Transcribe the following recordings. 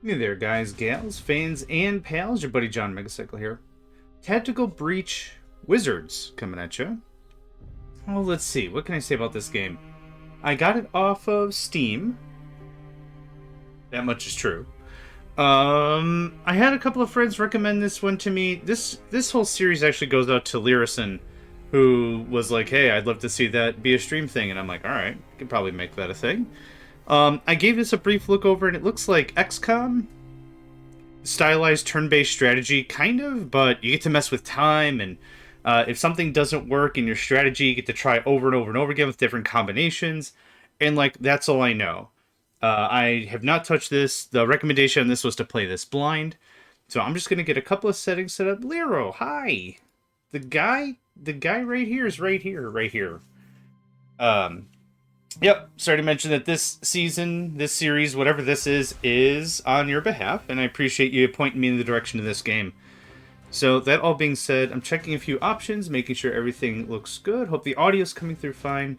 Hey there, guys, gals, fans, and pals. Your buddy JohnMegacycle here. Tactical Breach Wizards coming at you. Oh, let's see. What can I say about this game? I got it off of Steam. That much is true. I had a couple of friends recommend this one to me. This whole series actually goes out to Lyrison, who was like, "Hey, I'd love to see that be a stream thing," and I'm like, "All right, could probably make that a thing." I gave this a brief look over, and it looks like XCOM, stylized turn-based strategy, kind of, but you get to mess with time, and if something doesn't work in your strategy, you get to try over and over and over again with different combinations, and, like, that's all I know. I have not touched this. The recommendation on this was to play this blind, so I'm just going to get a couple of settings set up. Lero, hi! The guy right here is right here. Yep, sorry to mention that this season, this series, whatever this is on your behalf, and I appreciate you pointing me in the direction of this game. So, that all being said, I'm checking a few options, making sure everything looks good. Hope the audio's coming through fine.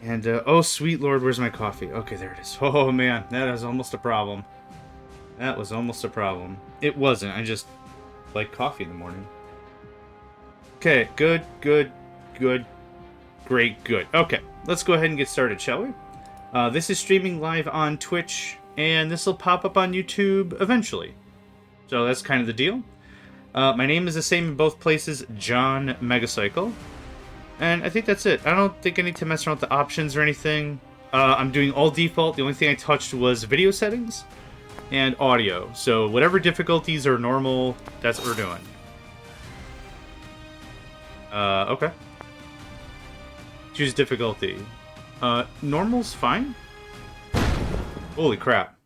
And, oh, sweet lord, where's my coffee? Okay, there it is. Oh, man, that is almost a problem. That was almost a problem. It wasn't, I just like coffee in the morning. Okay, good. Great, good. Okay, let's go ahead and get started, shall we? This is streaming live on Twitch, and this will pop up on YouTube eventually. So that's kind of the deal. My name is the same in both places, JohnMegacycle. And I think that's it. I don't think I need to mess around with the options or anything. I'm doing all default. The only thing I touched was video settings and audio. So whatever difficulties are normal, that's what we're doing. Okay. Choose difficulty. Normal's fine? Holy crap.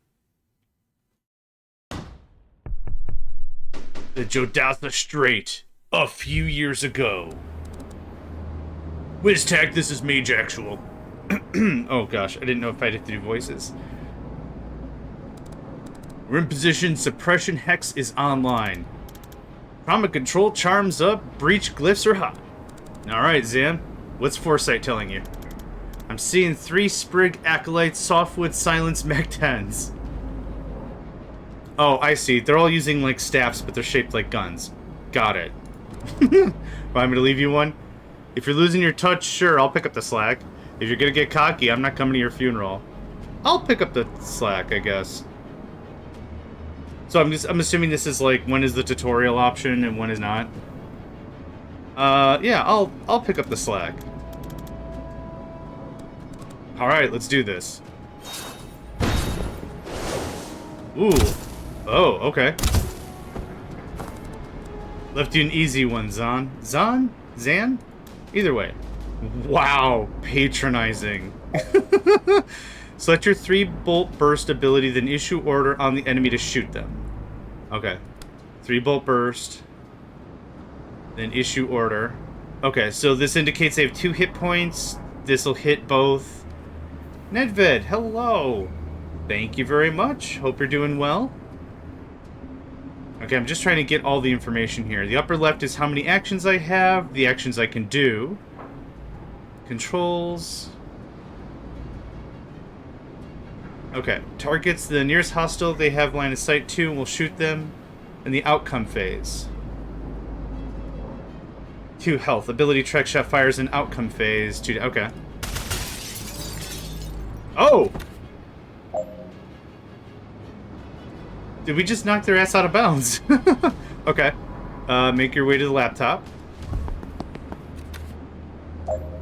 The Jodasa Strait, a few years ago. WizTech, this is Mage Actual. Oh gosh, I didn't know if I had to do voices. We're in position, Suppression Hex is online. Trauma Control, Charms up, Breach Glyphs are hot. Alright, Zan. What's Foresight telling you? I'm seeing 3 Sprig Acolytes, Softwood Silence Mech 10s. Oh, I see. They're all using, like, staffs, but they're shaped like guns. Got it. Want me to leave you one? If you're losing your touch, sure, I'll pick up the slack. If you're gonna get cocky, I'm not coming to your funeral. I'll pick up the slack, I guess. So I'm assuming this is, like, when is the tutorial option and when is not? Yeah, I'll pick up the slack. Alright, let's do this. Ooh. Oh, okay. Left you an easy one, Zan. Zan? Either way. Wow, patronizing. Select your 3-bolt burst ability, then issue order on the enemy to shoot them. Okay. 3-bolt burst. Then issue order. Okay, so this indicates they have 2 hit points. This'll hit both. Nedved, hello. Thank you very much. Hope you're doing well. Okay, I'm just trying to get all the information here. The upper left is how many actions I have, the actions I can do. Controls. Okay, targets the nearest hostile they have line of sight to, and we'll shoot them in the outcome phase. 2 health. Ability track shot fires in outcome phase. 2. Okay. Oh! Did we just knock their ass out of bounds? Okay. Make your way to the laptop.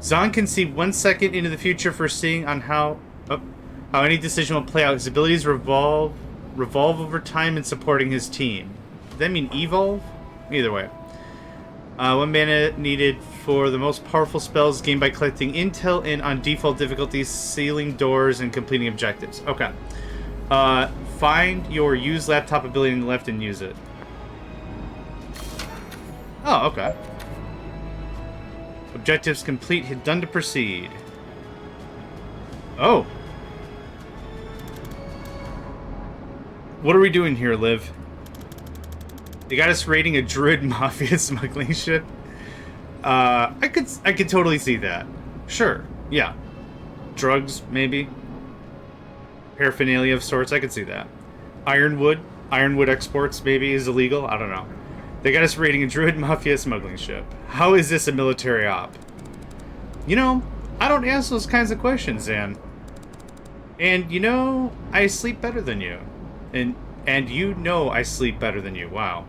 Zahn can see 1 second into the future for seeing on how any decision will play out. His abilities revolve over time and supporting his team. Does that mean evolve? Either way. 1 mana needed for the most powerful spells gained by collecting intel and on default difficulties, sealing doors, and completing objectives. Okay. Find your use laptop ability on the left and use it. Oh, okay. Objectives complete. Hit done to proceed. Oh. What are we doing here, Liv? They got us raiding a Druid Mafia smuggling ship. I could totally see that. Sure. Yeah. Drugs, maybe. Paraphernalia of sorts. I could see that. Ironwood. Ironwood exports, maybe, is illegal. I don't know. They got us raiding a Druid Mafia smuggling ship. How is this a military op? You know, I don't ask those kinds of questions, Zan. And, you know, I sleep better than you. And you know I sleep better than you. Wow.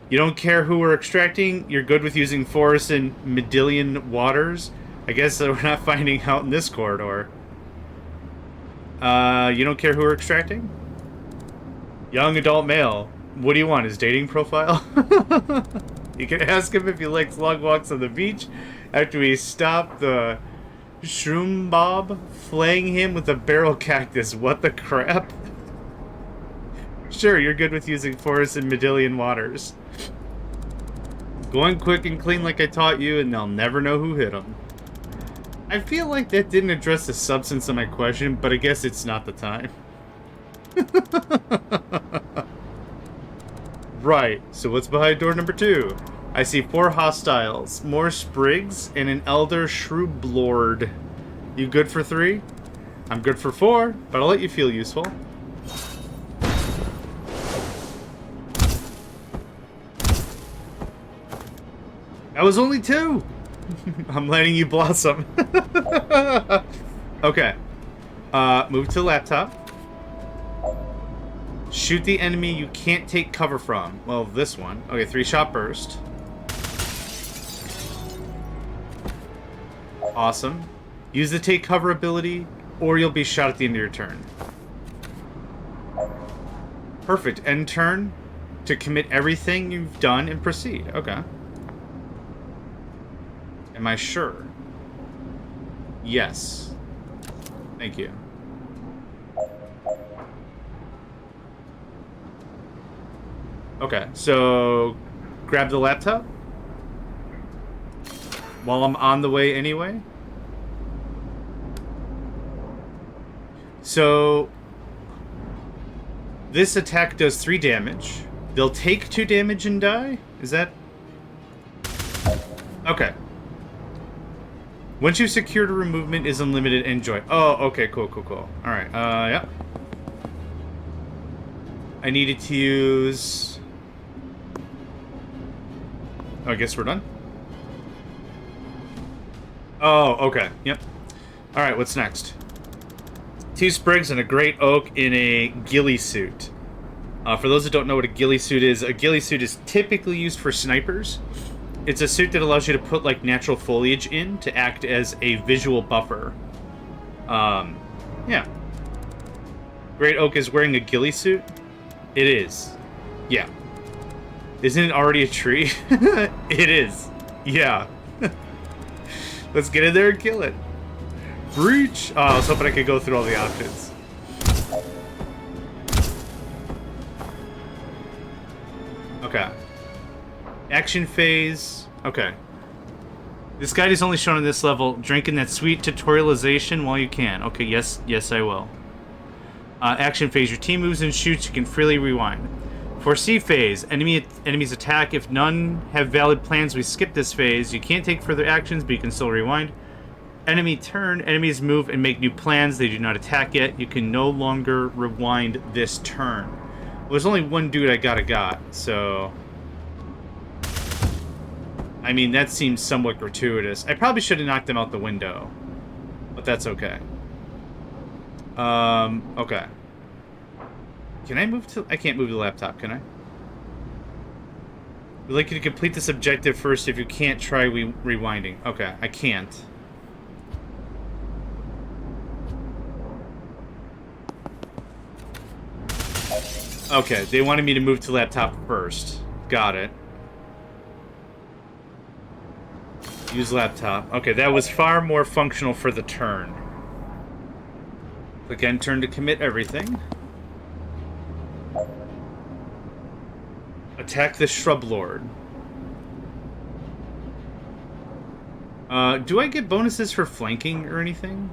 You don't care who we're extracting? You're good with using forest and Medillion waters? I guess we're not finding out in this corridor. You don't care who we're extracting? Young adult male. What do you want? His dating profile? You can ask him if he likes long walks on the beach after we stop the shroom bob flaying him with a barrel cactus. What the crap? Sure, you're good with using forest and Medillion waters. Going quick and clean like I taught you, and they'll never know who hit them. I feel like that didn't address the substance of my question, but I guess it's not the time. Right, so what's behind door number 2? I see 4 hostiles, more sprigs, and an elder shrooblord. You good for 3? I'm good for 4, but I'll let you feel useful. That was only 2! I'm letting you blossom. Okay. Move to the laptop. Shoot the enemy you can't take cover from. Well, this one. Okay, 3-shot burst. Awesome. Use the take cover ability, or you'll be shot at the end of your turn. Perfect. End turn to commit everything you've done and proceed. Okay. Am I sure? Yes. Thank you. Okay, so grab the laptop while I'm on the way anyway. So this attack does 3 damage. They'll take 2 damage and die? Is that... Okay. Once you've secured a room, movement is unlimited. Enjoy. Oh, okay, cool. Alright, yeah. I needed to use... Oh, I guess we're done. Oh, okay. Yep. Alright, what's next? 2 sprigs and a great oak in a ghillie suit. For those that don't know what a ghillie suit is, a ghillie suit is typically used for snipers. It's a suit that allows you to put, like, natural foliage in to act as a visual buffer. Yeah. Great oak is wearing a ghillie suit? It is. Yeah. Isn't it already a tree? It is. Yeah. Let's get in there and kill it. Breach! Oh, I was hoping I could go through all the options. Okay. Action phase. Okay. This guide is only shown on this level. Drinking that sweet tutorialization while you can. Okay, yes, I will. Action phase. Your team moves and shoots. You can freely rewind. Foresee phase. Enemies attack. If none have valid plans, we skip this phase. You can't take further actions, but you can still rewind. Enemy turn. Enemies move and make new plans. They do not attack yet. You can no longer rewind this turn. Well, there's only one dude I got, so... I mean, that seems somewhat gratuitous. I probably should have knocked them out the window. But that's okay. Okay. Can I move to... I can't move the laptop, can I? We'd like you to complete this objective first. If you can't, try rewinding. Okay, I can't. Okay, they wanted me to move to laptop first. Got it. Use laptop. Okay, that was far more functional for the turn. Click end turn to commit everything. Attack the Shrub Lord. Do I get bonuses for flanking or anything?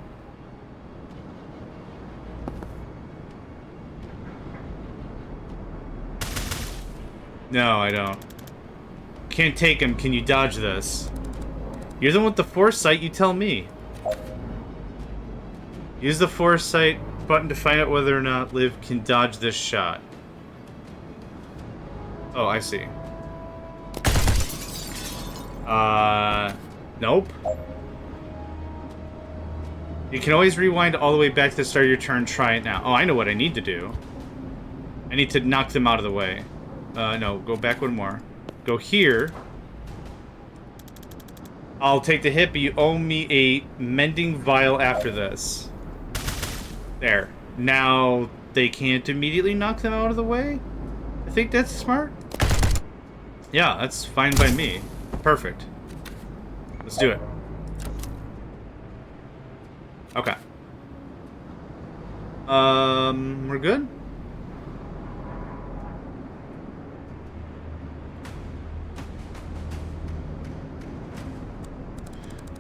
No, I don't. Can't take him. Can you dodge this? You're the one with the foresight, you tell me. Use the foresight button to find out whether or not Liv can dodge this shot. Oh, I see. Nope. You can always rewind all the way back to the start of your turn. Try it now. Oh, I know what I need to do. I need to knock them out of the way. No, go back one more. Go here. I'll take the hit, but you owe me a mending vial after this. There. Now, they can't immediately knock them out of the way? I think that's smart. Yeah, that's fine by me. Perfect. Let's do it. Okay. We're good?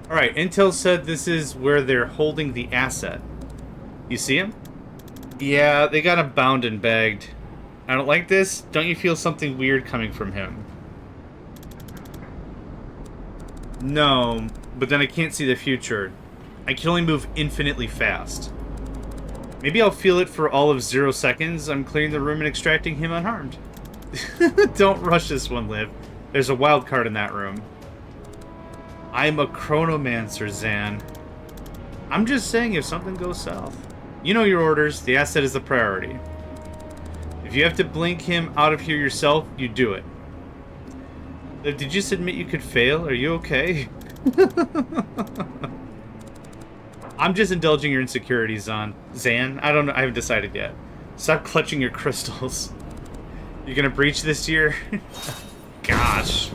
Alright, Intel said this is where they're holding the asset. You see him? Yeah, they got him bound and bagged. I don't like this. Don't you feel something weird coming from him? No, but then I can't see the future. I can only move infinitely fast. Maybe I'll feel it for all of 0 seconds. I'm clearing the room and extracting him unharmed. Don't rush this one, Liv. There's a wild card in that room. I'm a chronomancer, Zan. I'm just saying if something goes south. You know your orders. The asset is the priority. If you have to blink him out of here yourself, you do it. Liv, did you just admit you could fail? Are you okay? I'm just indulging your insecurities, Zan. I don't know. I haven't decided yet. Stop clutching your crystals. You gonna breach this year? Gosh.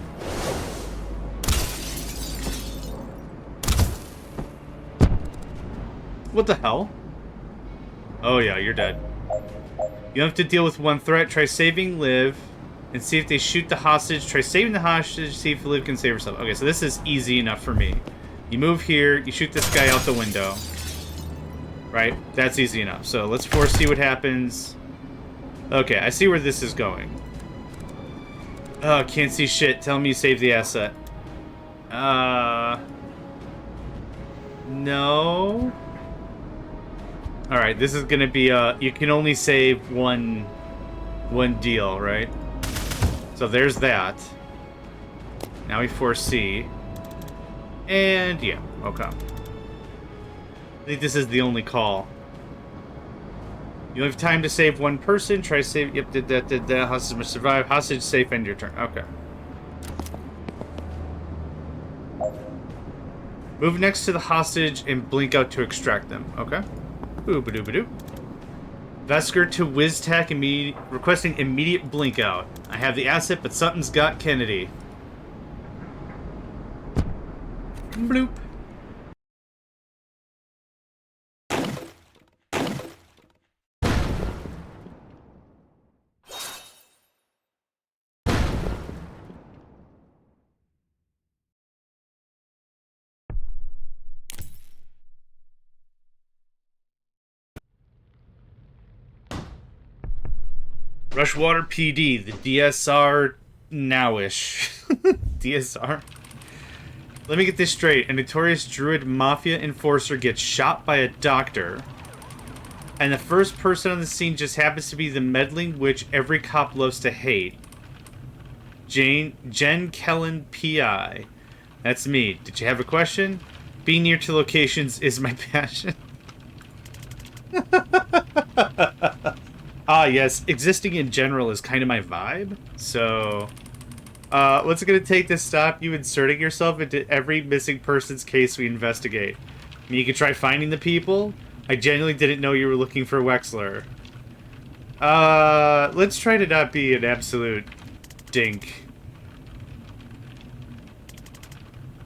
What the hell? Oh yeah, you're dead. You have to deal with one threat. Try saving Liv. And see if they shoot the hostage. Try saving the hostage. See if Liv can save herself. Okay, so this is easy enough for me. You move here. You shoot this guy out the window. Right? That's easy enough. So let's see what happens. Okay, I see where this is going. Oh, can't see shit. Tell me you save the asset. No. Alright, this is gonna be, you can only save one deal, right? So there's that. Now we foresee. And, yeah, okay. I think this is the only call. You have time to save one person. Try to save... Yep, did that. Hostage must survive. Hostage safe, end your turn. Okay. Move next to the hostage and blink out to extract them. Okay. Boo-ba-doo-ba-doo. Vesker to WizTac, requesting immediate blink out. I have the asset, but something's got Kennedy. Bloop. Rushwater PD, the DSR nowish. DSR? Let me get this straight. A notorious druid mafia enforcer gets shot by a doctor. And the first person on the scene just happens to be the meddling witch every cop loves to hate. Jen Kellen PI. That's me. Did you have a question? Being near to locations is my passion. Ah, yes. Existing in general is kind of my vibe. So, what's it going to take to stop you inserting yourself into every missing person's case we investigate? I mean, you could try finding the people. I genuinely didn't know you were looking for Wexler. Let's try to not be an absolute dink.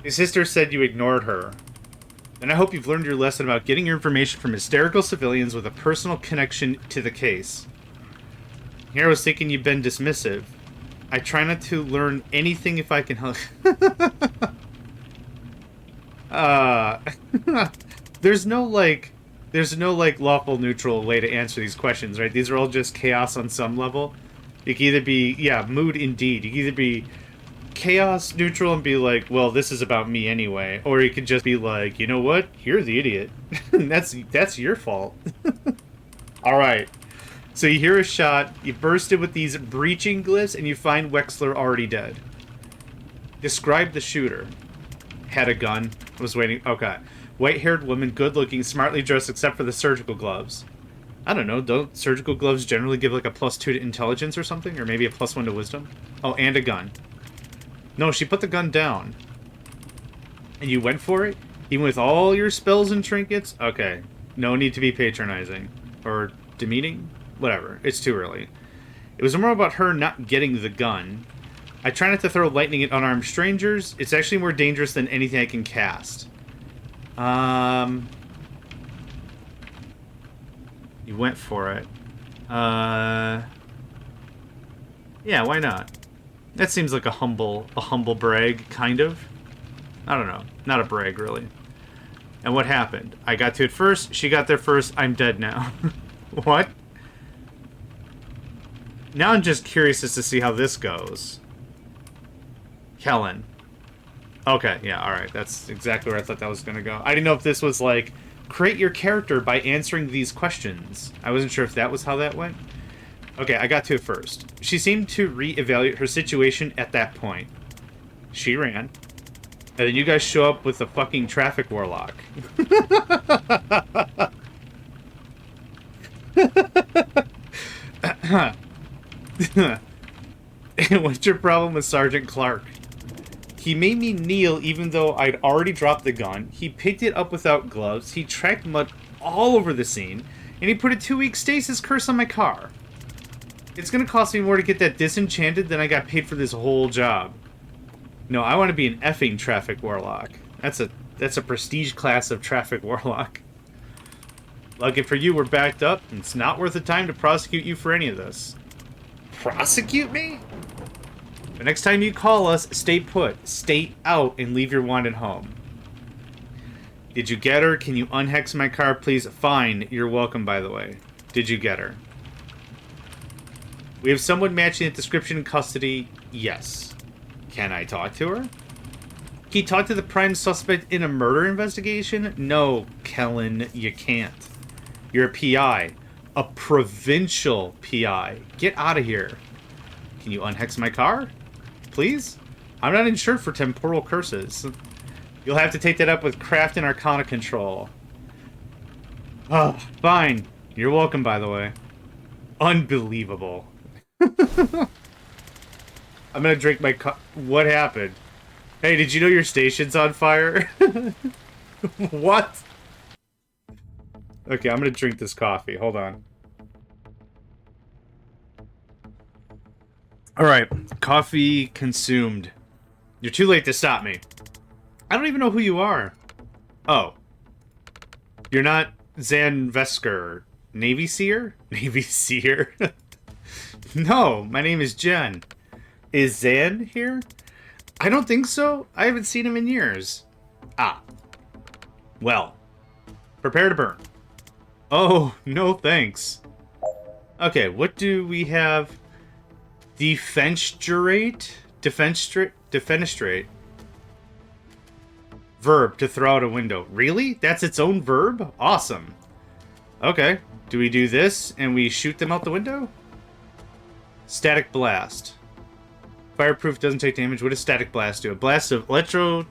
Your sister said you ignored her. And I hope you've learned your lesson about getting your information from hysterical civilians with a personal connection to the case. Here I was thinking you've been dismissive. I try not to learn anything if I can help. There's no lawful neutral way to answer these questions, right? These are all just chaos on some level. You can either be, yeah, mood indeed. You can either be chaos neutral and be like, well, this is about me anyway, or you could just be like, you know what, you're the idiot. that's your fault. All right, So you hear a shot, you burst in with these breaching glyphs, and you find Wexler already dead. Describe the shooter. Had a gun. Was waiting. Okay. White-haired woman, good-looking, smartly dressed except for the surgical gloves. I don't know. Don't surgical gloves generally give like a +2 to intelligence or something? Or maybe a +1 to wisdom? Oh, and a gun. No, she put the gun down. And you went for it? Even with all your spells and trinkets? Okay. No need to be patronizing. Or demeaning? Whatever. It's too early. It was more about her not getting the gun. I try not to throw lightning at unarmed strangers. It's actually more dangerous than anything I can cast. You went for it. Yeah, why not? That seems like a humble brag, kind of. I don't know. Not a brag, really. And what happened? I got to it first. She got there first. I'm dead now. What? Now I'm just curious as to see how this goes. Kellen. Okay, yeah, alright. That's exactly where I thought that was going to go. I didn't know if this was like, create your character by answering these questions. I wasn't sure if that was how that went. Okay, I got to it first. She seemed to reevaluate her situation at that point. She ran. And then you guys show up with the fucking traffic warlock. What's your problem with Sergeant Clark? He made me kneel even though I'd already dropped the gun. He picked it up without gloves. He tracked mud all over the scene. And he put a 2-week stasis curse on my car. It's gonna cost me more to get that disenchanted than I got paid for this whole job. No, I want to be an effing traffic warlock. That's a prestige class of traffic warlock. Lucky for you, we're backed up, and it's not worth the time to prosecute you for any of this. Prosecute me? The next time you call us, stay put, stay out, and leave your wand at home. Did you get her? Can you unhex my car, please? Fine. You're welcome, by the way. Did you get her? We have someone matching the description in custody. Yes. Can I talk to her? Can you talk to the prime suspect in a murder investigation? No, Kellen, you can't. You're a PI. A provincial PI. Get out of here. Can you unhex my car? Please? I'm not insured for temporal curses. You'll have to take that up with Craft and Arcana Control. Oh, fine. You're welcome, by the way. Unbelievable. I'm gonna drink my What happened? Hey, did you know your station's on fire? What? Okay, I'm gonna drink this coffee. Hold on. Alright, coffee consumed. You're too late to stop me. I don't even know who you are. Oh. You're not Zan Vesker, Navy Seer? Navy Seer? No, my name is Jen. Is Zan here? I don't think so. I haven't seen him in years. Ah. Well. Prepare to burn. Oh, no thanks. Okay, what do we have? Defenestrate? Defenestrate. Verb, to throw out a window. Really? That's its own verb? Awesome. Okay. Do we do this and we shoot them out the window? Static blast. Fireproof, doesn't take damage. What does static blast do? A blast of oh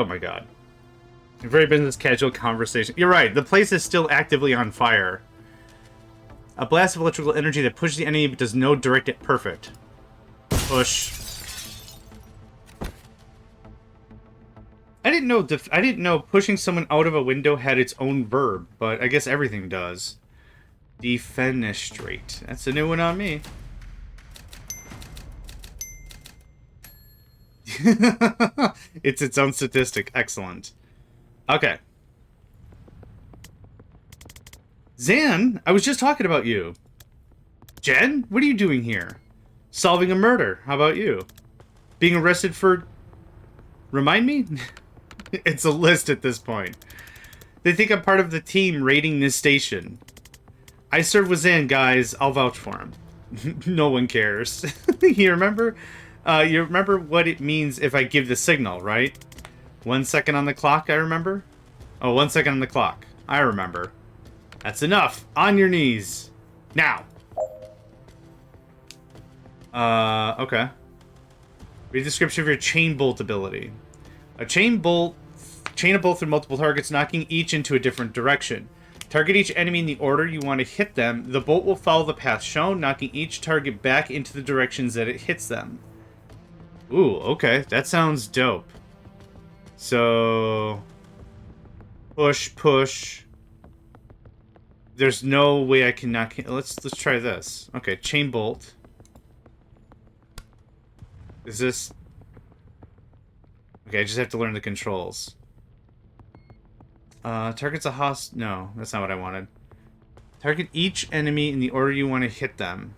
my god. Very business casual conversation. You're right, the place is still actively on fire. A blast of electrical energy that pushes the enemy but does no direct hit. Perfect. Push. I didn't know pushing someone out of a window had its own verb, but I guess everything does. Defenestrate. That's a new one on me. It's its own statistic. Excellent. Okay. Zan, I was just talking about you. Jen, what are you doing here? Solving a murder. How about you? Being arrested for... Remind me? It's a list at this point. They think I'm part of the team raiding this station. I serve with Zan, guys. I'll vouch for him. No one cares. You remember? You remember what it means if I give the signal, right? 1 second on the clock, I remember? Oh, 1 second on the clock. I remember. That's enough. On your knees. Now. Okay. Read the description of your chain bolt ability. A chain a bolt through multiple targets, knocking each into a different direction. Target each enemy in the order you want to hit them. The bolt will follow the path shown, knocking each target back into the directions that it hits them. Ooh, okay. That sounds dope. So... push, push. There's no way I can knock... Let's try this. Okay, chain bolt. Is this... Okay, I just have to learn the controls. Targets a host... No, that's not what I wanted. Target each enemy in the order you want to hit them.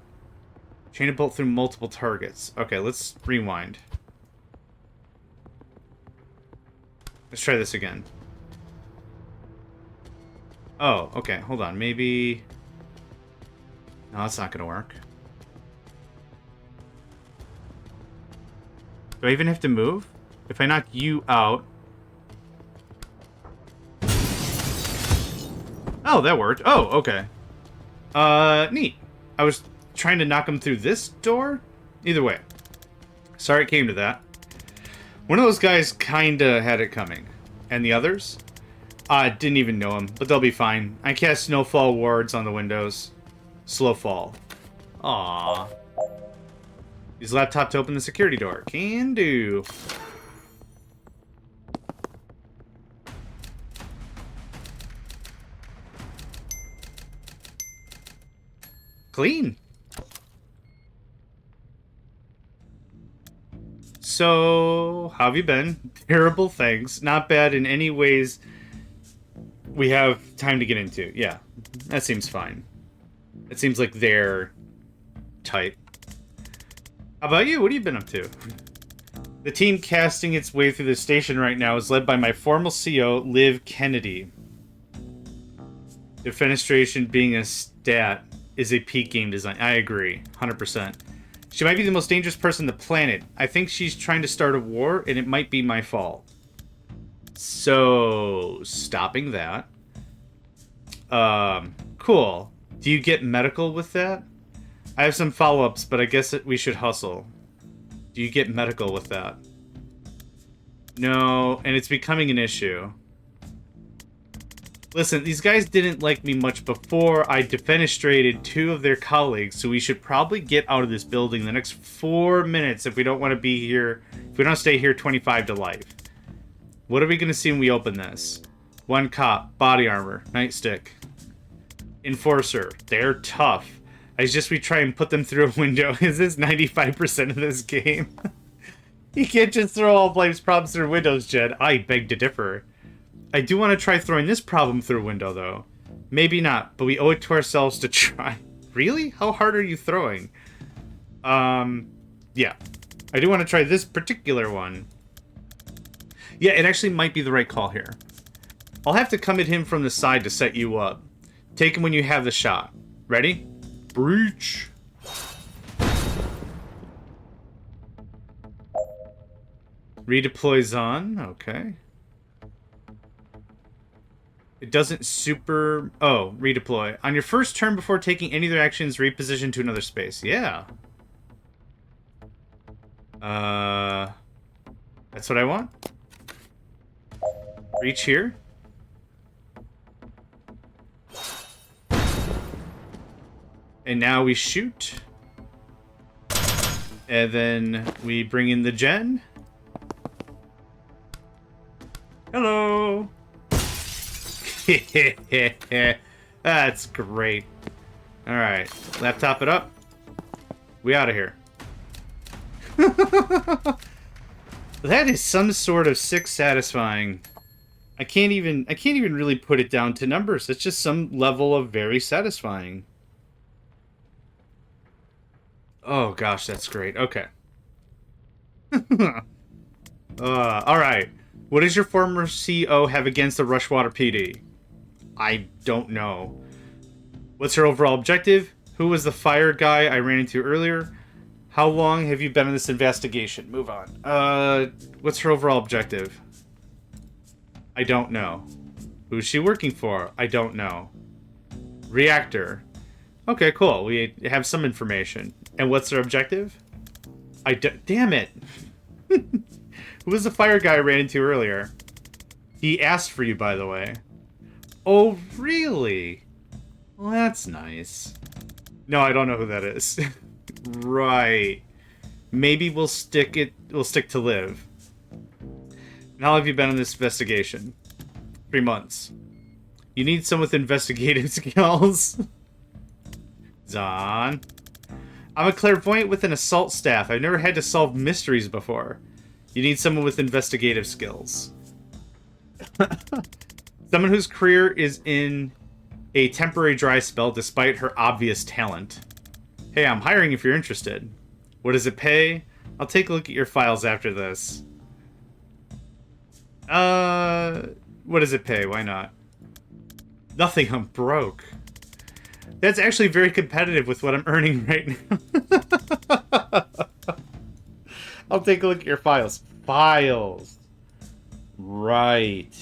Chain a bolt through multiple targets. Okay, let's rewind. Let's try this again. Oh, okay, hold on. Maybe... No, that's not gonna work. Do I even have to move? If I knock you out... Oh, that worked. Oh, okay. Neat. I was trying to knock him through this door? Either way. Sorry it came to that. One of those guys kinda had it coming. And the others? I didn't even know him, but they'll be fine. I cast snowfall wards on the windows. Slow fall. Aww. Use laptop to open the security door. Can do. Clean. So, how have you been? Terrible things. Not bad in any ways we have time to get into. Yeah, that seems fine. It seems like they're type. How about you? What have you been up to? The team casting its way through the station right now is led by my former CO, Liv Kennedy. Defenestration being a stat is a peak game design. I agree, 100%. She might be the most dangerous person on the planet. I think she's trying to start a war, and it might be my fault. So, stopping that. Cool. Do you get medical with that? I have some follow-ups, but I guess that we should hustle. Do you get medical with that? No, and it's becoming an issue. Listen, these guys didn't like me much before I defenestrated 2 of their colleagues, so we should probably get out of this building in the next 4 minutes if we don't want to be here, if we don't stay here 25 to life. What are we going to see when we open this? 1 cop, body armor, nightstick. Enforcer, they're tough. I suggest we try and put them through a window. Is this 95% of this game? You can't just throw all Blame's problems through windows, Jed. I beg to differ. I do want to try throwing this problem through a window, though. Maybe not, but we owe it to ourselves to try. Really? How hard are you throwing? Yeah. I do want to try this particular one. Yeah, it actually might be the right call here. I'll have to come at him from the side to set you up. Take him when you have the shot. Ready? Breach. Redeploys on. Okay. It doesn't super... Oh, redeploy. On your first turn before taking any other actions, reposition to another space. Yeah. That's what I want. Reach here. And now we shoot. And then we bring in the gen. Hello. That's great. Alright. Laptop it up. We out of here. That is some sort of sick satisfying. I can't even really put it down to numbers. It's just some level of very satisfying. Oh gosh, that's great. Okay. Alright. What does your former CO have against the Rushwater PD? I don't know. What's her overall objective? Who was the fire guy I ran into earlier? How long have you been in this investigation? Move on. What's her overall objective? I don't know. Who's she working for? I don't know. Reactor. Okay, cool. We have some information. And what's their objective? Damn it! Who was the fire guy I ran into earlier? He asked for you, by the way. Oh, really? Well, that's nice. No, I don't know who that is. Right. Maybe we'll stick to live. And how long have you been on this investigation? 3 months. You need someone with investigative skills. Zahn. I'm a clairvoyant with an assault staff. I've never had to solve mysteries before. You need someone with investigative skills. Someone whose career is in a temporary dry spell despite her obvious talent. Hey, I'm hiring if you're interested. What does it pay? I'll take a look at your files after this. What does it pay? Why not? Nothing, I'm broke. That's actually very competitive with what I'm earning right now. I'll take a look at your files. Files. Right.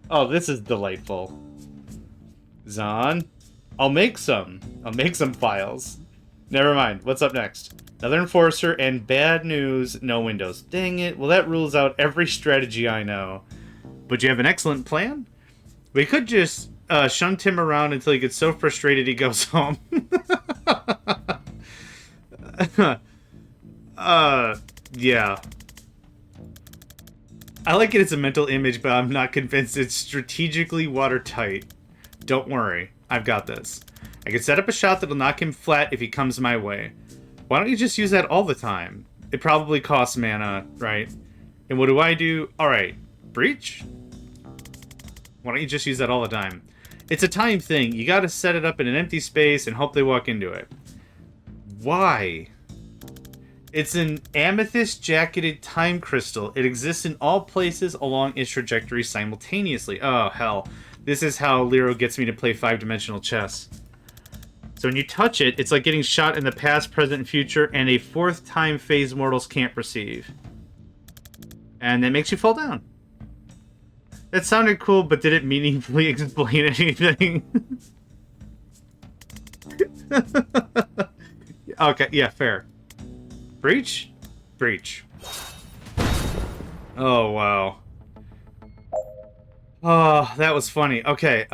Oh, this is delightful. Zahn. I'll make some files. Never mind. What's up next? Another enforcer and bad news. No windows. Dang it. Well, that rules out every strategy I know. But you have an excellent plan? We could just shunt him around until he gets so frustrated he goes home. Yeah. I like it as a mental image, but I'm not convinced it's strategically watertight. Don't worry. I've got this. I can set up a shot that'll knock him flat if he comes my way. Why don't you just use that all the time? It probably costs mana, right? And what do? Alright. Breach? Why don't you just use that all the time? It's a time thing. You gotta set it up in an empty space and hope they walk into it. Why? It's an amethyst-jacketed time crystal. It exists in all places along its trajectory simultaneously. Oh, hell. This is how Lero gets me to play 5-dimensional chess. So when you touch it, it's like getting shot in the past, present, and future, and a fourth time phase mortals can't perceive. And that makes you fall down. That sounded cool, but did it meaningfully explain anything? Okay, yeah, fair. Breach? Breach. Oh, wow. Oh, that was funny. Okay,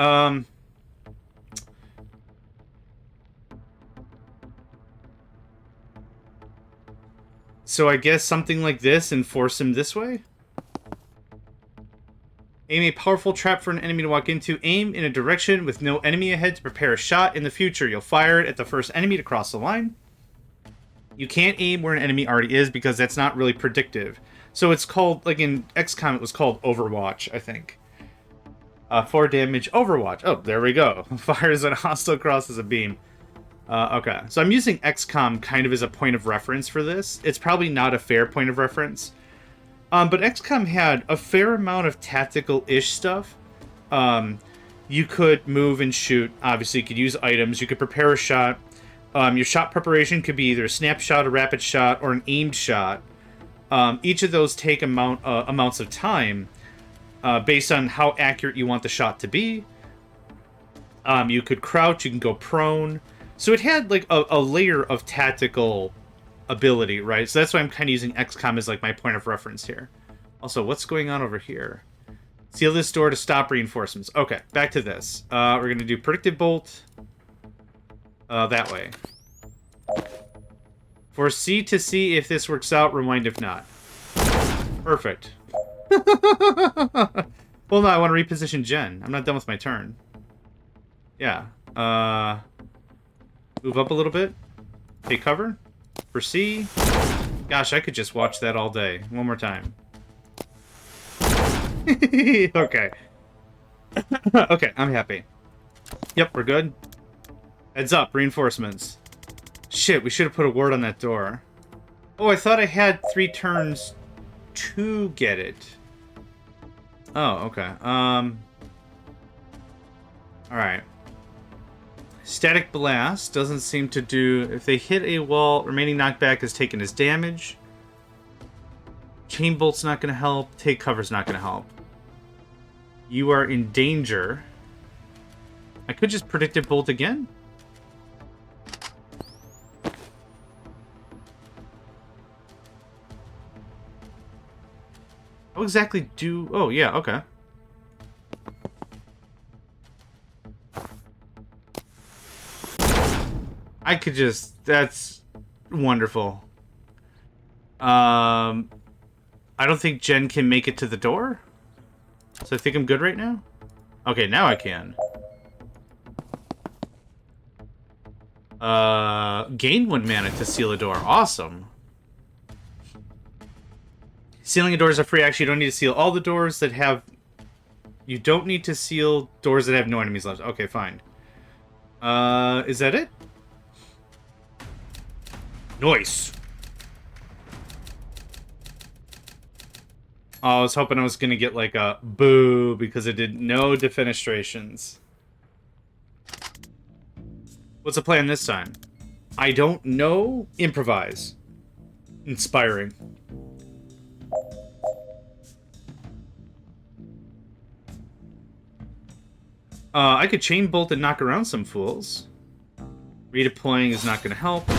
so I guess something like this and force him this way? Aim a powerful trap for an enemy to walk into. Aim in a direction with no enemy ahead to prepare a shot. In the future, you'll fire it at the first enemy to cross the line. You can't aim where an enemy already is because that's not really predictive. So it's called, like in XCOM, it was called Overwatch, I think. 4 damage Overwatch. Oh, there we go. Fires at a hostile, crosses a beam. Okay, so I'm using XCOM kind of as a point of reference for this. It's probably not a fair point of reference. But XCOM had a fair amount of tactical-ish stuff. You could move and shoot. Obviously, you could use items. You could prepare a shot. Your shot preparation could be either a snapshot, a rapid shot, or an aimed shot. Each of those take amounts of time based on how accurate you want the shot to be. You could crouch. You can go prone. So it had like a layer of tactical ability, right? So that's why I'm kind of using XCOM as like my point of reference here. Also, what's going on over here? Seal this door to stop reinforcements. Okay, back to this. We're going to do predictive bolt that way. Foresee to see if this works out, rewind if not. Perfect. Well, no, I want to reposition Jen. I'm not done with my turn. Yeah. Move up a little bit. Take cover. Foresee. Gosh, I could just watch that all day. One more time. Okay. Okay, I'm happy. Yep, we're good. Heads up, reinforcements. Shit, we should have put a ward on that door. Oh, I thought I had 3 turns to get it. Oh, okay. Alright. Static Blast doesn't seem to do... If they hit a wall, remaining knockback is taken as damage. Chain Bolt's not going to help. Take Cover's not going to help. You are in danger. I could just predictive bolt again. How exactly do... Oh, yeah, okay. I could just... That's wonderful. I don't think Jen can make it to the door. So I think I'm good right now. Okay, now I can. Gain 1 mana to seal a door. Awesome. Sealing doors are free. Actually, you don't need to seal all the doors that have... You don't need to seal doors that have no enemies left. Okay, fine. Is that it? Nice. Oh, I was hoping I was going to get like a boo because it did no defenestrations. What's the plan this time? I don't know. Improvise. Inspiring. I could chain bolt and knock around some fools. Redeploying is not going to help.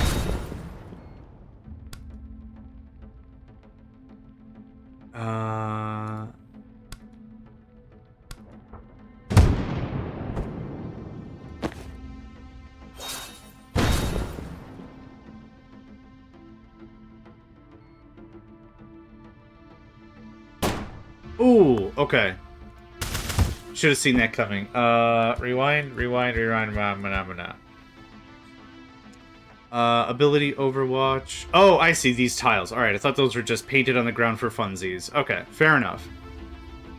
Ooh, okay. Should have seen that coming. Rewind. Ability Overwatch. Oh, I see these tiles. Alright, I thought those were just painted on the ground for funsies. Okay, fair enough.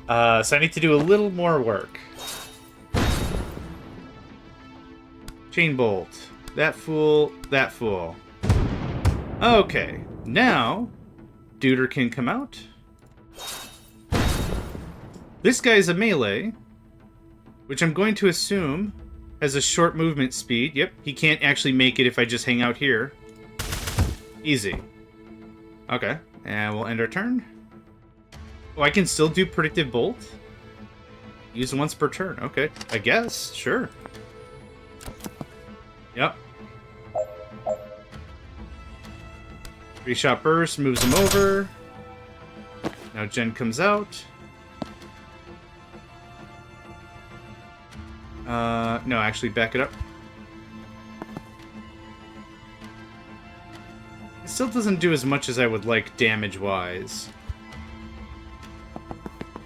So I need to do a little more work. Chain bolt. That fool. That fool. Okay, now Duder can come out. This guy's a melee, which I'm going to assume has a short movement speed. Yep, he can't actually make it if I just hang out here. Easy. Okay, and we'll end our turn. Oh, I can still do Predictive Bolt? Use once per turn. Okay, I guess. Sure. Yep. 3-shot burst, moves him over. Now Jen comes out. No, actually, back it up. It still doesn't do as much as I would like damage-wise.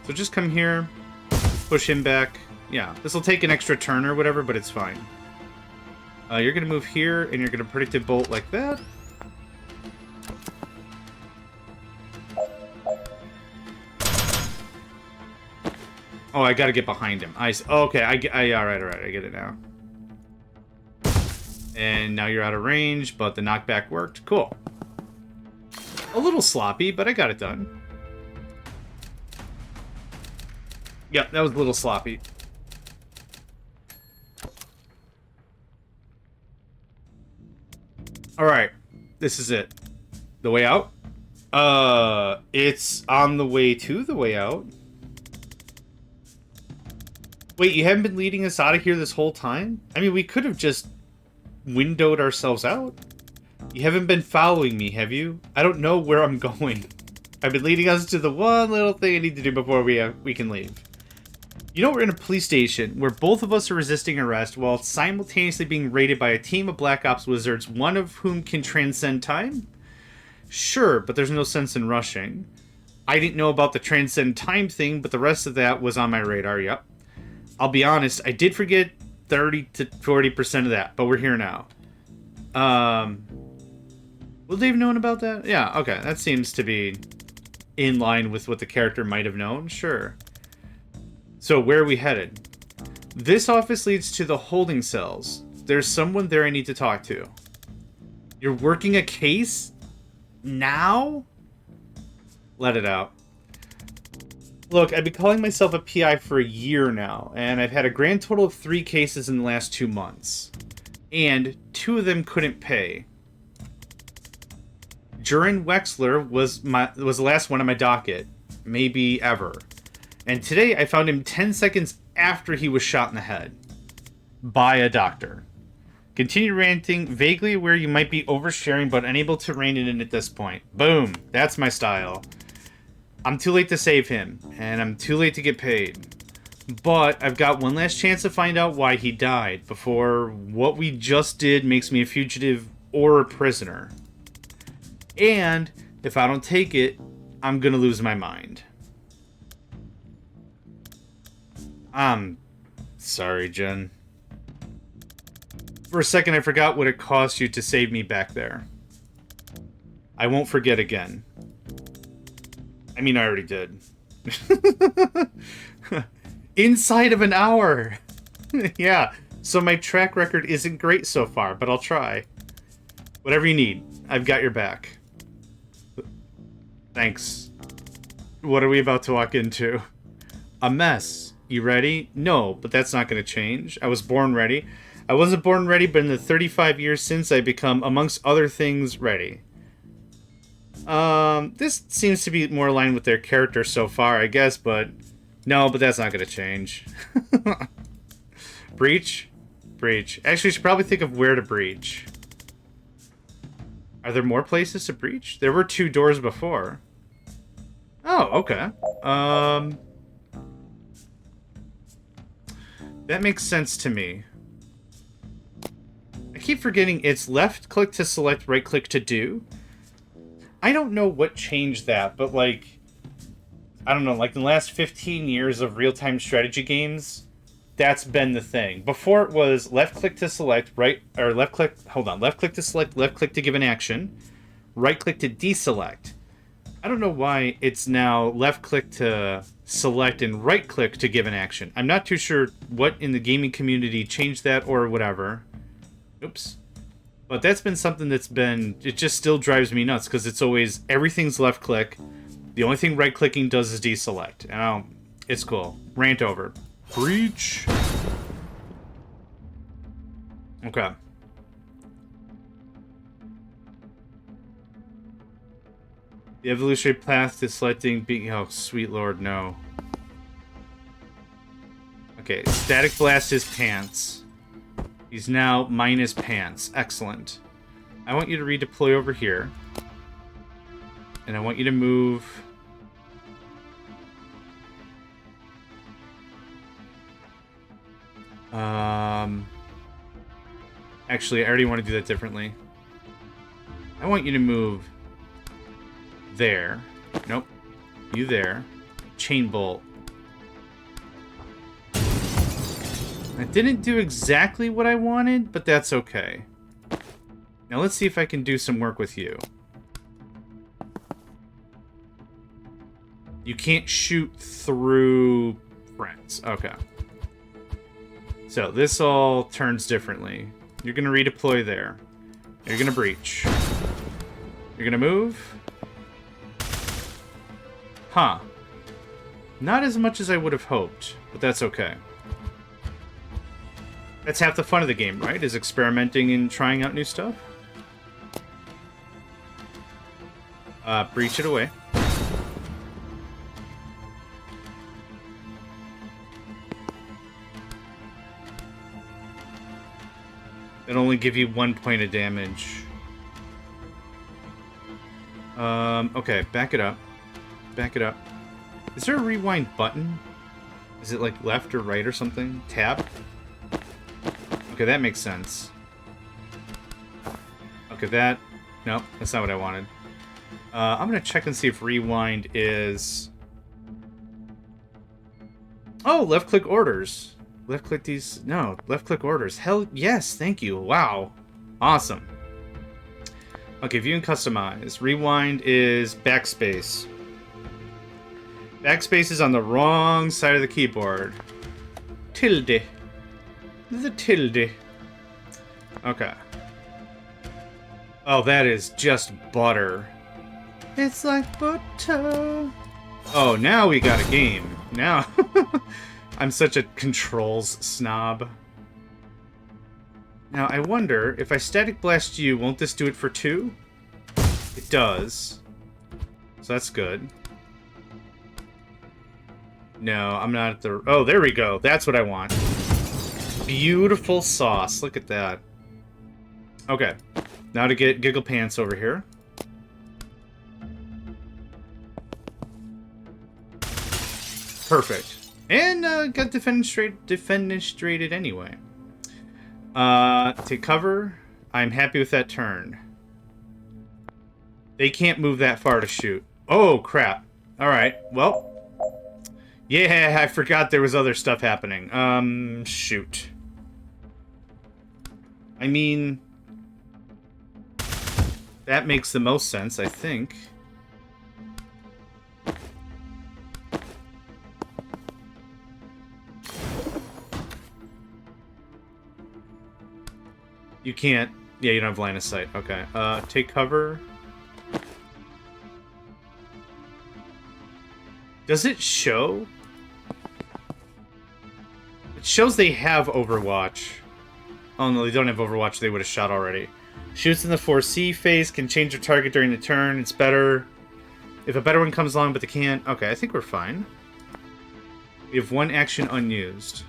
So just come here, push him back. Yeah, this will take an extra turn or whatever, but it's fine. You're going to move here, and you're going to Predictive Bolt like that. Oh, I gotta get behind him. Okay, alright, I get it now. And now you're out of range, but the knockback worked. Cool. A little sloppy, but I got it done. Yep, that was a little sloppy. Alright, this is it. The way out? It's on the way to the way out. Wait, you haven't been leading us out of here this whole time? I mean, we could have just windowed ourselves out. You haven't been following me, have you? I don't know where I'm going. I've been leading us to the one little thing I need to do before we can leave. You know, we're in a police station where both of us are resisting arrest while simultaneously being raided by a team of Black Ops wizards, one of whom can transcend time? Sure, but there's no sense in rushing. I didn't know about the transcend time thing, but the rest of that was on my radar, yep. I'll be honest, I did forget 30 to 40% of that, but we're here now. Would they have known about that? Yeah, okay, that seems to be in line with what the character might have known, sure. So, where are we headed? This office leads to the holding cells. There's someone there I need to talk to. You're working a case? Now? Let it out. Look, I've been calling myself a PI for a year now, and I've had a grand total of 3 cases in the last 2 months. And 2 of them couldn't pay. Jurin Wexler was the last one on my docket. Maybe ever. And today I found him 10 seconds after he was shot in the head. by a doctor. Continue ranting, vaguely aware you might be oversharing, but unable to rein it in at this point. Boom. That's my style. I'm too late to save him, and I'm too late to get paid. But I've got one last chance to find out why he died before what we just did makes me a fugitive or a prisoner. And if I don't take it, I'm gonna lose my mind. I'm sorry, Jen. For a second, I forgot what it cost you to save me back there. I won't forget again. I mean, I already did. Inside of an hour! Yeah, so my track record isn't great so far, but I'll try. Whatever you need, I've got your back. Thanks. What are we about to walk into? A mess. You ready? No, but that's not going to change. I was born ready. I wasn't born ready, but in the 35 years since, I've become, amongst other things, ready. This seems to be more aligned with their character so far, I guess, but... No, but that's not going to change. Breach? Breach. Actually, we should probably think of where to breach. Are there more places to breach? There were 2 doors before. Oh, okay. That makes sense to me. I keep forgetting it's left click to select, right click to do. I don't know what changed that, but like, I don't know, like in the last 15 years of real-time strategy games, that's been the thing. Before it was left click to select, right, or left click, hold on, left click to select, left click to give an action, right click to deselect. I don't know why it's now left click to select and right click to give an action. I'm not too sure what in the gaming community changed that or whatever. Oops. But that's been something that's been... It just still drives me nuts, because it's always... Everything's left click. The only thing right clicking does is deselect. And it's cool. Rant over. Breach. Okay. The evolutionary path to selecting... Oh, sweet lord, no. Okay, static blast his pants. He's now minus pants. Excellent. I want you to redeploy over here. And I want you to move... Actually, I already want to do that differently. I want you to move... there. Nope. You there. Chain bolt. I didn't do exactly what I wanted, but that's okay. Now let's see if I can do some work with you. You can't shoot through friends. Okay. So this all turns differently. You're going to redeploy there. You're going to breach. You're going to move. Huh. Not as much as I would have hoped, but that's okay. That's half the fun of the game, right? Is experimenting and trying out new stuff. Breach it away. It'll only give you 1 point of damage. Okay, back it up. Back it up. Is there a rewind button? Is it like left or right or something? Tab? Okay, that makes sense. Okay, that... Nope, that's not what I wanted. I'm gonna check and see if rewind is... Oh, left-click orders. Left-click these... No, left-click orders. Hell, yes, thank you. Wow. Awesome. Okay, view and customize. Rewind is backspace. Backspace is on the wrong side of the keyboard. Tilde. The tilde. Okay. Oh, that is just butter. It's like butter. Oh, now we got a game. Now... I'm such a controls snob. Now, I wonder, if I static blast you, won't this do it for 2? It does. So that's good. No, I'm not at the... Oh, there we go. That's what I want. beautiful sauce. Look at that. Okay. Now to get Giggle Pants over here. Perfect. And got defenestrated anyway. Take cover. I'm happy with that turn. They can't move that far to shoot. Oh, crap. Alright, well. Yeah, I forgot there was other stuff happening. Shoot. I mean... that makes the most sense, I think. You can't... yeah, you don't have line of sight. Okay. Take cover. Does it show? It shows they have Overwatch. Oh no, they don't have Overwatch. They would have shot already. Shoots in the 4C phase, can change their target during the turn. It's better if a better one comes along, but they can't. Okay, I think we're fine. We have one action unused.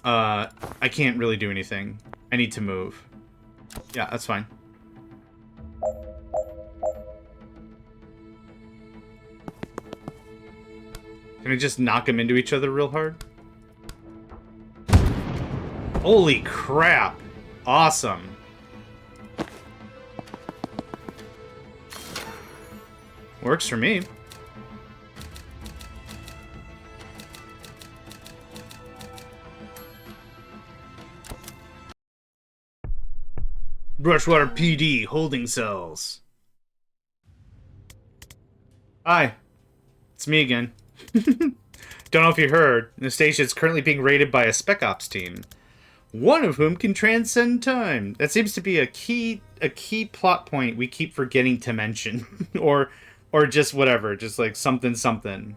I can't really do anything. I need to move. Yeah, that's fine. Can I just knock them into each other real hard? Holy crap! Awesome. Works for me. Brushwater PD, holding cells. Hi. It's me again. Don't know if you heard, the station is currently being raided by a Spec Ops team. One of whom can transcend time. That seems to be a key plot point we keep forgetting to mention. or just whatever, just like something something.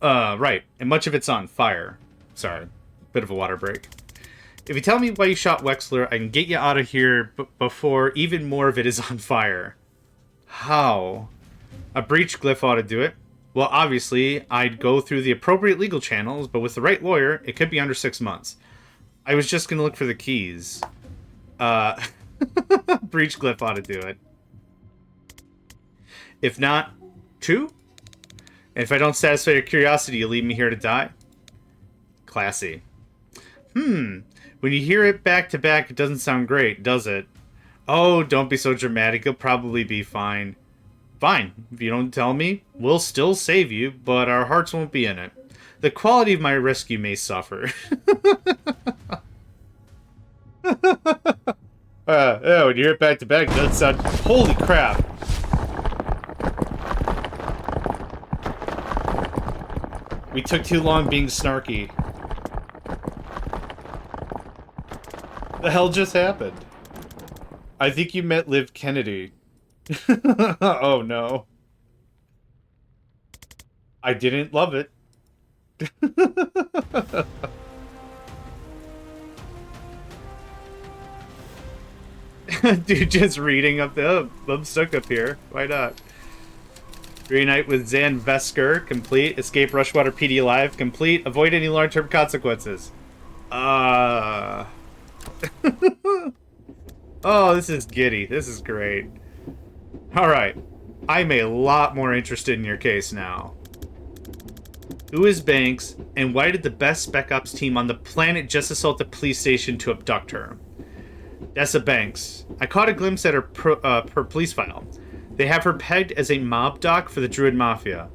Right. And much of it's on fire. Sorry. Bit of a water break. If you tell me why you shot Wexler, I can get you out of here before even more of it is on fire. How? A breach glyph ought to do it. Well, obviously, I'd go through the appropriate legal channels, but with the right lawyer, it could be under 6 months. I was just gonna look for the keys. Breach glyph ought to do it. If not, 2? And if I don't satisfy your curiosity, you leave me here to die? Classy. When you hear it back to back, it doesn't sound great, does it? Oh, don't be so dramatic. You'll probably be fine. Fine. If you don't tell me, we'll still save you, but our hearts won't be in it. The quality of my rescue may suffer. Yeah, when you hear it back to back, it doesn't sound... Holy crap. We took too long being snarky. The hell just happened? I think you met Liv Kennedy. Oh no. I didn't love it. Dude, just reading up the... I'm stuck up here. Why not? Reunite with Zan Vesker, complete. Escape Rushwater PD Alive, complete. Avoid any long-term consequences. Oh, this is giddy. This is great. Alright. I'm a lot more interested in your case now. Who is Banks, and why did the best Spec Ops team on the planet just assault the police station to abduct her? Dessa Banks. I caught a glimpse at her per police file. They have her pegged as a mob doc for the Druid Mafia.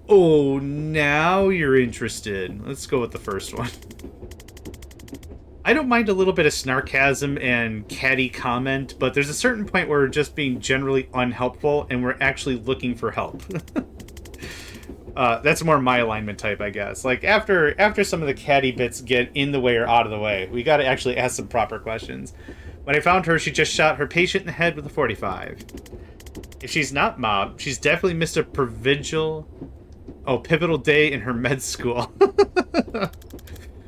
Oh, now you're interested. Let's go with the first one. I don't mind a little bit of snarkasm and catty comment, but there's a certain point where we're just being generally unhelpful and we're actually looking for help. That's more my alignment type, I guess. Like, after some of the catty bits get in the way or out of the way, we gotta actually ask some proper questions. When I found her, she just shot her patient in the head with a 45. If she's not mob, she's definitely missed a pivotal day in her med school.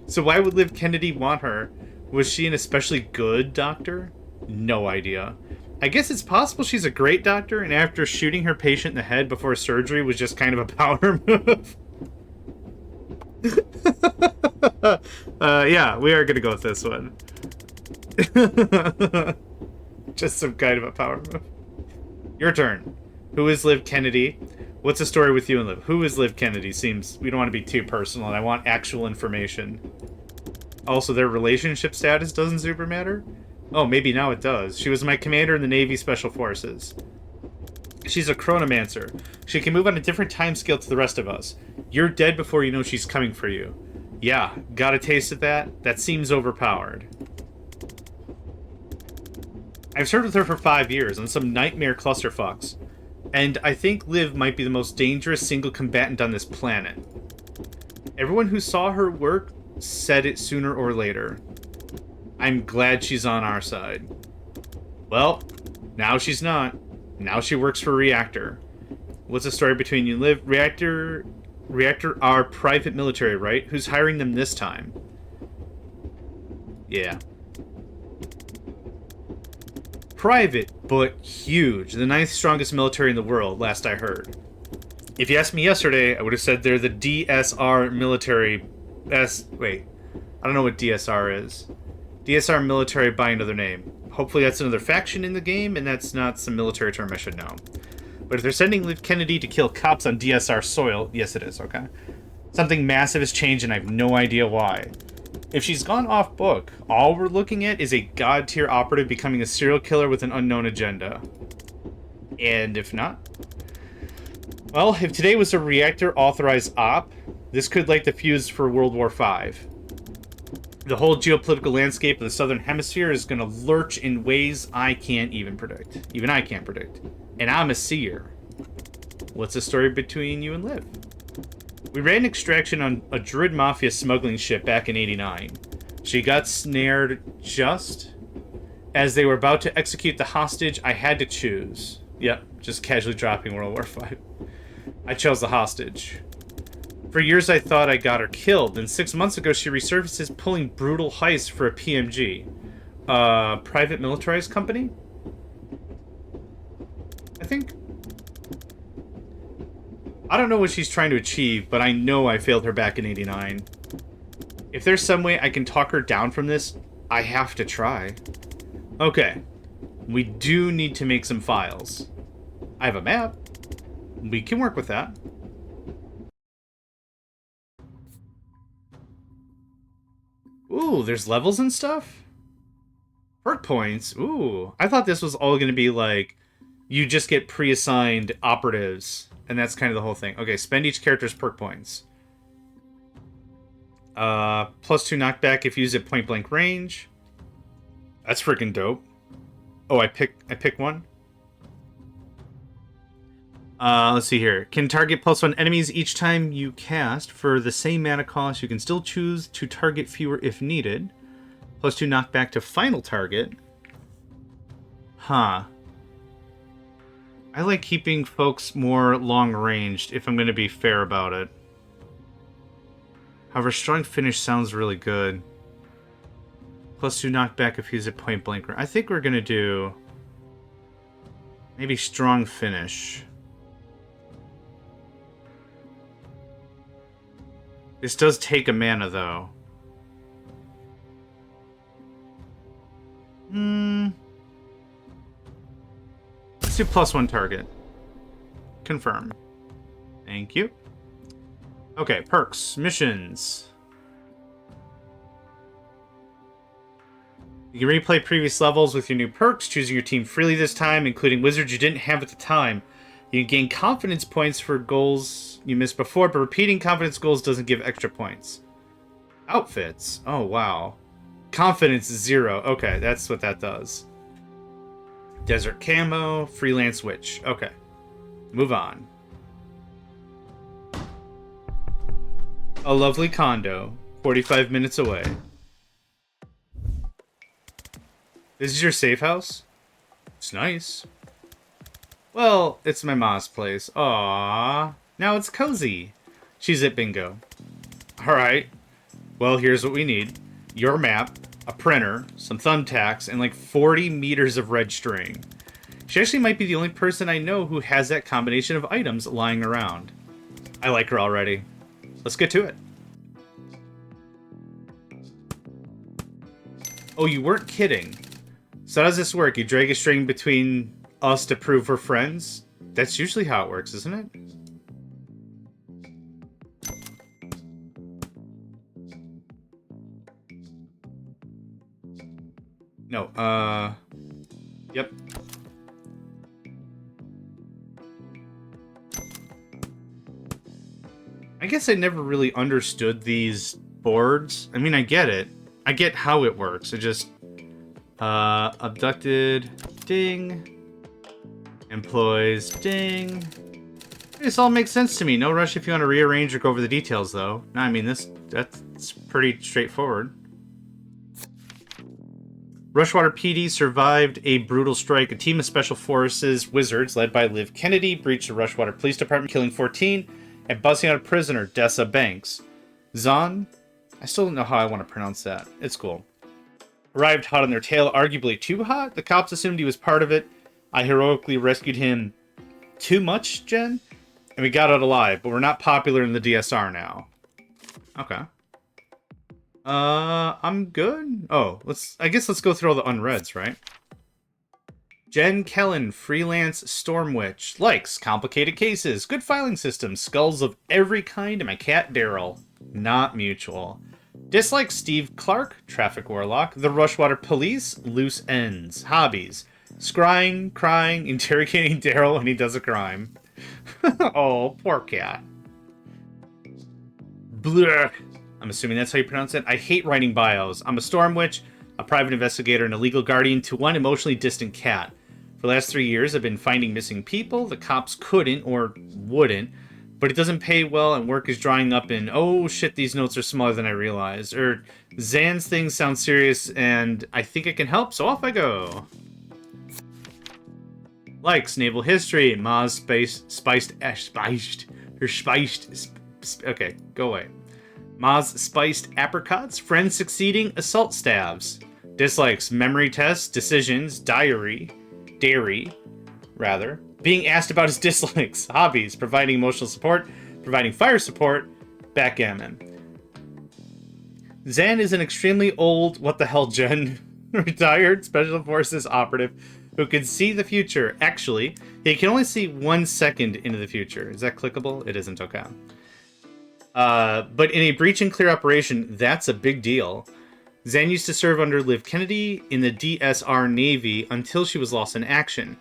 So why would Liv Kennedy want her? Was she an especially good doctor? No idea. I guess it's possible she's a great doctor, and after shooting her patient in the head before surgery was just kind of a power move. Yeah, we are gonna go with this one. Just some kind of a power move. Your turn. Who is Liv Kennedy? What's the story with you and Liv? Who is Liv Kennedy? Seems we don't want to be too personal, and I want actual information. Also, their relationship status doesn't super matter? Oh, maybe now it does. She was my commander in the Navy Special Forces. She's a chronomancer. She can move on a different time scale to the rest of us. You're dead before you know she's coming for you. Yeah, got a taste of that? That seems overpowered. I've served with her for 5 years on some nightmare clusterfucks. And I think Liv might be the most dangerous single combatant on this planet. Everyone who saw her work said it sooner or later. I'm glad she's on our side. Well, now she's not. Now she works for Reactor. What's the story between you and Liv? Reactor are private military, right? Who's hiring them this time? Yeah. Private, but huge. The 9th strongest military in the world, last I heard. If you asked me yesterday, I would have said they're the DSR military... Wait. I don't know what DSR is. DSR military by another name. Hopefully that's another faction in the game, and that's not some military term I should know. But if they're sending Liv Kennedy to kill cops on DSR soil, yes it is, okay? Something massive has changed, and I have no idea why. If she's gone off book, all we're looking at is a god-tier operative becoming a serial killer with an unknown agenda. And if not... Well, if today was a Reactor-authorized op, this could light the fuse for World War V. The whole geopolitical landscape of the Southern Hemisphere is going to lurch in ways I can't even predict. Even I can't predict. And I'm a seer. What's the story between you and Liv? We ran extraction on a Druid Mafia smuggling ship back in '89. She got snared just as they were about to execute the hostage. I had to choose. Yep, just casually dropping World War V. I chose the hostage. For years I thought I got her killed, and 6 months ago she resurfaces pulling brutal heists for a PMG. Private militarized company? I think. I don't know what she's trying to achieve, but I know I failed her back in '89. If there's some way I can talk her down from this, I have to try. Okay. We do need to make some files. I have a map. We can work with that. Ooh, there's levels and stuff? Perk points? Ooh. I thought this was all going to be like, you just get pre-assigned operatives, and that's kind of the whole thing. Okay, spend each character's perk points. +2 knockback if used at point-blank range. That's freaking dope. Oh, I pick one? Let's see here. Can target +1 enemies each time you cast. For the same mana cost, you can still choose to target fewer if needed. +2 knockback to final target. Huh. I like keeping folks more long-ranged, if I'm going to be fair about it. However, strong finish sounds really good. +2 knockback if used at point-blank. I think we're going to do... maybe strong finish. This does take a mana, though. Let's do +1 target. Confirm. Thank you. Okay, perks. Missions. You can replay previous levels with your new perks, choosing your team freely this time, including wizards you didn't have at the time. You can gain confidence points for goals you missed before, but repeating confidence goals doesn't give extra points. Outfits. Oh, wow. Confidence 0. Okay, that's what that does. Desert camo, freelance witch. Okay. Move on. A lovely condo, 45 minutes away. This is your safe house? It's nice. Well, it's my ma's place. Aww. Now it's cozy. She's at bingo. Alright. Well, here's what we need. Your map, a printer, some thumbtacks, and like 40 meters of red string. She actually might be the only person I know who has that combination of items lying around. I like her already. Let's get to it. Oh, you weren't kidding. So how does this work? You drag a string between us to prove we're friends? That's usually how it works, isn't it? No, yep. I guess I never really understood these boards. I mean, I get it. I get how it works. It just... abducted, ding. Employees, ding. This all makes sense to me. No rush if you want to rearrange or go over the details, though. No, I mean, that's pretty straightforward. Rushwater PD survived a brutal strike. A team of Special Forces wizards led by Liv Kennedy breached the Rushwater Police Department, killing 14 and busting out a prisoner, Dessa Banks. Zahn? I still don't know how I want to pronounce that. It's cool. Arrived hot on their tail, arguably too hot. The cops assumed he was part of it. I heroically rescued him. Too much, Jen? And we got out alive, but we're not popular in the DSR now. Okay. I'm good. Oh, I guess let's go through all the unreads, right? Jen Kellen, freelance storm witch. Likes complicated cases, good filing systems, skulls of every kind, and my cat Daryl. Not mutual. Dislikes Steve Clark, traffic warlock. The Rushwater Police, loose ends. Hobbies: scrying, crying, interrogating Daryl when he does a crime. Oh, poor cat. Blech. I'm assuming that's how you pronounce it. I hate writing bios. I'm a storm witch, a private investigator, and a legal guardian to one emotionally distant cat. For the last 3 years, I've been finding missing people. The cops couldn't or wouldn't, but it doesn't pay well and work is drying up and oh shit, these notes are smaller than I realized. Or Zan's things sound serious and I think it can help, so off I go. Likes naval history, Maz okay, go away. Maz spiced apricots, friends succeeding, assault stabs. Dislikes memory tests, decisions, dairy, being asked about his dislikes, hobbies, providing emotional support, providing fire support, backgammon. Zan is an extremely old, what the hell, Jen, retired Special Forces operative who can see the future. Actually, he can only see 1 second into the future. Is that clickable? It isn't, okay. But in a breach and clear operation, that's a big deal. Zan used to serve under Liv Kennedy in the DSR Navy until she was lost in action.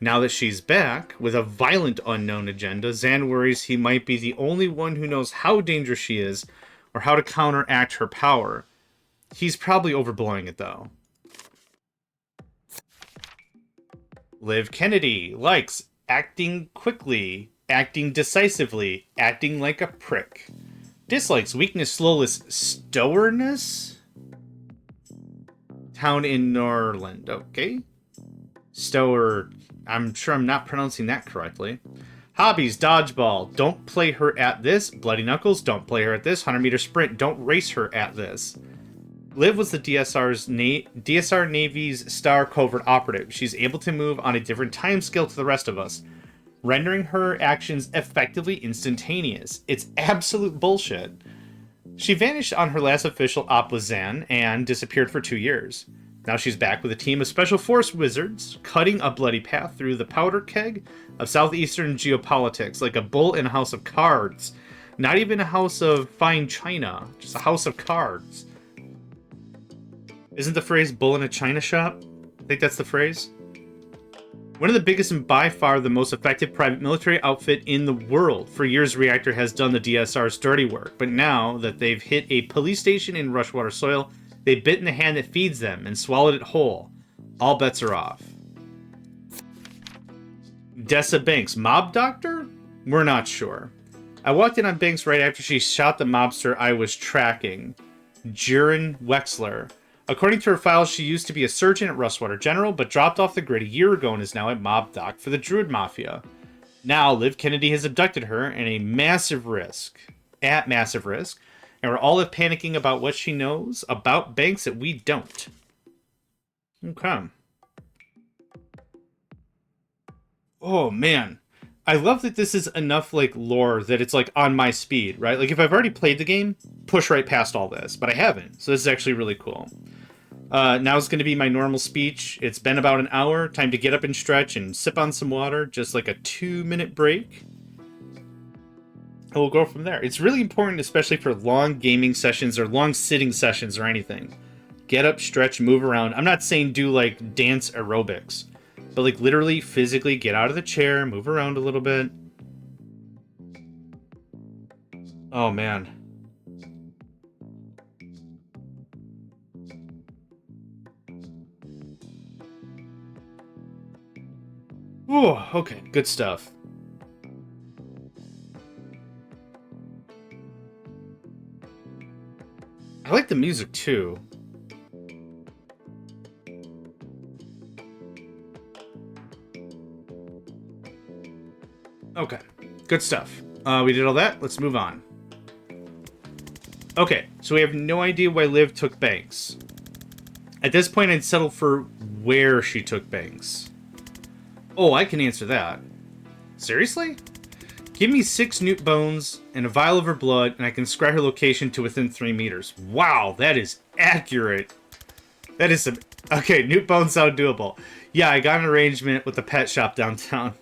Now that she's back, with a violent unknown agenda, Zan worries he might be the only one who knows how dangerous she is, or how to counteract her power. He's probably overblowing it, though. Liv Kennedy likes acting quickly, acting decisively, acting like a prick. Dislikes weakness, slowness, stowerness? Town in Norland, okay. Stower, I'm sure I'm not pronouncing that correctly. Hobbies, dodgeball, don't play her at this. Bloody Knuckles, don't play her at this. 100-meter sprint, don't race her at this. Liv was the DSR Navy's star covert operative. She's able to move on a different time scale to the rest of us, rendering her actions effectively instantaneous. It's absolute bullshit. She vanished on her last official op with Zan and disappeared for 2 years. Now she's back with a team of Special Force wizards, cutting a bloody path through the powder keg of southeastern geopolitics, like a bull in a house of cards. Not even a house of fine china, just a house of cards. Isn't the phrase bull in a china shop? I think that's the phrase. One of the biggest and by far the most effective private military outfit in the world. For years, Reactor has done the DSR's dirty work, but now that they've hit a police station in Rushwater soil, they bit in the hand that feeds them and swallowed it whole. All bets are off. Dessa Banks, mob doctor? We're not sure. I walked in on Banks right after she shot the mobster I was tracking, Jiren Wexler. According to her files, she used to be a surgeon at Rushwater General, but dropped off the grid a year ago and is now a mob doc for the Druid Mafia. Now, Liv Kennedy has abducted her at massive risk, and we're all panicking about what she knows about Banks that we don't. Okay. Oh, man. I love that this is enough, like, lore that it's, like, on my speed, right? Like, if I've already played the game, push right past all this. But I haven't, so this is actually really cool. Now is going to be my normal speech. It's been about an hour. Time to get up and stretch and sip on some water. Just like a 2-minute break. And we'll go from there. It's really important, especially for long gaming sessions or long sitting sessions or anything. Get up, stretch, move around. I'm not saying do like dance aerobics, but like literally physically get out of the chair, move around a little bit. Oh man. Ooh, okay, good stuff. I like the music too. Okay, good stuff. We did all that. Let's move on. Okay, so we have no idea why Liv took Banks. At this point, I'd settle for where she took Banks. Oh, I can answer that. Seriously? Give me 6 newt bones and a vial of her blood, and I can scry her location to within 3 meters. Wow, that is accurate. That is some... Okay, newt bones sound doable. Yeah, I got an arrangement with the pet shop downtown.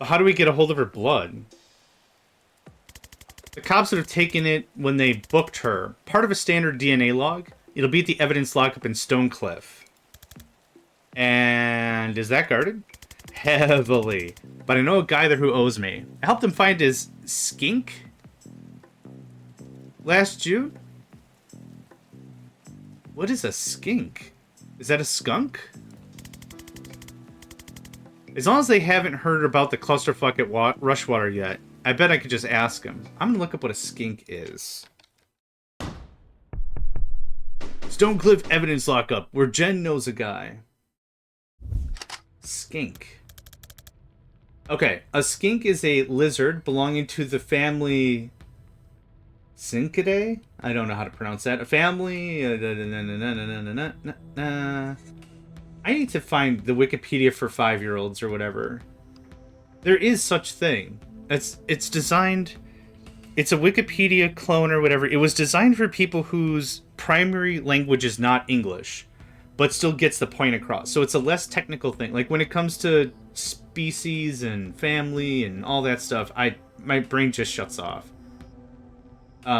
How do we get a hold of her blood? The cops would have taken it when they booked her. Part of a standard DNA log. It'll be at the evidence lockup in Stonecliff. And is that guarded? Heavily. But I know a guy there who owes me. I helped him find his skink last June. What is a skink? Is that a skunk? As long as they haven't heard about the clusterfuck at Rushwater yet, I bet I could just ask him. I'm gonna look up what a skink is. Stonecliff evidence lockup, where Jen knows a guy. Skink. Okay, a skink is a lizard belonging to the family Cinquidae? I don't know how to pronounce that. A family... I need to find the Wikipedia for 5-year-olds or whatever. There is such thing. It's designed... It's a Wikipedia clone or whatever. It was designed for people whose primary language is not English, but still gets the point across. So it's a less technical thing. Like when it comes to species and family and all that stuff, my brain just shuts off.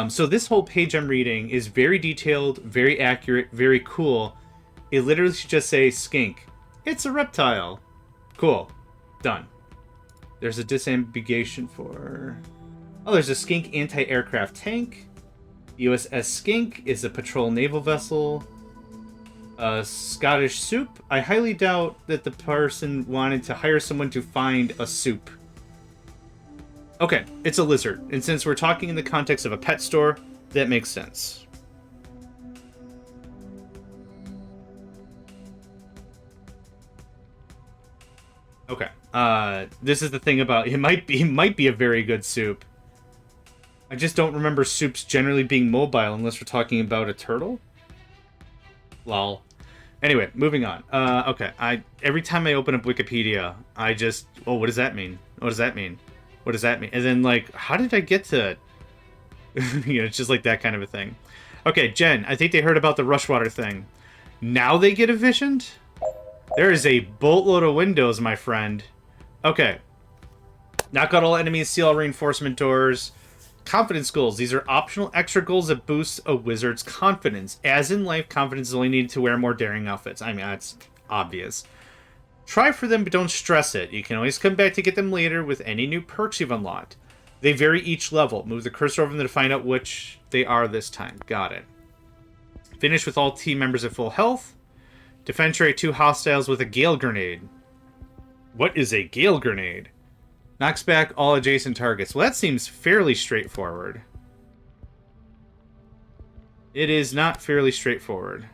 So this whole page I'm reading is very detailed, very accurate, very cool. It literally should just say skink. It's a reptile. Cool. Done. There's a disambiguation for... Oh, there's a skink anti-aircraft tank. USS Skink is a patrol naval vessel. Scottish soup. I highly doubt that the person wanted to hire someone to find a soup. Okay, it's a lizard. And since we're talking in the context of a pet store, that makes sense. Okay. This is the thing about it might be a very good soup. I just don't remember soups generally being mobile unless we're talking about a turtle. Lol. Anyway, moving on. Okay. Every time I open up Wikipedia, I just... Oh, what does that mean? What does that mean? What does that mean? And then, like, how did I get to... You know, it's just like that kind of a thing. Okay, Jen, I think they heard about the Rushwater thing. Now they get envisioned? There is a boatload of windows, my friend. Okay. Knock out all enemies, seal all reinforcement doors. Confidence goals. These are optional extra goals that boost a wizard's confidence. As in life, confidence is only needed to wear more daring outfits. I mean, that's obvious. Try for them, but don't stress it. You can always come back to get them later with any new perks you've unlocked. They vary each level. Move the cursor over them to find out which they are this time. Got it. Finish with all team members at full health. Defenestrate 2 hostiles with a Gale Grenade. What is a Gale Grenade? Knocks back all adjacent targets. Well, that seems fairly straightforward. It is not fairly straightforward.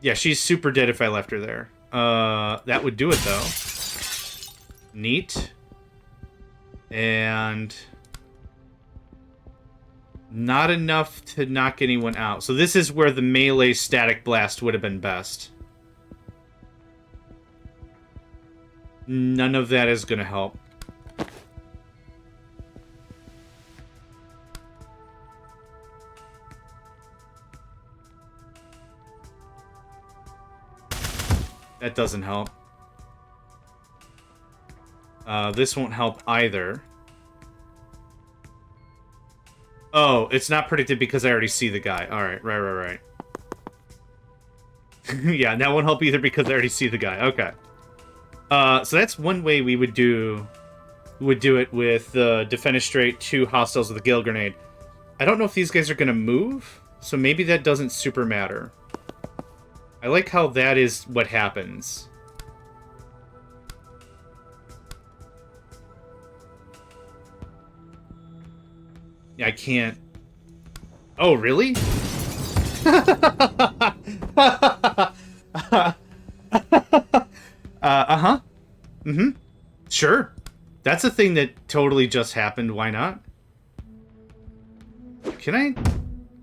Yeah, she's super dead if I left her there. That would do it, though. Neat. And... Not enough to knock anyone out. So this is where the melee static blast would have been best. None of that is going to help. That doesn't help. This won't help either. Oh, it's not predicted because I already see the guy. Alright, right. Yeah, that won't help either because I already see the guy. Okay. So that's one way we would do it with Defenestrate 2 hostiles with a Gale Grenade. I don't know if these guys are going to move, so maybe that doesn't super matter. I like how that is what happens. Yeah, I can't... Oh, really? Uh-huh. Mm-hmm. Sure. That's a thing that totally just happened. Why not? Can I...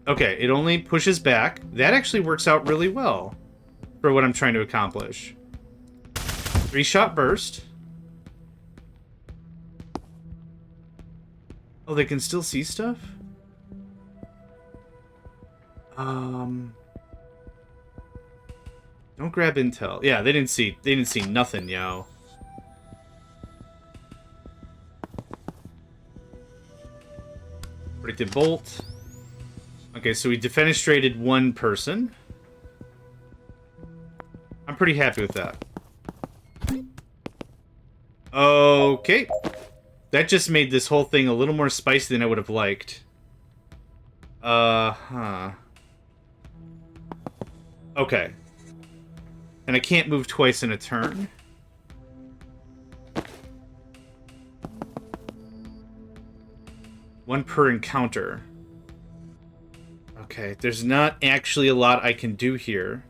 Okay, it only pushes back. That actually works out really well for what I'm trying to accomplish. 3-shot burst. Oh, they can still see stuff? Don't grab intel. Yeah, they didn't see nothing, yo. Predicted bolt. Okay, so we defenestrated one person. I'm pretty happy with that. Okay. That just made this whole thing a little more spicy than I would have liked. Huh. Okay. And I can't move twice in a turn. One per encounter. Okay, there's not actually a lot I can do here.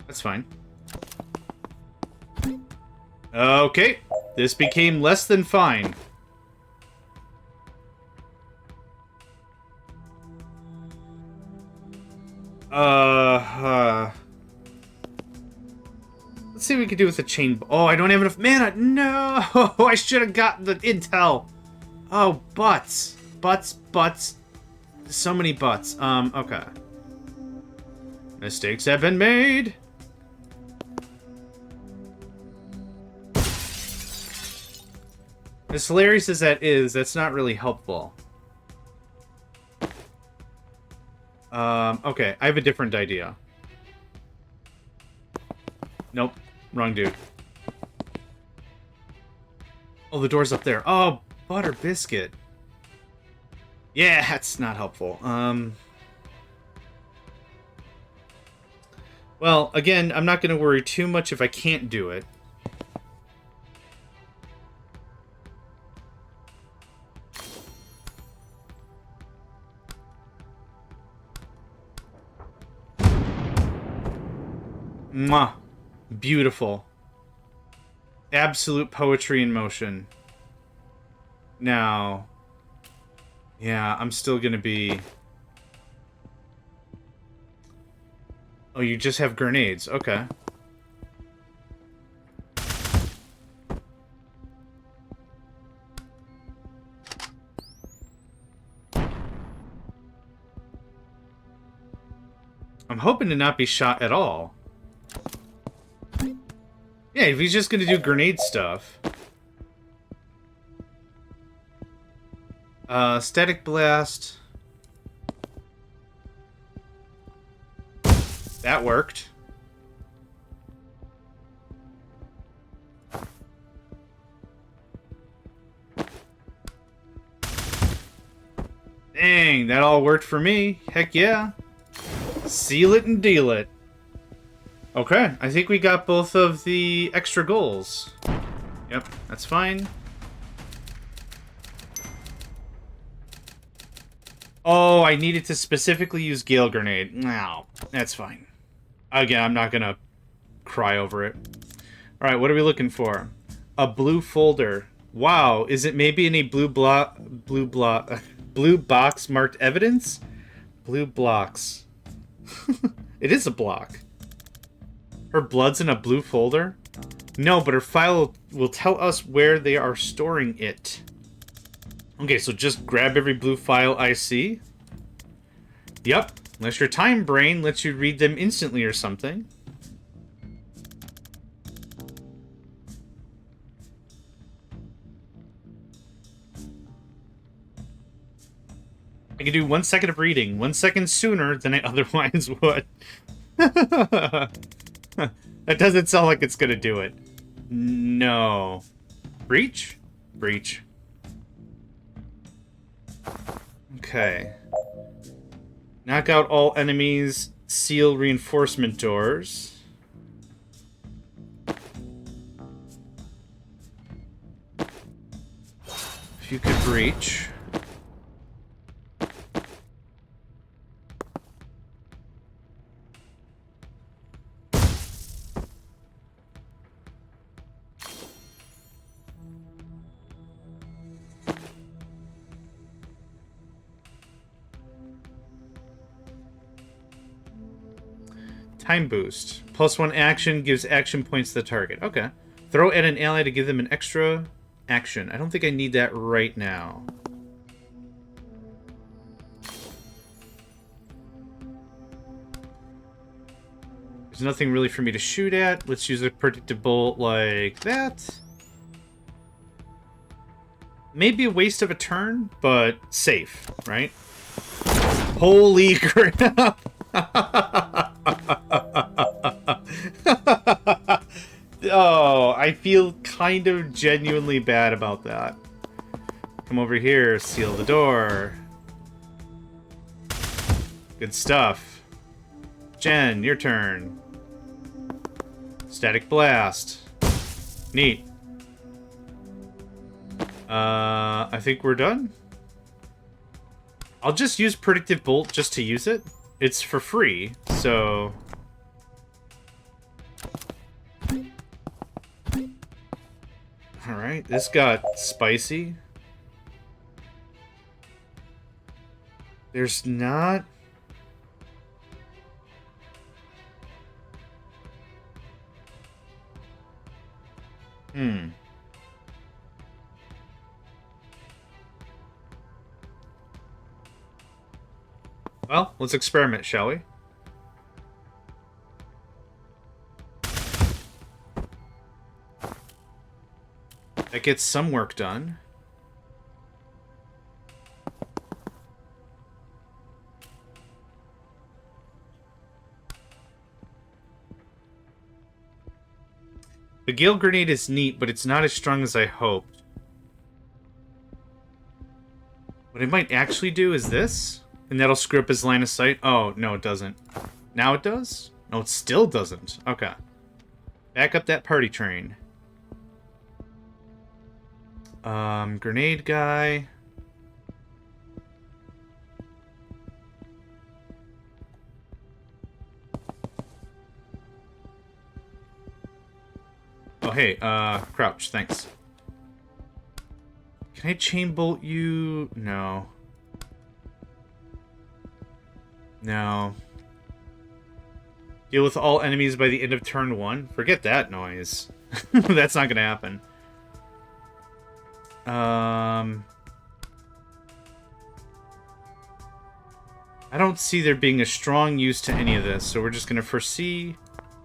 That's fine. Okay, this became less than fine. Let's see what we can do with the chain. Oh, I don't have enough mana. No, I should have gotten the intel. Oh, butts. Butts. So many butts. Okay. Mistakes have been made. As hilarious as that is, that's not really helpful. Okay, I have a different idea. Nope, wrong dude. Oh, the door's up there. Oh, butter biscuit. Yeah, that's not helpful. Well, again, I'm not going to worry too much if I can't do it. Mwah. Beautiful. Absolute poetry in motion. Now... Yeah, I'm still gonna be... Oh, you just have grenades. Okay. I'm hoping to not be shot at all. Yeah, if he's just gonna do grenade stuff. Static blast. That worked. Dang, that all worked for me. Heck yeah. Seal it and deal it. Okay, I think we got both of the extra goals. Yep, that's fine. Oh, I needed to specifically use Gale Grenade. No, that's fine. Again, I'm not gonna cry over it. Alright, what are we looking for? A blue folder. Wow, is it maybe in a blue box marked evidence? Blue blocks. It is a block. Her blood's in a blue folder? No, but her file will tell us where they are storing it. Okay, so just grab every blue file I see? Yep, unless your time brain lets you read them instantly or something. I could do 1 second of reading, 1 second sooner than I otherwise would. That doesn't sound like it's gonna do it. No. Breach? Breach. Okay. Knock out all enemies. Seal reinforcement doors. If you could breach. Time boost. +1 action gives action points to the target. Okay. Throw at an ally to give them an extra action. I don't think I need that right now. There's nothing really for me to shoot at. Let's use a predictive bolt like that. Maybe a waste of a turn, but safe, right? Holy crap! Oh, I feel kind of genuinely bad about that. Come over here, seal the door. Good stuff. Jen, your turn. Static blast. Neat. I think we're done. I'll just use predictive bolt just to use it. It's for free, so... Alright, this got spicy. There's not... Well, let's experiment, shall we? That gets some work done. The Gale Grenade is neat, but it's not as strong as I hoped. What I might actually do is this, and that'll screw up his line of sight. Oh, no, it doesn't. Now it does? No, it still doesn't. Okay. Back up that party train. Grenade guy. Oh, hey, crouch, thanks. Can I chain bolt you? No. No. Deal with all enemies by the end of turn 1? Forget that noise. That's not gonna happen. I don't see there being a strong use to any of this, so we're just gonna foresee,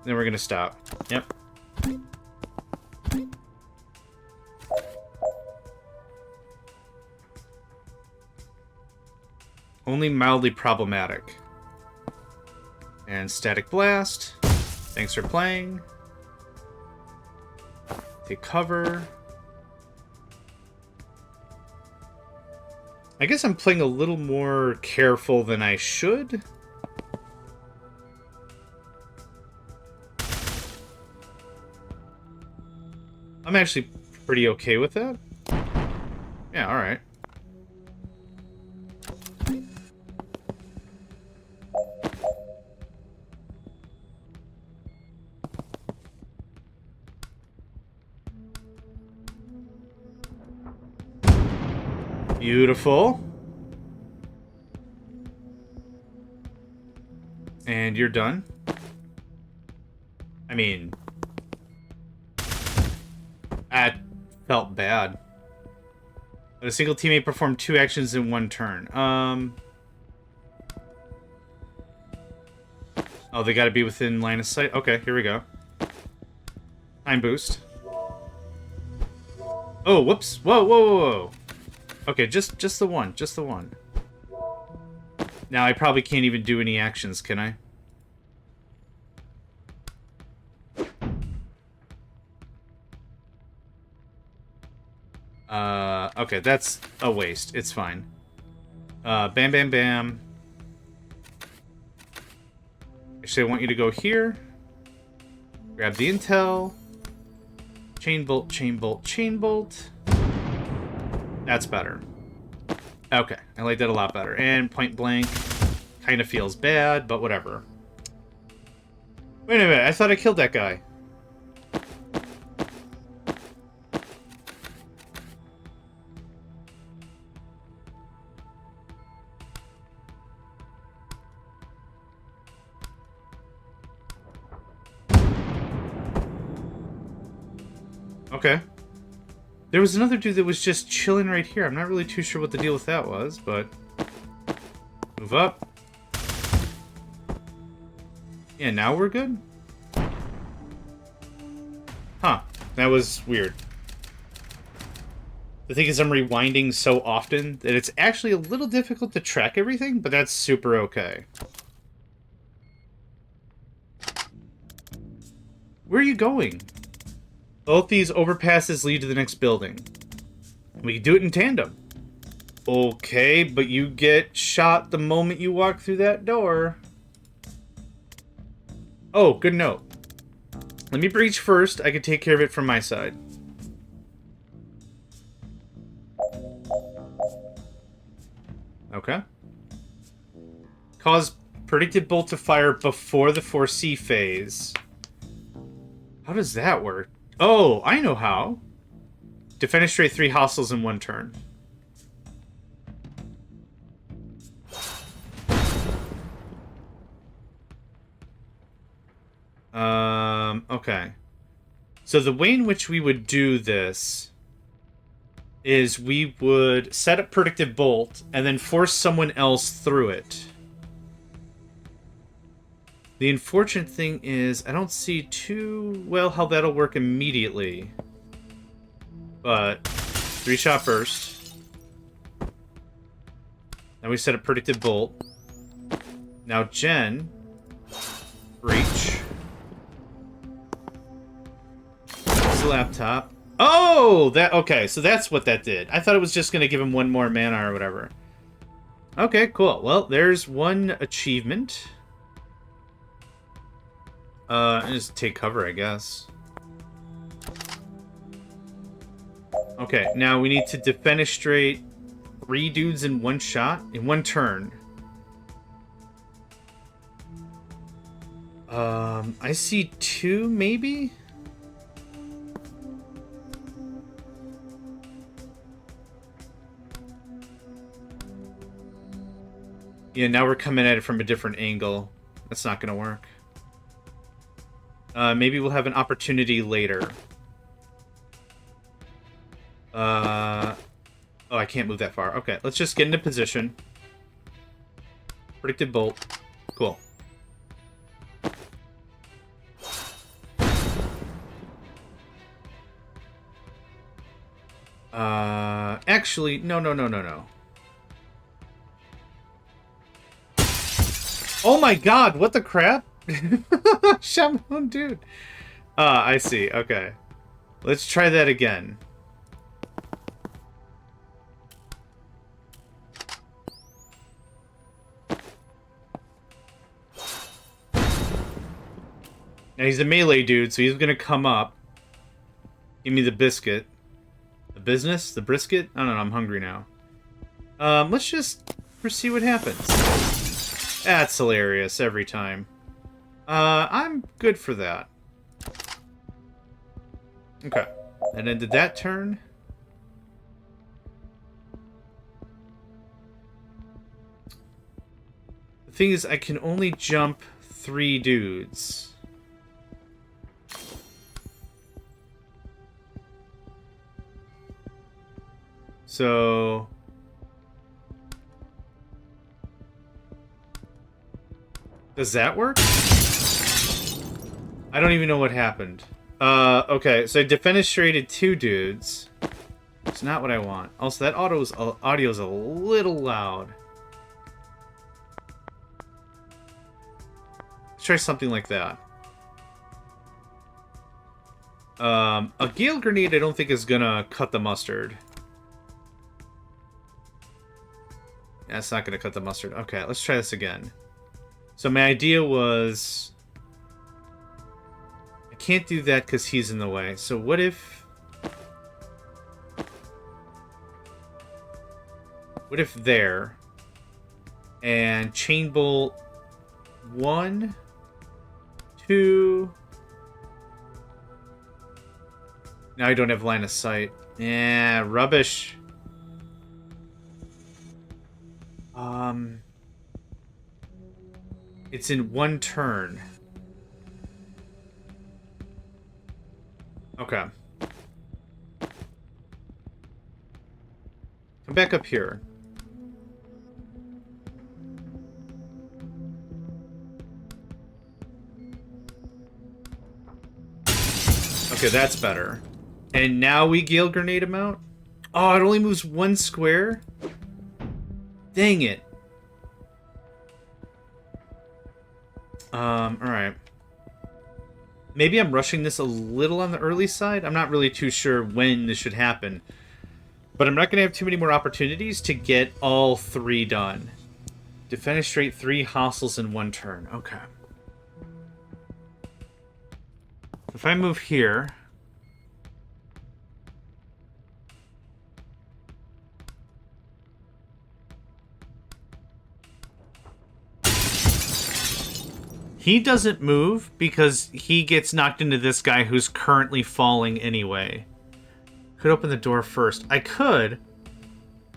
then we're gonna stop. Yep. Only mildly problematic. And static blast. Thanks for playing. Take cover. I guess I'm playing a little more careful than I should. I'm actually pretty okay with that. Yeah, alright. Beautiful. And you're done. I mean, that felt bad. A single teammate performed 2 actions in 1 turn. Oh, they gotta be within line of sight? Okay, here we go. Time boost. Oh, whoops. Whoa, whoa, whoa, whoa. Okay, just the one. Just the one. Now, I probably can't even do any actions, can I? Okay, that's a waste. It's fine. Bam, bam, bam. Actually, I want you to go here. Grab the intel. Chain bolt, chain bolt, chain bolt. That's better. Okay, I like that a lot better. And point blank kind of feels bad, but whatever. Wait a minute, I thought I killed that guy. Okay. There was another dude that was just chilling right here. I'm not really too sure what the deal with that was, but... Move up. Yeah, now we're good? Huh. That was weird. The thing is, I'm rewinding so often that it's actually a little difficult to track everything, but that's super okay. Where are you going? Both these overpasses lead to the next building. We can do it in tandem. Okay, but you get shot the moment you walk through that door. Oh, good note. Let me breach first. I can take care of it from my side. Okay. Cause predicted bolt to fire before the foresee phase. How does that work? Oh, I know how. Defenestrate 3 hostiles in 1 turn. Okay. So the way in which we would do this is we would set up predictive bolt and then force someone else through it. The unfortunate thing is I don't see too well how that'll work immediately. But 3-shot burst. Then we set up predictive bolt. Now Jen, breach. Laptop. Oh, that okay. So that's what that did. I thought it was just gonna give him 1 more mana or whatever. Okay, cool. Well, there's 1 achievement. Just take cover, I guess. Okay, now we need to defenestrate 3 dudes in 1 shot in 1 turn. I see 2 maybe. Yeah, now we're coming at it from a different angle. That's not going to work. Maybe we'll have an opportunity later. Oh, I can't move that far. Okay, let's just get into position. Predicted bolt. Cool. Actually, no. Oh my god, what the crap? Shaman, dude. I see. Okay. Let's try that again. Now he's a melee dude, so he's gonna come up. Give me the biscuit. The business? The brisket? I don't know, I'm hungry now. Let's just see what happens. That's hilarious every time. I'm good for that. Okay. That ended that turn. thing is, I can only jump 3 dudes. So... does that work? I don't even know what happened. Okay, so I defenestrated 2 dudes. It's not what I want. Also, that audio's a little loud. Let's try something like that. A Gale Grenade I don't think is gonna cut the mustard. Yeah, it's not gonna cut the mustard. Okay, let's try this again. So my idea was... I can't do that because he's in the way. So what if... what if there... and chain bolt 1, 2... Now I don't have line of sight. Yeah, rubbish. It's in 1 turn. Okay. Come back up here. Okay, that's better. And now we Gale Grenade him out? Oh, it only moves 1 square? Dang it. Alright. Maybe I'm rushing this a little on the early side. I'm not really too sure when this should happen. But I'm not going to have too many more opportunities to get all 3 done. Defenestrate 3 hostiles in 1 turn. Okay. If I move here... he doesn't move because he gets knocked into this guy who's currently falling anyway. Could open the door first. I could.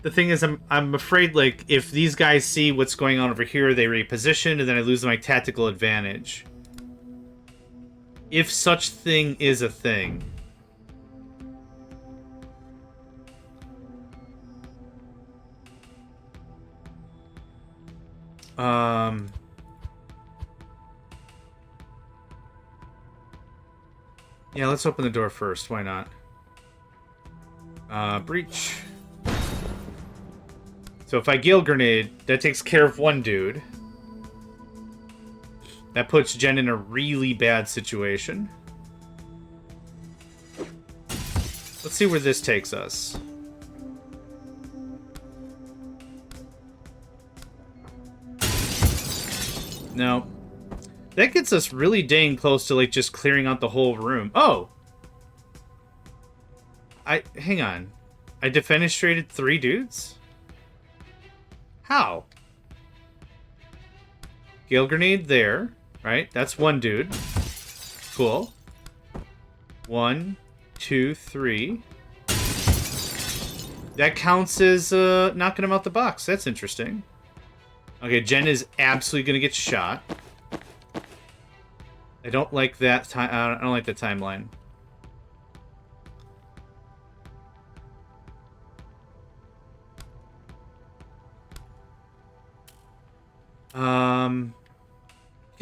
The thing is, I'm afraid, like, if these guys see what's going on over here, they reposition, and then I lose my tactical advantage. If such thing is a thing. Yeah, let's open the door first. Why not? Breach. So if I Gale Grenade, that takes care of 1 dude. That puts Jen in a really bad situation. Let's see where this takes us. No. That gets us really dang close to, like, just clearing out the whole room. Oh! Hang on. I defenestrated 3 dudes? How? Gale Grenade there, right? That's 1 dude. Cool. 1, 2, 3. That counts as knocking him out the box. That's interesting. Okay, Jen is absolutely gonna get shot. I don't like that time. I don't like the timeline. Can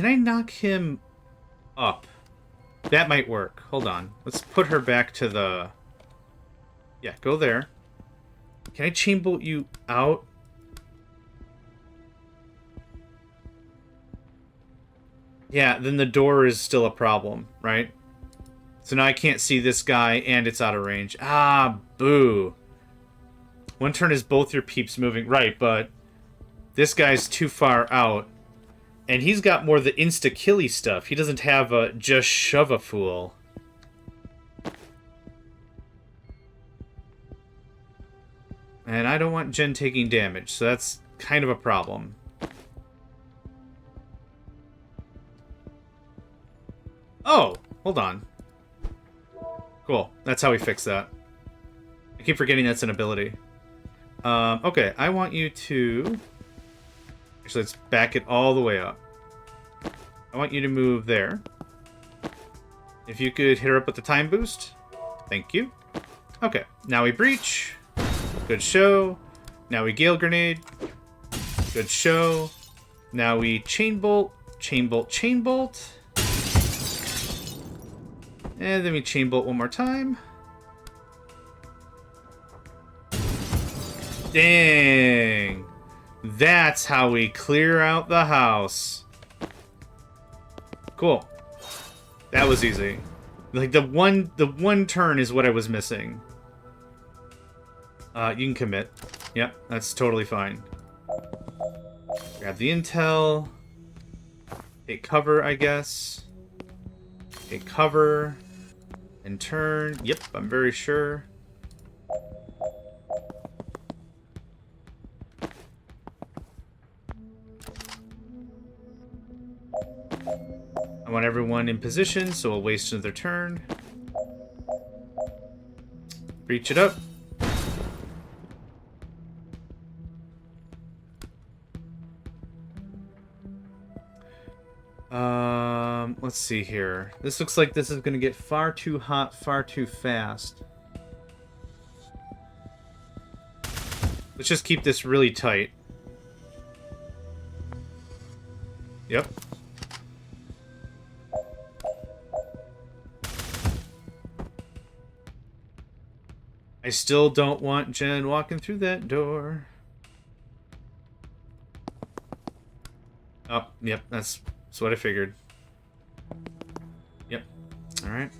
I knock him up? That might work. Hold on. Let's put her back to the... yeah, go there. Can I chain bolt you out? Yeah, then the door is still a problem, right? So now I can't see this guy, and it's out of range. Ah, boo. 1 turn is both your peeps moving. Right, but this guy's too far out. And he's got more the insta-killy stuff. He doesn't have a just shove a fool. And I don't want Jen taking damage, so that's kind of a problem. Oh, hold on. Cool. That's how we fix that. I keep forgetting that's an ability. Okay, I want you to Actually, let's back it all the way up. I want you to move there. If you could hit her up with the time boost. Thank you. Okay, now we breach. Good show. Now we Gale Grenade. Good show. Now we Chain Bolt, Chain Bolt, Chain Bolt. And then we Chain Bolt one more time. Dang. That's how we clear out the house. Cool. That was easy. Like, the one turn is what I was missing. You can commit. Yep, that's totally fine. Grab the intel. Take cover, I guess. Take cover. And turn. Yep, I'm very sure. I want everyone in position, so we'll waste another turn. Reach it up. Let's see here. This looks like this is going to get far too hot, far too fast. Let's just keep this really tight. Yep. I still don't want Jen walking through that door. Oh, yep, that's what I figured. Yep. Alright.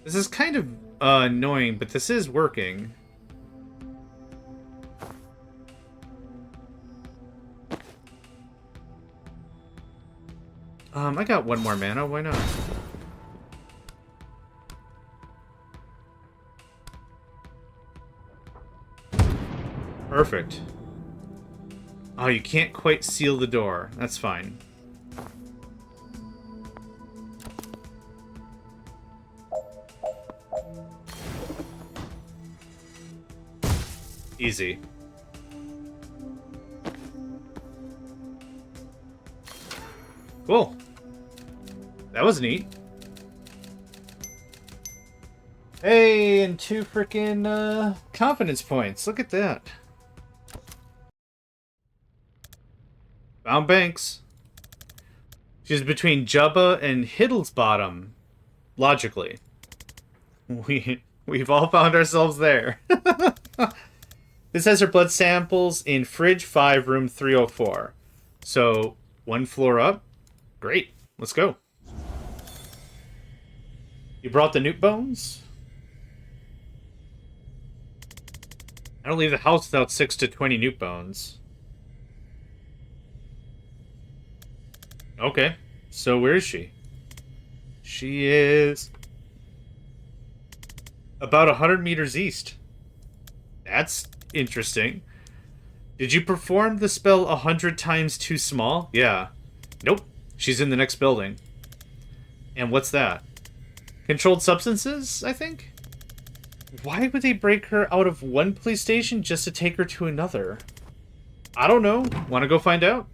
This is kind of annoying, but this is working. I got one more mana, why not? Perfect. Oh, you can't quite seal the door. That's fine. Easy. Cool. That was neat. Hey, and 2 freaking confidence points. Look at that. Found Banks. She's between Jubba and Hiddlesbottom. Logically. We've all found ourselves there. This has her blood samples in Fridge 5, Room 304. So, 1 floor up. Great. Let's go. You brought the newt bones? I don't leave the house without 6 to 20 newt bones. Okay. So where is she? She is about 100 meters east. That's interesting. Did you perform the spell 100 times too small? Yeah. Nope. She's in the next building. And what's that? Controlled substances, I think? Why would they break her out of one police station just to take her to another? I don't know. Want to go find out?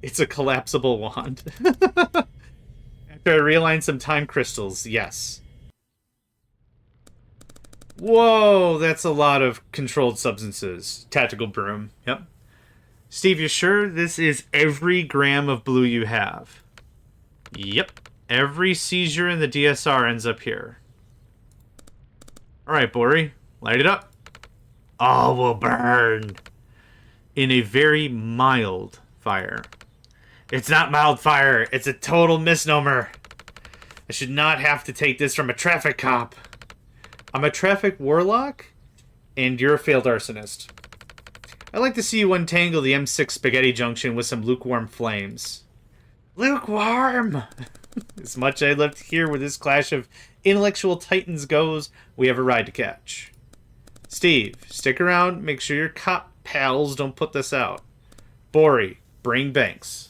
It's a collapsible wand. After I realign some time crystals, yes. Whoa, that's a lot of controlled substances. Tactical broom, yep. Steve, you sure this is every gram of blue you have? Yep. Every seizure in the DSR ends up here. Alright, Bori. Light it up. All will burn. In a very mild fire. It's not mild fire. It's a total misnomer. I should not have to take this from a traffic cop. I'm a traffic warlock, and you're a failed arsonist. I'd like to see you untangle the M6 spaghetti junction with some lukewarm flames. Lukewarm! As much as I love to hear where this clash of intellectual titans goes, we have a ride to catch. Steve, stick around, make sure your cop pals don't put this out. Bori, bring Banks.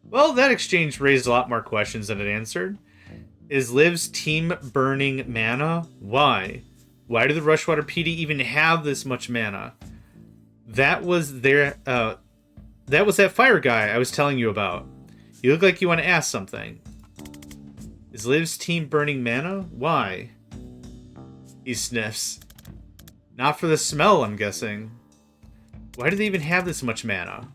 Well, that exchange raised a lot more questions than it answered. Is Liv's team burning mana? Why? Why do the Rushwater PD even have this much mana? That was that fire guy I was telling you about. You look like you want to ask something. Is Liv's team burning mana? Why? He sniffs. Not for the smell, I'm guessing. Why do they even have this much mana?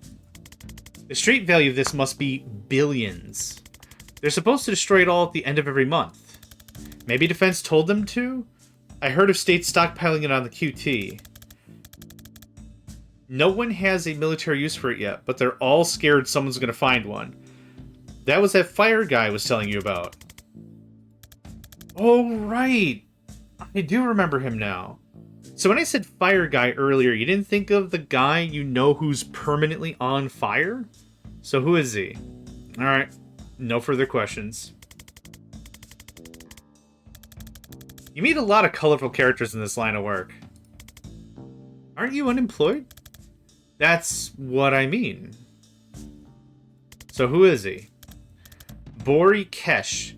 The street value of this must be billions. They're supposed to destroy it all at the end of every month. Maybe Defense told them to? I heard of states stockpiling it on the QT. No one has a military use for it yet, but they're all scared someone's going to find one. That was that fire guy I was telling you about. Oh, right. I do remember him now. So when I said fire guy earlier, you didn't think of the guy you know who's permanently on fire? So who is he? Alright, no further questions. You meet a lot of colorful characters in this line of work. Aren't you unemployed? That's what I mean. So who is he? Bori Kesh,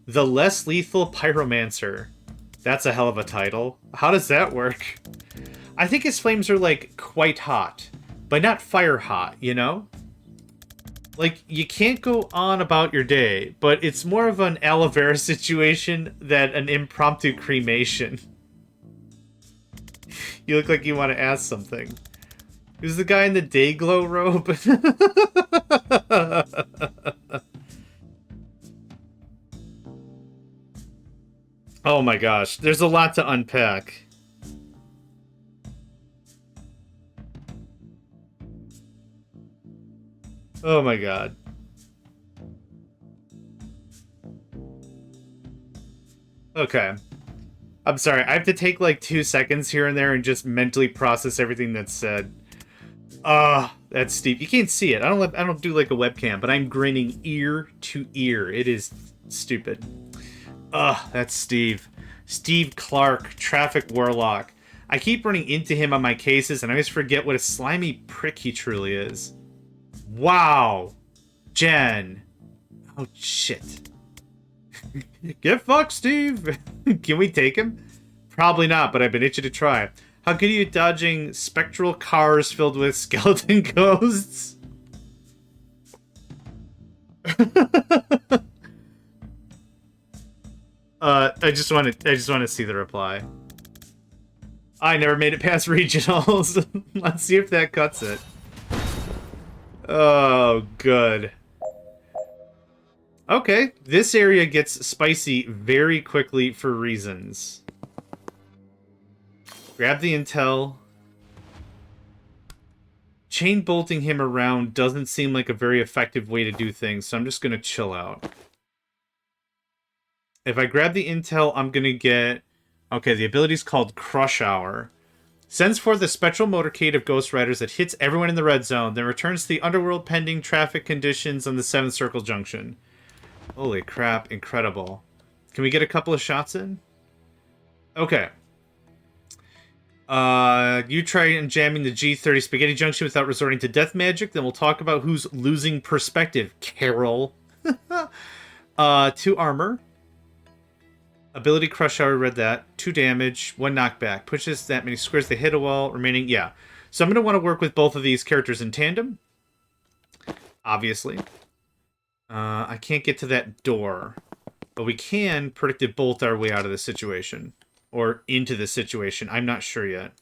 the less lethal pyromancer. That's a hell of a title. How does that work? I think his flames are, like, quite hot. But not fire hot, you know? Like, you can't go on about your day, but it's more of an aloe vera situation than an impromptu cremation. You look like you want to ask something. Who's the guy in the Dayglow robe? Oh my gosh, there's a lot to unpack. Oh my god. Okay. I'm sorry, I have to take like 2 seconds here and there and just mentally process everything that's said. That's steep. You can't see it. I don't do like a webcam, but I'm grinning ear to ear. It is stupid. That's Steve. Steve Clark, Traffic Warlock. I keep running into him on my cases, and I always forget what a slimy prick he truly is. Wow. Jen. Oh, shit. Get fucked, Steve. Can we take him? Probably not, but I've been itching to try. How good are you dodging spectral cars filled with skeleton ghosts? I just want to see the reply. I never made it past regionals. Let's see if that cuts it. Oh, good. Okay, this area gets spicy very quickly for reasons. Grab the intel. Chain bolting him around doesn't seem like a very effective way to do things, so I'm just going to chill out. If I grab the intel, I'm going to get... Okay, the ability's called Crush Hour. Sends forth a spectral motorcade of Ghost Riders that hits everyone in the red zone, then returns to the underworld pending traffic conditions on the 7th Circle Junction. Holy crap, incredible. Can we get a couple of shots in? Okay. You try jamming the G30 Spaghetti Junction without resorting to death magic, then we'll talk about who's losing perspective. Carol. 2 armor. Ability Crush Hour, read that. 2 damage, 1 knockback. Pushes that many squares they hit a wall, remaining... Yeah. So I'm going to want to work with both of these characters in tandem. Obviously. I can't get to that door. But we can predictive bolt our way out of the situation. Or into the situation. I'm not sure yet.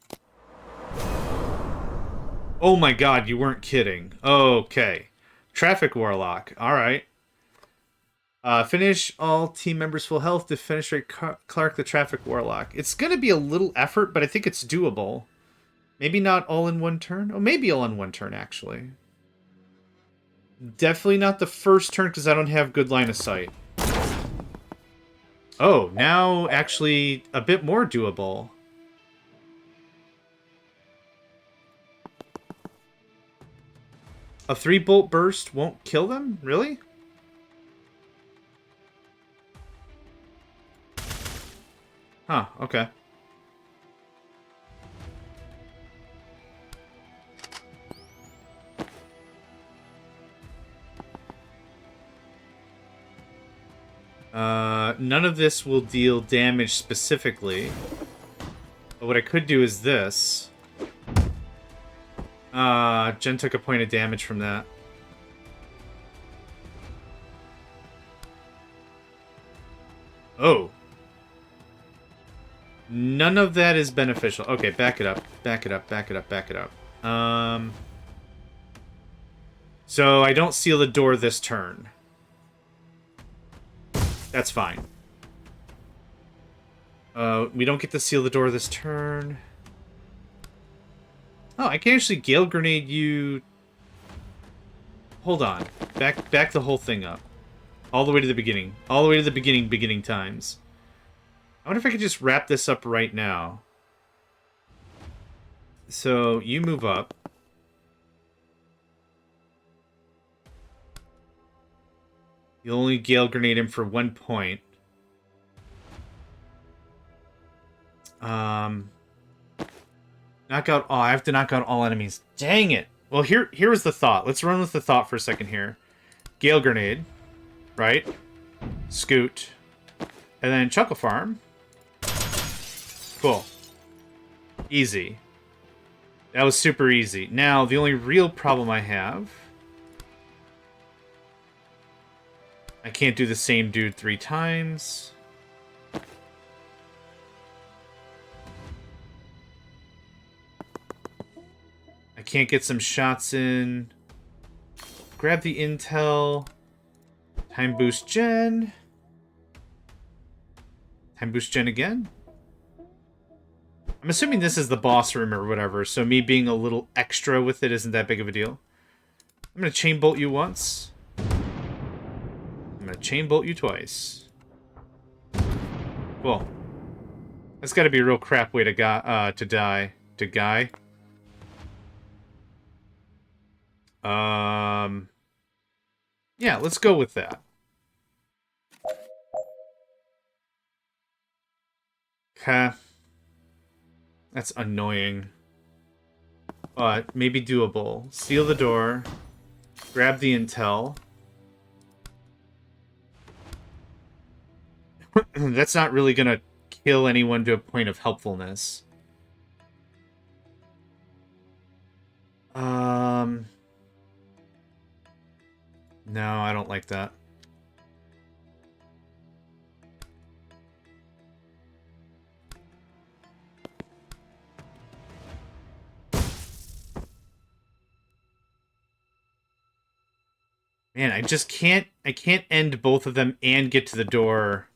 Oh my god, you weren't kidding. Okay. Traffic Warlock. Alright. Finish all team members full health to finish Clark the Traffic Warlock. It's going to be a little effort, but I think it's doable. Maybe not all in one turn. Oh, maybe all in one turn, actually. Definitely not the first turn, because I don't have good line of sight. Oh, now actually a bit more doable. A 3-bolt burst won't kill them? Really? Huh, okay. None of this will deal damage specifically. But what I could do is this. Jen took a point of damage from that. Oh. None of that is beneficial. Okay, back it up. Back it up, back it up, back it up. So I don't seal the door this turn. That's fine. We don't get to seal the door this turn. Oh, I can actually Gale Grenade you... Hold on. Back the whole thing up. All the way to the beginning. All the way to the beginning times. I wonder if I could just wrap this up right now. So, you move up. You'll only Gale Grenade him for 1 point. Knock out all. I have to knock out all enemies. Dang it. Well, here was the thought. Let's run with the thought for a second here. Gale Grenade. Right? Scoot. And then Chuckle Farm. Cool. Easy. That was super easy. Now, the only real problem I have... I can't do the same dude 3 times. I can't get some shots in. Grab the intel. Time boost Jen. Time boost Jen again. I'm assuming this is the boss room or whatever, so me being a little extra with it isn't that big of a deal. I'm going to chain bolt you once. I'm going to chain bolt you twice. Cool. That's got to be a real crap way to die. Yeah, let's go with that. Okay. That's annoying. But maybe doable. Seal the door. Grab the intel. That's not really gonna kill anyone to a point of helpfulness. No, I don't like that. Man, I just can't... I can't end both of them and get to the door.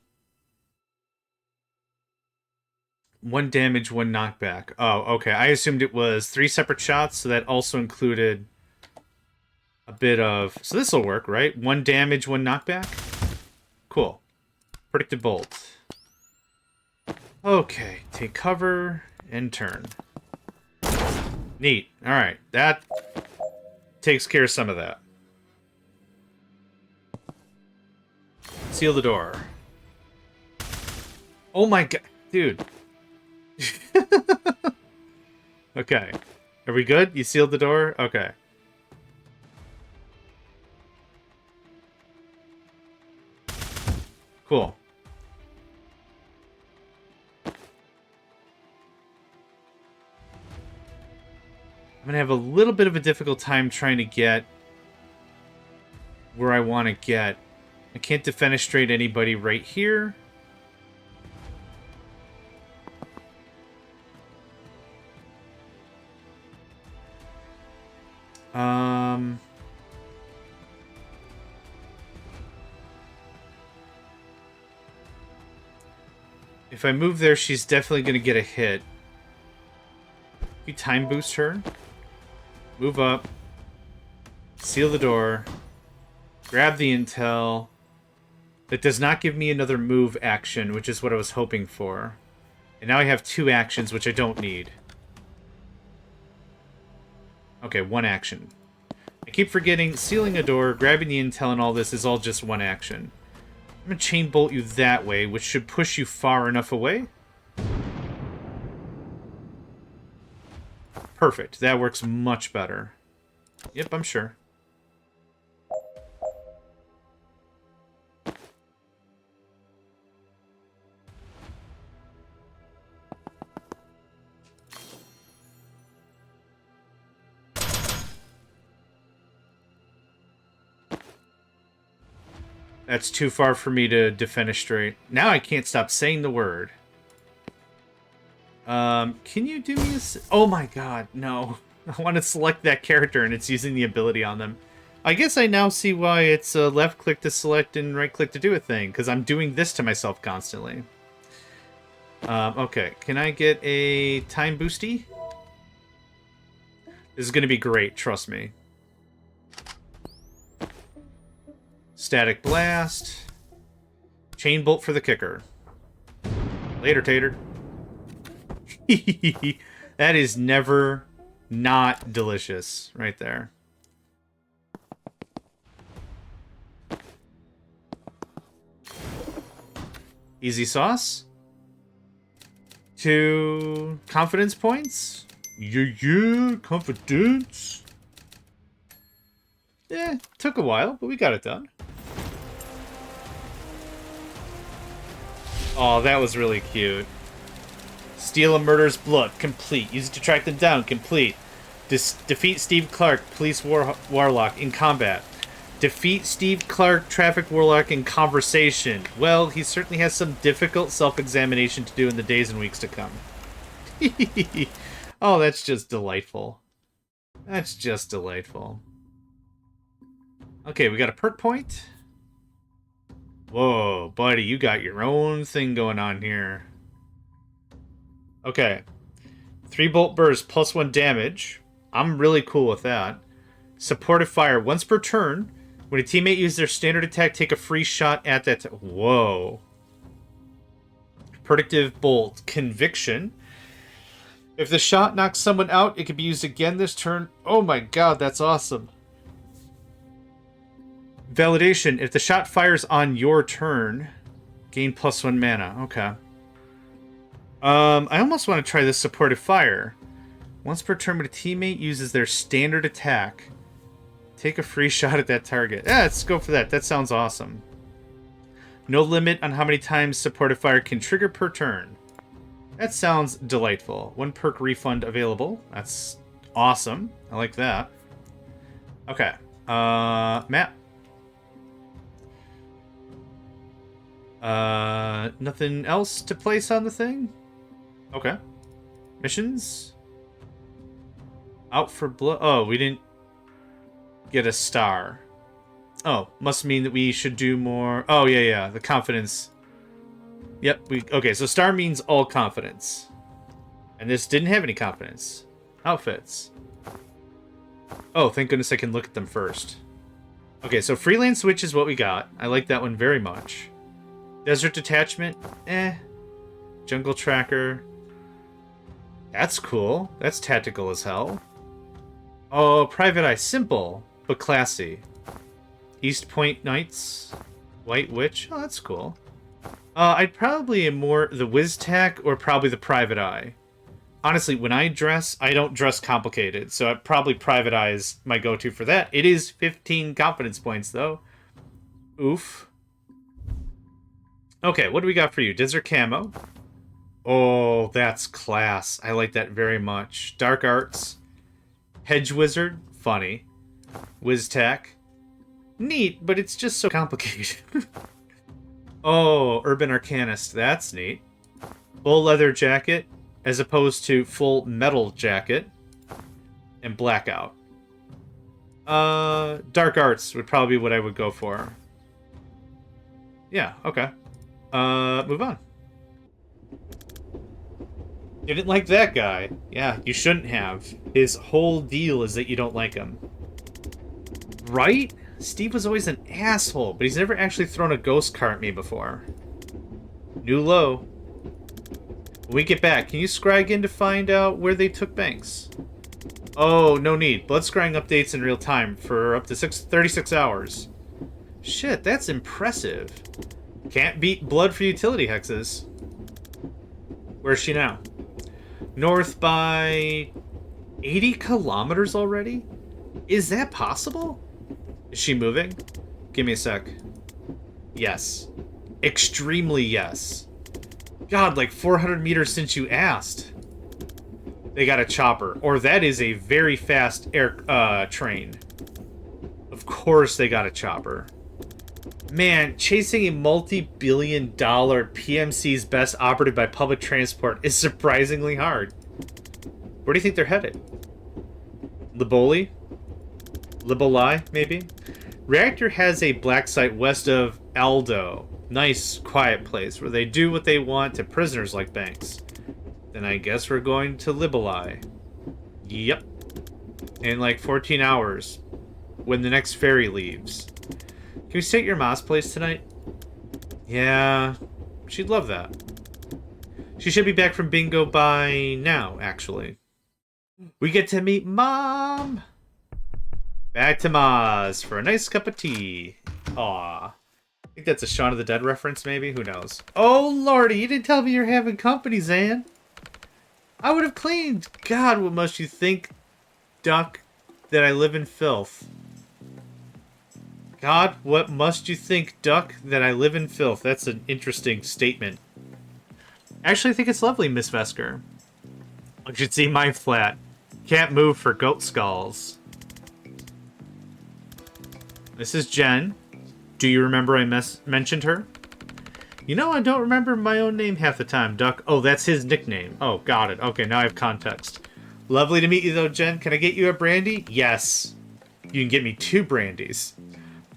1 damage, 1 knockback. Oh, okay. I assumed it was 3 separate shots, so that also included a bit of... So this will work, right? 1 damage, 1 knockback? Cool. Predicted bolt. Okay, take cover and turn. Neat. Alright, that takes care of some of that. Seal the door. Oh my god. Dude. Okay. Are we good? You sealed the door? Okay. Cool. I'm gonna have a little bit of a difficult time trying to get where I want to get. I can't defenestrate anybody right here. If I move there, she's definitely going to get a hit. You time boost her. Move up. Seal the door. Grab the intel. That does not give me another move action, which is what I was hoping for. And now I have 2 actions, which I don't need. Okay, 1 action. I keep forgetting sealing a door, grabbing the intel, and all this is all just 1 action. I'm going to chain bolt you that way, which should push you far enough away. Perfect. That works much better. Yep, I'm sure. That's too far for me to defenestrate. Now I can't stop saying the word. Can you do me a... Oh my god, no. I want to select that character and it's using the ability on them. I guess I now see why it's left click to select and right click to do a thing, because I'm doing this to myself constantly. Okay, can I get a time boosty? This is going to be great, trust me. Static blast. Chain bolt for the kicker. Later, tater. That is never not delicious right there. Easy sauce. 2 confidence points. Yeah, confidence. Yeah, took a while, but we got it done. Oh, that was really cute. Steal a murderer's blood. Complete. Use it to track them down. Complete. Defeat Steve Clark, police warlock, in combat. Defeat Steve Clark, traffic warlock, in conversation. Well, he certainly has some difficult self-examination to do in the days and weeks to come. Oh, that's just delightful. That's just delightful. Okay, we got a perk point. Whoa, buddy, you got your own thing going on here. Okay. 3 bolt burst, +1 damage. I'm really cool with that. Supportive fire. Once per turn, when a teammate uses their standard attack, take a free shot at that... Whoa. Predictive bolt. Conviction. If the shot knocks someone out, it can be used again this turn. Oh my god, that's awesome. Validation. If the shot fires on your turn, gain +1 mana. Okay. I almost want to try this supportive fire. Once per turn when a teammate uses their standard attack, take a free shot at that target. Yeah, let's go for that. That sounds awesome. No limit on how many times supportive fire can trigger per turn. That sounds delightful. 1 perk refund available. That's awesome. I like that. Okay. Map. Nothing else to place on the thing? Okay. Missions? Out for blood. Oh, we didn't get a star. Oh, must mean that we should do more. Oh, yeah. The confidence. Yep. Okay, so star means all confidence. And this didn't have any confidence. Outfits. Oh, thank goodness I can look at them first. Okay, so freelance switch is what we got. I like that one very much. Desert detachment. Jungle tracker. That's cool. That's tactical as hell. Oh, Private Eye. Simple, but classy. East Point Knights. White Witch. Oh, that's cool. I'd probably more the WizTac or probably the Private Eye. Honestly, when I dress, I don't dress complicated, so probably Private Eye is my go-to for that. It is 15 confidence points, though. Oof. Okay, what do we got for you? Desert Camo. Oh, that's class. I like that very much. Dark Arts. Hedge Wizard. Funny. WizTac. Neat, but it's just so complicated. Oh, Urban Arcanist. That's neat. Full leather jacket as opposed to full metal jacket. And Blackout. Dark Arts would probably be what I would go for. Yeah, okay. Move on. Didn't like that guy. Yeah, you shouldn't have. His whole deal is that you don't like him. Right? Steve was always an asshole, but he's never actually thrown a ghost car at me before. New low. When we get back, can you scrag in to find out where they took Banks? Oh, no need. Blood scrying updates in real time for up to 36 hours. Shit, that's impressive. Can't beat blood for utility hexes. Where's she now? North by 80 kilometers already? Is that possible? Is she moving? Give me a sec. Yes. Extremely yes. God, like 400 meters since you asked. They got a chopper. Or that is a very fast air train. Of course they got a chopper. Man, chasing a multi-billion-dollar PMC's best operated by public transport is surprisingly hard. Where do you think they're headed? Liboli? Liboli, maybe? Reactor has a black site west of Aldo. Nice, quiet place where they do what they want to prisoners like Banks. Then I guess we're going to Liboli. Yep. In like 14 hours. When the next ferry leaves. Can we stay at your mom's place tonight? Yeah, she'd love that. She should be back from bingo by now, actually. We get to meet Mom! Back to Ma's for a nice cup of tea. Aw. I think that's a Shaun of the Dead reference, maybe? Who knows? Oh, lordy, you didn't tell me you're having company, Zan. I would have cleaned. God, what must you think, Duck, that I live in filth? God, what must you think, Duck, that I live in filth? That's an interesting statement. Actually, I think it's lovely, Miss Vesker. You should see my flat. Can't move for goat skulls. This is Jen. Do you remember I mentioned her? You know, I don't remember my own name half the time, Duck. Oh, that's his nickname. Oh, got it. Okay, now I have context. Lovely to meet you, though, Jen. Can I get you a brandy? Yes. You can get me 2 brandies.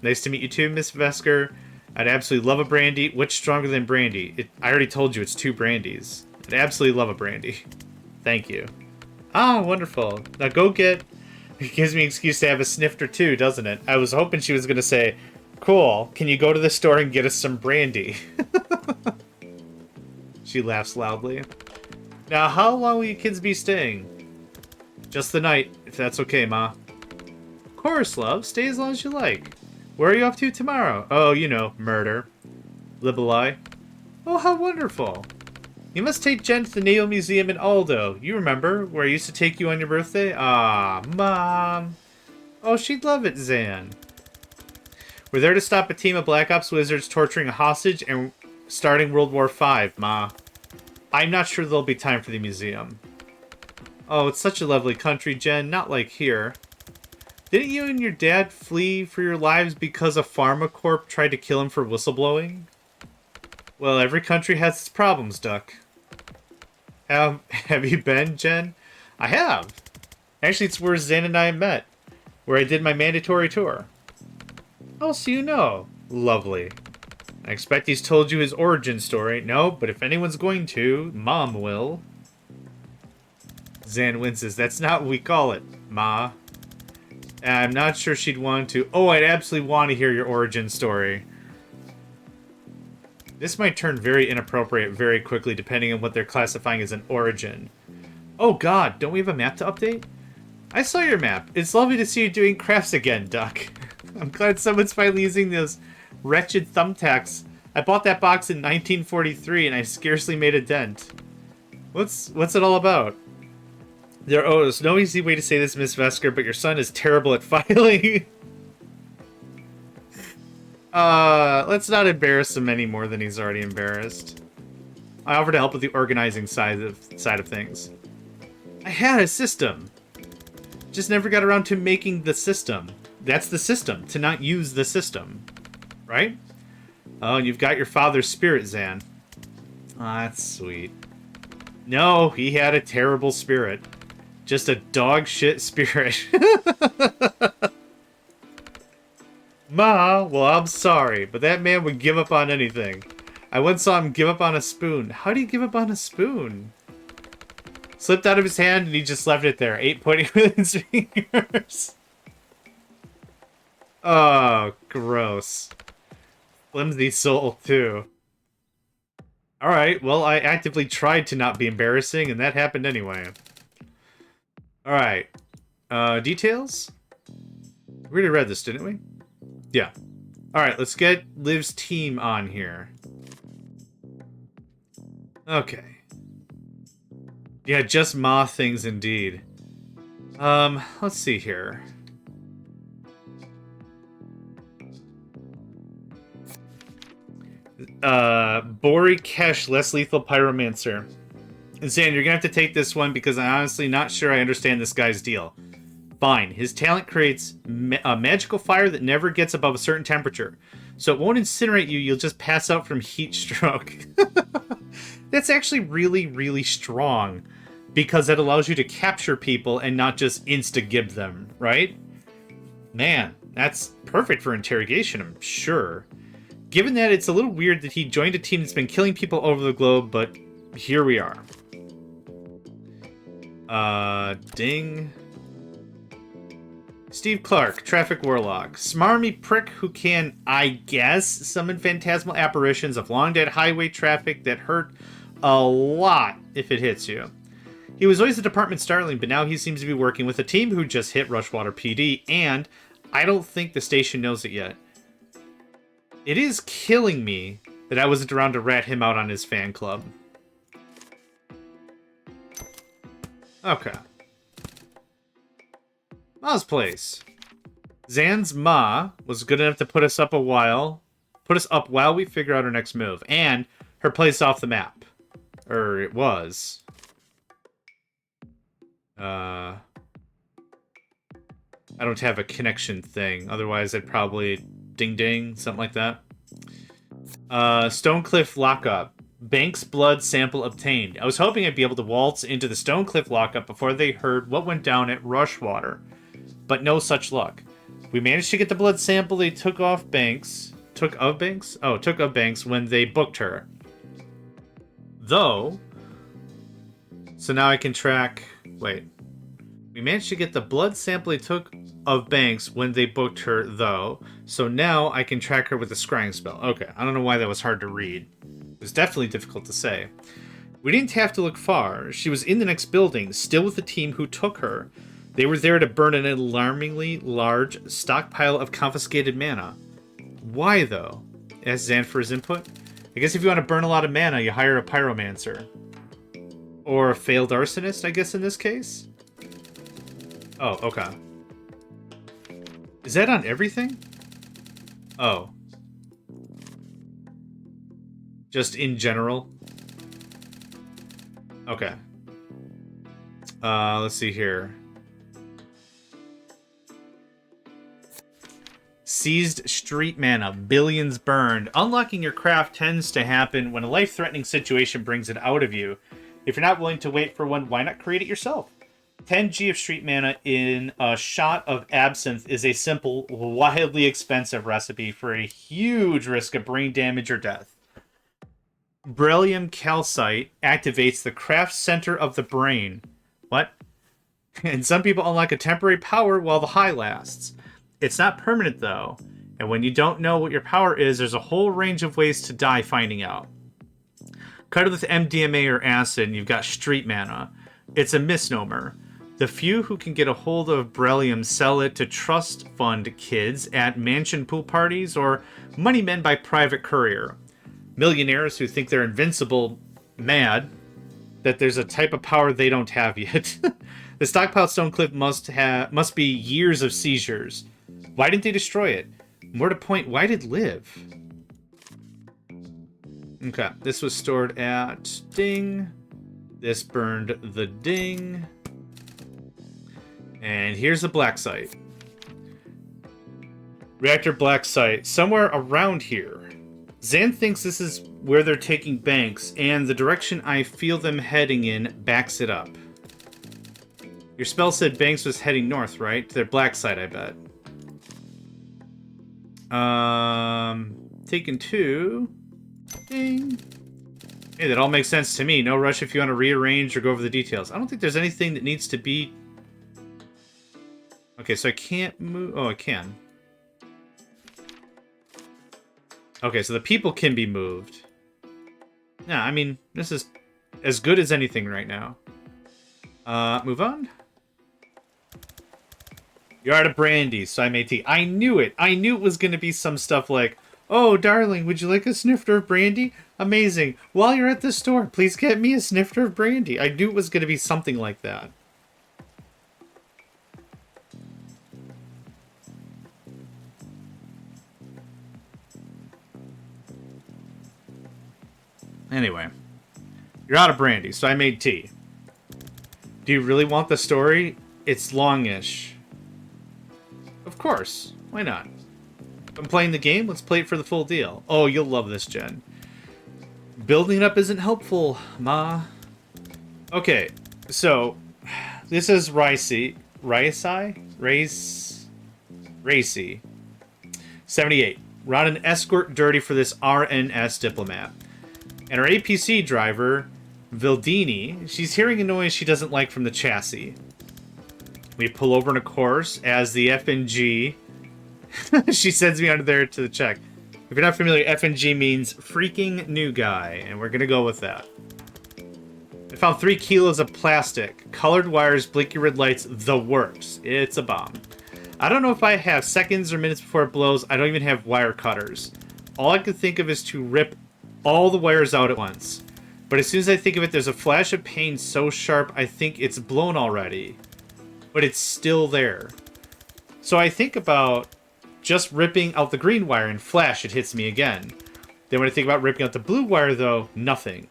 Nice to meet you too, Miss Vesker. I'd absolutely love a brandy. Which stronger than brandy? I already told you it's 2 brandies. I'd absolutely love a brandy. Thank you. Ah, wonderful. Now go get... It gives me an excuse to have a snifter too, doesn't it? I was hoping she was going to say, cool, can you go to the store and get us some brandy? She laughs loudly. Now, how long will you kids be staying? Just the night, if that's okay, Ma. Of course, love. Stay as long as you like. Where are you off to tomorrow? Oh, you know, murder. Libeli. Oh, how wonderful. You must take Jen to the Naval Museum in Aldo. You remember, where I used to take you on your birthday? Ah, Mom. Oh, she'd love it, Zan. We're there to stop a team of Black Ops wizards torturing a hostage and starting World War V, Ma. I'm not sure there'll be time for the museum. Oh, it's such a lovely country, Jen. Not like here. Didn't you and your dad flee for your lives because a pharmacorp tried to kill him for whistleblowing? Well, every country has its problems, Duck. Have you been, Jen? I have. Actually, it's where Zan and I met. Where I did my mandatory tour. Oh, so you know. Lovely. I expect he's told you his origin story. No, but if anyone's going to, Mom will. Zan winces. That's not what we call it, Ma. I'm not sure she'd want to. Oh, I'd absolutely want to hear your origin story. This might turn very inappropriate very quickly, depending on what they're classifying as an origin. Oh god, don't we have a map to update? I saw your map. It's lovely to see you doing crafts again, Duck. I'm glad someone's finally using those wretched thumbtacks. I bought that box in 1943 and I scarcely made a dent. What's it all about? There's no easy way to say this, Miss Vesker, but your son is terrible at filing. Let's not embarrass him any more than he's already embarrassed. I offered to help with the organizing side of things. I had a system. Just never got around to making the system. That's the system, to not use the system. Right? Oh, and you've got your father's spirit, Zan. Ah, that's sweet. No, he had a terrible spirit. Just a dog shit spirit. Ma, well, I'm sorry, but that man would give up on anything. I once saw him give up on a spoon. How do you give up on a spoon? Slipped out of his hand and he just left it there, pointing with his fingers. Oh, gross. Flimsy soul, too. Alright, well, I actively tried to not be embarrassing, and that happened anyway. Alright. Details? We already read this, didn't we? Yeah. Alright, let's get Liv's team on here. Okay. Yeah, just Ma things indeed. Let's see here. Bori Kesh, less lethal pyromancer. And Zan, you're gonna have to take this one because I'm honestly not sure I understand this guy's deal. fine. His talent creates a magical fire that never gets above a certain temperature. So it won't incinerate you, you'll just pass out from heat stroke. That's actually really, really strong. Because that allows you to capture people and not just insta-gib them, right? Man, that's perfect for interrogation, I'm sure. Given that, it's a little weird that he joined a team that's been killing people over the globe, but here we are. Ding. Steve Clark, Traffic Warlock. Smarmy prick who can, I guess, summon phantasmal apparitions of long-dead highway traffic that hurt a lot if it hits you. He was always the department starling, but now he seems to be working with a team who just hit Rushwater PD, and I don't think the station knows it yet. It is killing me that I wasn't around to rat him out on his fan club. Okay. Ma's place. Zan's Ma was good enough to put us up while we figure out our next move, and her place off the map. Or it was. I don't have a connection thing. Otherwise, I'd probably ding ding, something like that. Stonecliff lockup. Banks blood sample obtained. I was hoping I'd be able to waltz into the Stonecliff lockup before they heard what went down at Rushwater. But no such luck. We managed to get the blood sample they took of Banks when they booked her. Though, so now I can track... Wait. We managed to get the blood sample they took of Banks when they booked her, though. So now I can track her with the scrying spell. Okay, I don't know why that was hard to read. It was definitely difficult to say. We didn't have to look far. She was in the next building, still with the team who took her. They were there to burn an alarmingly large stockpile of confiscated mana. Why, though? Asked Zan for his input. I guess if you want to burn a lot of mana, you hire a pyromancer. Or a failed arsonist, I guess, in this case? Oh, okay. Is that on everything? Oh. Just in general? Okay. Let's see here. Seized street mana, billions burned. Unlocking your craft tends to happen when a life-threatening situation brings it out of you. If you're not willing to wait for one, why not create it yourself? 10G of street mana in a shot of absinthe is a simple, wildly expensive recipe for a huge risk of brain damage or death. Beryllium calcite activates the craft center of the brain. What? And some people unlock a temporary power while the high lasts. It's not permanent, though. And when you don't know what your power is, there's a whole range of ways to die finding out. Cut it with MDMA or acid, and you've got street mana. It's a misnomer. The few who can get a hold of beryllium sell it to trust fund kids at mansion pool parties or money men by private courier. Millionaires who think they're invincible mad that there's a type of power they don't have yet. The stockpile Stonecliff must be years of seizures. Why didn't they destroy it? More to point, why did it live? Okay, this was stored at Ding. This burned the Ding. And here's the black site. Reactor black site, somewhere around here. Zan thinks this is where they're taking Banks, and the direction I feel them heading in backs it up. Your spell said Banks was heading north, right? To their black site, I bet. Taken 2. Ding. Hey, that all makes sense to me. No rush if you want to rearrange or go over the details. I don't think there's anything that needs to be... Okay, so I can't move... Oh, I can. Okay, so the people can be moved. Yeah, I mean, this is as good as anything right now. Move on. You're out of brandy, so I made tea. I knew it. I knew it was going to be some stuff like, oh, darling, would you like a snifter of brandy? Amazing. While you're at the store, please get me a snifter of brandy. I knew it was going to be something like that. Anyway, you're out of brandy, so I made tea. Do you really want the story? It's longish. course. Why not? I'm playing the game, let's play it for the full deal. Oh, you'll love this, Jen. Building it up isn't helpful, Ma. Okay, so this is Racy. 78. We're on an escort dirty for this RNS diplomat. And our APC driver, Vildini, she's hearing a noise she doesn't like from the chassis. We pull over in a course as the FNG. She sends me under there to the check. If you're not familiar, FNG means freaking new guy, and we're gonna go with that. I found 3 kilos of plastic, colored wires, blinky red lights, the works. It's a bomb. I don't know if I have seconds or minutes before it blows. I don't even have wire cutters. All I can think of is to rip all the wires out at once. But as soon as I think of it, there's a flash of pain so sharp I think it's blown already. But it's still there. So I think about just ripping out the green wire and flash, it hits me again. Then when I think about ripping out the blue wire though, nothing.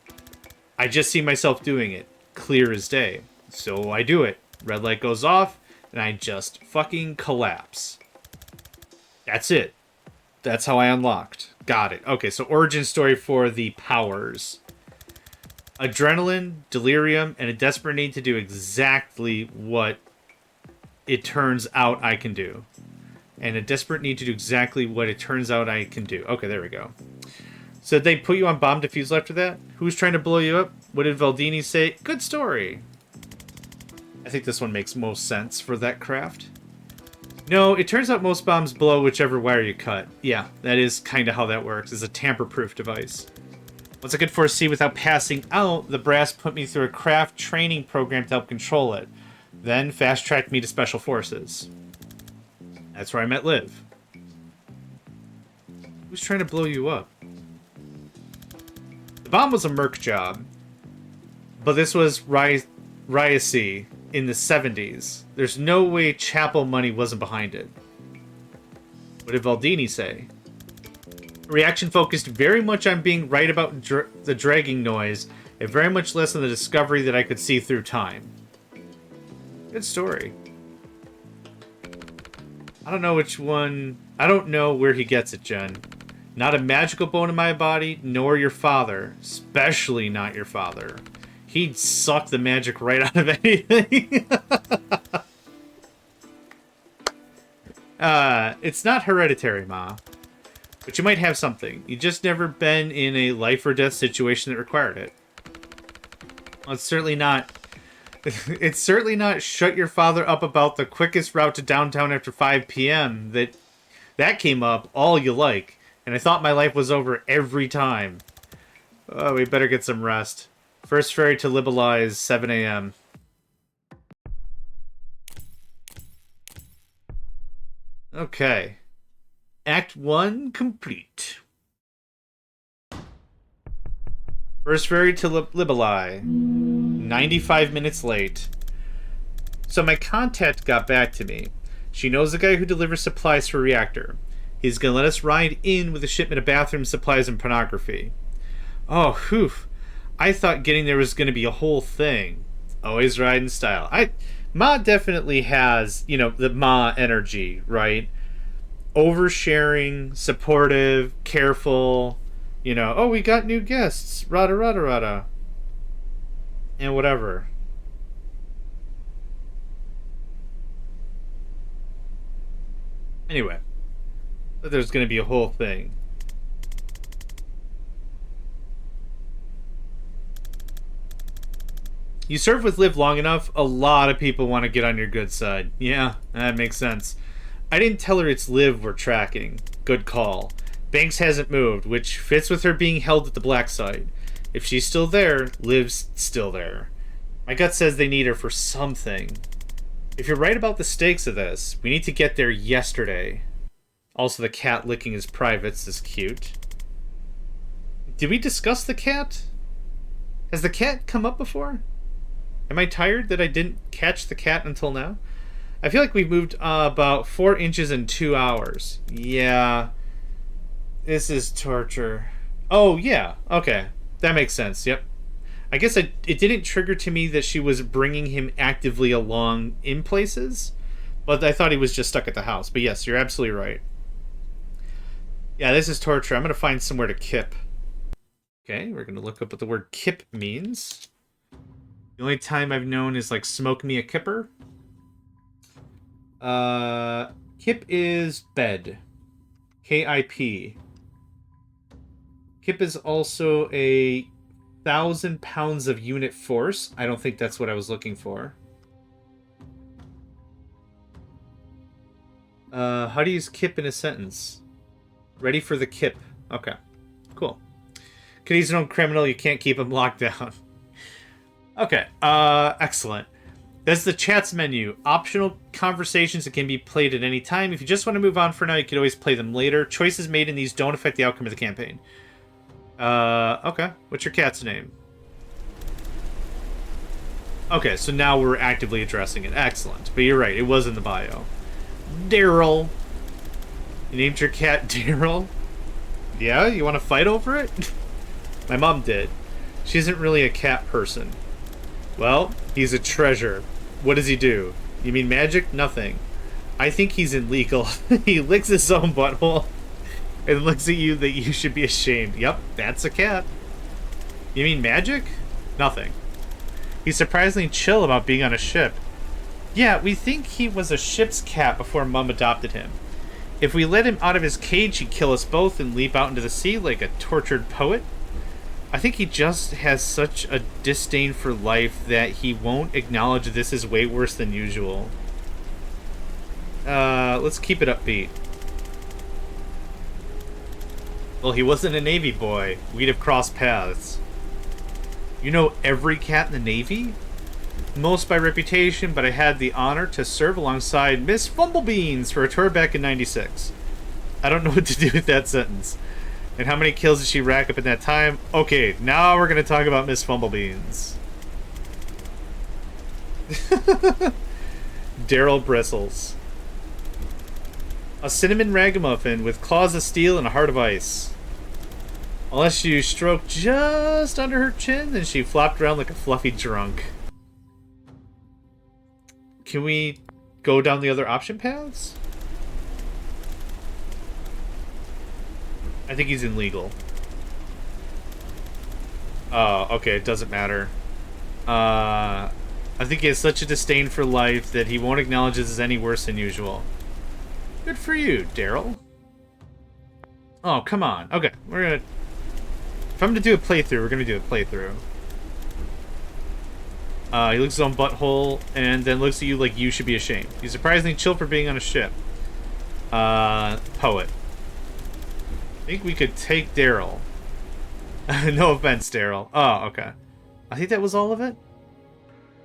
I just see myself doing it, clear as day. So I do it. Red light goes off, and I just fucking collapse. That's it. That's how I unlocked. Got it. Okay, so origin story for the powers. Adrenaline, delirium, and a desperate need to do exactly what it turns out I can do. And a desperate need to do exactly what it turns out I can do. Okay, there we go. So they put you on bomb defusal after that? Who's trying to blow you up? What did Valdini say? Good story. I think this one makes most sense for that craft. No, it turns out most bombs blow whichever wire you cut. Yeah, that is kind of how that works. It's a tamper-proof device. Once I could foresee without passing out, the brass put me through a craft training program to help control it. Then fast-tracked me to Special Forces. That's where I met Liv. Who's trying to blow you up? The bomb was a Merc job, but this was Ryacy in the 70s. There's no way Chapel money wasn't behind it. What did Valdini say? Reaction focused very much on being right about the dragging noise, and very much less on the discovery that I could see through time. Good story. I don't know which one... I don't know where he gets it, Jen. Not a magical bone in my body, nor your father. Especially not your father. He'd suck the magic right out of anything. It's not hereditary, Ma. But you might have something. You just never been in a life or death situation that required it. Well, it's certainly not... It's certainly not shut your father up about the quickest route to downtown after 5 p.m. That came up all you like. And I thought my life was over every time. Oh, we better get some rest. First ferry to Libelize, 7 a.m. Okay. Act 1 complete. First ferry to Libeli. 95 minutes late. So my contact got back to me. She knows the guy who delivers supplies for a reactor. He's gonna let us ride in with a shipment of bathroom supplies and pornography. Oh, whew. I thought getting there was gonna be a whole thing. Always ride in style. Ma definitely has, you know, the Ma energy, right? Oversharing, supportive, careful, you know, oh, we got new guests, rada rada rada. And whatever. Anyway, but there's going to be a whole thing. You serve with Liv long enough, a lot of people want to get on your good side. Yeah, that makes sense. I didn't tell her it's Liv we're tracking. Good call. Banks hasn't moved, which fits with her being held at the black side. If she's still there, Liv's still there. My gut says they need her for something. If you're right about the stakes of this, we need to get there yesterday. Also, the cat licking his privates is cute. Did we discuss the cat? Has the cat come up before? Am I tired that I didn't catch the cat until now? I feel like we've moved about 4 inches in 2 hours. Yeah. This is torture. Oh, yeah. Okay. That makes sense. Yep. I guess it didn't trigger to me that she was bringing him actively along in places. But I thought he was just stuck at the house. But yes, you're absolutely right. Yeah, this is torture. I'm going to find somewhere to kip. Okay, we're going to look up what the word kip means. The only time I've known is like smoke me a kipper. Kip is bed. K-I-P. Kip is also 1,000 pounds of unit force. I don't think that's what I was looking for. How do you use kip in a sentence? Ready for the kip. Okay, cool. Could he's known criminal, you can't keep him locked down. Okay, excellent. That's the chat's menu. Optional conversations that can be played at any time. If you just want to move on for now, you can always play them later. Choices made in these don't affect the outcome of the campaign. Okay. What's your cat's name? Okay, so now we're actively addressing it. Excellent. But you're right, it was in the bio. Daryl. You named your cat Daryl? Yeah? You want to fight over it? My mom did. She isn't really a cat person. Well, he's a treasure. What does he do? You mean magic? Nothing. I think he's illegal. He licks his own butthole and looks at you that you should be ashamed. Yep, that's a cat. You mean magic? Nothing. He's surprisingly chill about being on a ship. Yeah, we think he was a ship's cat before Mum adopted him. If we let him out of his cage, he'd kill us both and leap out into the sea like a tortured poet. I think he just has such a disdain for life that he won't acknowledge this is way worse than usual. Let's keep it upbeat. Well, he wasn't a Navy boy. We'd have crossed paths. You know every cat in the Navy? Most by reputation, but I had the honor to serve alongside Miss Fumblebeans for a tour back in '96. I don't know what to do with that sentence. And how many kills did she rack up in that time? Okay, now we're going to talk about Miss Fumblebeans. Daryl Bristles. A cinnamon ragamuffin with claws of steel and a heart of ice. Unless you stroked just under her chin, then she flopped around like a fluffy drunk. Can we go down the other option paths? I think he's illegal. Oh, okay, it doesn't matter. I think he has such a disdain for life that he won't acknowledge this is any worse than usual. Good for you, Daryl. Oh, come on. Okay, we're gonna... If I'm gonna do a playthrough, we're gonna do a playthrough. He looks at his own butthole, and then looks at you like you should be ashamed. He's surprisingly chill for being on a ship. Poet. I think we could take Daryl. No offense, Daryl. Oh, okay. I think that was all of it?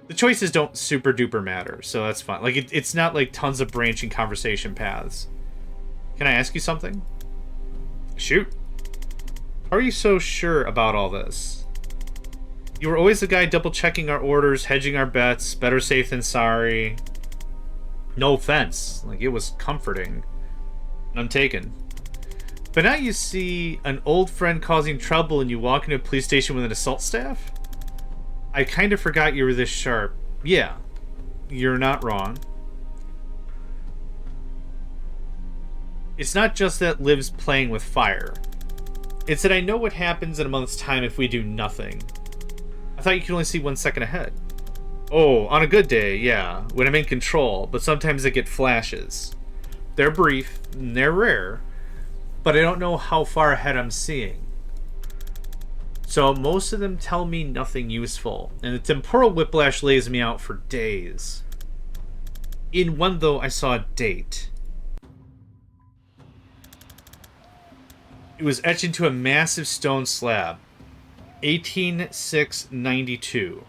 The choices don't super duper matter, so that's fine. Like, it's not like tons of branching conversation paths. Can I ask you something? Shoot. How are you so sure about all this? You were always the guy double-checking our orders, hedging our bets, better safe than sorry. No offense. Like, it was comforting. I'm taken. But now you see an old friend causing trouble and you walk into a police station with an assault staff? I kind of forgot you were this sharp. Yeah, you're not wrong. It's not just that Liv's playing with fire. It's that I know what happens in a month's time if we do nothing. I thought you could only see 1 second ahead. Oh, on a good day, yeah, when I'm in control, but sometimes I get flashes. They're brief, and they're rare, but I don't know how far ahead I'm seeing. So most of them tell me nothing useful, and the temporal whiplash lays me out for days. In one, though, I saw a date. It was etched into a massive stone slab. 18/6/92.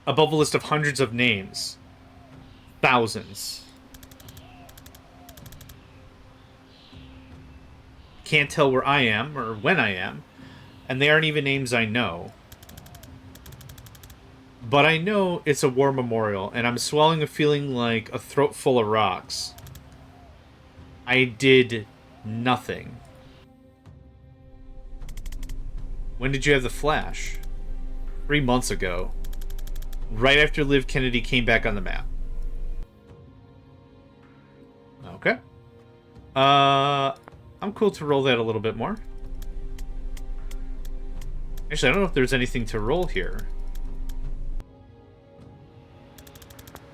Above a list of hundreds of names. Thousands. Can't tell where I am or when I am, and they aren't even names I know. But I know it's a war memorial, and I'm swallowing a feeling like a throat full of rocks. I did nothing. When did you have the flash? 3 months ago. Right after Liv Kennedy came back on the map. I'm cool to roll that a little bit more. Actually, I don't know if there's anything to roll here.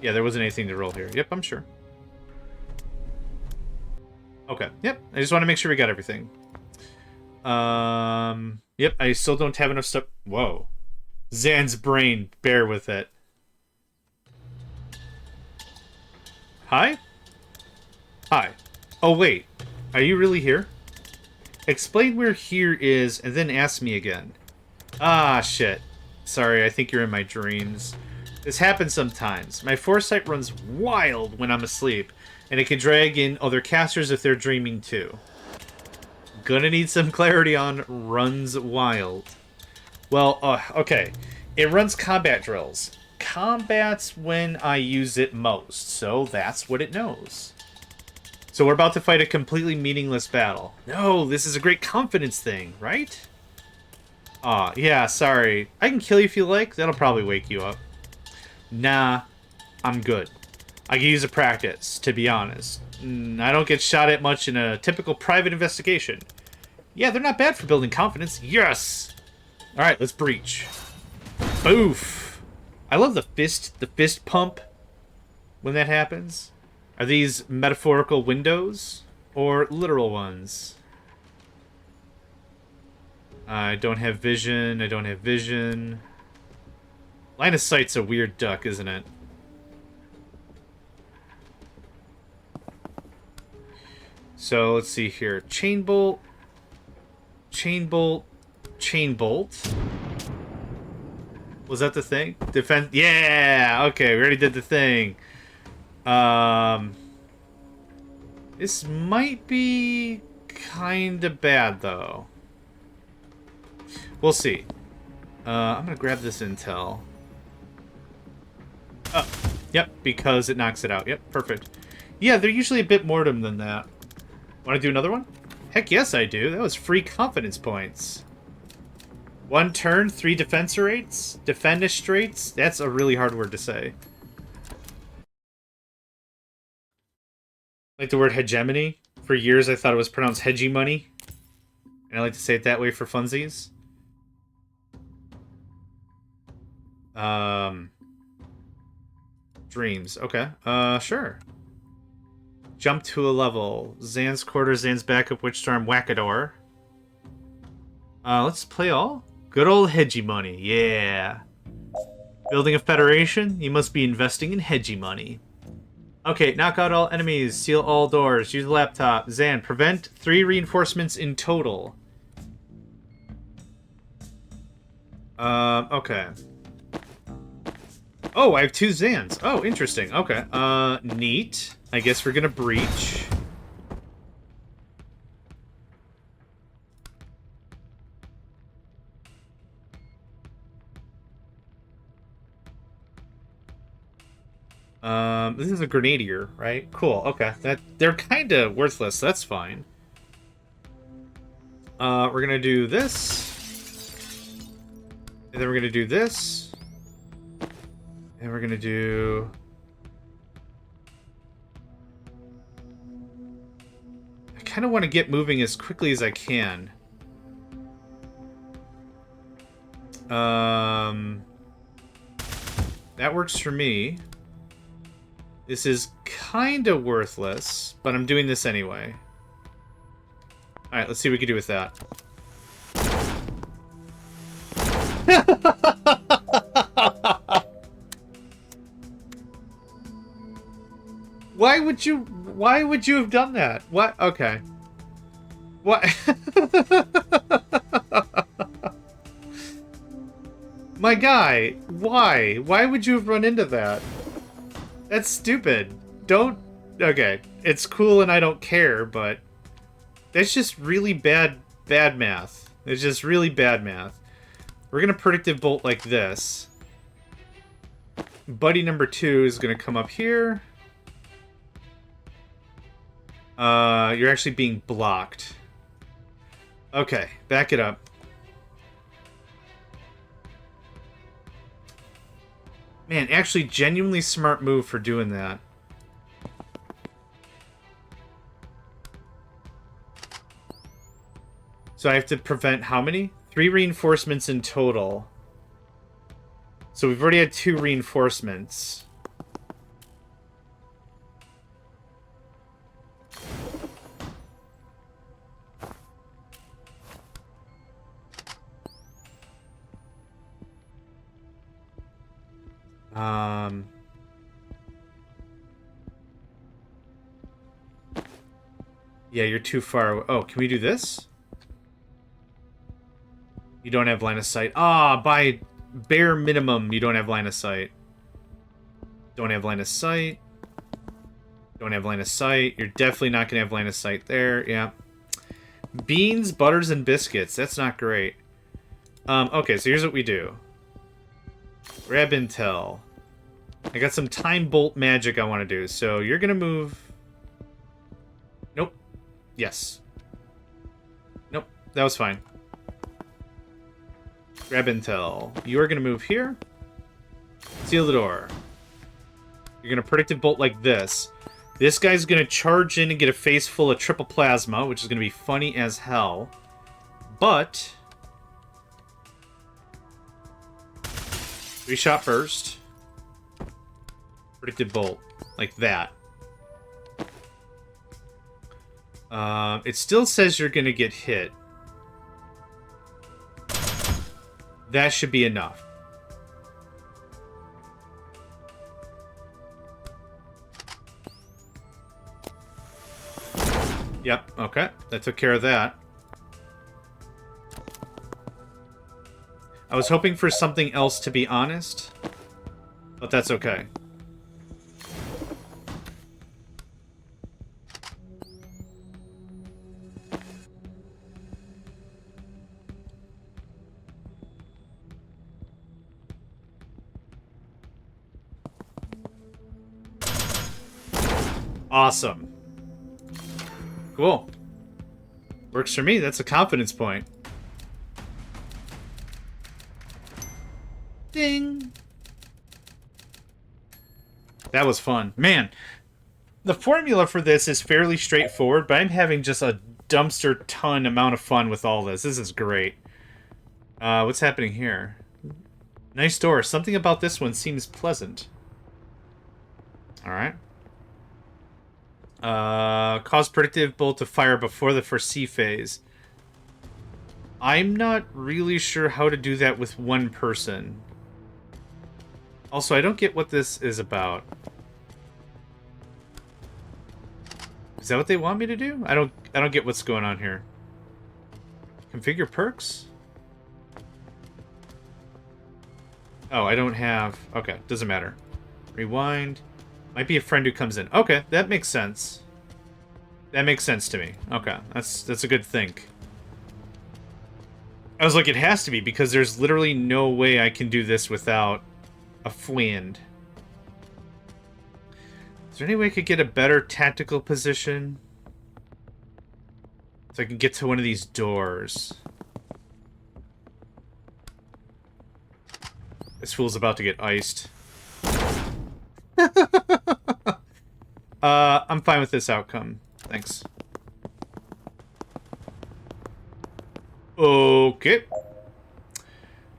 Yeah, there wasn't anything to roll here. Yep, I'm sure. Okay, yep. I just want to make sure we got everything. Yep, I still don't have enough stuff. Whoa. Zan's brain, bear with it. Hi? Hi. Oh, wait. Are you really here? Explain where here is, and then ask me again. Ah, shit. Sorry, I think you're in my dreams. This happens sometimes. My foresight runs wild when I'm asleep, and it can drag in other casters if they're dreaming too. Gonna need some clarity on runs wild. Well, okay. It runs combat drills. Combat's when I use it most, so that's what it knows. So we're about to fight a completely meaningless battle. No, this is a great confidence thing, right? Aw, yeah, sorry. I can kill you if you like. That'll probably wake you up. Nah, I'm good. I can use a practice, to be honest. I don't get shot at much in a typical private investigation. Yeah, they're not bad for building confidence. Yes! Alright, let's breach. Boof! I love the fist pump when that happens. Are these metaphorical windows or literal ones? I don't have vision. I don't have vision. Line of sight's a weird duck, isn't it? So let's see here. Chain bolt. Chain bolt. Chain bolt. Was that the thing? Defense. Yeah! Okay, we already did the thing. This might be kind of bad, though. We'll see. I'm gonna grab this intel. Oh, yep, because it knocks it out. Yep, perfect. Yeah, they're usually a bit mortem than that. Want to do another one? Heck yes, I do. That was free confidence points. 1 turn, 3 defensorates? Defenestrates? That's a really hard word to say. Like the word hegemony. For years I thought it was pronounced hegemony. And I like to say it that way for funsies. Dreams. Okay. Sure. Jump to a level. Zan's quarter, Zan's backup, Witchstorm, Wackador. Let's play all. Good old hegemony. Yeah. Building a federation? You must be investing in hegemony. Okay, knock out all enemies, seal all doors, use the laptop. Zan, prevent 3 reinforcements in total. Okay. Oh, I have 2 Zans. Oh, interesting. Okay. Neat. I guess we're gonna breach. This is a grenadier, right? Cool, okay. They're kinda worthless, that's fine. We're gonna do this. And then we're gonna do this. And we're gonna do... I kinda want to get moving as quickly as I can. That works for me. This is kind of worthless, but I'm doing this anyway. Alright, let's see what we can do with that. Why would you have done that? What? Okay. What? My guy, why? Why would you have run into that? That's stupid. Don't... Okay, it's cool and I don't care, but... That's just really bad math. It's just really bad math. We're gonna predictive bolt like this. Buddy number 2 is gonna come up here. You're actually being blocked. Okay, back it up. Man, actually genuinely smart move for doing that. So I have to prevent how many? 3 reinforcements in total. So we've already had 2 reinforcements. Yeah, you're too far away. Oh, can we do this? You don't have line of sight. Ah, by bare minimum, you don't have line of sight. Don't have line of sight. Don't have line of sight. You're definitely not going to have line of sight there. Yeah. Beans, butters, and biscuits. That's not great. Okay, so here's what we do. Grab intel. I got some time bolt magic I want to do. So you're going to move... Nope. Yes. Nope. That was fine. Grab intel. You are going to move here. Seal the door. You're going to predictive bolt like this. This guy's going to charge in and get a face full of triple plasma, which is going to be funny as hell. But... 3-shot burst. Predictive bolt. Like that. It still says you're going to get hit. That should be enough. Yep, okay. That took care of that. I was hoping for something else, to be honest. But that's okay. Awesome. Cool. Works for me. That's a confidence point. Ding. That was fun. Man, the formula for this is fairly straightforward, but I'm having just a dumpster ton amount of fun with all this. This is great. What's happening here? Nice door. Something about this one seems pleasant. Alright. Cause predictive bolt to fire before the foresee phase. I'm not really sure how to do that with one person. Also, I don't get what this is about. Is that what they want me to do? I don't get what's going on here. Configure perks? Oh, I don't have... Okay, doesn't matter. Rewind. Might be a friend who comes in. Okay, that makes sense. That makes sense to me. Okay, that's a good think. I was like, it has to be, because there's literally no way I can do this without a friend. Is there any way I could get a better tactical position? So I can get to one of these doors. This fool's about to get iced. I'm fine with this outcome. Thanks. Okay.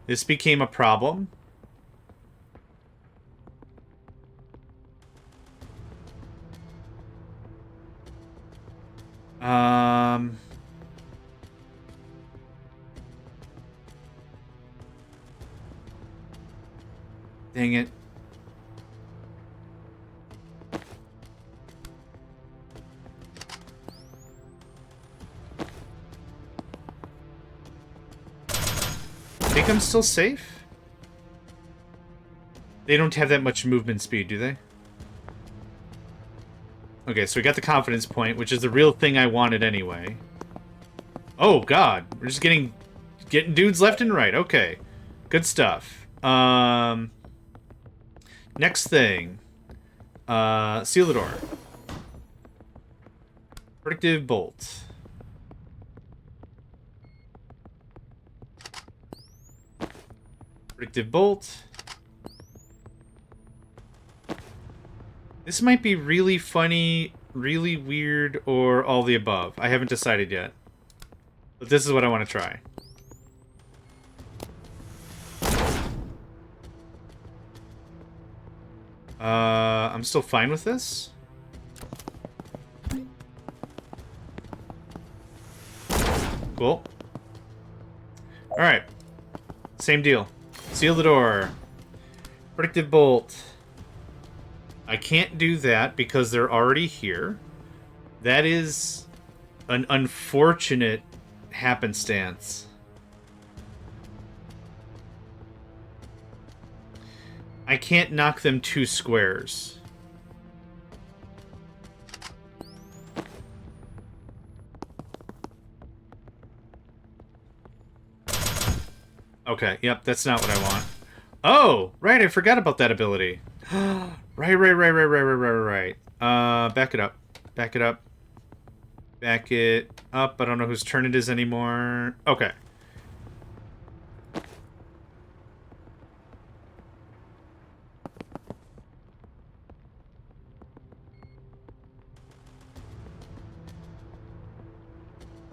This became a problem. Dang it. Think I'm still safe? They don't have that much movement speed, do they? Okay, so we got the confidence point, which is the real thing I wanted anyway. Oh, God. We're just getting dudes left and right. Okay. Good stuff. Next thing. Seal the door. Predictive bolt. Predictive bolt. This might be really funny, really weird, or all the above. I haven't decided yet. But this is what I want to try. I'm still fine with this. Cool. Alright. Same deal. Seal the door. Predictive bolt. I can't do that because they're already here. That is an unfortunate happenstance. I can't knock them 2 squares. Okay, yep, that's not what I want. Oh, right, I forgot about that ability. Right. Back it up. Back it up. Back it up. I don't know whose turn it is anymore. Okay.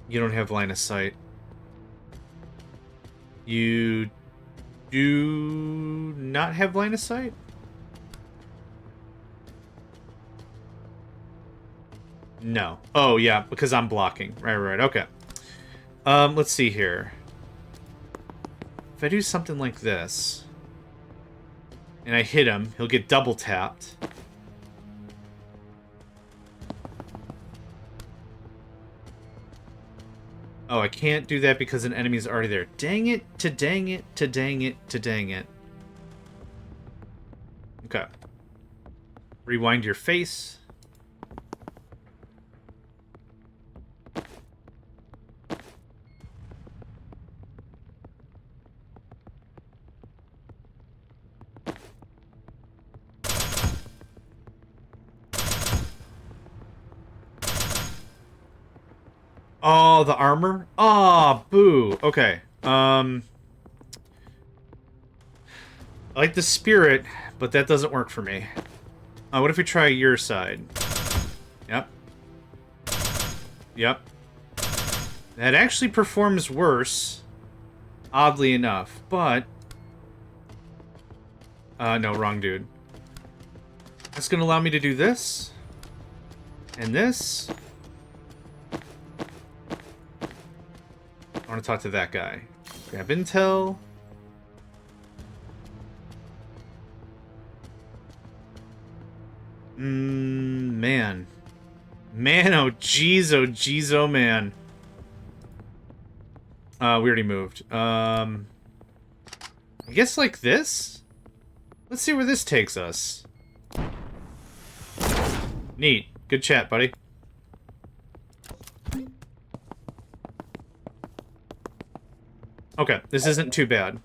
You don't have line of sight. You do not have line of sight? No. Oh, yeah, because I'm blocking. Right, okay. Let's see here. If I do something like this, and I hit him, he'll get double tapped. Oh, I can't do that because an enemy's already there. Dang it, to dang it, to dang it, to dang it. Okay. Rewind your face. Oh, the armor? Oh, boo. Okay. I like the spirit, but that doesn't work for me. What if we try your side? Yep. Yep. That actually performs worse, oddly enough, but... no, wrong dude. That's gonna allow me to do this. And this. I want to talk to that guy. Grab intel. Man. Man, oh jeez, oh man. We already moved. I guess like this? Let's see where this takes us. Neat. Good chat, buddy. Okay, this isn't too bad.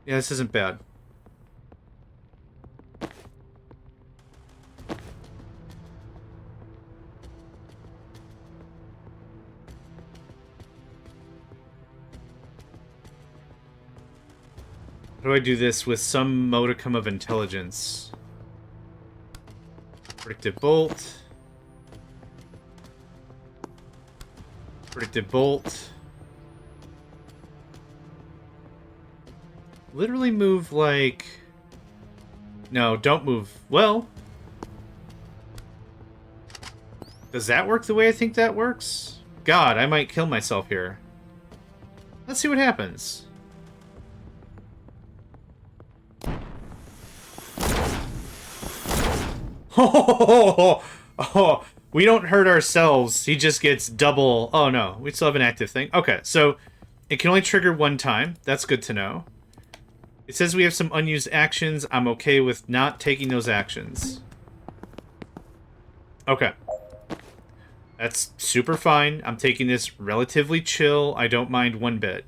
Yeah, this isn't bad. How do I do this with some modicum of intelligence? Predictive bolt. Predictive bolt. Literally move like... No, don't move. Well... Does that work the way I think that works? God, I might kill myself here. Let's see what happens. Oh, we don't hurt ourselves. He just gets double... Oh, no. We still have an active thing. Okay, so it can only trigger 1 time. That's good to know. It says we have some unused actions. I'm okay with not taking those actions. Okay. That's super fine. I'm taking this relatively chill. I don't mind 1 bit.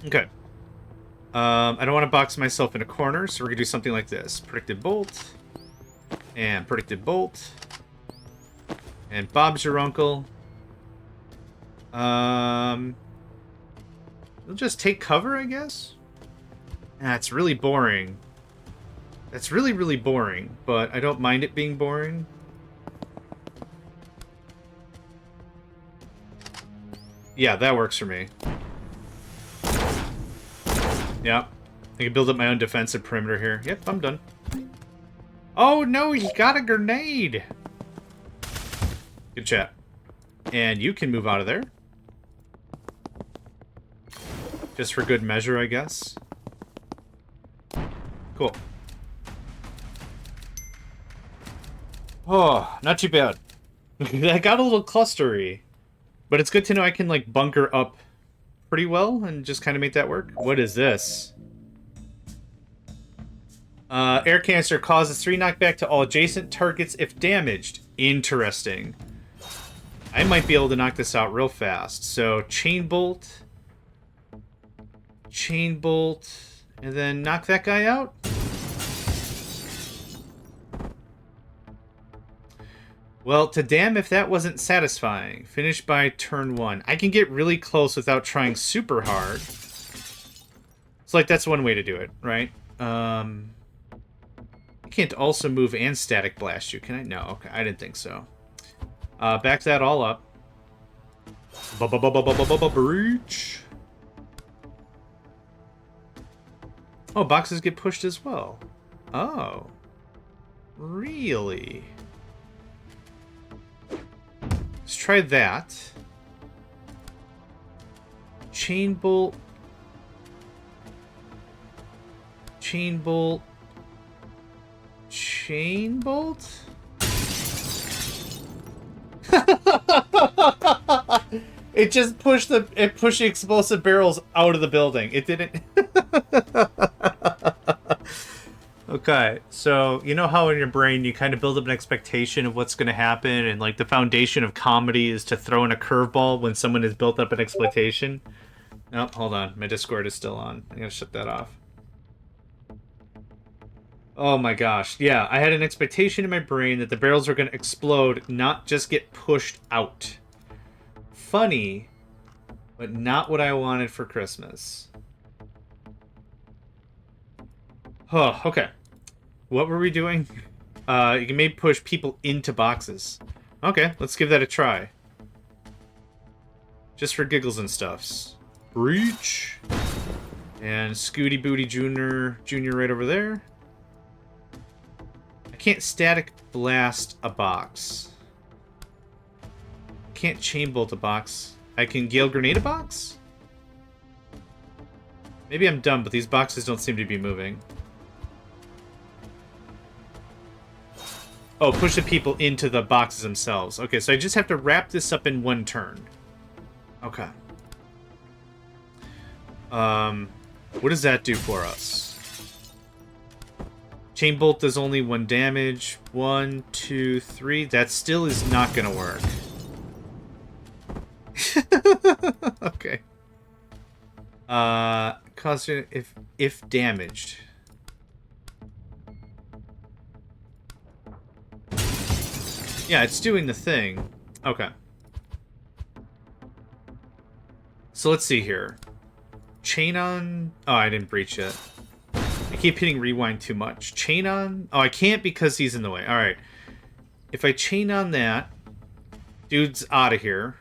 Okay. I don't want to box myself in a corner, so we're going to do something like this. Predictive bolt. And predictive bolt. And Bob's your uncle. We'll just take cover, I guess? It's really boring. That's really, really boring, but I don't mind it being boring. Yeah, that works for me. Yep. I can build up my own defensive perimeter here. Yep, I'm done. Oh, no, he got a grenade! Good chat. And you can move out of there. Just for good measure, I guess. Cool. Oh, not too bad. That got a little clustery. But it's good to know I can, like, bunker up pretty well and just kind of make that work. What is this? Air canister causes 3 knockback to all adjacent targets if damaged. Interesting. I might be able to knock this out real fast. So, chain bolt, and then knock that guy out. Well, to damn if that wasn't satisfying. Finish by turn 1. I can get really close without trying super hard. So, like, that's one way to do it, right? I can't also move and static blast you, can I? No, okay, I didn't think so. Back that all up. Breach. Oh, boxes get pushed as well. Oh. Really? Let's try that. Chain bolt. Chain bolt. Chain bolt? It just pushed the explosive barrels out of the building. It didn't. Okay, so you know how in your brain you kind of build up an expectation of what's going to happen, and like the foundation of comedy is to throw in a curveball when someone has built up an expectation? Oh, hold on. My Discord is still on. I'm going to shut that off. Oh my gosh. Yeah, I had an expectation in my brain that the barrels were going to explode, not just get pushed out. Funny, but not what I wanted for Christmas. Oh, okay. What were we doing? You can maybe push people into boxes. Okay, let's give that a try. Just for giggles and stuffs. Breach. And Scooty Booty Junior right over there. I can't static blast a box. Can't chain bolt a box. I can Gale Grenade a box? Maybe I'm dumb, but these boxes don't seem to be moving. Oh, push the people into the boxes themselves. Okay, so I just have to wrap this up in one turn. Okay. What does that do for us? Chain bolt does only 1 damage. 1, 2, 3. That still is not gonna work. Okay. Cause if damaged. Yeah, it's doing the thing. Okay. So let's see here. Chain on. Oh, I didn't breach yet. I keep hitting rewind too much. Chain on. Oh, I can't because he's in the way. All right. If I chain on that, dude's out of here.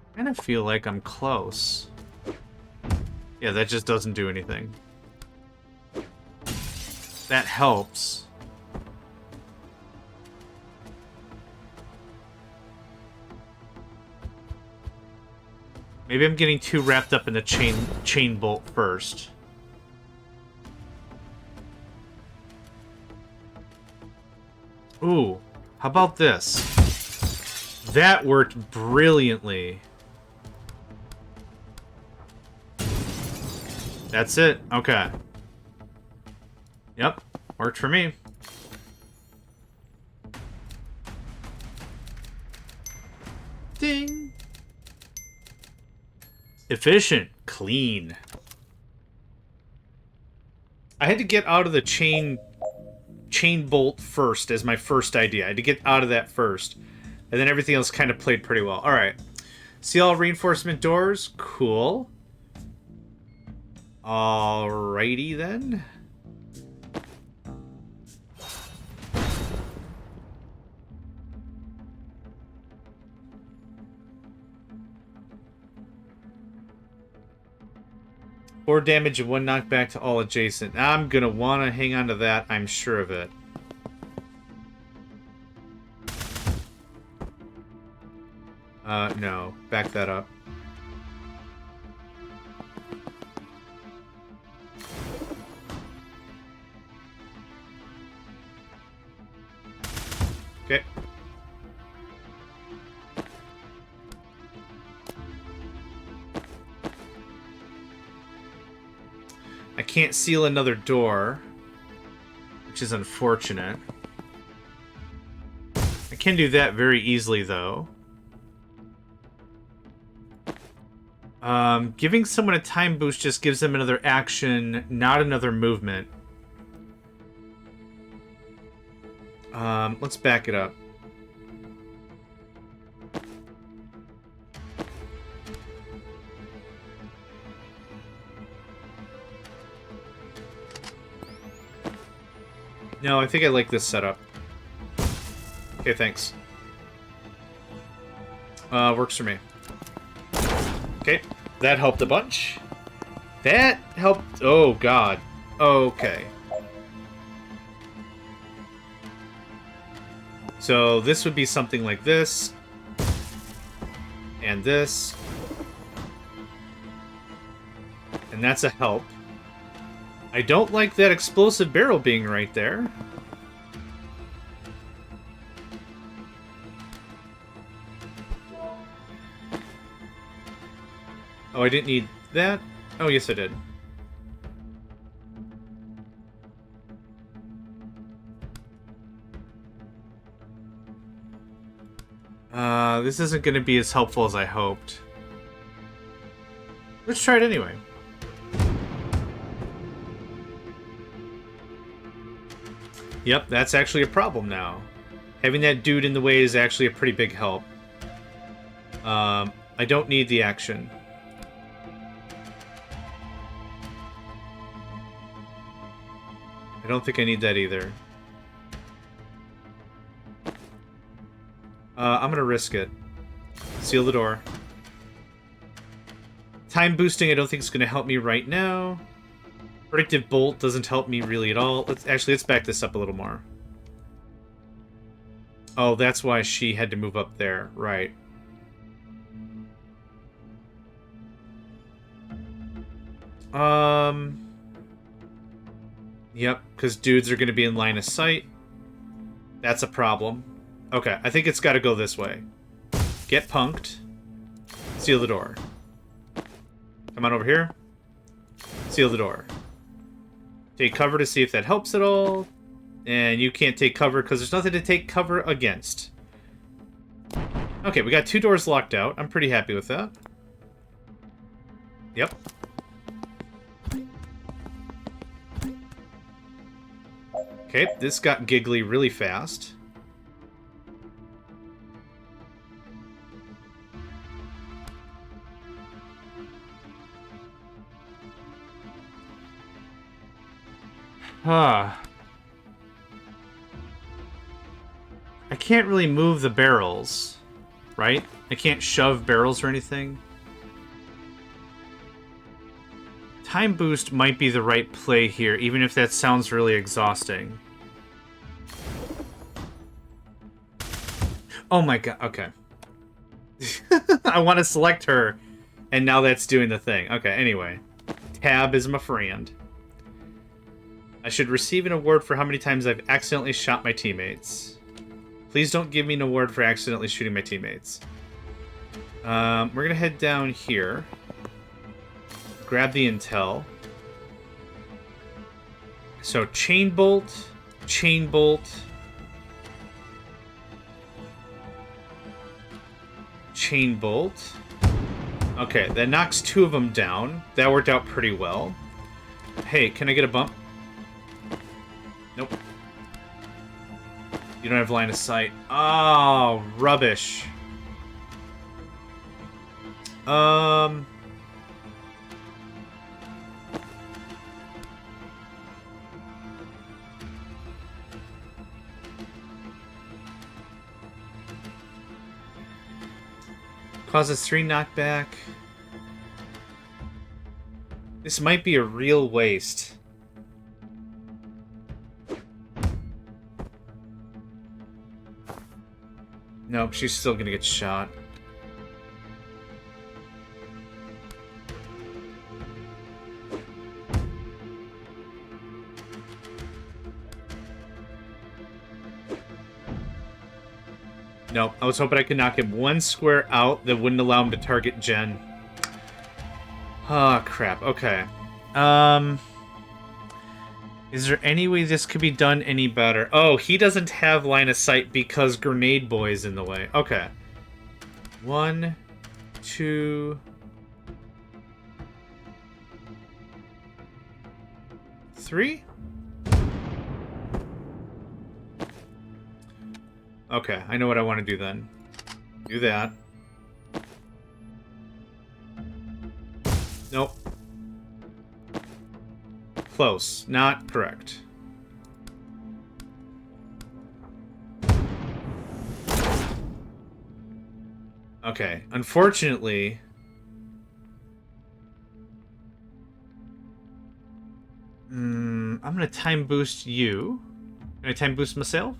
I kind of feel like I'm close. Yeah, that just doesn't do anything. That helps. Maybe I'm getting too wrapped up in the chain bolt first. Ooh, how about this? That worked brilliantly. That's it. Okay. Yep. Worked for me. Ding. Efficient. Clean. I had to get out of the chain chain bolt first as my first idea. I had to get out of that first. And then everything else kind of played pretty well. Alright. See all reinforcement doors? Cool. Alrighty then. Four damage and 1 knockback to all adjacent. I'm gonna want to hang on to that, I'm sure of it. No. Back that up. Okay. I can't seal another door, which is unfortunate. I can do that very easily, though. Giving someone a time boost just gives them another action, not another movement. Let's back it up. No, I think I like this setup. Okay, thanks. Works for me. Okay, that helped a bunch. That helped... Oh, God. Okay. So this would be something like this. And this. And that's a help. I don't like that explosive barrel being right there. Oh, I didn't need that? Oh, yes, I did. This isn't going to be as helpful as I hoped. Let's try it anyway. Yep, that's actually a problem now. Having that dude in the way is actually a pretty big help. I don't need the action. I don't think I need that either. I'm gonna risk it. Seal the door. Time boosting I don't think is gonna help me right now. Predictive bolt doesn't help me really at all. Let's back this up a little more. Oh, that's why she had to move up there. Right. Yep, because dudes are going to be in line of sight. That's a problem. Okay, I think it's got to go this way. Get punked. Seal the door. Come on over here. Seal the door. Take cover to see if that helps at all. And you can't take cover because there's nothing to take cover against. Okay, we got 2 doors locked out. I'm pretty happy with that. Yep. Okay, this got giggly really fast. I can't really move the barrels, right? I can't shove barrels or anything. Time boost might be the right play here, even if that sounds really exhausting. Oh my god, okay. I want to select her, and now that's doing the thing. Okay, anyway. Tab is my friend. I should receive an award for how many times I've accidentally shot my teammates. Please don't give me an award for accidentally shooting my teammates. We're gonna head down here. Grab the intel. So, chain bolt, chain bolt, chain bolt. Okay, that knocks 2 of them down. That worked out pretty well. Hey, can I get a bump? Nope. You don't have line of sight. Oh, rubbish. Causes 3 knockback. This might be a real waste. Nope, she's still gonna get shot. Nope, I was hoping I could knock him one square out that wouldn't allow him to target Jen. Oh, crap. Okay. Is there any way this could be done any better? Oh, he doesn't have line of sight because Grenade Boy's in the way. Okay. 1, 2... 3? Okay, I know what I want to do then. Do that. Nope. Close. Not correct. Okay, unfortunately... I'm gonna time boost you. Can I time boost myself?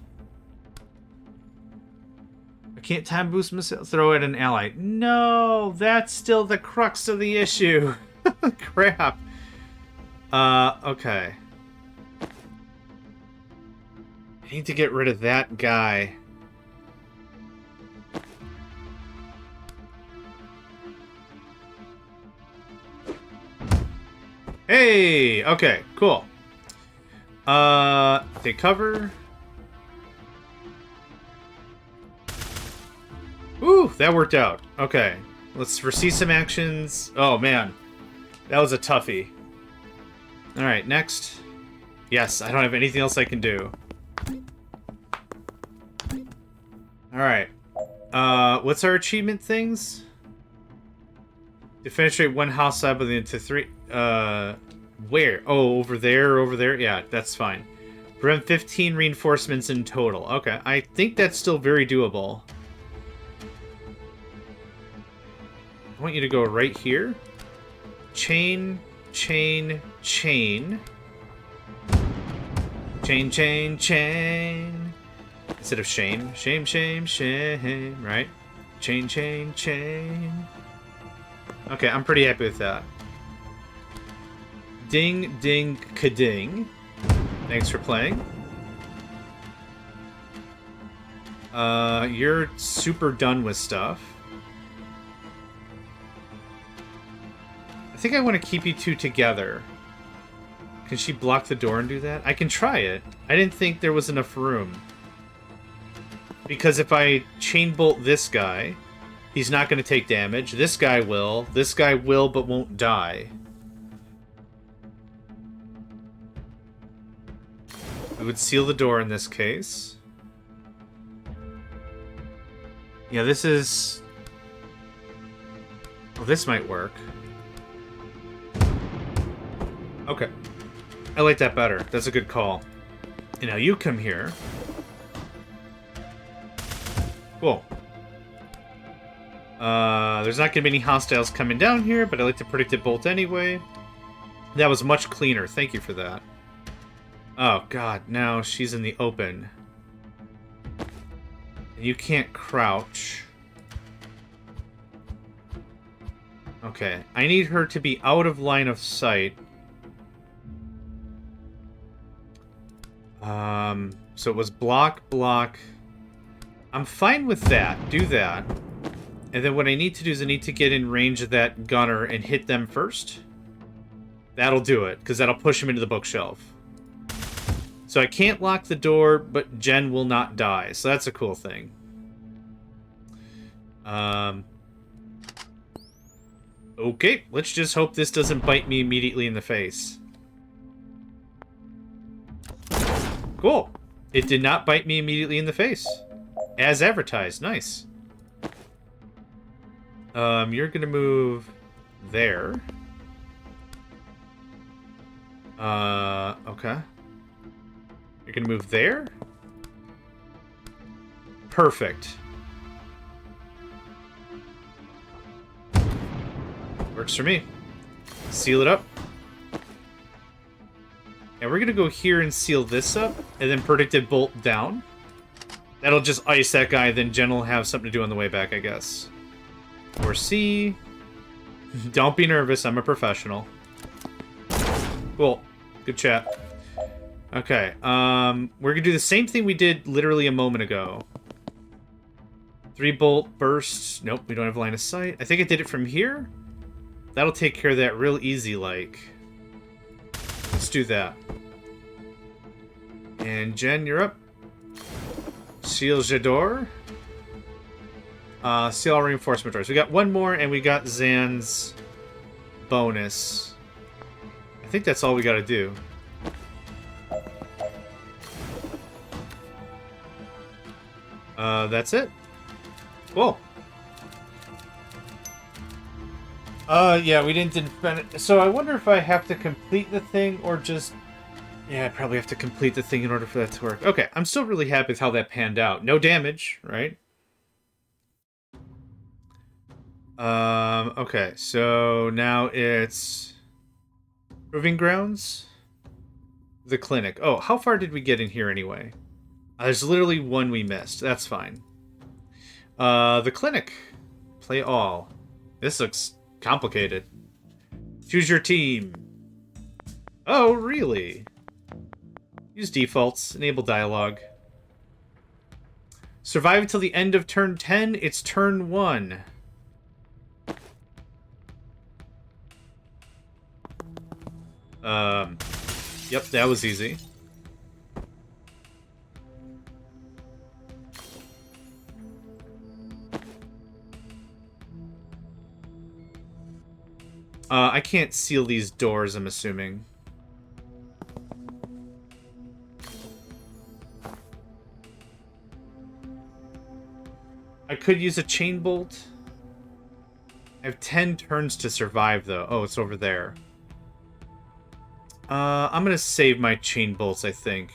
I can't time boost myself. Throw at an ally. No, that's still the crux of the issue. Crap. Okay. I need to get rid of that guy. Hey! Okay, cool. Take cover. Ooh, that worked out. Okay. Let's foresee some actions. Oh, man. That was a toughie. Alright, next. Yes, I don't have anything else I can do. Alright. What's our achievement things? Defenestrate one house side with into 3... where? Oh, over there? Yeah, that's fine. Prevent 15 reinforcements in total. Okay, I think that's still very doable. I want you to go right here. Chain, chain, chain. Chain, chain, chain. Instead of shame. Shame, shame, shame. Right? Chain, chain, chain. Okay, I'm pretty happy with that. Ding, ding, ka-ding. Thanks for playing. You're super done with stuff. I think I want to keep you two together. Can she block the door and do that? I can try it. I didn't think there was enough room. Because if I chain bolt this guy, he's not going to take damage. This guy will. This guy will, but won't die. We would seal the door in this case. Yeah, this is... Oh, this might work. Okay. I like that better. That's a good call. And now you come here. Cool. There's not going to be any hostiles coming down here, but I like to predict it bolt anyway. That was much cleaner. Thank you for that. Oh, God. Now she's in the open. You can't crouch. Okay. I need her to be out of line of sight. So it was block, block. I'm fine with that. Do that. And then what I need to do is I need to get in range of that gunner and hit them first. That'll do it, because that'll push him into the bookshelf. So I can't lock the door, but Jen will not die. So that's a cool thing. Okay, let's just hope this doesn't bite me immediately in the face. Cool. It did not bite me immediately in the face. As advertised. Nice. You're gonna move there. Okay. You're gonna move there? Perfect. Works for me. Seal it up. And we're gonna go here and seal this up, and then predicted bolt down. That'll just ice that guy, then Jen will have something to do on the way back, I guess. Or C. Don't be nervous, I'm a professional. Cool. Good chat. Okay, we're gonna do the same thing we did literally a moment ago. 3-bolt burst. Nope, we don't have line of sight. I think I did it from here. That'll take care of that real easy, like. Let's do that. And Jen, you're up. Seal Jador. Seal all reinforcement doors. We got one more, and we got Zan's bonus. I think that's all we gotta do. That's it. Cool. Yeah, we didn't defend it. So I wonder if I have to complete the thing or just... Yeah, I probably have to complete the thing in order for that to work. Okay, I'm still really happy with how that panned out. No damage, right? Okay, so now it's... Proving Grounds? The clinic. Oh, how far did we get in here anyway? There's literally one we missed. That's fine. The clinic. Play all. This looks complicated. Choose your team. Oh, really? Use defaults. Enable dialogue. Survive until the end of turn 10. It's turn 1. Yep, that was easy. I can't seal these doors, I'm assuming. I could use a chain bolt. I have 10 turns to survive, though. Oh, it's over there. I'm gonna save my chain bolts, I think.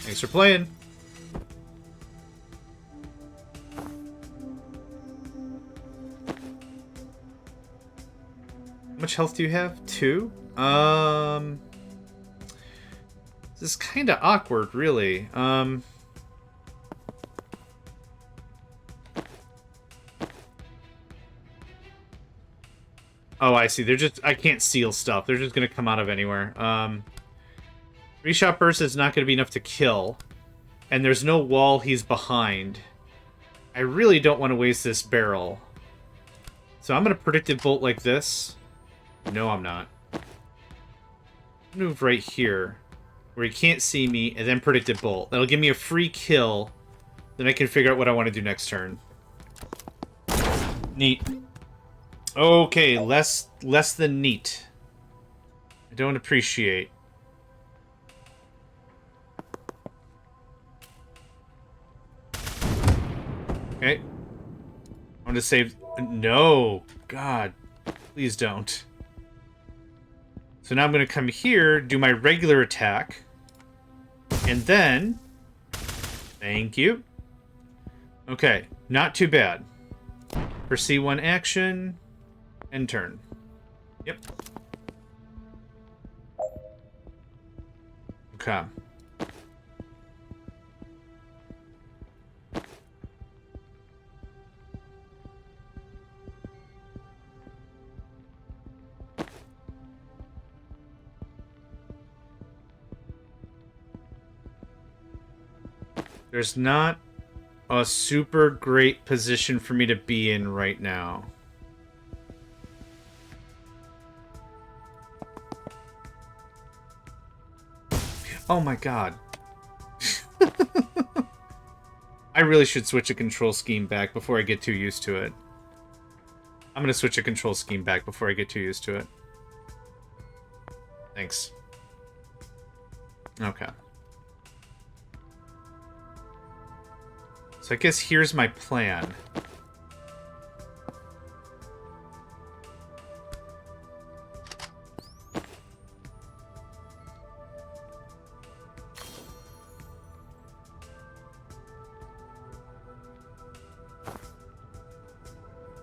Thanks for playing. How much health do you have? 2? This is kind of awkward, really. Oh, I see. They're just... I can't seal stuff. They're just gonna come out of anywhere. 3-shot burst is not gonna be enough to kill. And there's no wall he's behind. I really don't want to waste this barrel. So I'm gonna predictive bolt like this. No, I'm not. Move right here, where he can't see me, and then predictive bolt. That'll give me a free kill. Then I can figure out what I want to do next turn. Neat. Okay, less than neat. I don't appreciate. Okay. I want to save... No! God. Please don't. So now I'm going to come here, do my regular attack. And then... Thank you. Okay. Not too bad. For C1 action... End turn. Yep. Okay. There's not a super great position for me to be in right now. Oh my god. I really should switch a control scheme back before I get too used to it. I'm gonna switch a control scheme back before I get too used to it. Thanks. Okay. So I guess here's my plan.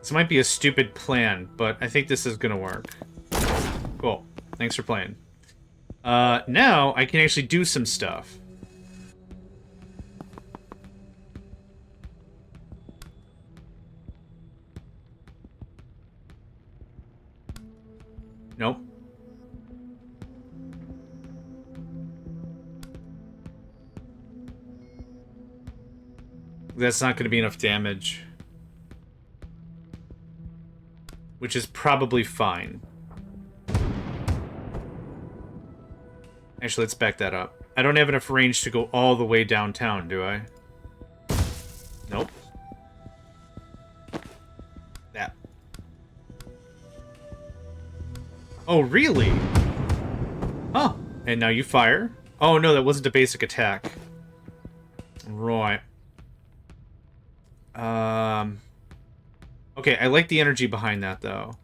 This might be a stupid plan, but I think this is gonna work. Cool. Thanks for playing. Now I can actually do some stuff. Nope. That's not gonna be enough damage. Which is probably fine. Actually, let's back that up. I don't have enough range to go all the way downtown, do I? Nope. That. Oh, really? Huh. And now you fire. Oh, no, that wasn't a basic attack. Right. Okay, I like the energy behind that, though.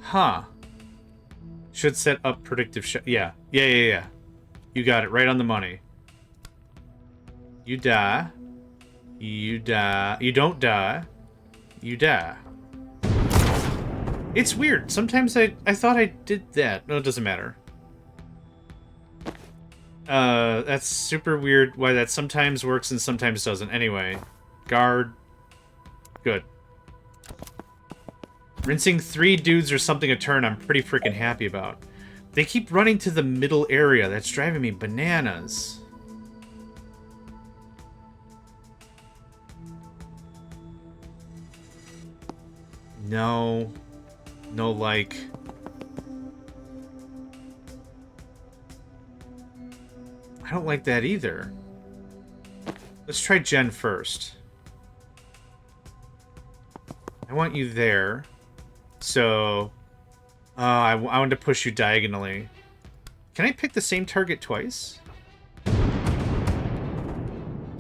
Huh. Should set up predictive shot. Yeah. Yeah. You got it right on the money. You die. You die. You don't die. You die. It's weird. Sometimes I thought I did that. No, it doesn't matter. That's super weird why that sometimes works and sometimes doesn't. Anyway. Guard. Good. Rinsing 3 dudes or something a turn I'm pretty freaking happy about. They keep running to the middle area. That's driving me bananas. No. No, like... I don't like that either. Let's try Jen first. I want you there. So... I wanted to push you diagonally. Can I pick the same target twice?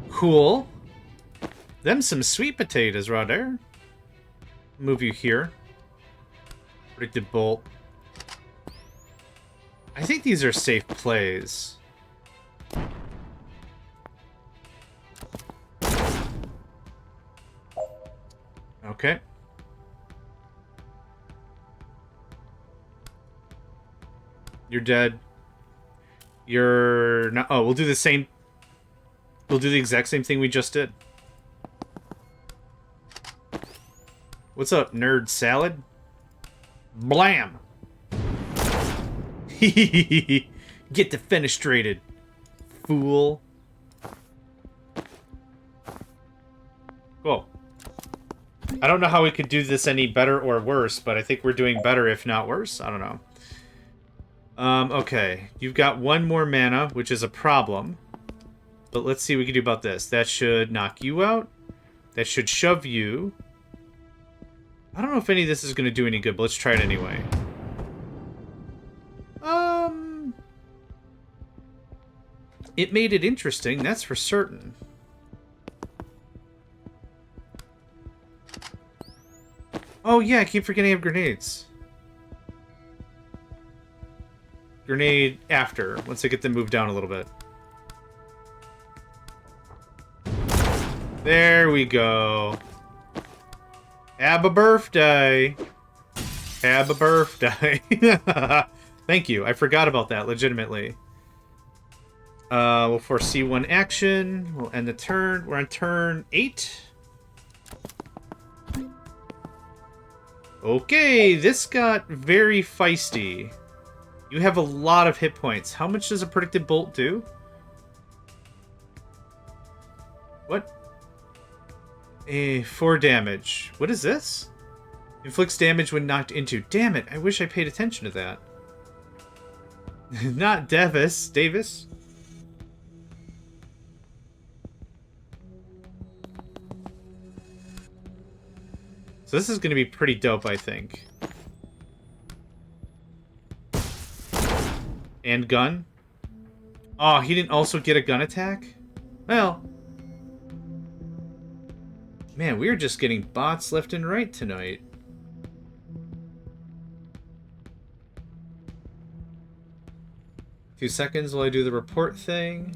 Cool. Them some sweet potatoes right there. Move you here. Predicted bolt. I think these are safe plays. Okay. You're dead. You're not... Oh, we'll do the same... We'll do the exact same thing we just did. What's up, nerd salad? Blam! Get defenestrated, fool. Cool. I don't know how we could do this any better or worse, but I think we're doing better, if not worse. I don't know. Okay. You've got 1 more mana, which is a problem. But let's see what we can do about this. That should knock you out. That should shove you. I don't know if any of this is going to do any good, but let's try it anyway. It made it interesting, that's for certain. Oh yeah, I keep forgetting I have grenades. Grenade after, once I get them moved down a little bit. There we go. Have a birthday. Have a birthday. Thank you. I forgot about that, legitimately. We'll foresee 1 action. We'll end the turn. We're on turn 8. Okay, this got very feisty. You have a lot of hit points. How much does a predicted bolt do? What? 4 damage. What is this? Inflicts damage when knocked into. Damn it, I wish I paid attention to that. Not Davis. So this is going to be pretty dope, I think. And gun? Oh, he didn't also get a gun attack? Well. Man, we are just getting bots left and right tonight. A few seconds while I do the report thing.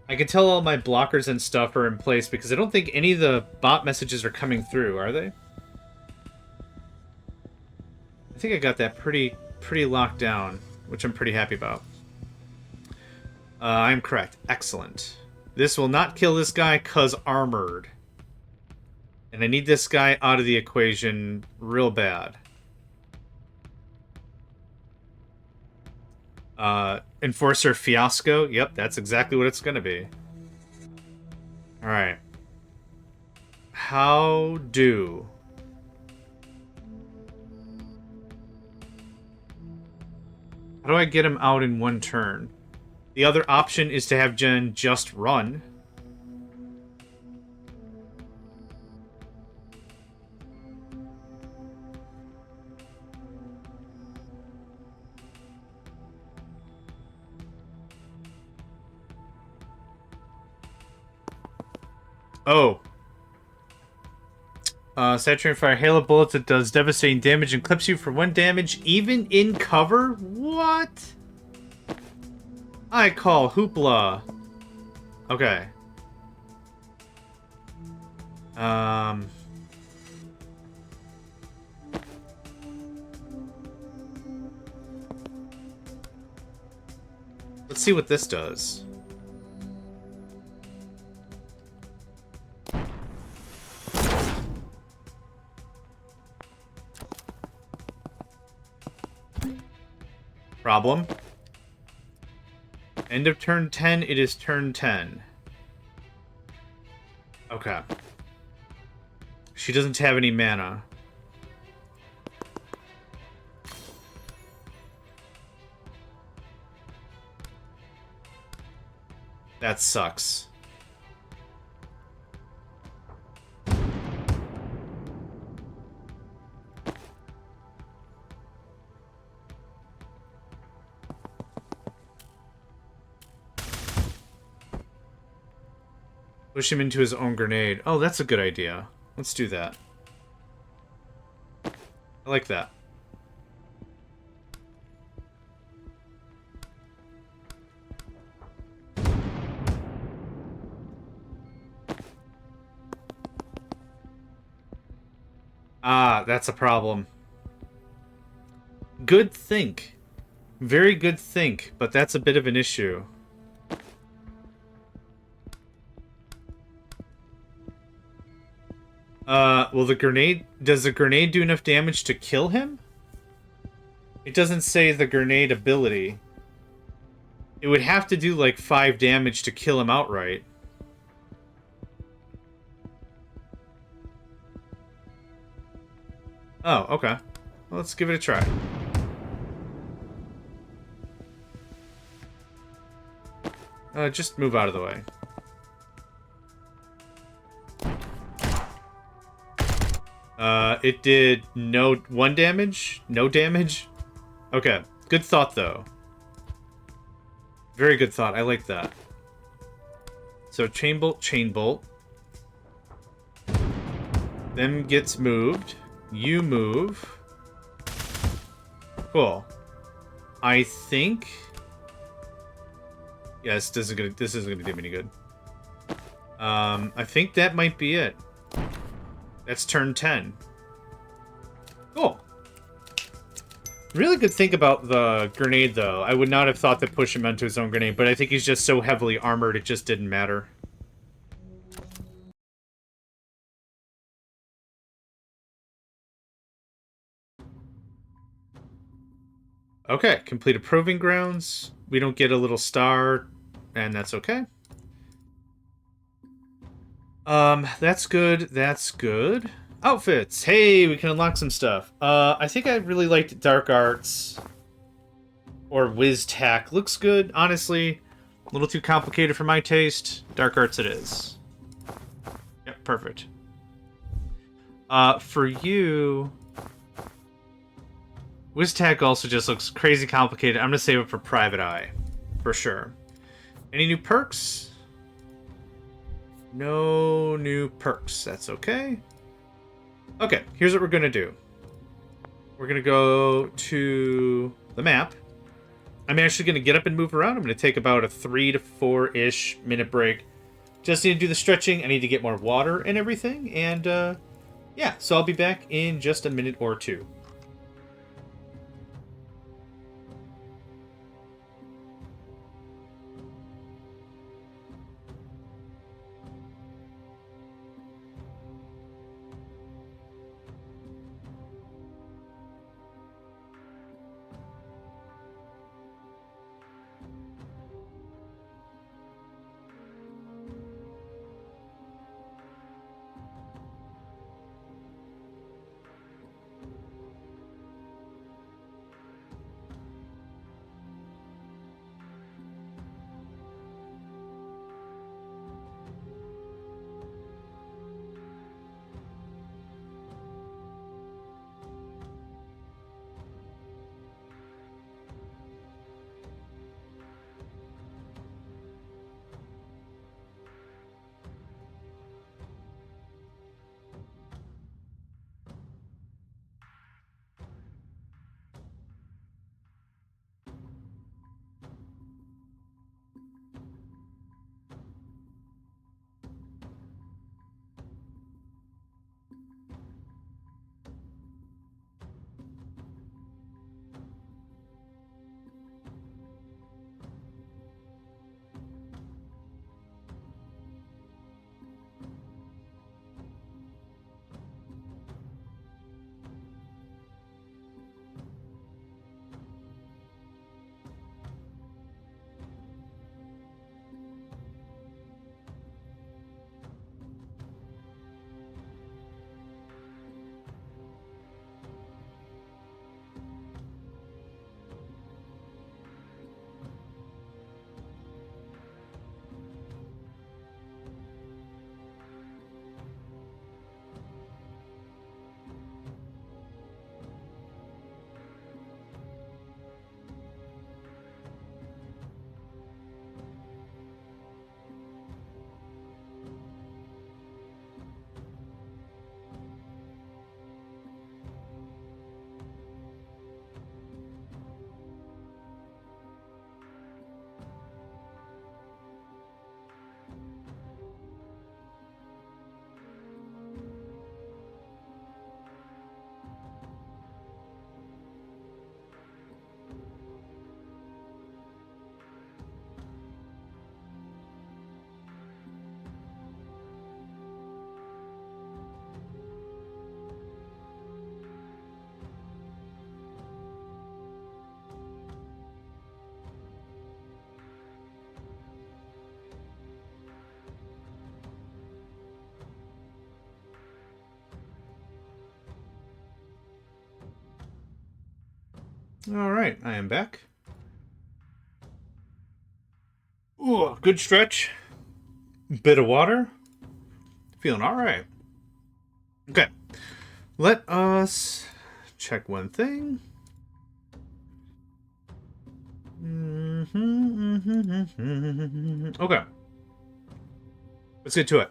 I can tell all my blockers and stuff are in place because I don't think any of the bot messages are coming through, are they? I think I got that pretty locked down, which I'm pretty happy about. I'm correct. Excellent. This will not kill this guy cause armored. And I need this guy out of the equation real bad. Enforcer Fiasco. Yep, that's exactly what it's gonna be. Alright. How do... How do I get him out in one turn? The other option is to have Jen just run. Oh. Saturating fire, hail of bullets that does devastating damage and clips you for 1 damage, even in cover? What? I call hoopla. Okay. Let's see what this does. Problem. End of turn 10, it is turn 10. Okay. She doesn't have any mana. That sucks. Push him into his own grenade. Oh, that's a good idea. Let's do that. I like that. Ah, that's a problem. Good think. Very good think, but that's a bit of an issue. Well, the grenade... Does the grenade do enough damage to kill him? It doesn't say the grenade ability. It would have to do, like, 5 damage to kill him outright. Oh, okay. Well, let's give it a try. Just move out of the way. It did 1 damage? No damage? Okay. Good thought, though. Very good thought. I like that. So, chain bolt. Then gets moved. You move. Cool. I think... Yes, this isn't gonna do me any good. I think that might be it. That's turn 10. Cool. Really good think about the grenade, though. I would not have thought to push him onto his own grenade, but I think he's just so heavily armored, it just didn't matter. Okay, completed proving grounds. We don't get a little star and that's okay. That's good. That's good. Outfits. Hey, we can unlock some stuff. I think I really liked Dark Arts or WizTech. Looks good, honestly. A little too complicated for my taste. Dark Arts it is. Yep, perfect. For you, WizTech also just looks crazy complicated. I'm gonna save it for Private Eye, for sure. Any new perks? No new perks. That's okay. Okay, here's what we're gonna do. We're gonna go to the map. I'm actually gonna get up and move around. I'm gonna take about a 3 to 4-ish minute break. Just need to do the stretching. I need to get more water and everything. And yeah, so I'll be back in just a minute or two. All right, I am back. Ooh, good stretch. Bit of water. Feeling all right. Okay, let us check one thing. Okay, let's get to it.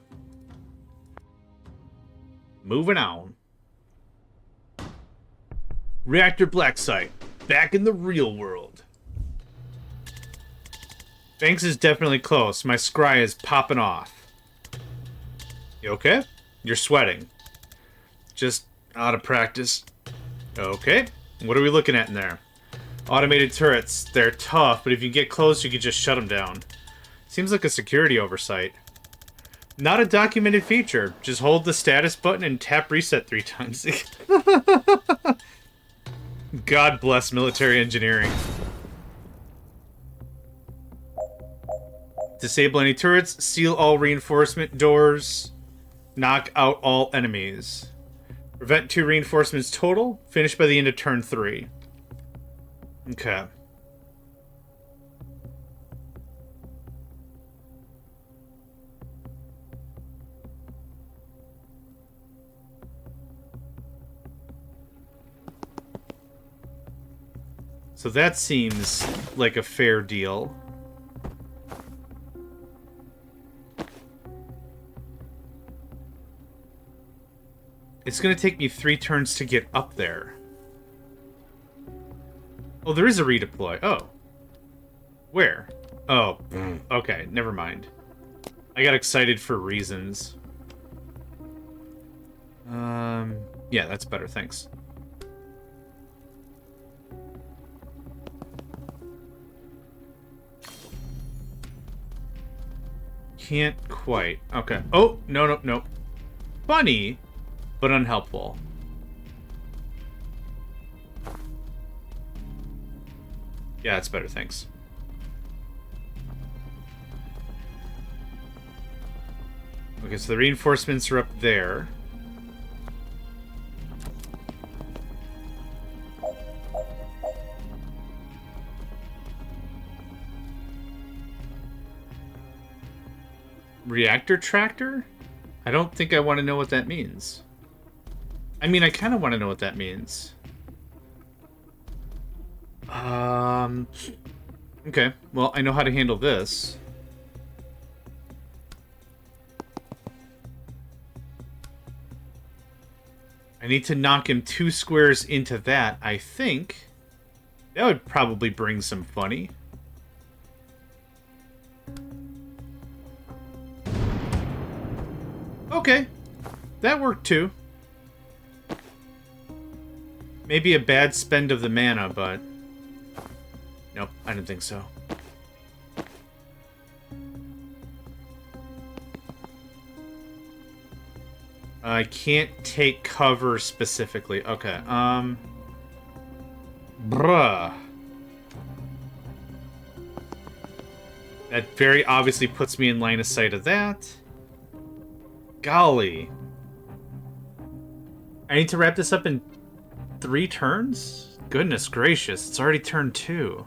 Moving on. Reactor Black Site. Back in the real world. Banks is definitely close. My scry is popping off. You okay? You're sweating. Just out of practice. Okay. What are we looking at in there? Automated turrets. They're tough, but if you get close, you can just shut them down. Seems like a security oversight. Not a documented feature. Just hold the status button and tap reset 3 times. God bless military engineering. Disable any turrets, seal all reinforcement doors, knock out all enemies. Prevent 2 reinforcements total, finish by the end of turn 3. Okay. So that seems like a fair deal. It's going to take me 3 turns to get up there. Oh, there is a redeploy. Oh. Where? Oh, okay, never mind. I got excited for reasons. Yeah, that's better, thanks. Can't quite. Okay. Oh, no. Funny, but unhelpful. Yeah, it's better, thanks. Okay, so the reinforcements are up there. Reactor tractor? I don't think I want to know what that means. I mean, I kind of want to know what that means. Okay, well, I know how to handle this. I need to knock him 2 squares into that, I think. That would probably bring some funny. Okay, that worked too. Maybe a bad spend of the mana, but... Nope, I didn't think so. I can't take cover specifically. Okay, Bruh. That very obviously puts me in line of sight of that. Golly. I need to wrap this up in 3 turns? Goodness gracious, it's already turn 2.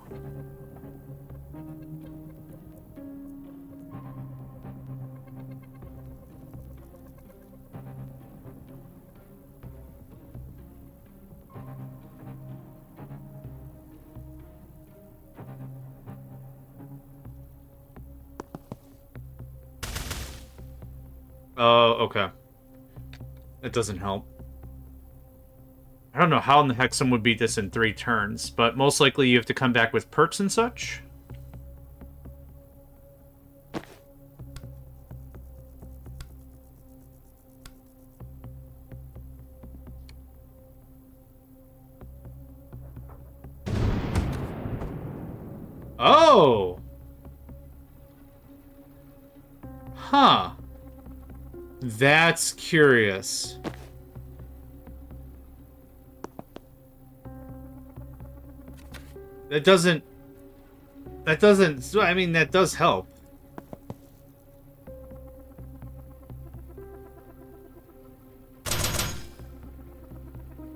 Oh, okay. That doesn't help. I don't know how in the heck someone would beat this in 3 turns, but most likely you have to come back with perks and such. Oh! Huh. That's curious. That doesn't... I mean, that does help.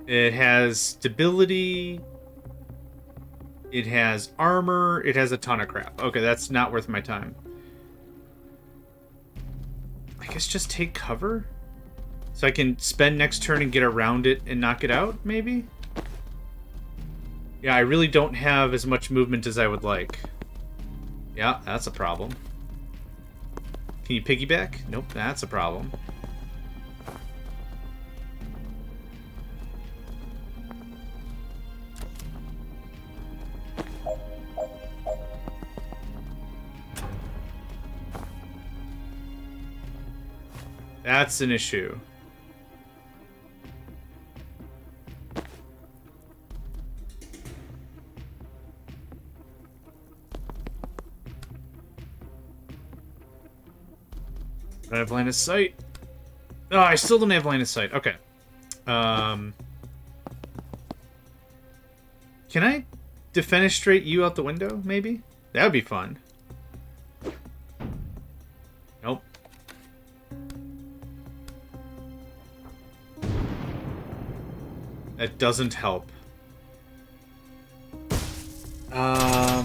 It has stability. It has armor. It has a ton of crap. Okay, that's not worth my time. I guess just take cover? So I can spend next turn and get around it and knock it out, maybe? Yeah, I really don't have as much movement as I would like. Yeah, that's a problem. Can you piggyback? Nope, that's a problem. That's an issue. I have line of sight. Oh, I still don't have line of sight. Okay. Can I defenestrate you out the window, maybe? That would be fun. That doesn't help. I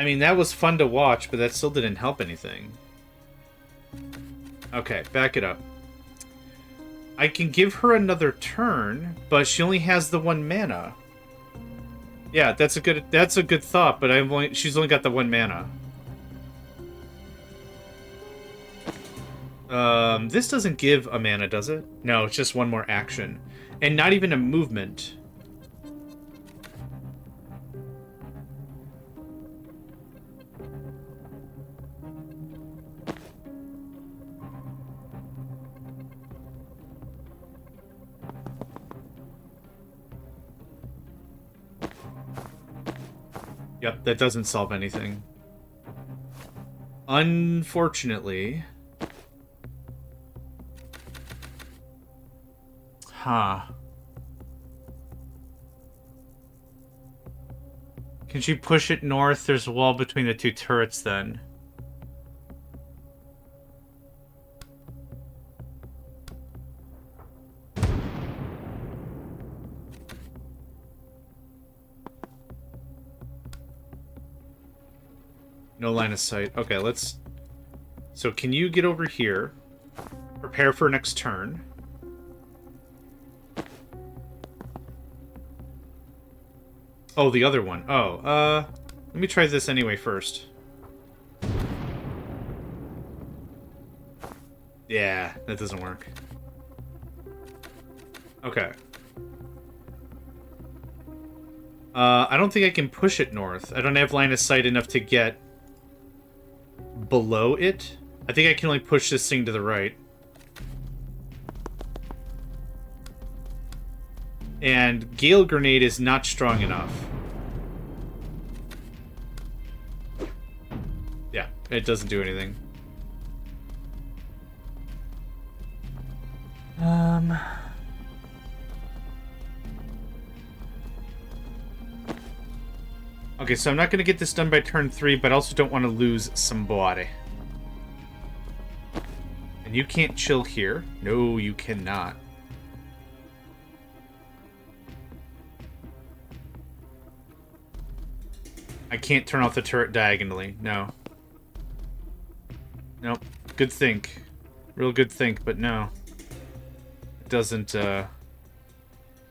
mean, that was fun to watch, but that still didn't help anything. Okay, back it up. I can give her another turn, but she only has the 1 mana. Yeah, that's a good thought, but she's only got the 1 mana. This doesn't give a mana, does it? No, it's just 1 more action. And not even a movement. Yep, that doesn't solve anything. Unfortunately. Huh. Can she push it north? There's a wall between the 2 turrets then. No line of sight. Okay, let's... So can you get over here? Prepare for next turn. Oh, the other one. Oh, let me try this anyway first. Yeah, that doesn't work. Okay. I don't think I can push it north. I don't have line of sight enough to get below it. I think I can only push this thing to the right. And Gale Grenade is not strong enough. Yeah, it doesn't do anything. Okay, so I'm not going to get this done by turn 3, but I also don't want to lose somebody. And you can't chill here. No, you cannot. I can't turn off the turret diagonally. No. Nope. Good think. Real good think, but no. It doesn't,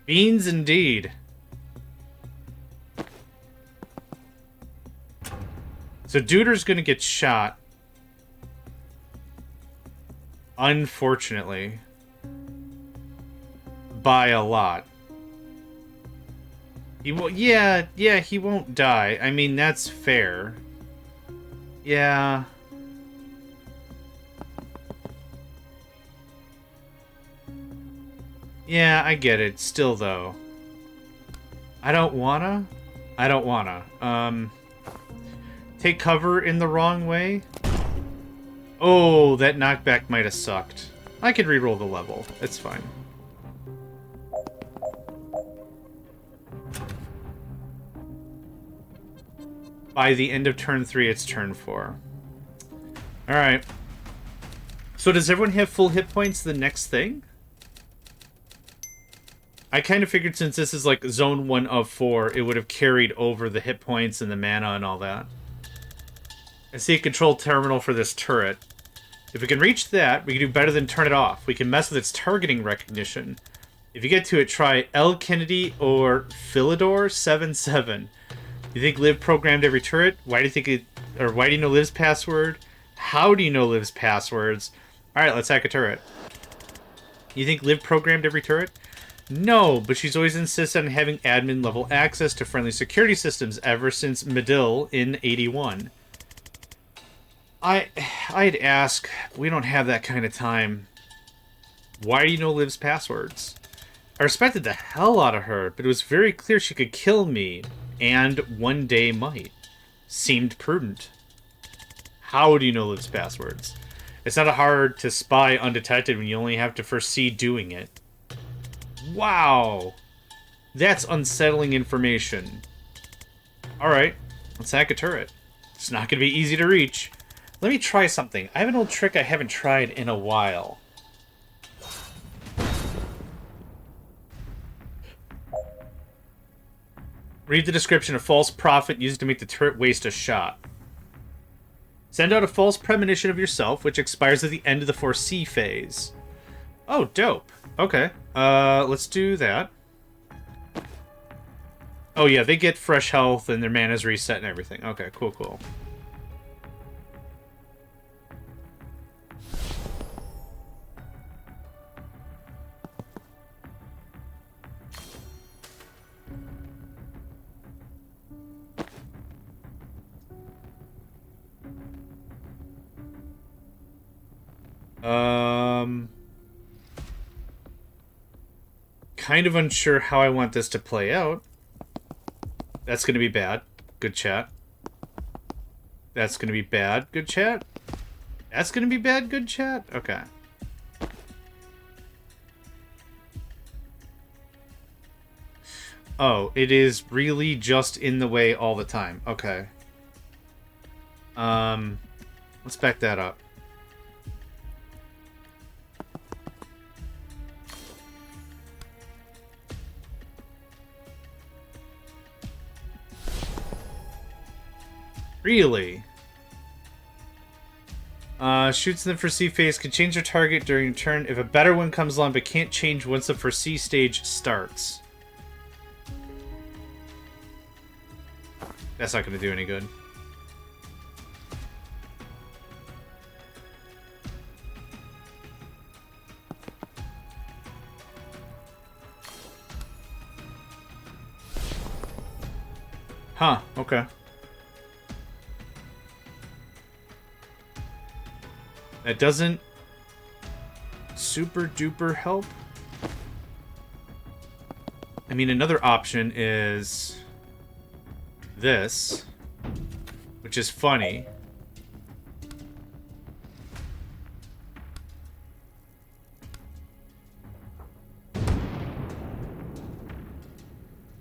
Beans indeed. So Duder's gonna get shot. Unfortunately. By a lot. He will, yeah, he won't die. I mean, that's fair. Yeah. Yeah, I get it. Still, though. I don't wanna. Take cover in the wrong way? Oh, that knockback might have sucked. I could reroll the level. It's fine. By the end of turn 3, it's turn 4. Alright. So does everyone have full hit points the next thing? I kind of figured since this is like zone 1 of 4, it would have carried over the hit points and the mana and all that. I see a control terminal for this turret. If we can reach that, we can do better than turn it off. We can mess with its targeting recognition. If you get to it, try L. Kennedy or Philidor77. You think Liv programmed every turret? Why do you think it... Or why do you know Liv's password? How do you know Liv's passwords? Alright, let's hack a turret. You think Liv programmed every turret? No, but she's always insisted on having admin-level access to friendly security systems ever since Medill in 81. I'd ask, we don't have that kind of time. Why do you know Liv's passwords? I respected the hell out of her, but it was very clear she could kill me, and one day might. Seemed prudent. How do you know Liv's passwords? It's not hard to spy undetected when you only have to foresee doing it. Wow! That's unsettling information. Alright, let's hack a turret. It's not going to be easy to reach. Let me try something. I have an old trick I haven't tried in a while. Read the description. A false prophet used to make the turret waste a shot. Send out a false premonition of yourself, which expires at the end of the foresee phase. Oh, dope. Okay. Let's do that. Oh, yeah, they get fresh health and their mana's reset and everything. Okay, cool, cool. Kind of unsure how I want this to play out. That's going to be bad. Good chat. That's going to be bad. Good chat. That's going to be bad. Good chat. Okay. Oh, it is really just in the way all the time. Okay. Let's back that up. Really? Shoots in the foresee phase can change their target during turn if a better one comes along, but can't change once the foresee stage starts. That's not going to do any good. Huh, okay. That doesn't super duper help. I mean, another option is this, which is funny.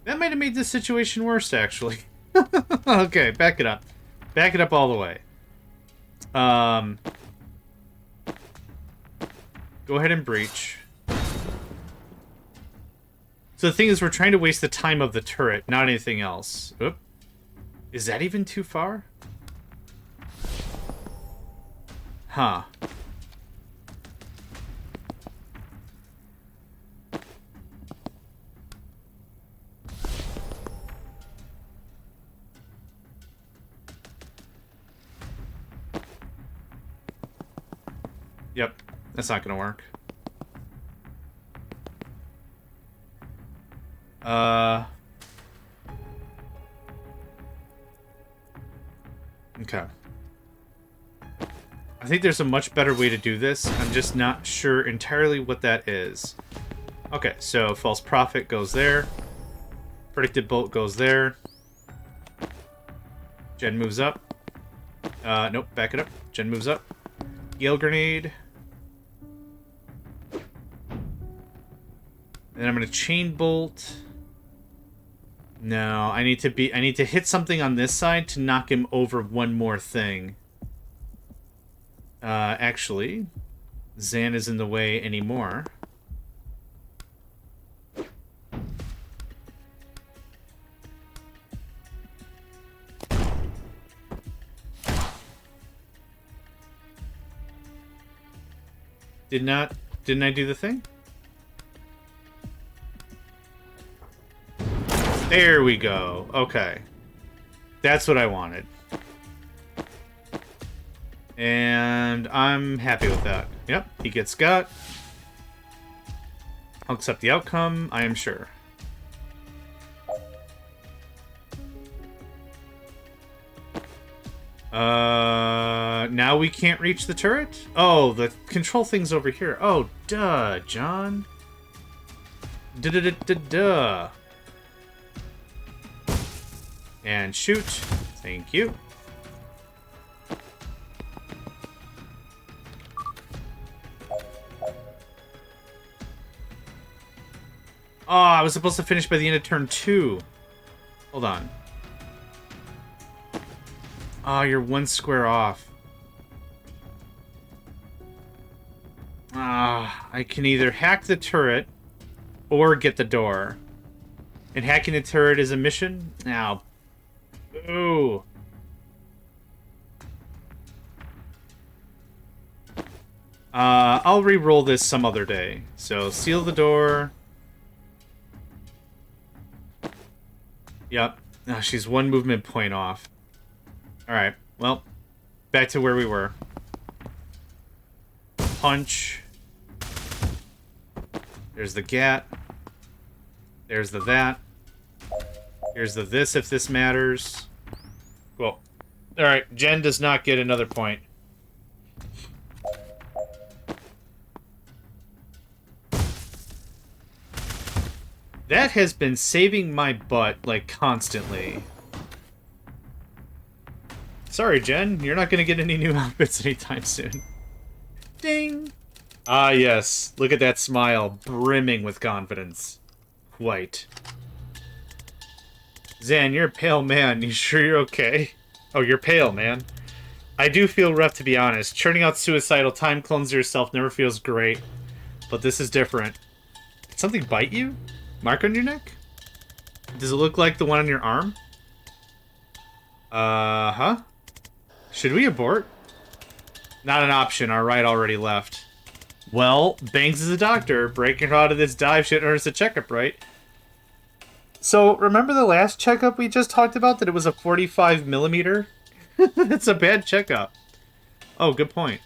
That might have made this situation worse, actually. Okay, back it up. Back it up all the way. Go ahead and breach. So the thing is, we're trying to waste the time of the turret, not anything else. Oop. Is that even too far? Huh. Yep. That's not gonna work. Okay. I think there's a much better way to do this. I'm just not sure entirely what that is. Okay, so false prophet goes there. Predicted bolt goes there. Gen moves up. Nope, back it up. Gen moves up. Gale grenade. And then I'm gonna chain bolt. No, I need to hit something on this side to knock him over one more thing. Actually, Zan is in the way anymore. Didn't I do the thing? There we go. Okay. That's what I wanted. And I'm happy with that. Yep, he gets gut. I'll accept the outcome, I am sure. Now we can't reach the turret? Oh, the control thing's over here. Oh, duh, John. Duh. And shoot. Thank you. Oh, I was supposed to finish by the end of turn 2. Hold on. Oh, you're one square off. I can either hack the turret or get the door. And hacking the turret is a mission? Now, ooh. I'll re-roll this some other day. So, seal the door. Yep. Oh, she's one movement point off. Alright, well, back to where we were. Punch. There's the gat. There's the that. Here's the this if this matters. Cool. Alright, Jen does not get another point. That has been saving my butt, like, constantly. Sorry, Jen. You're not gonna get any new outfits anytime soon. Ding! Ah, yes. Look at that smile, brimming with confidence. Quite. Zan, you're a pale man. You sure you're okay? Oh, you're pale, man. I do feel rough, to be honest. Churning out suicidal time clones yourself never feels great. But this is different. Did something bite you? Mark on your neck? Does it look like the one on your arm? Huh? Should we abort? Not an option. Our ride already left. Well, Banks is a doctor. Breaking her out of this dive should earn us a checkup, right? So, remember the last checkup we just talked about? That it was a 45 millimeter? That's a bad checkup. Oh, good point.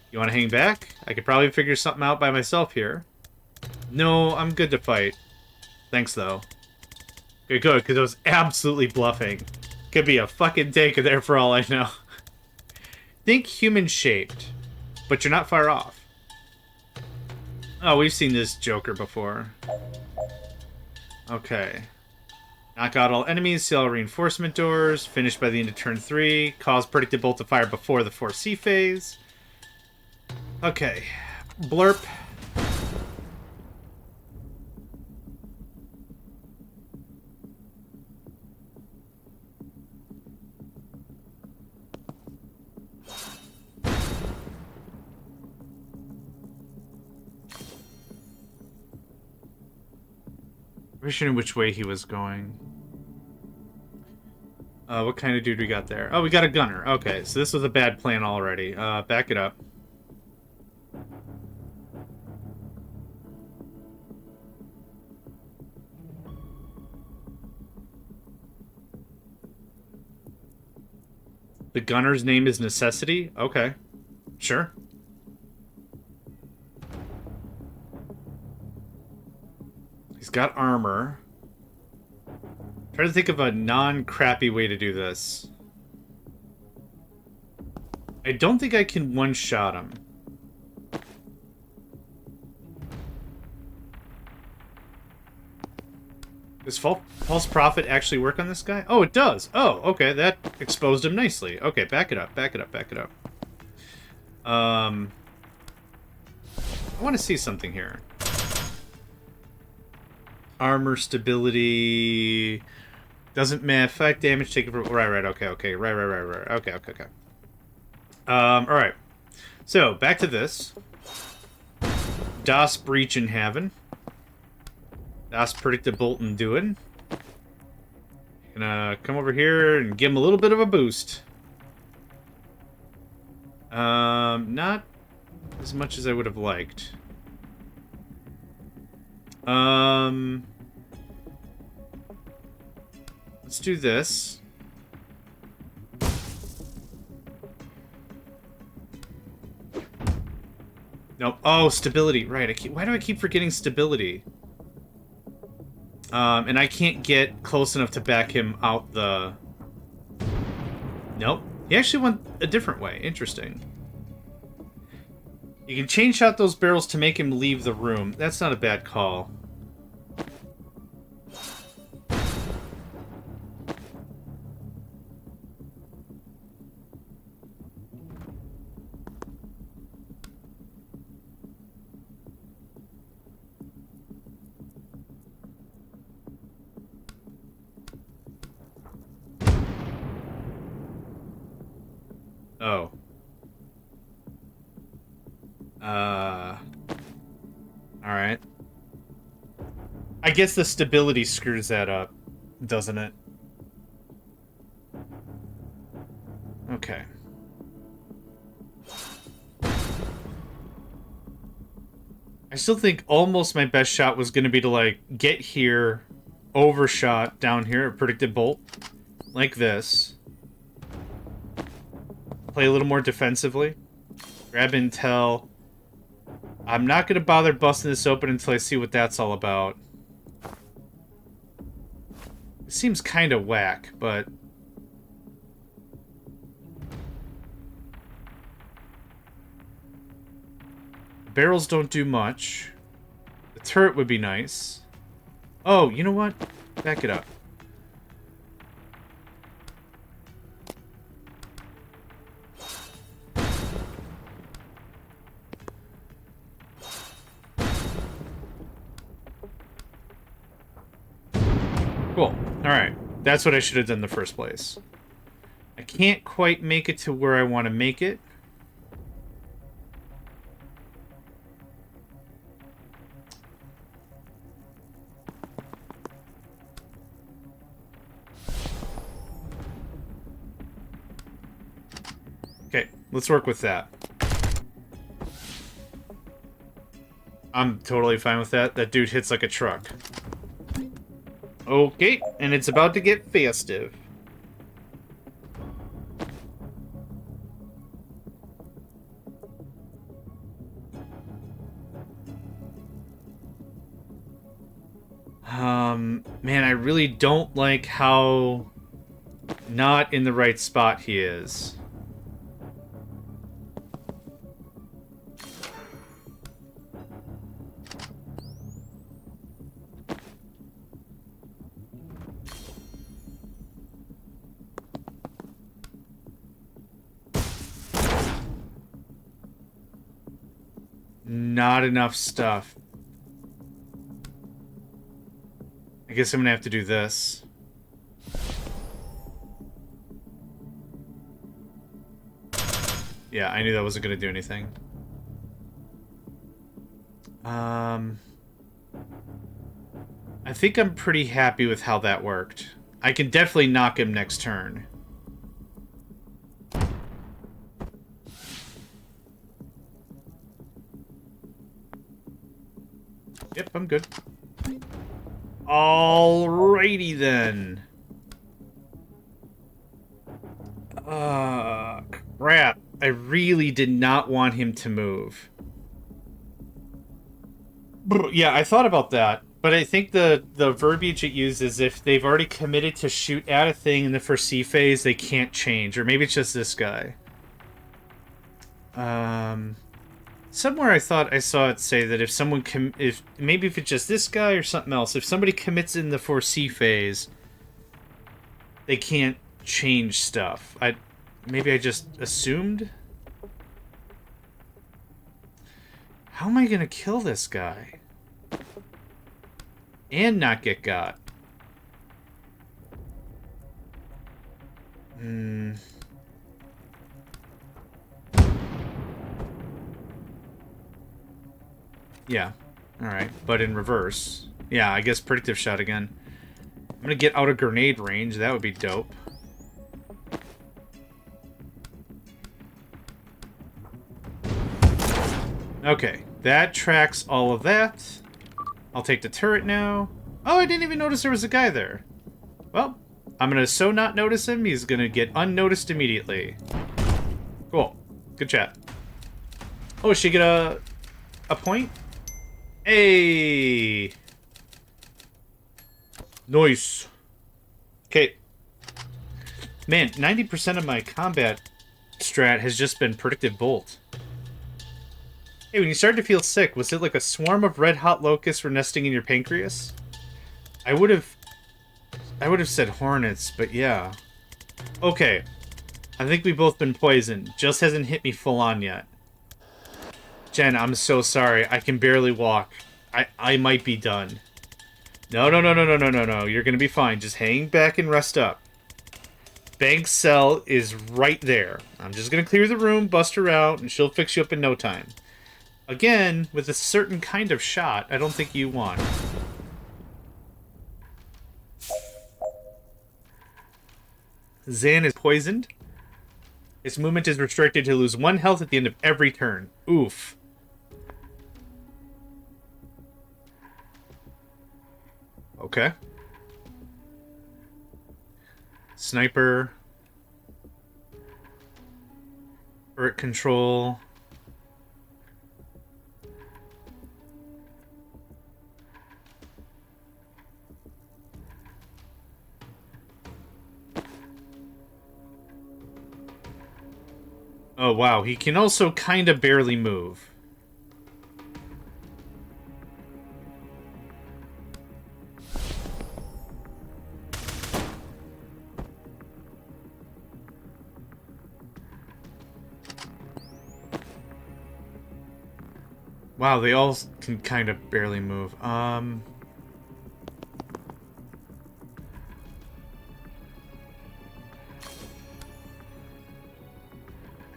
You want to hang back? I could probably figure something out by myself here. No, I'm good to fight. Thanks, though. Okay, good, because I was absolutely bluffing. Could be a fucking tank in there for all I know. Think human-shaped, but you're not far off. Oh, we've seen this Joker before. Okay. Knock out all enemies, seal all reinforcement doors, finish by the end of turn 3, cause predicted bolt to fire before the 4C phase. Okay. Blurp. I'm sure which way he was going. What kind of dude we got there? Oh, we got a gunner. Okay, so this was a bad plan already. Back it up. The gunner's name is Necessity? Okay. Sure. He's got armor. Try to think of a non-crappy way to do this. I don't think I can one-shot him. Does False Prophet actually work on this guy? Oh, it does! Oh, okay, that exposed him nicely. Okay, back it up, back it up, back it up. I want to see something here. Armor stability doesn't affect damage taken from right, okay, right, okay. Alright. So, back to this. Das Breach in Haven. Das Predicted Bolt and Doing. Gonna come over here and give him a little bit of a boost. Not as much as I would have liked. Let's do this. Nope. Oh, stability. Right. Why do I keep forgetting stability? And I can't get close enough to back him out the... Nope. He actually went a different way. Interesting. You can chain shot those barrels to make him leave the room. That's not a bad call. Oh. Alright. I guess the stability screws that up, doesn't it? Okay. I still think almost my best shot was going to be to, like, get here, overshot down here, a predicted bolt, like this. Play a little more defensively. Grab intel. I'm not going to bother busting this open until I see what that's all about. It seems kind of whack, but... barrels don't do much. The turret would be nice. Oh, you know what? Back it up. Cool. Alright. That's what I should have done in the first place. I can't quite make it to where I want to make it. Okay, let's work with that. I'm totally fine with that. That dude hits like a truck. Okay, and it's about to get festive. Man, I really don't like how not in the right spot he is. Not enough stuff. I guess I'm gonna have to do this. Yeah, I knew that wasn't gonna do anything. I think I'm pretty happy with how that worked. I can definitely knock him next turn. Yep, I'm good. Alrighty then. Crap. I really did not want him to move. Yeah, I thought about that. But I think the verbiage it uses, if they've already committed to shoot at a thing in the foresee phase, they can't change. Or maybe it's just this guy. Somewhere I thought I saw it say that if someone maybe if it's just this guy or something else, if somebody commits in the foresee phase, they can't change stuff. Maybe I just assumed. How am I gonna kill this guy and not get got? Yeah. Alright, but in reverse. Yeah, I guess predictive shot again. I'm gonna get out of grenade range. That would be dope. Okay, that tracks all of that. I'll take the turret now. Oh, I didn't even notice there was a guy there. Well, I'm gonna so not notice him, he's gonna get unnoticed immediately. Cool. Good chat. Oh, she get a point? Hey! Nice. Okay. Man, 90% of my combat strat has just been predictive bolt. Hey, when you started to feel sick, was it like a swarm of red-hot locusts were nesting in your pancreas? I would have said hornets, but yeah. Okay. I think we've both been poisoned. Just hasn't hit me full on yet. Jen, I'm so sorry. I can barely walk. I might be done. No. You're gonna be fine. Just hang back and rest up. Bank's cell is right there. I'm just gonna clear the room, bust her out, and she'll fix you up in no time. Again, with a certain kind of shot, I don't think you want. Zan is poisoned. Its movement is restricted to lose 1 health at the end of every turn. Oof. Okay. Sniper. Turret control. Oh, wow. He can also kind of barely move. Wow, they all can kind of barely move. I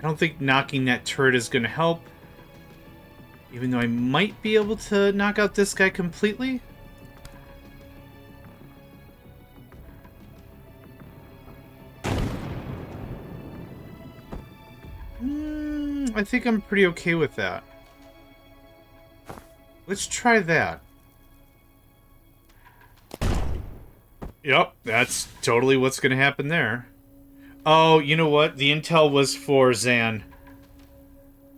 don't think knocking that turret is going to help. Even though I might be able to knock out this guy completely. I think I'm pretty okay with that. Let's try that. Yep, that's totally what's going to happen there. Oh, you know what? The intel was for Zan.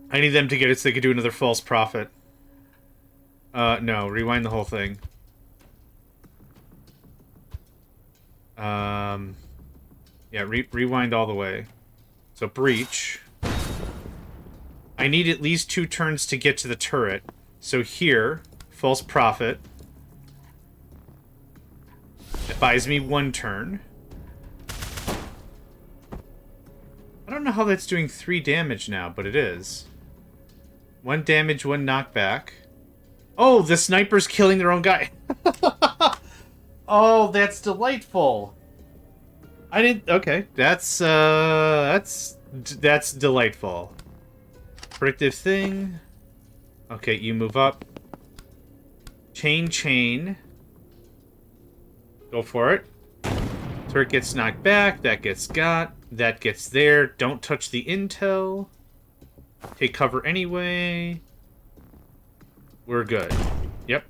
I need them to get it so they could do another false prophet. No, rewind the whole thing. Yeah, rewind all the way. So, breach. I need at least 2 turns to get to the turret. So here, false prophet. It buys me 1 turn. I don't know how that's doing 3 damage now, but it is. 1 damage, 1 knockback. Oh, the sniper's killing their own guy. Oh, that's delightful. I didn't... Okay, that's delightful. Predictive thing. Okay, you move up. Chain. Go for it. Turret gets knocked back. That gets got. That gets there. Don't touch the intel. Take cover anyway. We're good. Yep.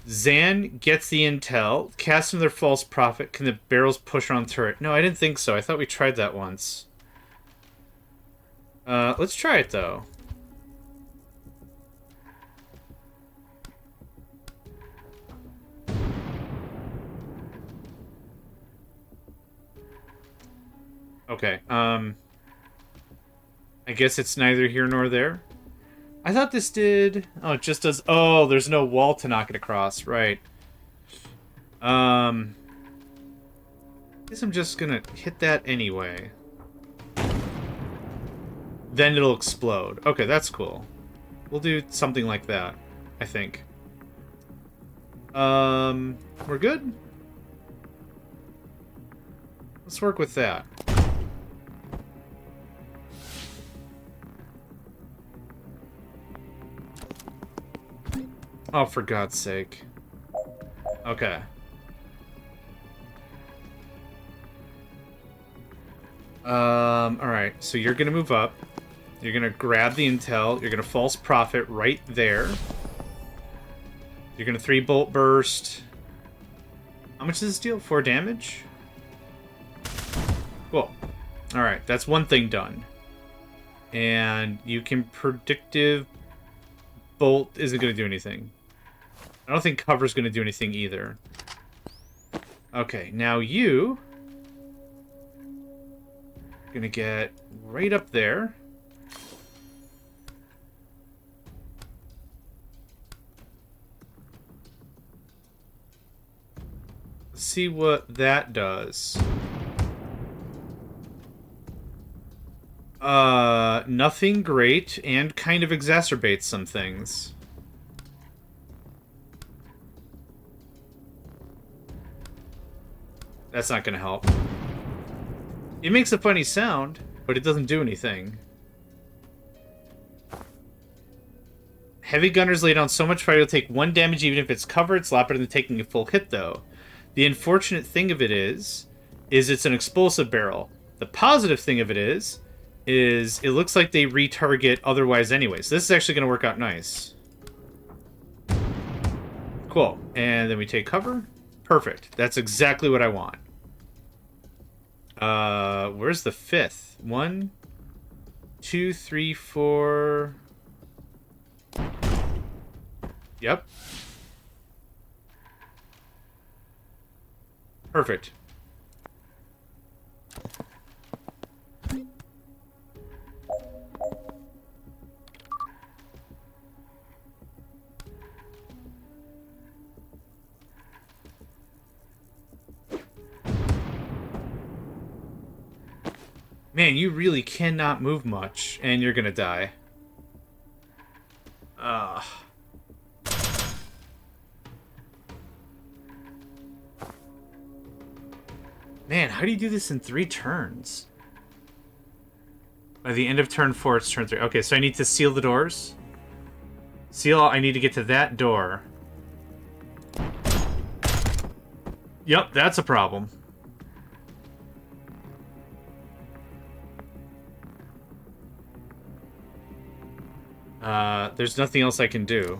Zan gets the intel. Cast another false prophet. Can the barrels push on turret? No, I didn't think so. I thought we tried that once. Let's try it, though. Okay, I guess it's neither here nor there. I thought this did... Oh, it just does... Oh, there's no wall to knock it across. Right. I guess I'm just gonna hit that anyway. Then it'll explode. Okay, that's cool. We'll do something like that, I think. We're good? Let's work with that. Oh, for God's sake. Okay. Alright, so you're gonna move up. You're gonna grab the intel. You're gonna false prophet right there. You're gonna 3-bolt burst. How much does this deal? 4 damage? Cool. Alright, that's one thing done. And you can predictive bolt isn't gonna do anything. I don't think cover's gonna do anything either. Okay, now you gonna get right up there. Let's see what that does. Nothing great, and kind of exacerbates some things. That's not gonna help. It makes a funny sound, but it doesn't do anything. Heavy gunners lay down so much fire you'll take 1 damage even if it's covered. It's a lot better than taking a full hit, though. The unfortunate thing of it is, is it's an explosive barrel. The positive thing of it is it looks like they retarget otherwise anyways. This is actually going to work out nice. Cool. And then we take cover. Perfect. That's exactly what I want. Where's the fifth? 1, 2, 3, 4. Yep. Perfect. Man, you really cannot move much, and you're gonna die. Ugh. Man, how do you do this in 3 turns? By the end of turn 4, it's turn 3. Okay, so I need to seal the doors. I need to get to that door. Yep, that's a problem. There's nothing else I can do.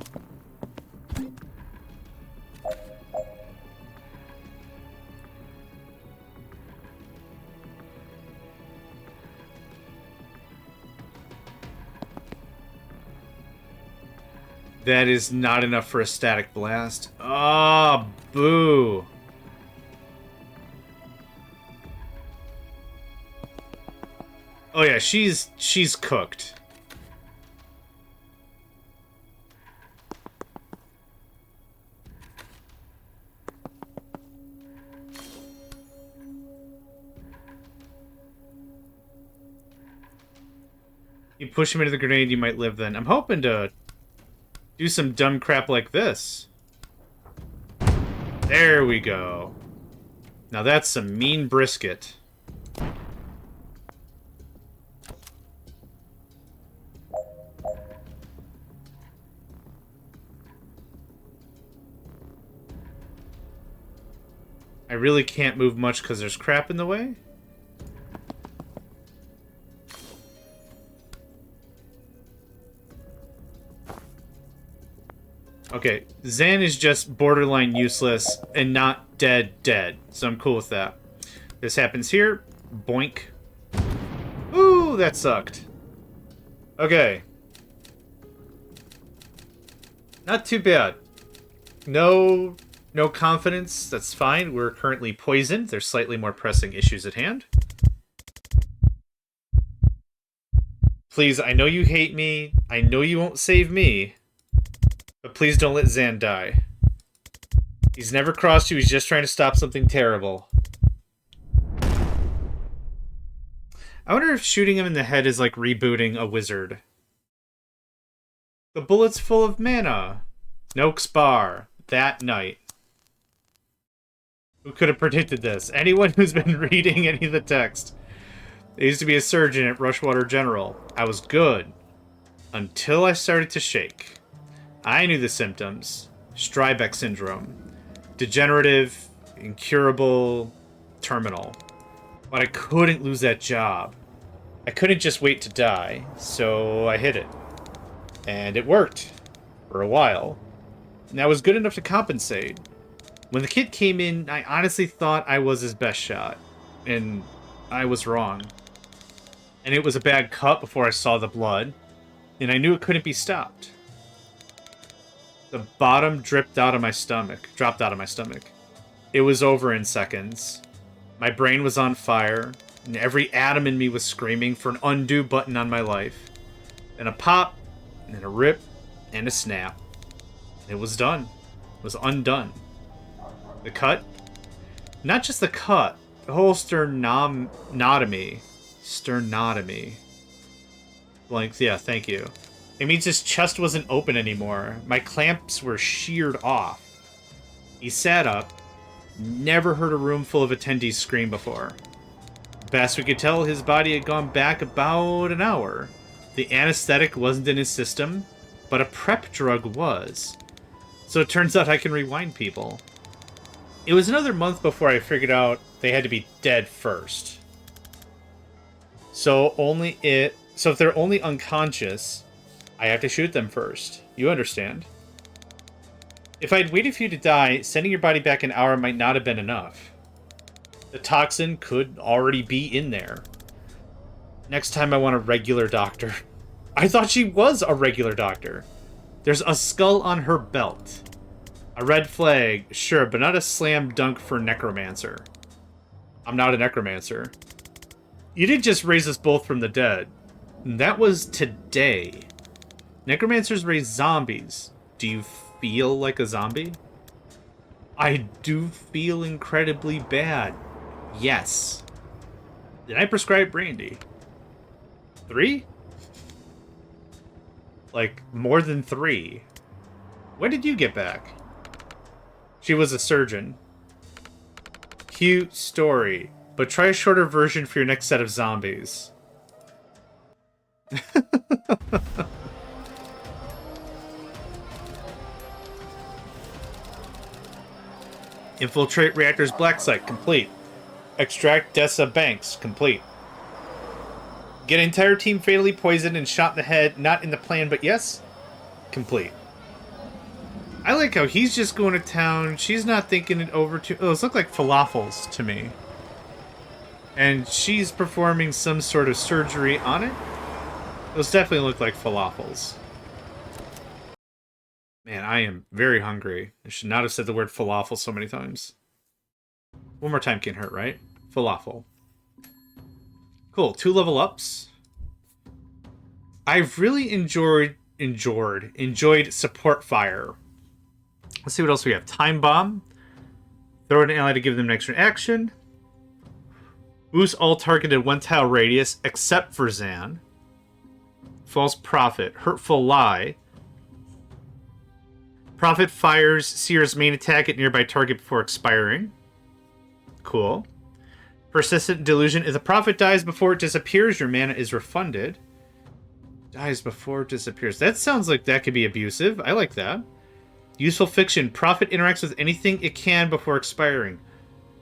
That is not enough for a static blast. Oh, boo. Oh yeah, she's cooked. You push him into the grenade, you might live then. I'm hoping to do some dumb crap like this. There we go. Now that's some mean brisket. I really can't move much because there's crap in the way. Okay, Zan is just borderline useless and not dead, so I'm cool with that. This happens here. Boink. Ooh, that sucked. Okay. Not too bad. No confidence. That's fine. We're currently poisoned. There's slightly more pressing issues at hand. Please, I know you hate me. I know you won't save me. But please don't let Zan die. He's never crossed you, he's just trying to stop something terrible. I wonder if shooting him in the head is like rebooting a wizard. The bullet's full of mana. Noak's Bar. That night. Who could have predicted this? Anyone who's been reading any of the text. I used to be a surgeon at Rushwater General. I was good. Until I started to shake. I knew the symptoms. Strybeck syndrome. Degenerative, incurable, terminal. But I couldn't lose that job. I couldn't just wait to die, so I hit it. And it worked. For a while. And that was good enough to compensate. When the kid came in, I honestly thought I was his best shot. And I was wrong. And it was a bad cut before I saw the blood. And I knew it couldn't be stopped. The bottom dropped out of my stomach. It was over in seconds. My brain was on fire, and every atom in me was screaming for an undo button on my life. And a pop, and a rip, and a snap. It was done. It was undone. The cut? Not just the cut. The whole sternotomy. Blank, yeah, thank you. It means his chest wasn't open anymore. My clamps were sheared off. He sat up. Never heard a room full of attendees scream before. Best we could tell, his body had gone back about an hour. The anesthetic wasn't in his system, but a prep drug was. So it turns out I can rewind people. It was another month before I figured out they had to be dead first. So if they're only unconscious, I have to shoot them first. You understand? If I'd waited for you to die, sending your body back an hour might not have been enough. The toxin could already be in there. Next time I want a regular doctor. I thought she was a regular doctor. There's a skull on her belt. A red flag, sure, but not a slam dunk for necromancer. I'm not a necromancer. You did just raise us both from the dead. That was today. Necromancers raise zombies. Do you feel like a zombie? I do feel incredibly bad. Yes. Did I prescribe brandy? 3? Like, more than 3. When did you get back? She was a surgeon. Cute story. But try a shorter version for your next set of zombies. Infiltrate reactor's black site. Complete. Extract Dessa Banks. Complete. Get entire team fatally poisoned and shot in the head. Not in the plan, but yes. Complete. I like how he's just going to town. She's not thinking it over too... Oh, those look like falafels to me. And she's performing some sort of surgery on it. Those definitely look like falafels. Man, I am very hungry. I should not have said the word falafel so many times. One more time can't hurt, right? Falafel. Cool, 2 level ups. I've really enjoyed support fire. Let's see what else we have. Time bomb. Throw an ally to give them an extra action. Boost all targeted 1 tile radius except for Zan. False prophet. Hurtful lie. Prophet fires Seer's main attack at nearby target before expiring. Cool. Persistent delusion. If the prophet dies before it disappears, your mana is refunded. Dies before it disappears. That sounds like that could be abusive. I like that. Useful fiction. Prophet interacts with anything it can before expiring.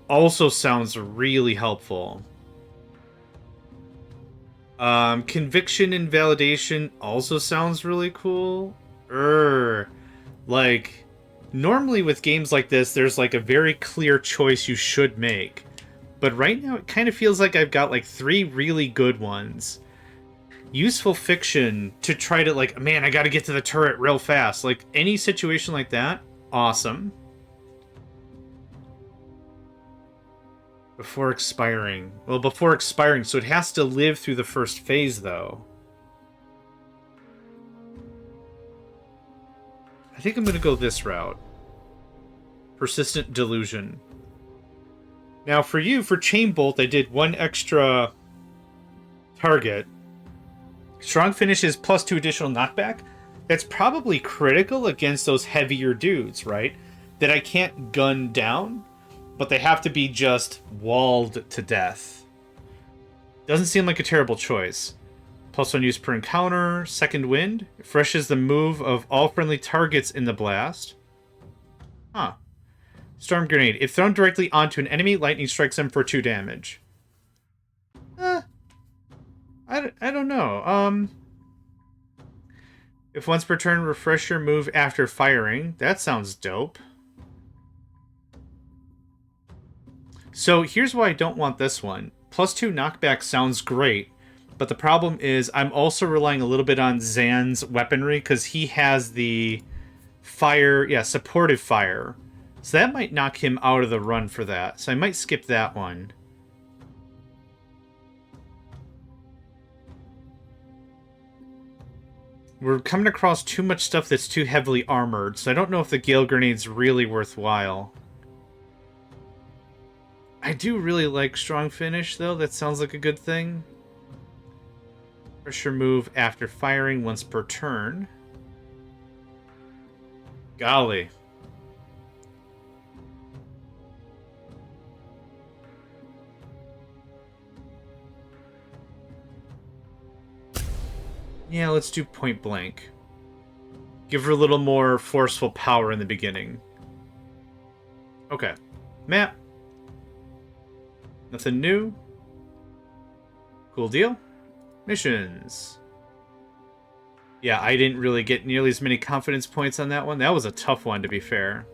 Also sounds really helpful. Conviction and validation also sounds really cool. Like, normally with games like this, there's like a very clear choice you should make. But right now, it kind of feels like I've got like 3 really good ones. Useful fiction to try to like, man, I gotta get to the turret real fast. Like, any situation like that, awesome. Before expiring. Well, before expiring, so it has to live through the first phase, though. I think I'm gonna go this route. Persistent delusion. Now, for you, for Chain Bolt, I did 1 extra target. Strong Finish is +2 additional knockback. That's probably critical against those heavier dudes, right? That I can't gun down, but they have to be just walled to death. Doesn't seem like a terrible choice. +1 use per encounter. Second Wind. Refreshes the move of all friendly targets in the blast. Huh. Storm Grenade. If thrown directly onto an enemy, lightning strikes them for 2 damage. I don't know. If once per turn, refresh your move after firing. That sounds dope. So here's why I don't want this one. +2 knockback sounds great, but the problem is I'm also relying a little bit on Zan's weaponry because he has the fire, supportive fire. So that might knock him out of the run for that. So I might skip that one. We're coming across too much stuff that's too heavily armored, so I don't know if the Gale Grenade's really worthwhile. I do really like Strong Finish, though. That sounds like a good thing. Pressure move after firing once per turn. Golly. Yeah, let's do Point Blank. Give her a little more forceful power in the beginning. Okay. Map. Nothing new. Cool deal. Missions. Yeah, I didn't really get nearly as many confidence points on that one. That was a tough one, to be fair.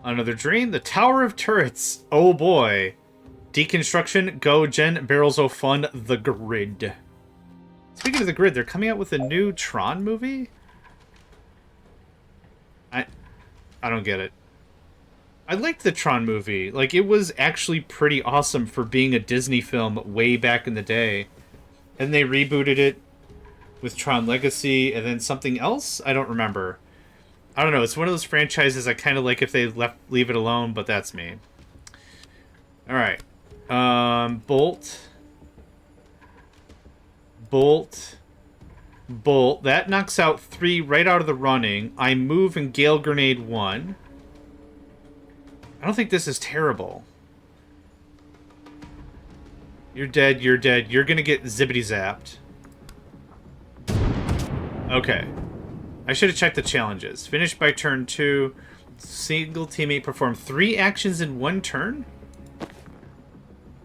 Another dream. The Tower of Turrets. Oh boy. Deconstruction. Go, Gen. Barrels of Fun. The Grid. Speaking of the Grid, they're coming out with a new Tron movie? I don't get it. I liked the Tron movie. Like, it was actually pretty awesome for being a Disney film way back in the day. And they rebooted it with Tron Legacy and then something else? I don't remember. I don't know. It's one of those franchises I kind of like if they leave it alone, but that's me. Alright. Bolt. Bolt. Bolt. That knocks out 3 right out of the running. I move and Gale Grenade 1. I don't think this is terrible. You're dead, you're dead. You're gonna get zippity zapped. Okay. I should have checked the challenges. Finish by turn 2. Single teammate perform 3 actions in 1 turn?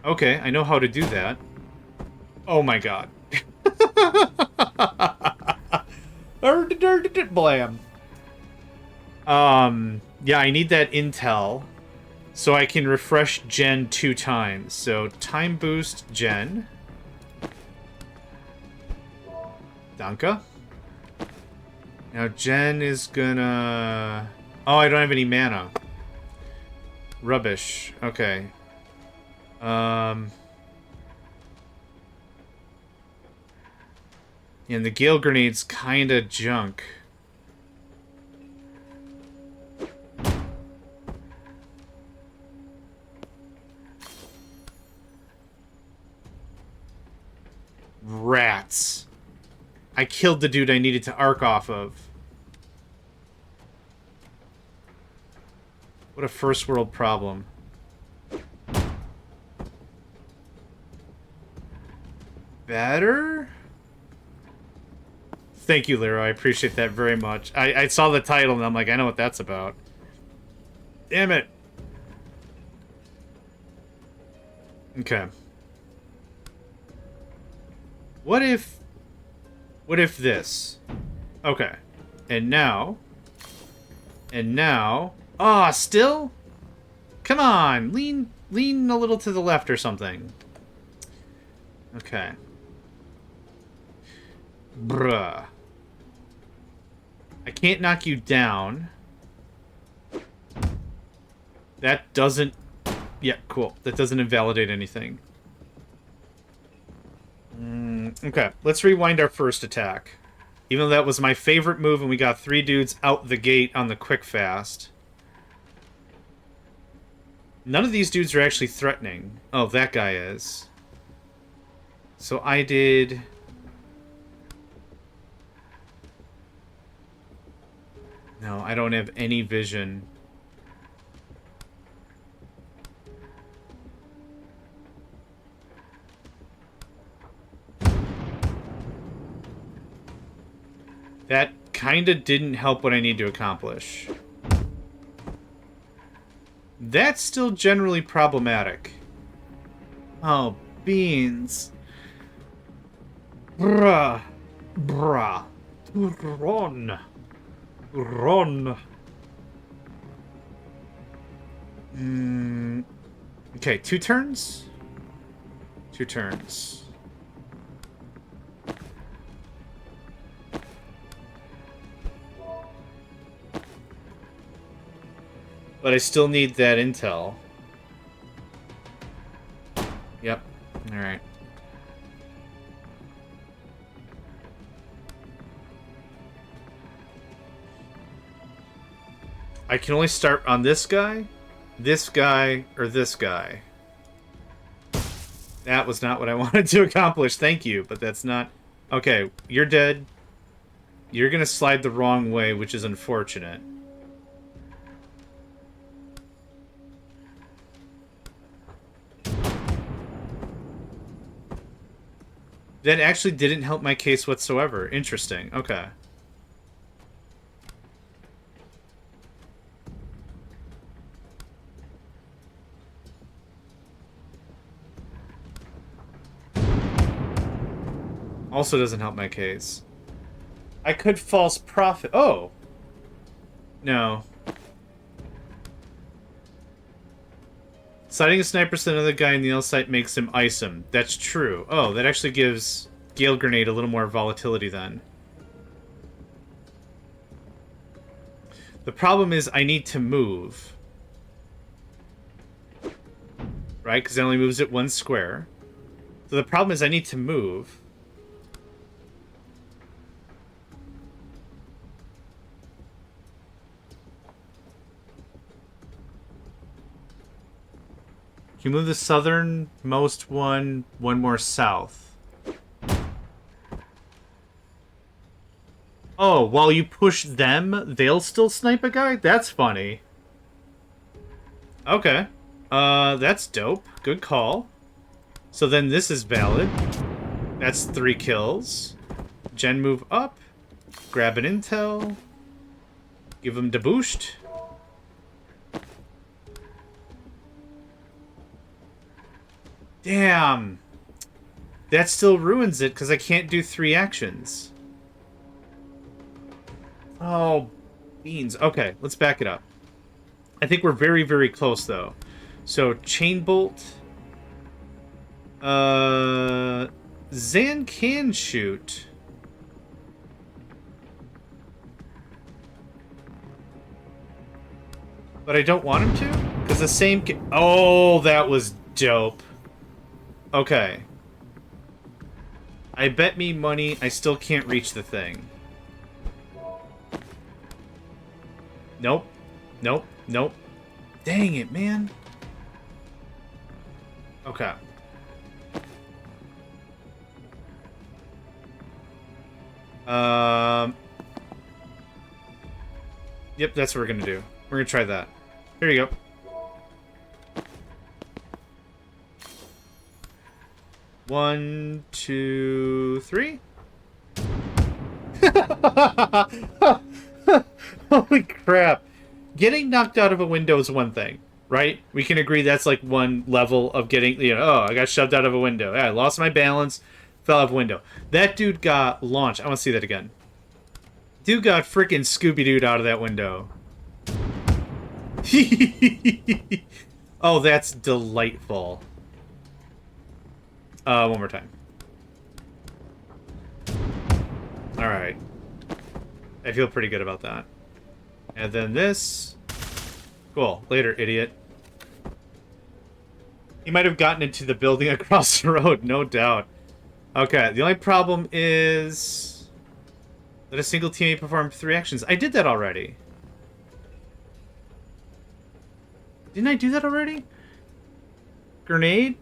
Okay, I know how to do that. Oh my god. Blam. Yeah, I need that intel so I can refresh Gen 2 times. So, time boost Gen. Danka. Now, Gen is gonna... Oh, I don't have any mana. Rubbish. Okay. And the Gale Grenade's kinda junk. Rats. I killed the dude I needed to arc off of. What a first world problem. Better? Thank you, Lyra. I appreciate that very much. I saw the title and I'm like, I know what that's about. Damn it. Okay. What if this? Okay. And now. Ah, still? Come on, lean a little to the left or something. Okay. Bruh. I can't knock you down. That doesn't... Yeah, cool. That doesn't invalidate anything. Okay, let's rewind our first attack. Even though that was my favorite move and we got 3 dudes out the gate on the quick fast. None of these dudes are actually threatening. Oh, that guy is. So I did... No, I don't have any vision. That kinda didn't help what I need to accomplish. That's still generally problematic. Oh, beans. Bruh. Bruh. Run. Run. Okay, 2 turns? 2 turns. But I still need that intel. Yep. Alright. I can only start on this guy, or this guy. That was not what I wanted to accomplish. Thank you, but that's not... Okay, you're dead. You're gonna slide the wrong way, which is unfortunate. That actually didn't help my case whatsoever. Interesting. Okay. Also doesn't help my case. I could false prophet. Oh! No. Sighting a sniper to another guy in the L site makes him ice him. That's true. Oh, that actually gives Gale Grenade a little more volatility then. The problem is I need to move. Right? Because it only moves it one square. So the problem is I need to move. Can you move the southernmost one more south? Oh, while you push them, they'll still snipe a guy? That's funny. Okay. That's dope. Good call. So then this is valid. That's 3 kills. Gen move up. Grab an intel. Give him the boost. Damn. That still ruins it because I can't do 3 actions. Oh, beans. Okay, let's back it up. I think we're very, very close, though. So, Chain Bolt. Zan can shoot. But I don't want him to? Because the same... Oh, that was dope. Okay. I bet me money I still can't reach the thing. Nope. Nope. Nope. Dang it, man. Okay. Yep, that's what we're gonna do. We're gonna try that. Here you go. One, 2, 3. Holy crap. Getting knocked out of a window is one thing, right? We can agree that's like one level of getting, you know, oh, I got shoved out of a window. Yeah, I lost my balance, fell out of a window. That dude got launched. I want to see that again. Dude got freaking Scooby-Dooed out of that window. Oh, that's delightful. One more time. Alright. I feel pretty good about that. And then this. Cool. Later, idiot. He might have gotten into the building across the road, no doubt. Okay, the only problem is... let a single teammate perform 3 actions. I did that already. Didn't I do that already? Grenade?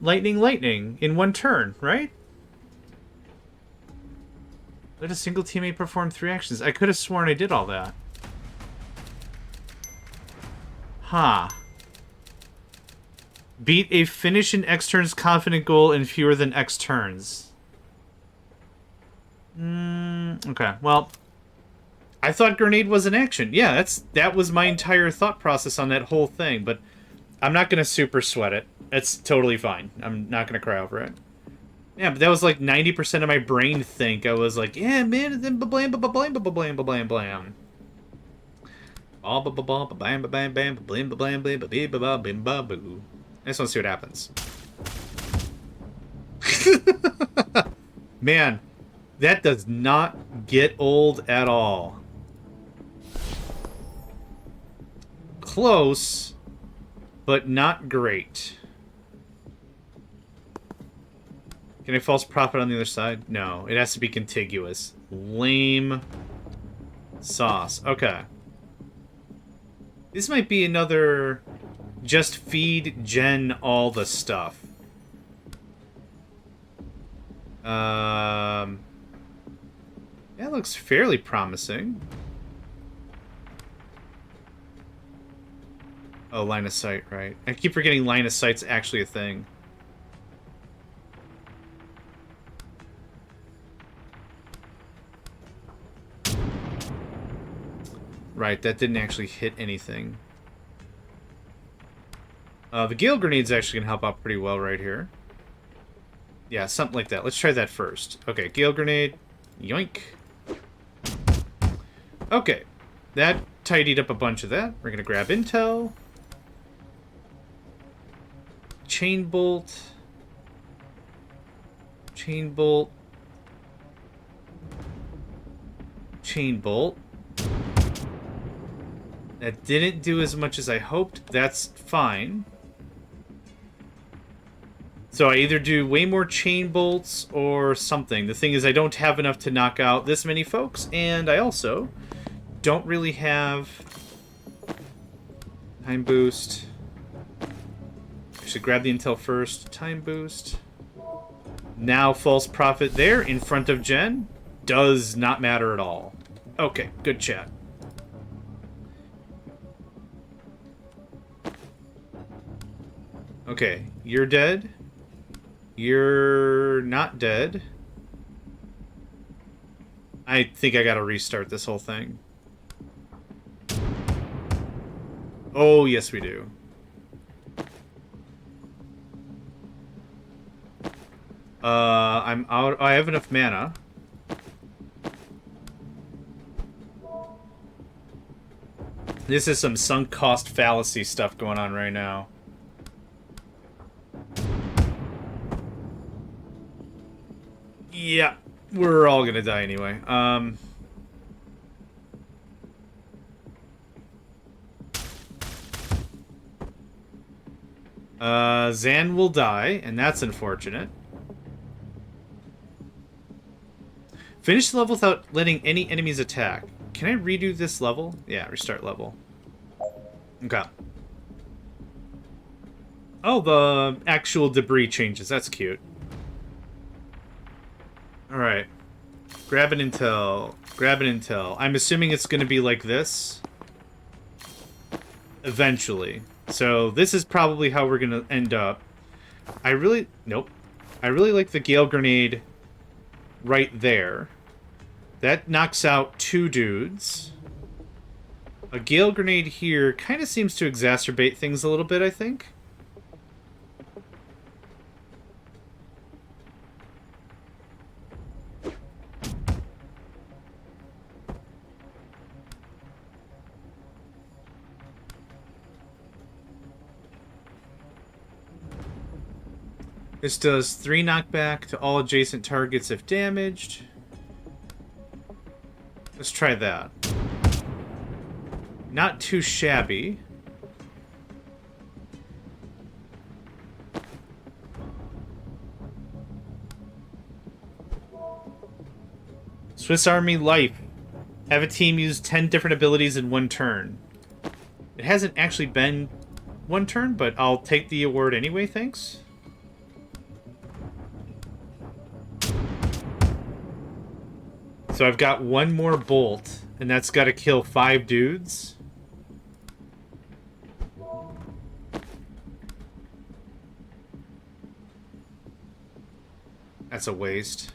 Lightning, lightning. In 1 turn, right? Let a single teammate perform 3 actions. I could have sworn I did all that. Huh. Beat a finish in X turns confident goal in fewer than X turns. Okay, well... I thought grenade was an action. Yeah, that was my entire thought process on that whole thing, but I'm not going to super sweat it. It's totally fine. I'm not going to cry over it. Yeah, but that was like 90% of my brain think. I was like, yeah, man, and then blam, blam, blam, blam, blam, blam, blam. All bam, bam, bam, bam, bam, blam, blam, blam, bam, bam, bam, bam, boo. I just want to see what happens. Man, that does not get old at all. Close, but not great. Can I false prophet on the other side? No, it has to be contiguous. Lame sauce. Okay. This might be another just feed Jen all the stuff. That looks fairly promising. Oh, line of sight, right. I keep forgetting line of sight's actually a thing. Right, that didn't actually hit anything. The Gale Grenade's actually going to help out pretty well right here. Yeah, something like that. Let's try that first. Okay, Gale Grenade. Yoink. Okay. That tidied up a bunch of that. We're going to grab Intel. Chain Bolt. Chain Bolt. Chain Bolt. That didn't do as much as I hoped. That's fine. So I either do way more chain bolts or something. The thing is I don't have enough to knock out this many folks, and I also don't really have time boost. I should grab the intel first. Time boost. Now false prophet there in front of Jen. Does not matter at all. Okay, good chat. Okay, you're dead. You're not dead. I think I gotta restart this whole thing. Oh, yes we do. I'm out. I have enough mana. This is some sunk cost fallacy stuff going on right now. Yeah, we're all gonna die anyway. Zan will die, and that's unfortunate. Finish the level without letting any enemies attack. Can I redo this level? Yeah, restart level. Okay. Oh, the actual debris changes. That's cute. Alright. Grab an intel. Grab an intel. I'm assuming it's going to be like this. Eventually. So this is probably how we're going to end up. Nope. I really like the Gale Grenade right there. That knocks out 2 dudes. A Gale Grenade here kind of seems to exacerbate things a little bit, I think. This does 3 knockback to all adjacent targets if damaged. Let's try that. Not too shabby. Swiss Army Life. Have a team use 10 different abilities in 1 turn. It hasn't actually been 1 turn, but I'll take the award anyway, thanks. So I've got 1 more bolt, and that's got to kill 5 dudes. That's a waste.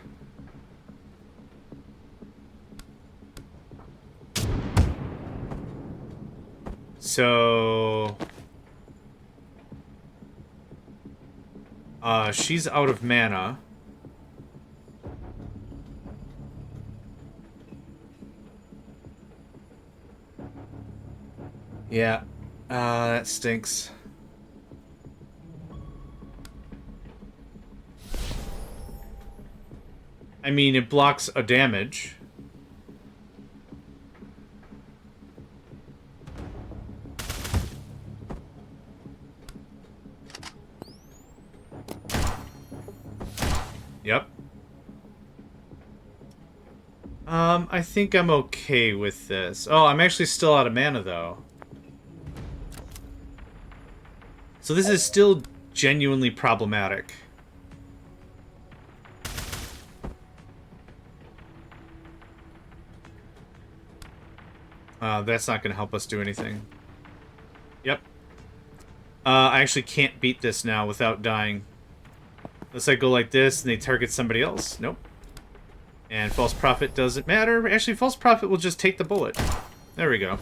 So... she's out of mana. Yeah. That stinks. I mean, it blocks a damage. Yep. I think I'm okay with this. Oh, I'm actually still out of mana, though. So this is still genuinely problematic. That's not going to help us do anything. Yep. I actually can't beat this now without dying. Unless I go like this and they target somebody else. Nope. And False Prophet doesn't matter. Actually, False Prophet will just take the bullet. There we go.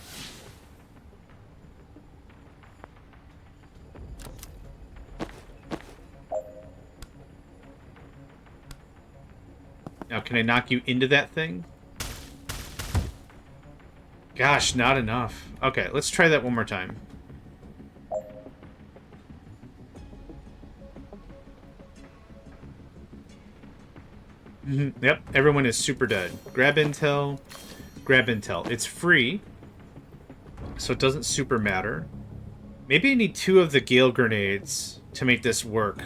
Now, can I knock you into that thing? Gosh, not enough. Okay, let's try that one more time. Yep, everyone is super dead. Grab intel. Grab intel. It's free, so it doesn't super matter. Maybe I need 2 of the Gale grenades to make this work,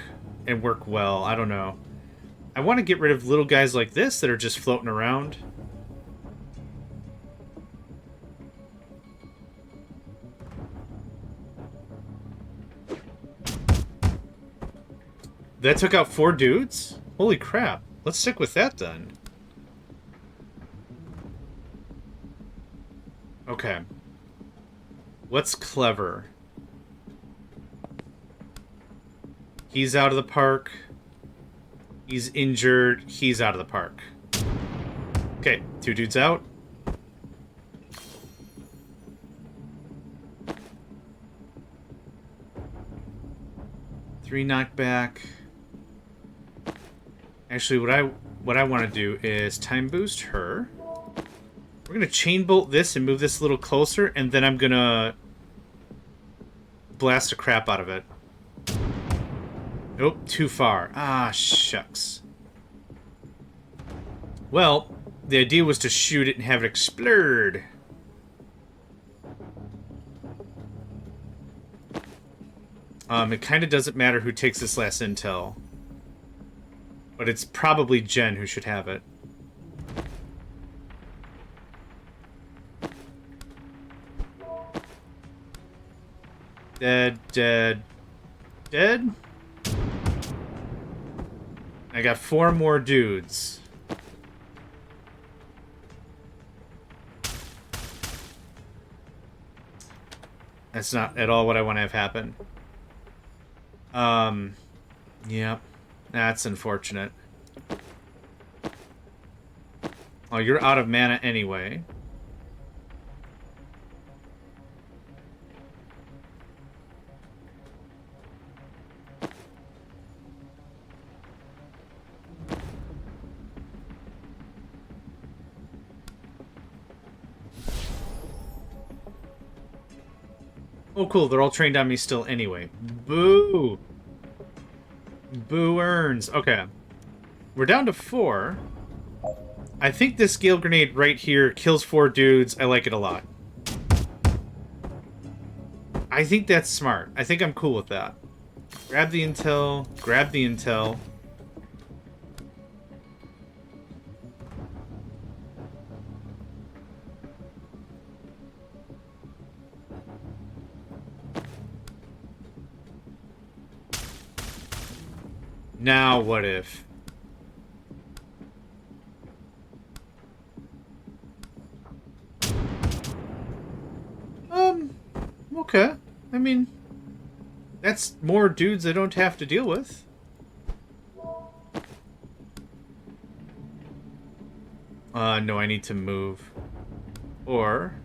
and work well. I don't know. I want to get rid of little guys like this that are just floating around. That took out 4 dudes? Holy crap. Let's stick with that then. Okay. What's clever? He's out of the park. He's injured. He's out of the park. Okay, 2 dudes out. Three knockback. Actually, what I want to do is time boost her. We're gonna chain bolt this and move this a little closer, and then I'm gonna blast the crap out of it. Nope, too far. Ah, shucks. Well, the idea was to shoot it and have it explode. It kind of doesn't matter who takes this last intel. But it's probably Jen who should have it. Dead, dead, dead. I got 4 more dudes. That's not at all what I want to have happen. Yep. That's unfortunate. Oh, you're out of mana anyway. Oh, cool. They're all trained on me still anyway. Boo! Boo earns. Okay. We're down to 4. I think this Gale Grenade right here kills 4 dudes. I like it a lot. I think that's smart. I think I'm cool with that. Grab the intel. Grab the intel. Now what if? Okay. I mean, that's more dudes I don't have to deal with. No, I need to move. Or...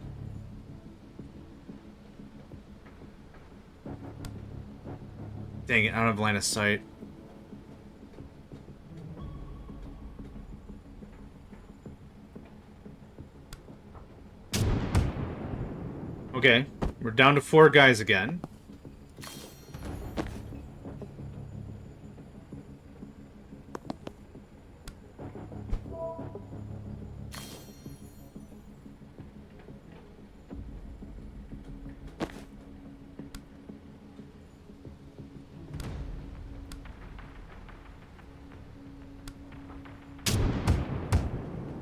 Dang it, I don't have line of sight. Okay, we're down to 4 guys again.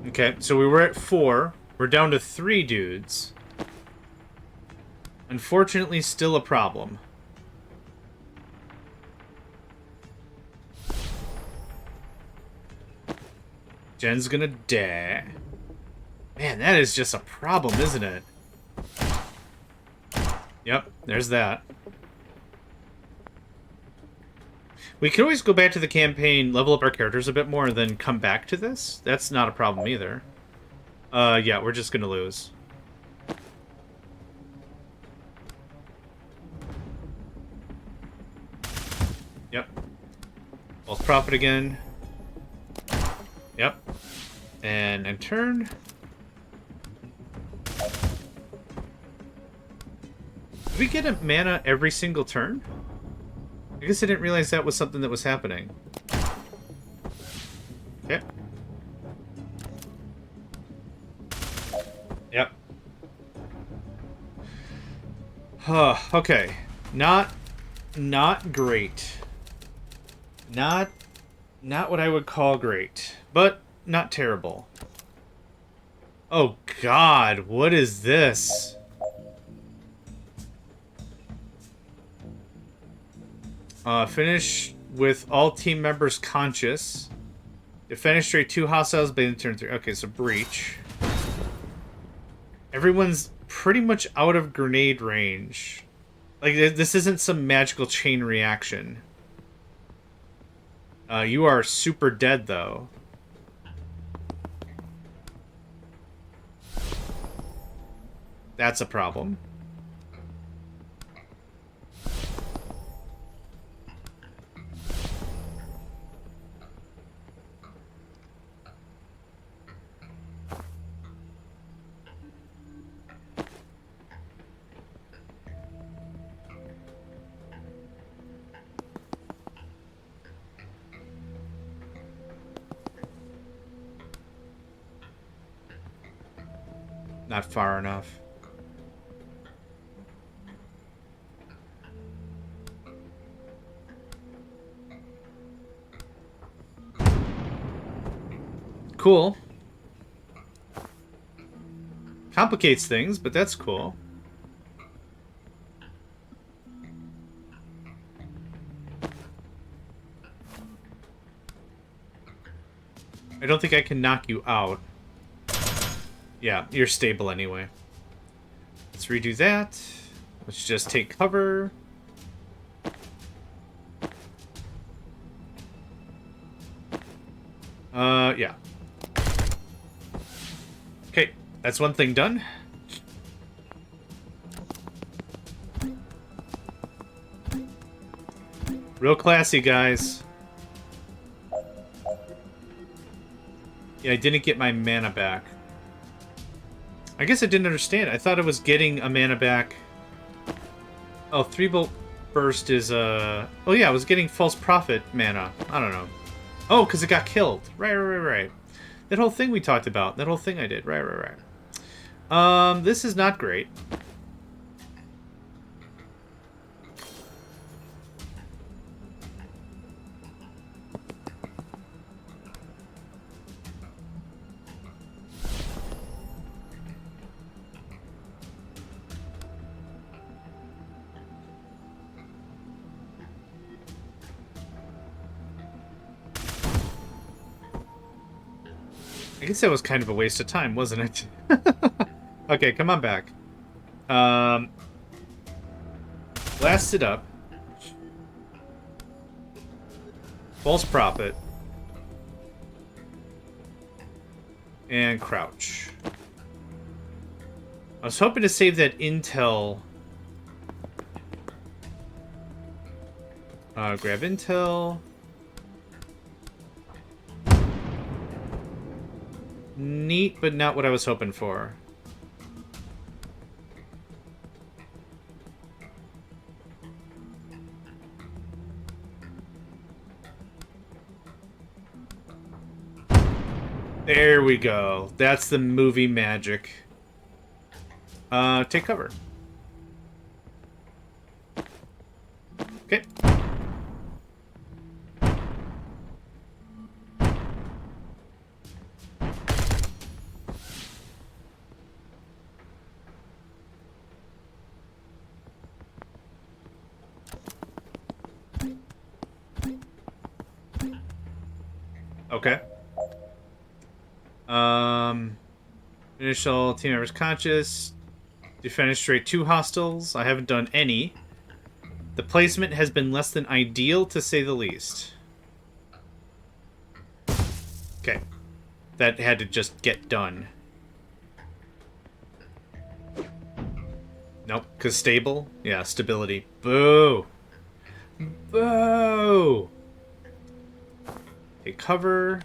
Okay, so we were at 4. We're down to 3 dudes. Unfortunately, still a problem. Jen's gonna die. Man, that is just a problem, isn't it? Yep, there's that. We could always go back to the campaign, level up our characters a bit more, and then come back to this. That's not a problem either. Yeah, we're just gonna lose. Yep. False Prophet again. Yep. And turn. Do we get a mana every single turn? I guess I didn't realize that was something that was happening. Okay. Yep. Okay. Not great. Not what I would call great, but not terrible. Oh God, what is this? Finish with all team members conscious. Defenestrate 2 hostiles by the turn 3. Okay, so breach. Everyone's pretty much out of grenade range. Like, this isn't some magical chain reaction. You are super dead, though. That's a problem. Not far enough. Cool. Complicates things, but that's cool. I don't think I can knock you out. Yeah, you're stable anyway. Let's redo that. Let's just take cover. Yeah. Okay, that's one thing done. Real classy, guys. Yeah, I didn't get my mana back. I guess I didn't understand. I thought I was getting a mana back. Oh, 3-bolt burst is, Oh, yeah, I was getting false prophet mana. I don't know. Oh, because it got killed. Right. That whole thing we talked about. That whole thing I did. Right. This is not great. I guess that was kind of a waste of time, wasn't it? Okay, come on back. Blast it up. False prophet. And crouch. I was hoping to save that intel. Grab intel. Neat, but not what I was hoping for. There we go. That's the movie magic. Take cover. Okay. Okay. Finish all team members conscious. Defenestrate 2 hostiles. I haven't done any. The placement has been less than ideal, to say the least. Okay. That had to just get done. Nope, because stable? Yeah, stability. Boo! Boo! Take cover.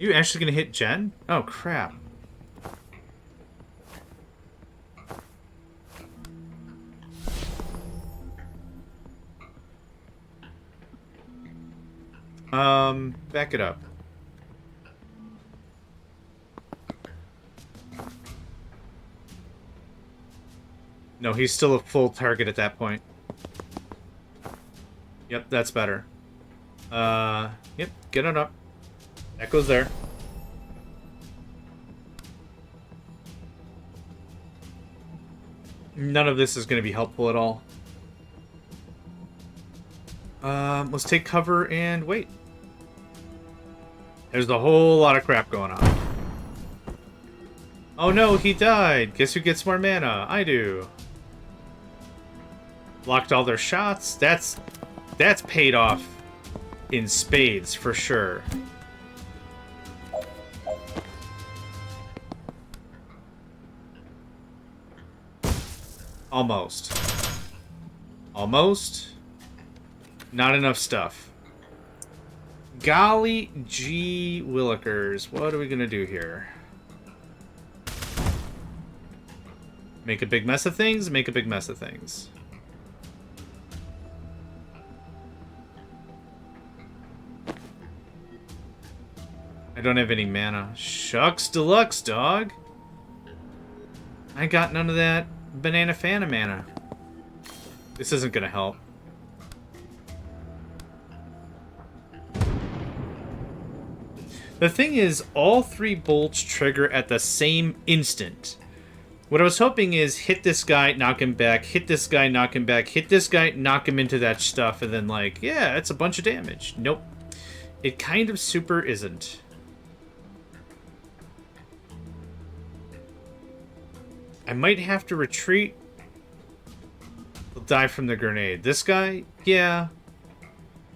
You actually gonna hit Jen? Oh, crap. Back it up. No, he's still a full target at that point. Yep, that's better. Yep, get it up. That goes there. None of this is going to be helpful at all. Let's take cover and wait. There's a whole lot of crap going on. Oh no, he died. Guess who gets more mana? I do. Blocked all their shots. That's paid off in spades for sure. Almost. Almost. Not enough stuff. Golly gee willikers. What are we gonna do here? Make a big mess of things? Make a big mess of things. I don't have any mana. Shucks deluxe, dog. I got none of that banana fana mana. This isn't gonna help. The thing is, all 3 bolts trigger at the same instant. What I was hoping is hit this guy, knock him back, hit this guy, knock him back, hit this guy, knock him into that stuff, and then like, yeah, it's a bunch of damage. Nope. It kind of super isn't. I might have to retreat. He'll die from the grenade. This guy? Yeah.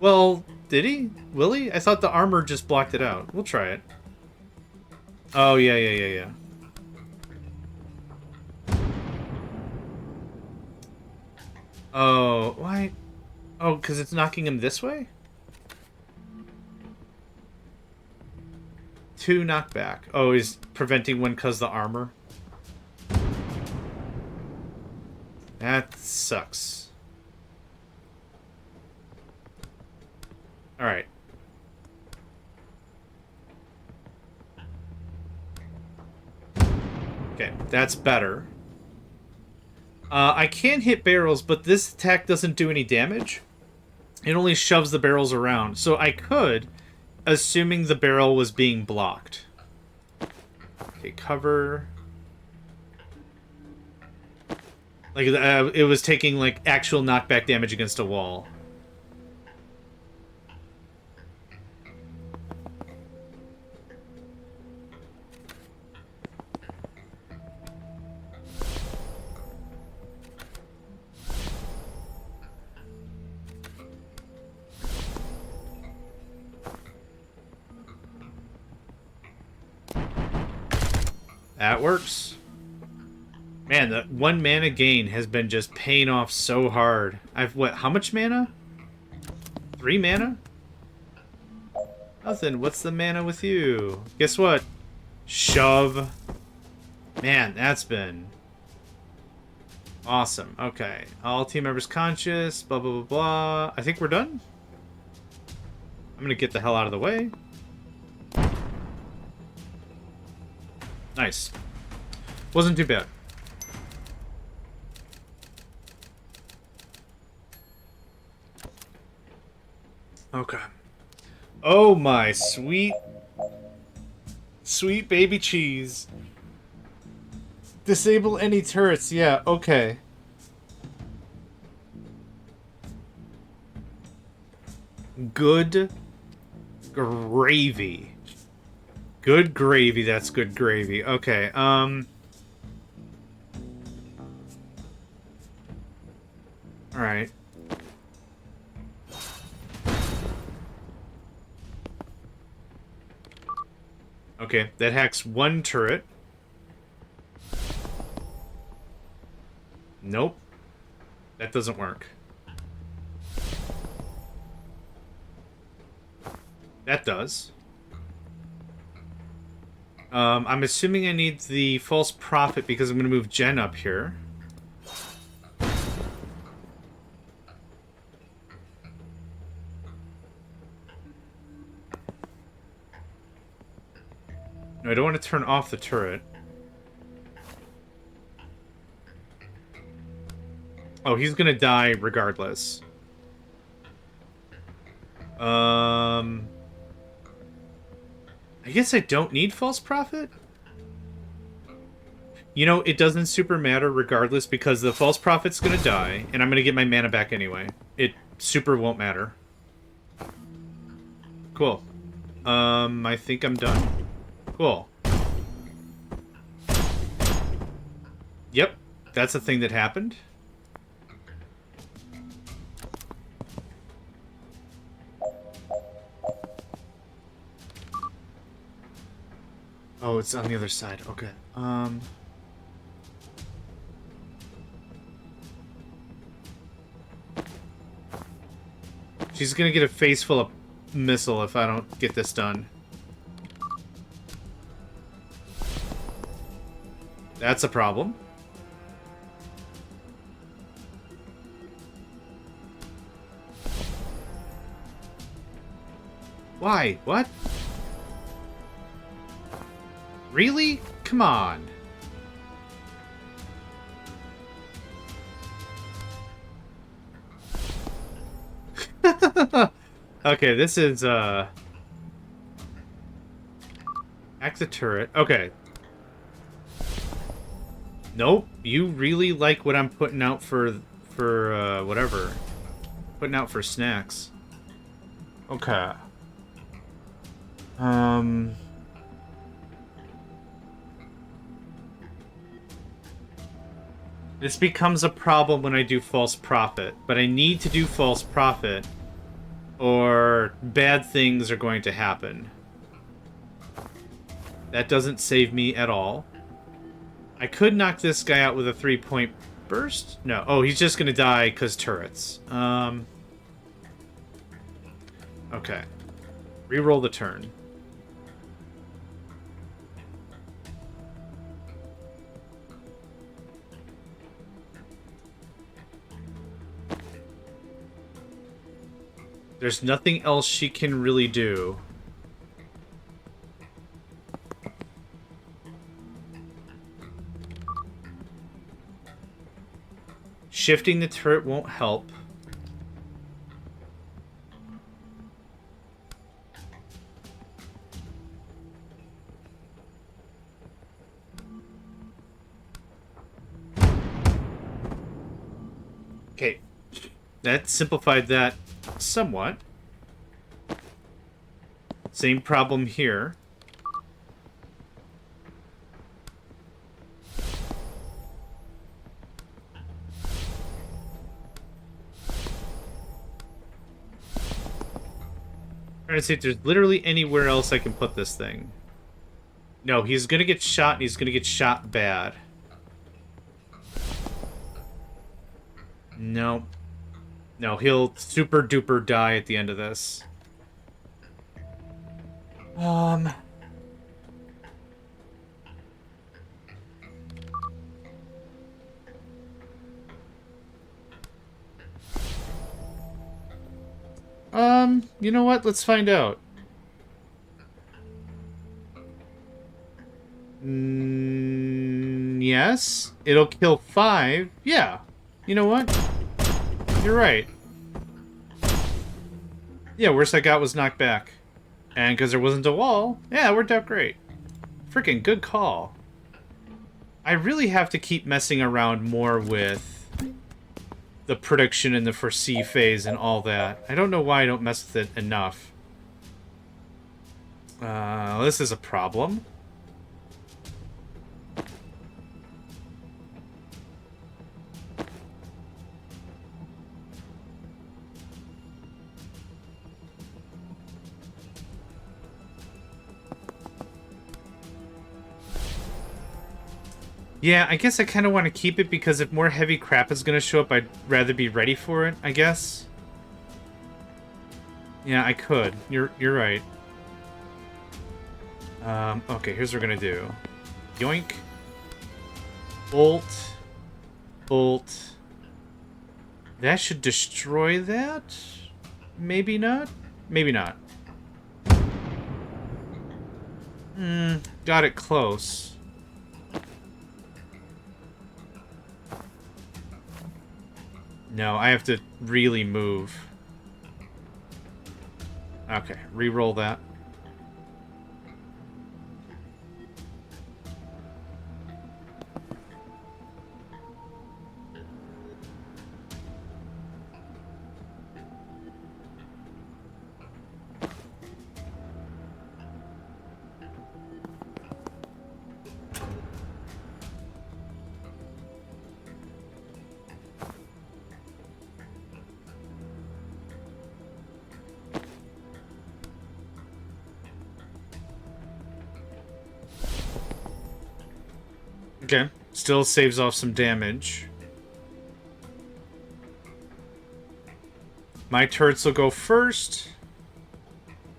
Well, did he? Will he? I thought the armor just blocked it out. We'll try it. Oh, yeah. Oh, why? Oh, because it's knocking him this way? 2 knockback. Oh, he's preventing one because the armor. That sucks. Alright. Okay, that's better. I can hit barrels, but this attack doesn't do any damage. It only shoves the barrels around. So I could, assuming the barrel was being blocked. Okay, cover. Like, it was taking, like, actual knockback damage against a wall. That works. Man, the 1 mana gain has been just paying off so hard. I've, what, how much mana? 3 mana? Nothing. What's the mana with you? Guess what? Shove. Man, that's been awesome. Okay. All team members conscious. Blah, blah, blah, blah. I think we're done. I'm gonna get the hell out of the way. Nice. Wasn't too bad. Okay. Oh my sweet, sweet baby cheese. Disable any turrets. Yeah, okay. Good gravy. Good gravy, that's good gravy. Okay, alright. Okay, that hacks 1 turret. Nope. That doesn't work. That does. I'm assuming I need the false prophet because I'm going to move Jen up here. No, I don't want to turn off the turret. Oh, he's going to die regardless. I guess I don't need false prophet? You know, it doesn't super matter regardless because the false prophet's gonna die, and I'm gonna get my mana back anyway. It super won't matter. Cool. I think I'm done. Cool. Yep, that's a thing that happened. Oh, it's on the other side. Okay. She's gonna get a face full of missile if I don't get this done. That's a problem. Why? What? Really? Come on. Okay, this is, hack the turret. Okay. Nope. You really like what I'm putting out for whatever. Putting out for snacks. Okay. This becomes a problem when I do false prophet, but I need to do false prophet or bad things are going to happen. That doesn't save me at all. I could knock this guy out with a 3-point burst? No. Oh, he's just gonna die because turrets. Okay. Reroll the turn. There's nothing else she can really do. Shifting the turret won't help. Okay. That simplified that somewhat. Same problem here. Trying to see if there's literally anywhere else I can put this thing. No, he's gonna get shot and he's gonna get shot bad. No. No, he'll super duper die at the end of this. You know what? Let's find out. Yes. It'll kill 5. Yeah. You know what? You're right. Yeah, worst I got was knocked back. And because there wasn't a wall, yeah, it worked out great. Freaking good call. I really have to keep messing around more with the prediction and the foresee phase and all that. I don't know why I don't mess with it enough. This is a problem. Yeah, I guess I kind of want to keep it because if more heavy crap is going to show up, I'd rather be ready for it, I guess. Yeah, I could. You're right. Okay, here's what we're gonna do. Yoink. Bolt. Bolt. That should destroy that? Maybe not? Maybe not. Got it close. No, I have to really move. Okay, re-roll that. Okay, still saves off some damage. My turrets will go first.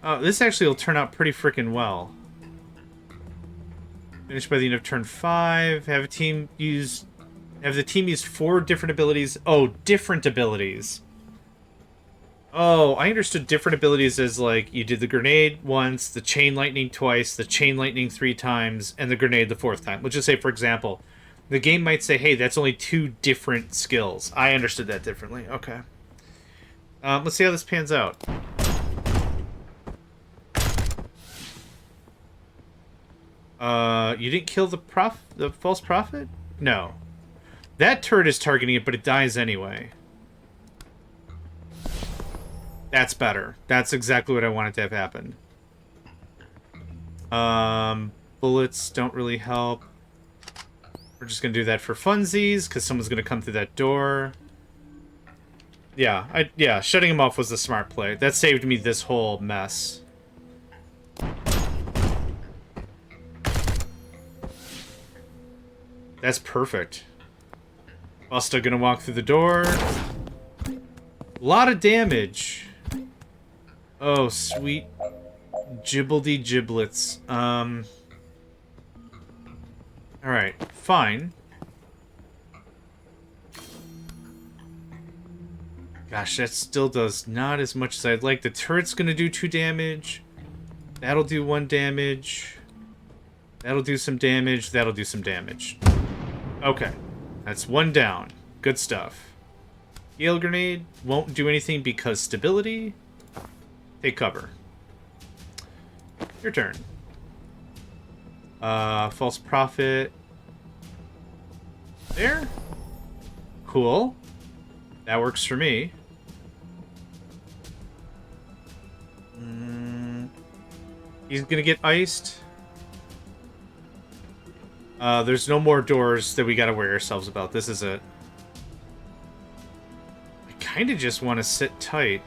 Oh, this actually will turn out pretty freaking well. Finish by the end of turn 5. Have the team use 4 different abilities. Oh, different abilities. Oh, I understood different abilities as, like, you did the grenade once, the chain lightning twice, the chain lightning 3 times, and the grenade the 4th time. Let's just say, for example, the game might say, hey, that's only 2 different skills. I understood that differently. Okay. Let's see how this pans out. You didn't kill the false prophet? No. That turret is targeting it, but it dies anyway. That's better. That's exactly what I wanted to have happen. Bullets don't really help. We're just gonna do that for funsies, because someone's gonna come through that door. Yeah, shutting him off was the smart play. That saved me this whole mess. That's perfect. Busta gonna walk through the door. A lot of damage. Oh, sweet gibbledy giblets. Alright, fine. Gosh, that still does not as much as I'd like. The turret's gonna do 2 damage. That'll do 1 damage. That'll do some damage. That'll do some damage. Okay. That's 1 down. Good stuff. Gale grenade won't do anything because stability. Take cover. Your turn. False prophet. There. Cool. That works for me. He's gonna get iced. There's no more doors that we gotta worry ourselves about. This is it. I kinda just want to sit tight.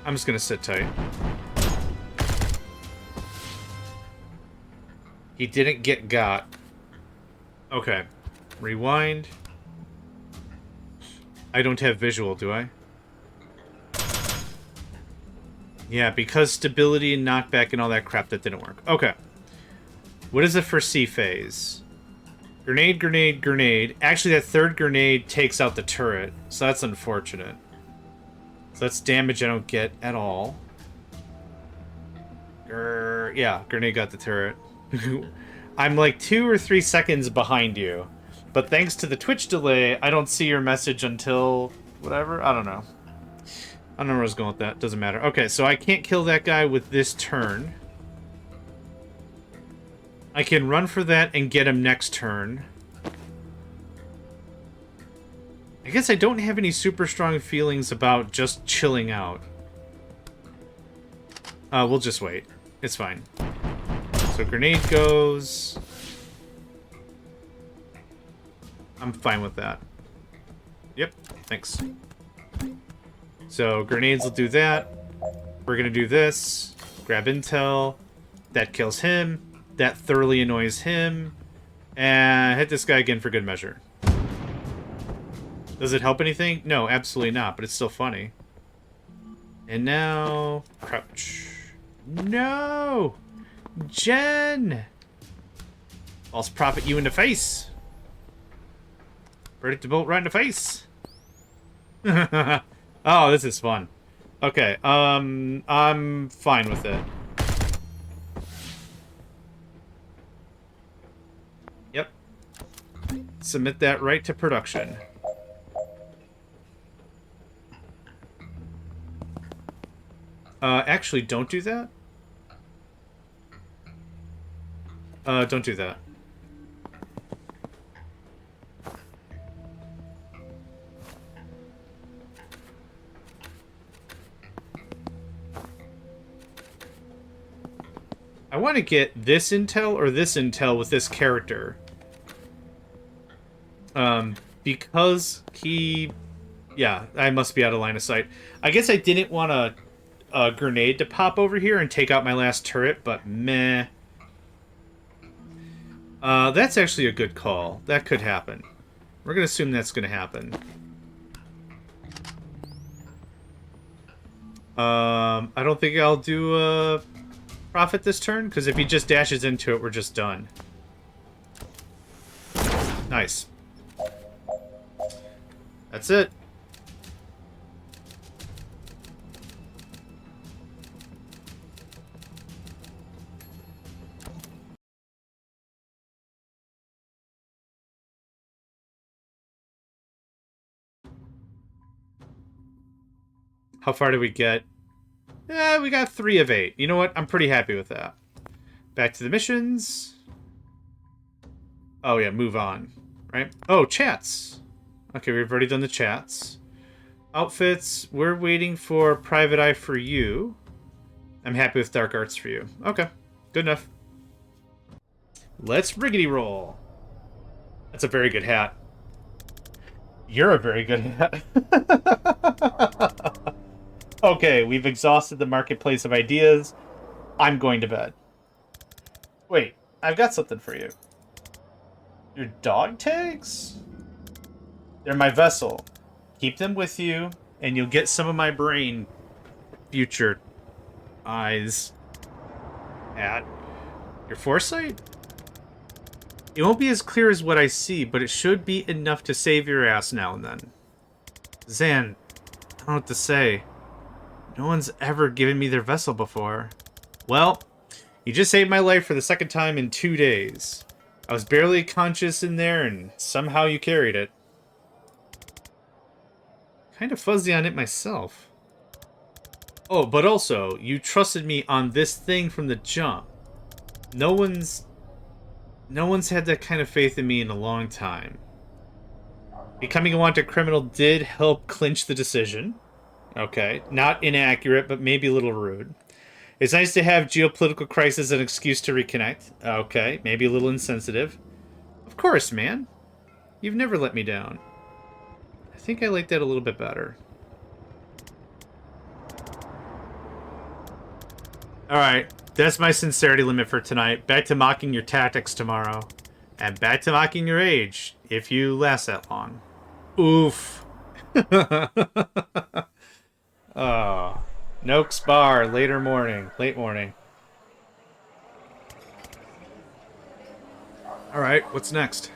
I'm just gonna sit tight. He didn't get got. Okay. Rewind. I don't have visual, do I? Yeah, because stability and knockback and all that crap, that didn't work. Okay. What is it for C phase? Grenade, grenade, grenade. Actually, that 3rd grenade takes out the turret, so that's unfortunate. So that's damage I don't get at all. Yeah, grenade got the turret. I'm like 2 or 3 seconds behind you. But thanks to the Twitch delay, I don't see your message until... whatever? I don't know. I don't know where I was going with that. Doesn't matter. Okay, so I can't kill that guy with this turn. I can run for that and get him next turn. I guess I don't have any super strong feelings about just chilling out. We'll just wait. It's fine. So grenade goes. I'm fine with that. Yep, thanks. So grenades will do that. We're gonna do this. Grab intel. That kills him. That thoroughly annoys him. And hit this guy again for good measure. Does it help anything? No, absolutely not, but it's still funny. And now... crouch. No! Jen! False prophet you in the face. Predictable right in the face. Oh, this is fun. Okay, I'm fine with it. Yep. Submit that right to production. Actually, don't do that. Don't do that. I want to get this intel or this intel with this character. Because he... Yeah, I must be out of line of sight. I guess I didn't want a grenade to pop over here and take out my last turret, but meh. That's actually a good call. That could happen. We're going to assume that's going to happen. I don't think I'll do a profit this turn, because if he just dashes into it, we're just done. Nice. That's it. How far did we get? Yeah, we got 3 of 8. You know what? I'm pretty happy with that. Back to the missions. Oh, yeah, move on. Right? Oh, chats. Okay, we've already done the chats. Outfits. We're waiting for Private Eye for you. I'm happy with Dark Arts for you. Okay, good enough. Let's riggedy roll. That's a very good hat. You're a very good hat. Okay, we've exhausted the marketplace of ideas. I'm going to bed. Wait, I've got something for you. Your dog tags? They're my vessel. Keep them with you, and you'll get some of my brain future eyes at your foresight. It won't be as clear as what I see, but it should be enough to save your ass now and then. Zan, I don't know what to say. No one's ever given me their vessel before. Well, you just saved my life for the second time in 2 days. I was barely conscious in there, and somehow you carried it. Kind of fuzzy on it myself. Oh, but also, you trusted me on this thing from the jump. No one's had that kind of faith in me in a long time. Becoming a wanted criminal did help clinch the decision. Okay, not inaccurate, but maybe a little rude. It's nice to have geopolitical crisis as an excuse to reconnect. Okay, maybe a little insensitive. Of course, man. You've never let me down. I think I like that a little bit better. Alright, that's my sincerity limit for tonight. Back to mocking your tactics tomorrow. And back to mocking your age, if you last that long. Oof. Oh. Noakes Bar, late morning. Alright, what's next?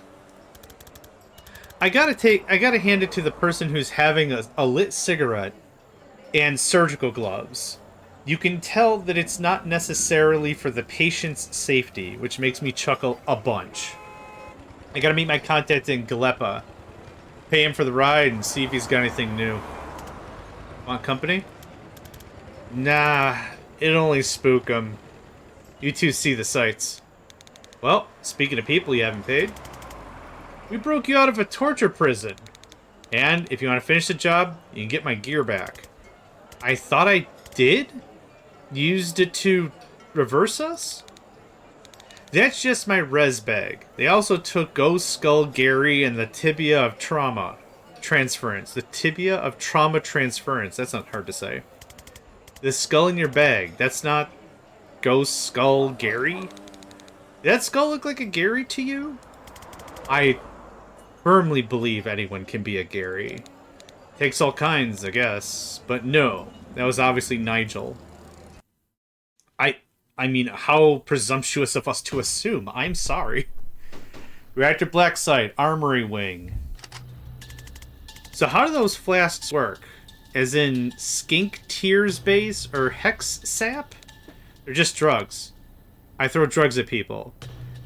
I gotta hand it to the person who's having a lit cigarette and surgical gloves. You can tell that it's not necessarily for the patient's safety, which makes me chuckle a bunch. I gotta meet my contact in Galepa, pay him for the ride, and see if he's got anything new. Want company? Nah, it'll only spook him. You two see the sights. Well, speaking of people you haven't paid, we broke you out of a torture prison. And if you want to finish the job, you can get my gear back. I thought I did? Used it to reverse us? That's just my res bag. They also took Ghost Skull Gary and the Tibia of Trauma Transference. The Tibia of Trauma Transference. That's not hard to say. The skull in your bag. That's not Ghost Skull Gary? Did that skull look like a Gary to you? I firmly believe anyone can be a Gary. Takes all kinds, I guess. But no, that was obviously Nigel. I mean, how presumptuous of us to assume. I'm sorry. Reactor Black Site, Armory Wing. So how do those flasks work? As in skink tears base or hex sap? They're just drugs. I throw drugs at people.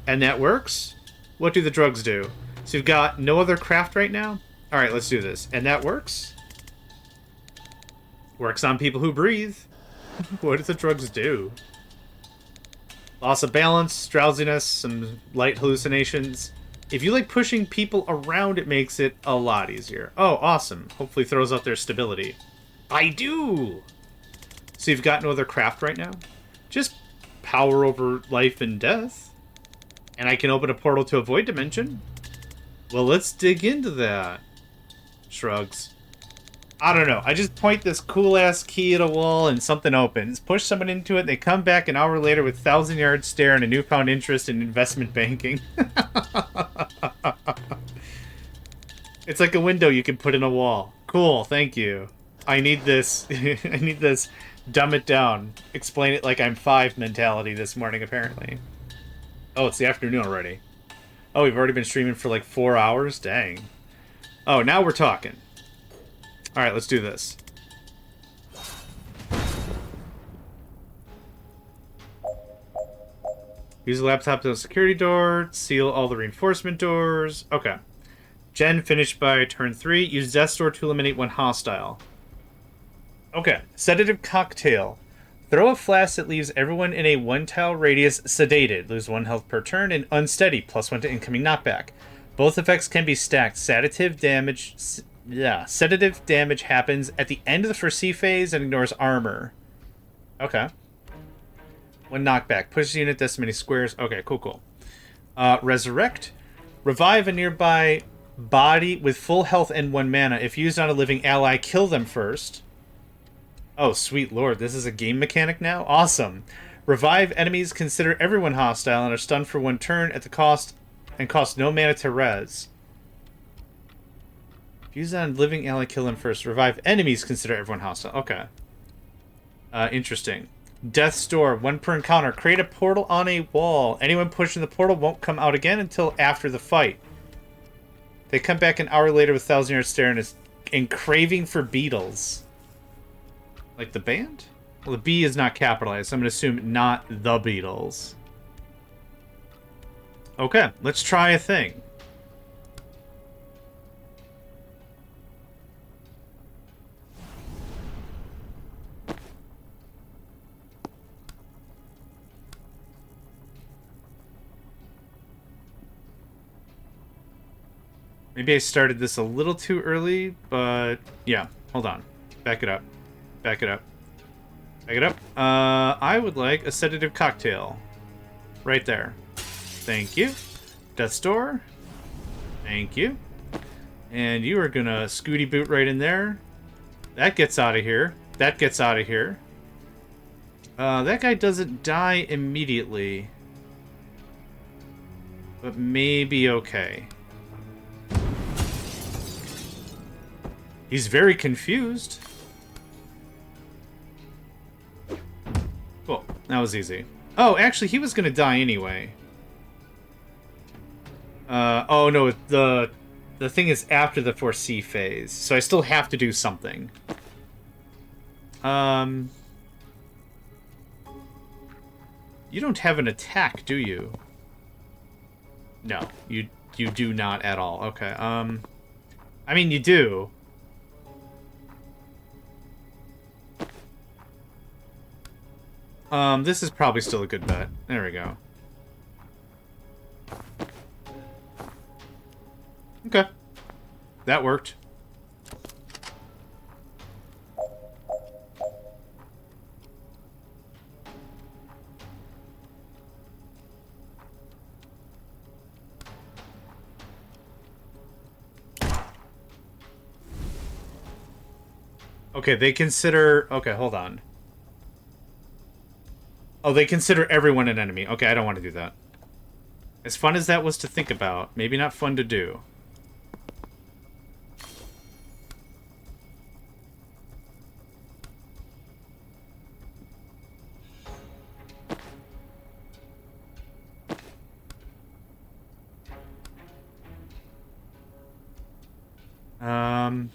And that works? What do the drugs do? So you've got no other craft right now? Alright, let's do this. And that works? Works on people who breathe. What do the drugs do? Loss of balance, drowsiness, some light hallucinations. If you like pushing people around, it makes it a lot easier. Oh, awesome. Hopefully throws out their stability. I do! So you've got no other craft right now? Just power over life and death. And I can open a portal to a void dimension? Well, let's dig into that. Shrugs. I don't know. I just point this cool-ass key at a wall and something opens. Push someone into it, they come back an hour later with 1,000-yard stare and a newfound interest in investment banking. It's like a window you can put in a wall. Cool, thank you. I need this. I need this dumb it down. Explain it like I'm 5 mentality this morning, apparently. Oh, it's the afternoon already. Oh, we've already been streaming for like 4 hours? Dang. Oh, now we're talking. Alright, let's do this. Use the laptop to the security door. Seal all the reinforcement doors. Okay. Gen finished by turn 3. Use Death's Door to eliminate one hostile. Okay. Sedative cocktail. Throw a flask that leaves everyone in a 1-tile radius sedated. Lose 1 health per turn and unsteady. +1 to incoming knockback. Both effects can be stacked. Sedative damage happens at the end of the first C phase and ignores armor. Okay. 1 knockback. Pushes unit this many squares. Okay, cool. Resurrect. Revive a nearby body with full health and 1 mana. If used on a living ally, kill them first. Oh, sweet lord. This is a game mechanic now? Awesome. Revive enemies, consider everyone hostile, and are stunned for 1 turn at the cost and cost no mana to res. If used on a living ally, kill them first. Revive enemies, consider everyone hostile. Okay. Interesting. Death's Door, 1 per encounter. Create a portal on a wall. Anyone pushing the portal won't come out again until after the fight. They come back an hour later with 1,000-yard stare and craving for beetles. Like the band? Well, the B is not capitalized, so I'm going to assume not the Beatles. Okay, let's try a thing. Maybe I started this a little too early, but yeah, hold on. Back it up. Back it up. Back it up. I would like a sedative cocktail. Right there. Thank you. Death's Door. Thank you. And you are gonna scooty boot right in there. That gets out of here. That gets out of here. That guy doesn't die immediately. But maybe okay. He's very confused. Cool. That was easy. Oh, actually, he was gonna die anyway. Oh no, the thing is after the 4C phase, so I still have to do something. You don't have an attack, do you? No, you do not at all. Okay. I mean, you do. This is probably still a good bet. There we go. Okay. That worked. Okay, they consider... Okay, hold on. Oh, they consider everyone an enemy. Okay, I don't want to do that. As fun as that was to think about, maybe not fun to do. I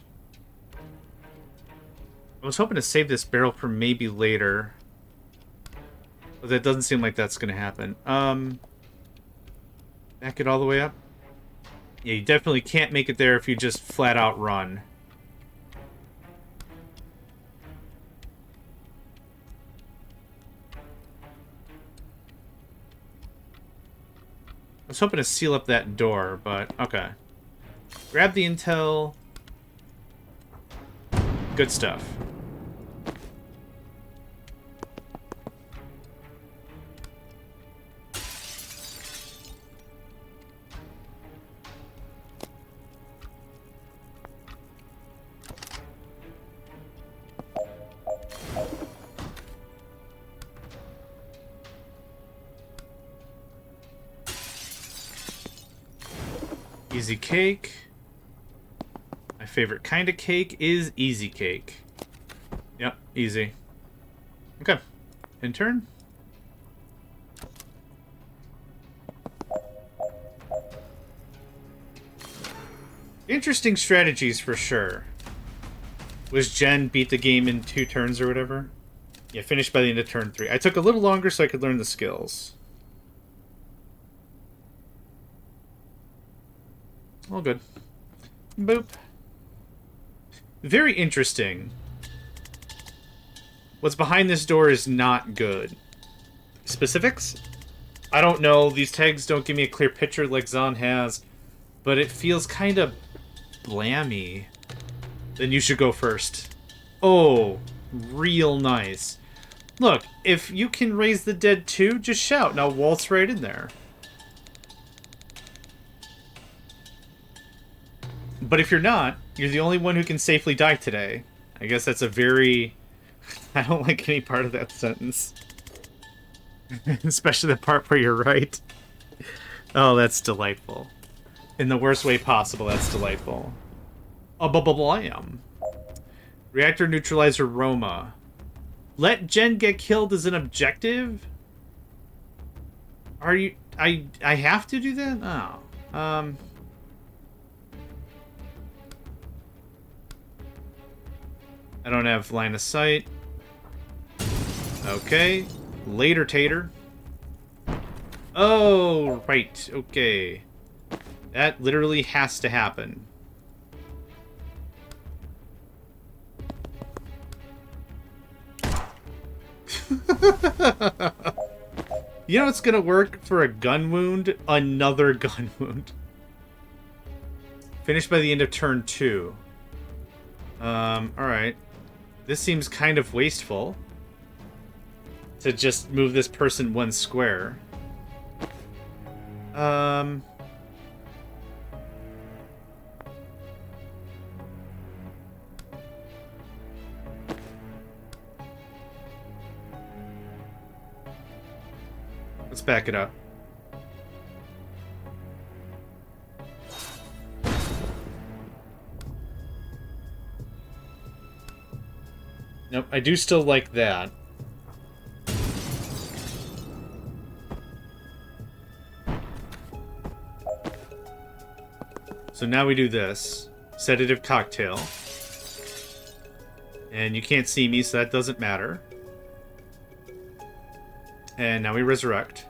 was hoping to save this barrel for maybe later. But that doesn't seem like that's going to happen. Back it all the way up. Yeah, you definitely can't make it there if you just flat out run. I was hoping to seal up that door, but okay. Grab the intel. Good stuff. Easy cake. My favorite kind of cake is easy cake. Yep, easy. Okay. In turn. Interesting strategies for sure. Was Jen beat the game in 2 turns or whatever? Yeah, finished by the end of turn 3. I took a little longer so I could learn the skills. All good. Boop. Very interesting. What's behind this door is not good. Specifics? I don't know. These tags don't give me a clear picture like Zahn has, but it feels kind of blammy. Then you should go first. Oh, real nice. Look, if you can raise the dead too, just shout. Now waltz right in there. But if you're not, you're the only one who can safely die today. I guess that's a very... I don't like any part of that sentence. Especially the part where you're right. Oh, that's delightful. In the worst way possible, that's delightful. Blam. Reactor neutralizer Roma. Let Jen get killed as an objective? Are you... I have to do that? Oh. I don't have line of sight. Okay. Later, Tater. Oh, right. Okay. That literally has to happen. You know what's gonna work for a gun wound? Another gun wound. Finished by the end of turn 2. Alright. This seems kind of wasteful. To just move this person 1 square. Let's back it up. Nope, I do still like that. So now we do this. Sedative cocktail. And you can't see me, so that doesn't matter. And now we resurrect.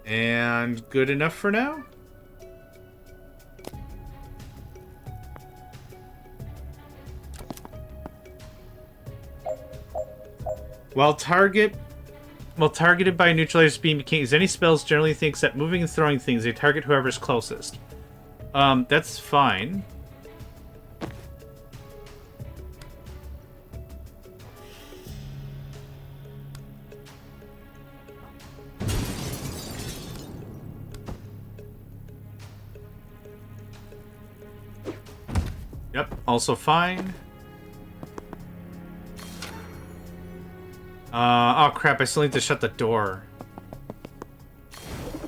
And good enough for now? While targeted by a neutralizer's beam, you can't use any spells generally thinks that moving and throwing things, they target whoever's closest. That's fine. Yep, also fine. Oh crap, I still need to shut the door.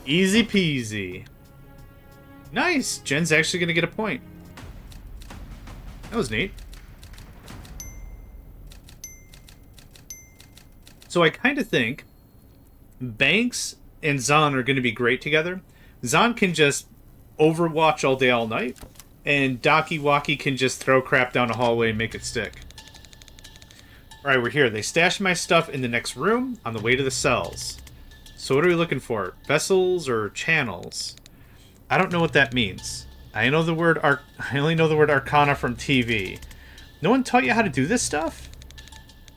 Easy peasy. Nice! Jen's actually gonna get a point. That was neat. So I kind of think Banks and Zahn are going to be great together, Zahn can just overwatch all day, all night, and Dakiwaki can just throw crap down a hallway and make it stick. Alright, we're here. They stashed my stuff in the next room on the way to the cells. So what are we looking for? Vessels or channels? I don't know what that means. I only know the word Arcana from TV. No one taught you how to do this stuff?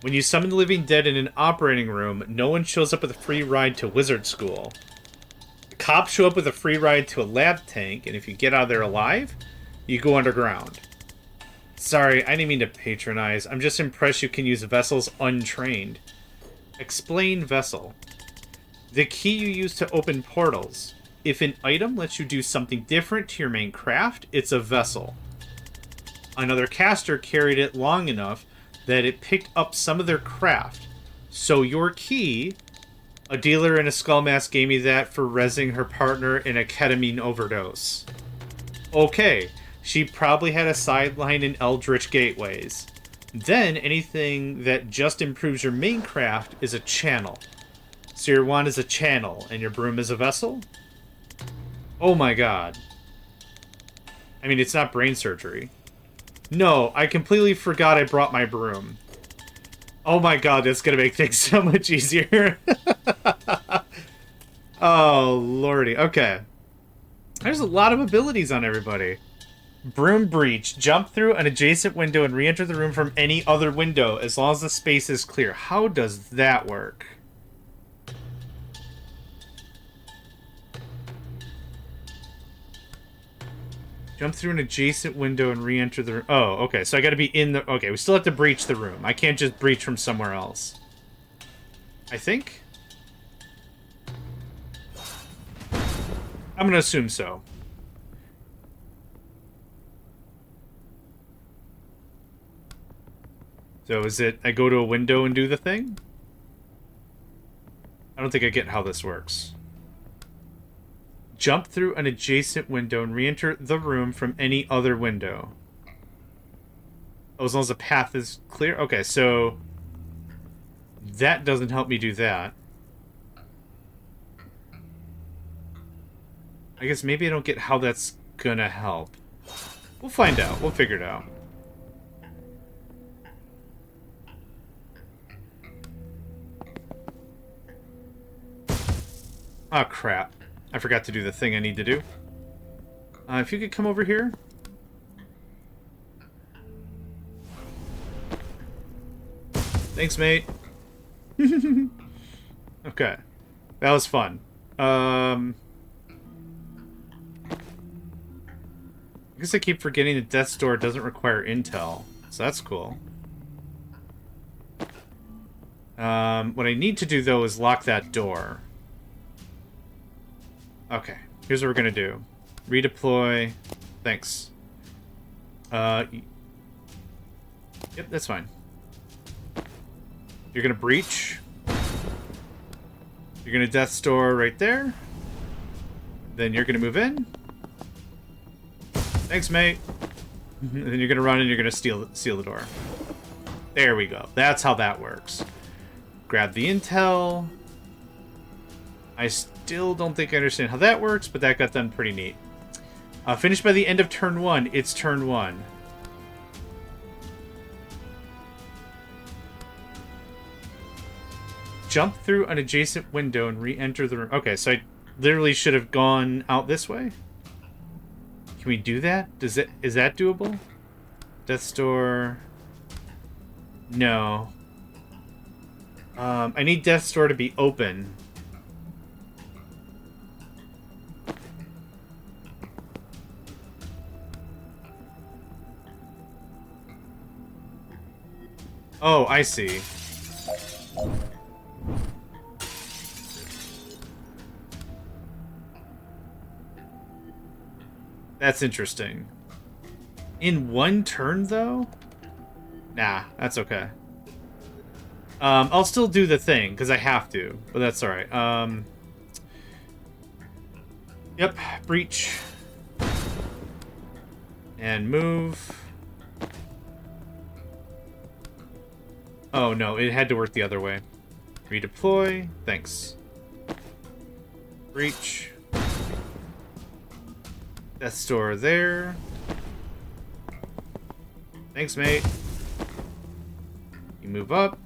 When you summon the living dead in an operating room, no one shows up with a free ride to wizard school. The cops show up with a free ride to a lab tank, and if you get out of there alive, you go underground. Sorry, I didn't mean to patronize. I'm just impressed you can use vessels untrained. Explain vessel. The key you use to open portals. If an item lets you do something different to your main craft, it's a vessel. Another caster carried it long enough that it picked up some of their craft. So your key, a dealer in a skull mask gave me that for rezzing her partner in a ketamine overdose. Okay, she probably had a sideline in Eldritch Gateways. Then anything that just improves your main craft is a channel. So your wand is a channel, and your broom is a vessel? Oh my god. I mean, it's not brain surgery. No, I completely forgot I brought my broom. Oh my god, that's gonna make things so much easier. Oh, lordy. Okay. There's a lot of abilities on everybody. Broom breach. Jump through an adjacent window and re-enter the room from any other window as long as the space is clear. How does that work? Jump through an adjacent window and re-enter the room. Oh, okay. So I gotta be in the... Okay, we still have to breach the room. I can't just breach from somewhere else. I think? I'm gonna assume so. So is it... I go to a window and do the thing? I don't think I get how this works. Jump through an adjacent window and re-enter the room from any other window. Oh, as long as the path is clear? Okay, so... that doesn't help me do that. I guess maybe I don't get how that's gonna help. We'll find out. We'll figure it out. Oh, crap. I forgot to do the thing I need to do. If you could come over here. Thanks, mate. Okay. That was fun. I guess I keep forgetting that Death's Door doesn't require intel. So that's cool. What I need to do, though, is lock that door. Okay, here's what we're gonna do. Redeploy. Thanks. Yep, that's fine. You're gonna breach. You're gonna Death's Door right there. Then you're gonna move in. Thanks, mate. And then you're gonna run and you're gonna seal the door. There we go. That's how that works. Grab the intel. I still don't think I understand how that works, but that got done pretty neat. Finished by the end of turn 1. It's turn 1. Jump through an adjacent window and re-enter the room. Okay, so I literally should have gone out this way. Can we do that? Is that doable? Death's Door. No. I need Death's Door to be open. Oh, I see. That's interesting. In one turn, though? Nah, that's okay. I'll still do the thing, because I have to, but that's alright. Yep, breach. And move. Oh, no, it had to work the other way. Redeploy. Thanks. Breach. Death door there. Thanks, mate. You move up.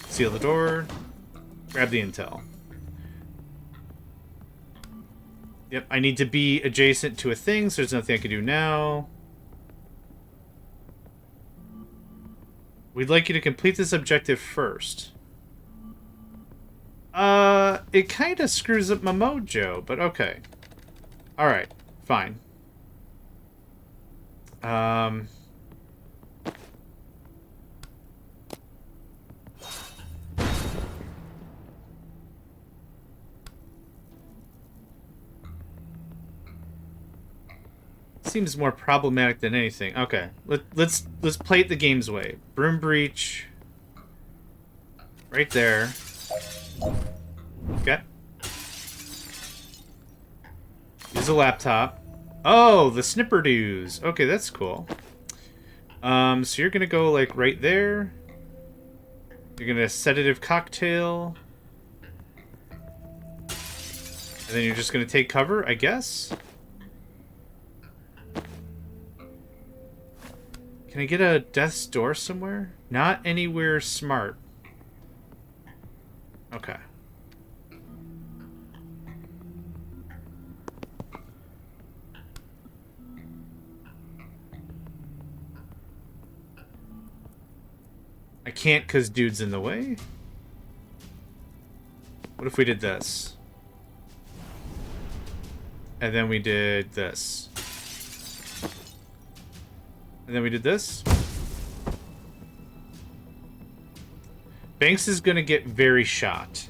Seal the door. Grab the intel. Yep, I need to be adjacent to a thing, so there's nothing I can do now. We'd like you to complete this objective first. It kind of screws up my mojo, but okay. Alright, fine. Seems more problematic than anything. Okay, let's play it the game's way. Broom breach. Right there. Okay. Use a laptop. Oh, the snipperdoos. Okay, that's cool. So you're gonna go like right there. You're gonna sedative cocktail. And then you're just gonna take cover, I guess. Can I get a death's door somewhere? Not anywhere smart. Okay. I can't because dude's in the way. What if we did this? And then we did this. And then we did this. Banks is gonna get very shot.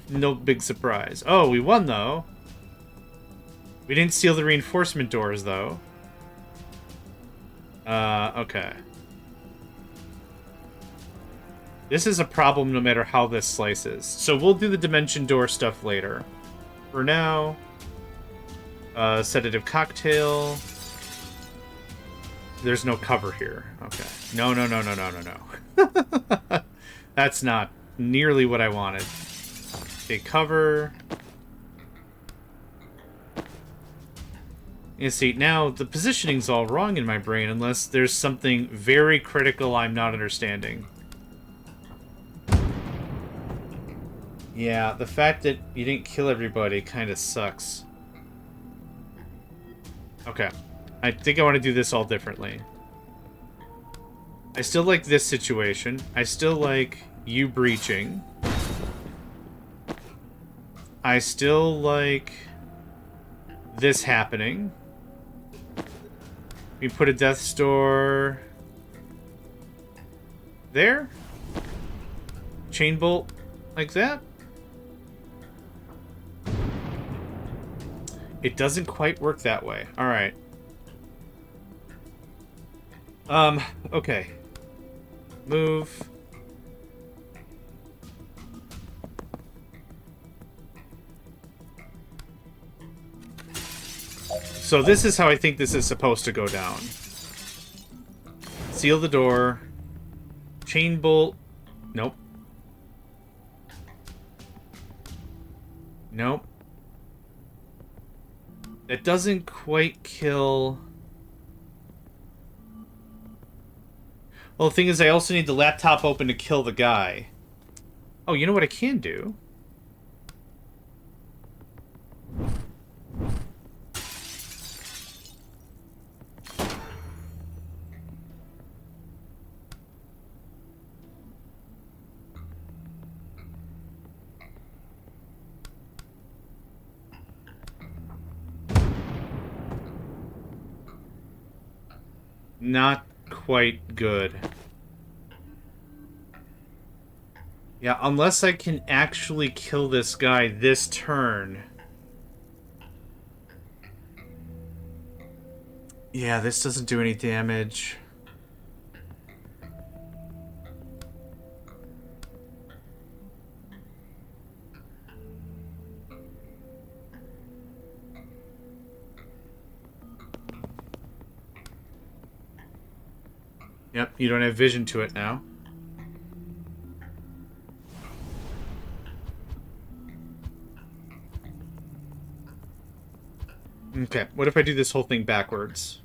No big surprise. Oh, we won, though. We didn't seal the reinforcement doors, though. Okay. This is a problem no matter how this slices. So we'll do the dimension door stuff later. For now... sedative cocktail. There's no cover here. Okay. No. That's not nearly what I wanted. Okay, cover. You see, now the positioning's all wrong in my brain unless there's something very critical I'm not understanding. Yeah, the fact that you didn't kill everybody kind of sucks. Okay. I think I want to do this all differently. I still like this situation. I still like you breaching. I still like this happening. We put a death's door there. Chain bolt like that. It doesn't quite work that way. Alright. Okay. Move. So this is how I think this is supposed to go down. Seal the door. Chain bolt. Nope. Nope. That doesn't quite kill... Well, the thing is, I also need the laptop open to kill the guy. Oh, you know what I can do? Not quite good. Yeah, unless I can actually kill this guy this turn. Yeah, this doesn't do any damage. Yep, you don't have vision to it now. Okay, what if I do this whole thing backwards?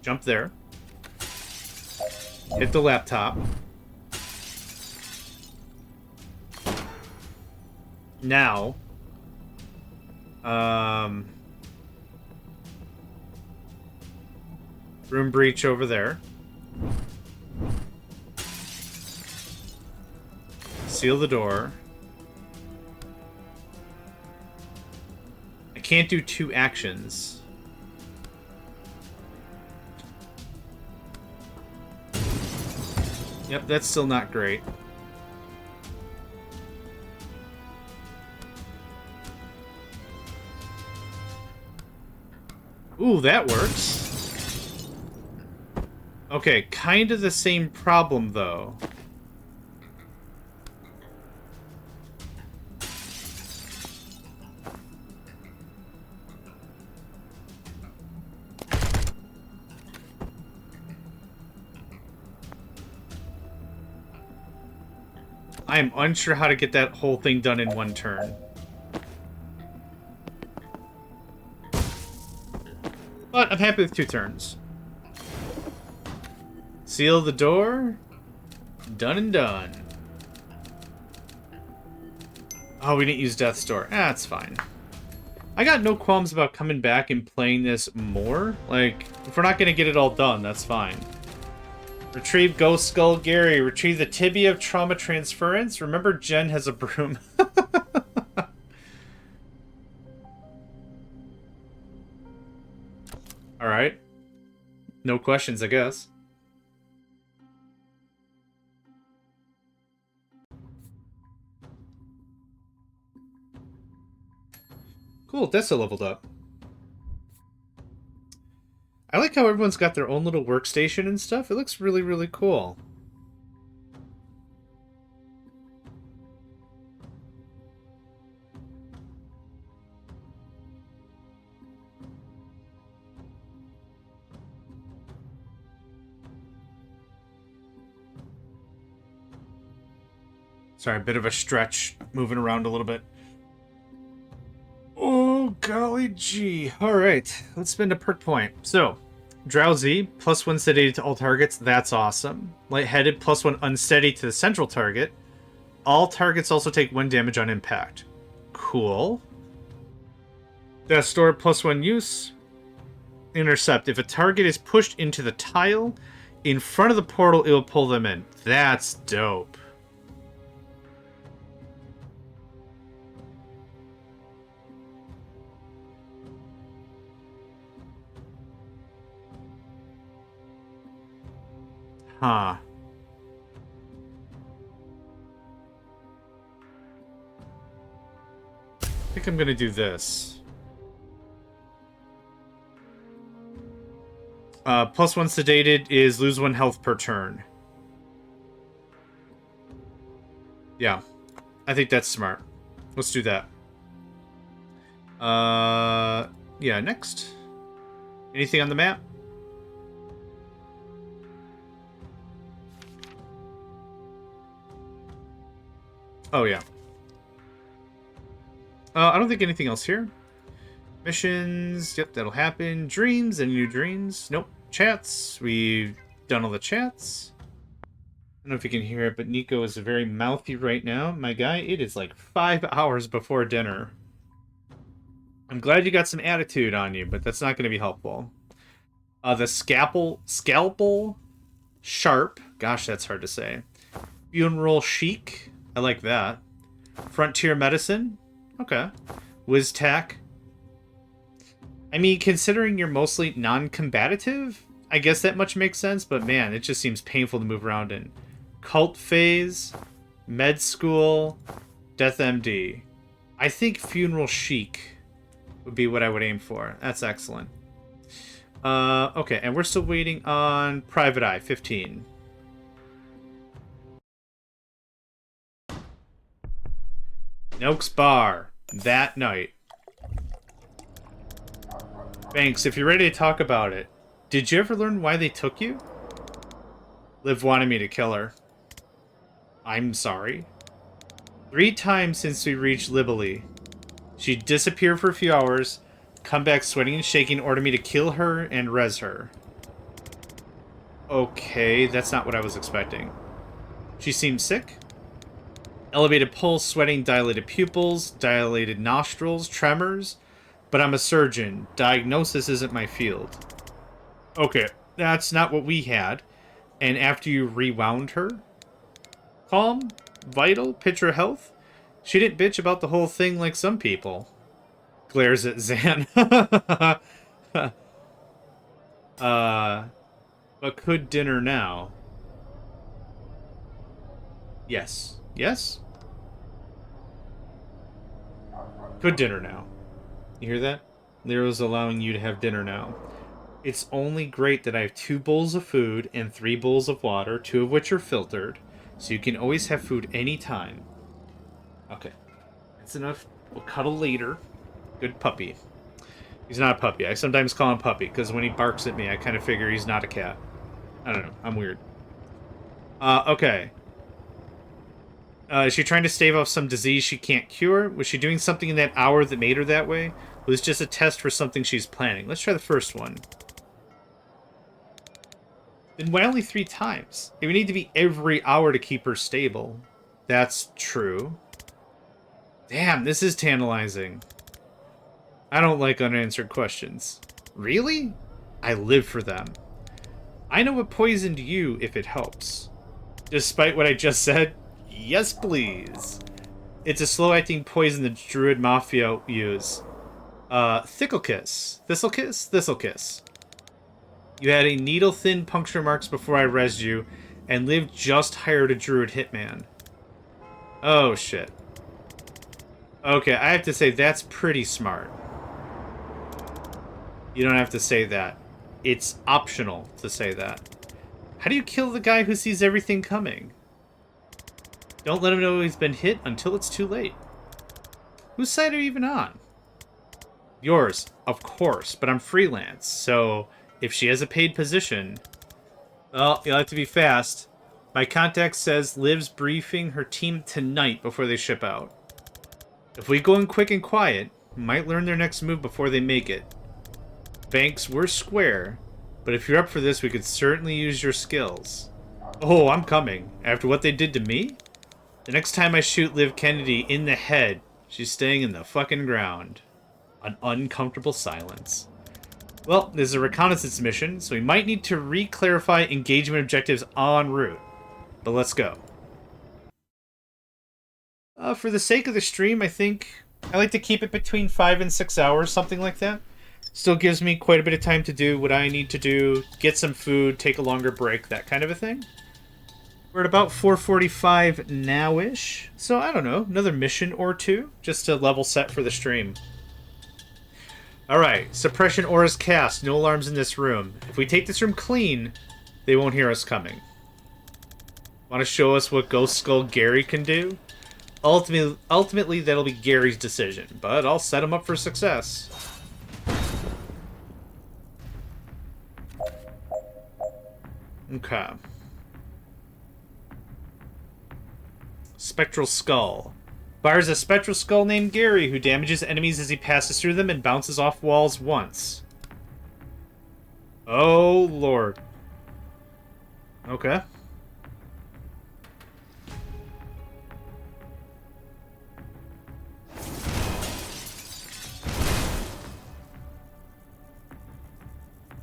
Jump there. Hit the laptop. Now, room breach over there. Seal the door. I can't do two actions. Yep, that's still not great. Ooh, that works. Okay, kind of the same problem, though. I am unsure how to get that whole thing done in one turn. But I'm happy with 2 turns. Seal the door. Done and done. Oh, we didn't use Death's Door. Ah, that's fine. I got no qualms about coming back and playing this more. Like, if we're not going to get it all done, that's fine. Retrieve Ghost Skull Gary. Retrieve the tibia of trauma transference. Remember, Jen has a broom. Alright. No questions, I guess. Cool, Dessa leveled up. I like how everyone's got their own little workstation and stuff. It looks really, really cool. Sorry, a bit of a stretch, moving around a little bit. Oh, golly gee. Alright, let's spend a perk point. So, Drowsy, +1 sedated to all targets, that's awesome. Lightheaded, +1 unsteady to the central target. All targets also take 1 damage on impact. Cool. Death's Door, +1 use. Intercept, if a target is pushed into the tile in front of the portal, it will pull them in. That's dope. Huh. I think I'm gonna do this. +1 sedated is lose 1 health per turn. Yeah. I think that's smart. Let's do that. Yeah, next. Anything on the map? Oh, yeah. I don't think anything else here. Missions. Yep, that'll happen. Dreams. Any new dreams? Nope. Chats. We've done all the chats. I don't know if you can hear it, but Nico is very mouthy right now. My guy, it is like 5 hours before dinner. I'm glad you got some attitude on you, but that's not going to be helpful. The scalpel sharp. Gosh, that's hard to say. Funeral chic. I like that. Frontier medicine. Okay. Whiz-tac. I mean, considering you're mostly non-combative, I guess that much makes sense, but man, it just seems painful to move around in. Cult phase. Med school. Death MD. I think funeral chic would be what I would aim for. That's excellent. Okay, and we're still waiting on Private Eye, 15. Noak's Bar. That night. Banks, if you're ready to talk about it, did you ever learn why they took you? Liv wanted me to kill her. I'm sorry. 3 times since we reached Libely. She'd disappear for a few hours, come back sweating and shaking, order me to kill her and res her. Okay, that's not what I was expecting. She seemed sick. Elevated pulse, sweating, dilated pupils, dilated nostrils, tremors. But I'm a surgeon. Diagnosis isn't my field. Okay, that's not what we had. And after you rewound her? Calm? Vital? Picture health? She didn't bitch about the whole thing like some people. Glares at Zan. But could dinner now? Yes. Yes? Could dinner now. You hear that? Lyra's allowing you to have dinner now. It's only great that I have 2 bowls of food and 3 bowls of water, 2 of which are filtered, so you can always have food anytime. Okay. That's enough. We'll cuddle later. Good puppy. He's not a puppy. I sometimes call him puppy, because when he barks at me, I kind of figure he's not a cat. I don't know. I'm weird. Okay. Is she trying to stave off some disease she can't cure? Was she doing something in that hour that made her that way? Was just a test for something she's planning? Let's try the first one. Then why only 3 times? It would need to be every hour to keep her stable. That's true. Damn, this is tantalizing. I don't like unanswered questions. Really? I live for them. I know what poisoned you if it helps. Despite what I just said, yes please. It's a slow-acting poison the Druid Mafia use. Thicklekiss. Thistlekiss? Thistlekiss. You had a needle-thin puncture marks before I resed you, and Liv just hired a Druid hitman. Oh, shit. Okay, I have to say, that's pretty smart. You don't have to say that. It's optional to say that. How do you kill the guy who sees everything coming? Don't let him know he's been hit until it's too late. Whose side are you even on? Yours, of course, but I'm freelance, so if she has a paid position... Well, you'll have to be fast. My contact says Liv's briefing her team tonight before they ship out. If we go in quick and quiet, we might learn their next move before they make it. Banks, we're square, but if you're up for this, we could certainly use your skills. Oh, I'm coming. After what they did to me? The next time I shoot Liv Kennedy in the head, she's staying in the fucking ground. An uncomfortable silence. Well, this is a reconnaissance mission, so we might need to re-clarify engagement objectives en route. But let's go. For the sake of the stream, I think I like to keep it between 5 and 6 hours, something like that. Still gives me quite a bit of time to do what I need to do, get some food, take a longer break, that kind of a thing. We're at about 4:45 now-ish, so I don't know, another mission or two, just to level set for the stream. Alright, suppression auras cast, no alarms in this room. If we take this room clean, they won't hear us coming. Want to show us what Ghost Skull Gary can do? Ultimately, that'll be Gary's decision, but I'll set him up for success. Okay. Spectral Skull. Fires a spectral skull named Gary, who damages enemies as he passes through them and bounces off walls once. Oh, Lord. Okay.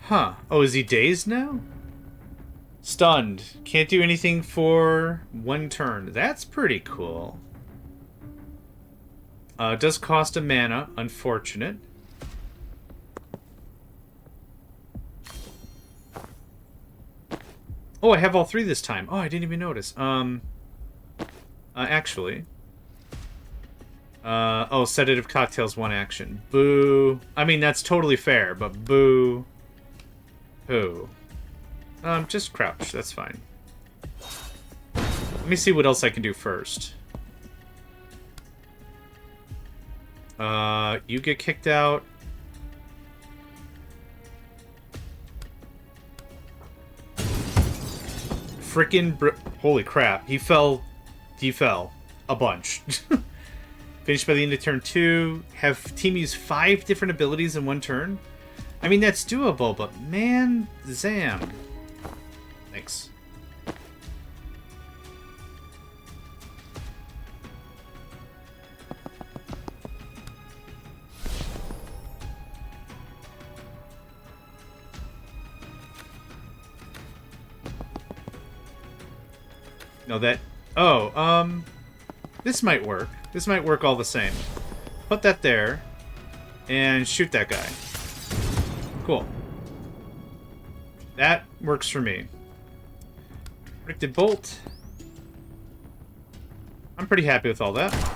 Huh. Oh, is he dazed now? Stunned. Can't do anything for 1 turn. That's pretty cool. Does cost a mana. Unfortunate. Oh, I have all 3 this time. Oh, I didn't even notice. Actually. Oh, sedative cocktails 1 action. Boo. I mean, that's totally fair, but boo. Who? Just crouch. That's fine. Let me see what else I can do first. You get kicked out. Frickin' holy crap. He fell a bunch. Finish by the end of turn 2. Have team use 5 different abilities in one turn. I mean, that's doable, but man, Zam. Thanks. No, that... Oh, this might work. This might work all the same. Put that there, and shoot that guy. Cool. That works for me. Predicted bolt. I'm pretty happy with all that.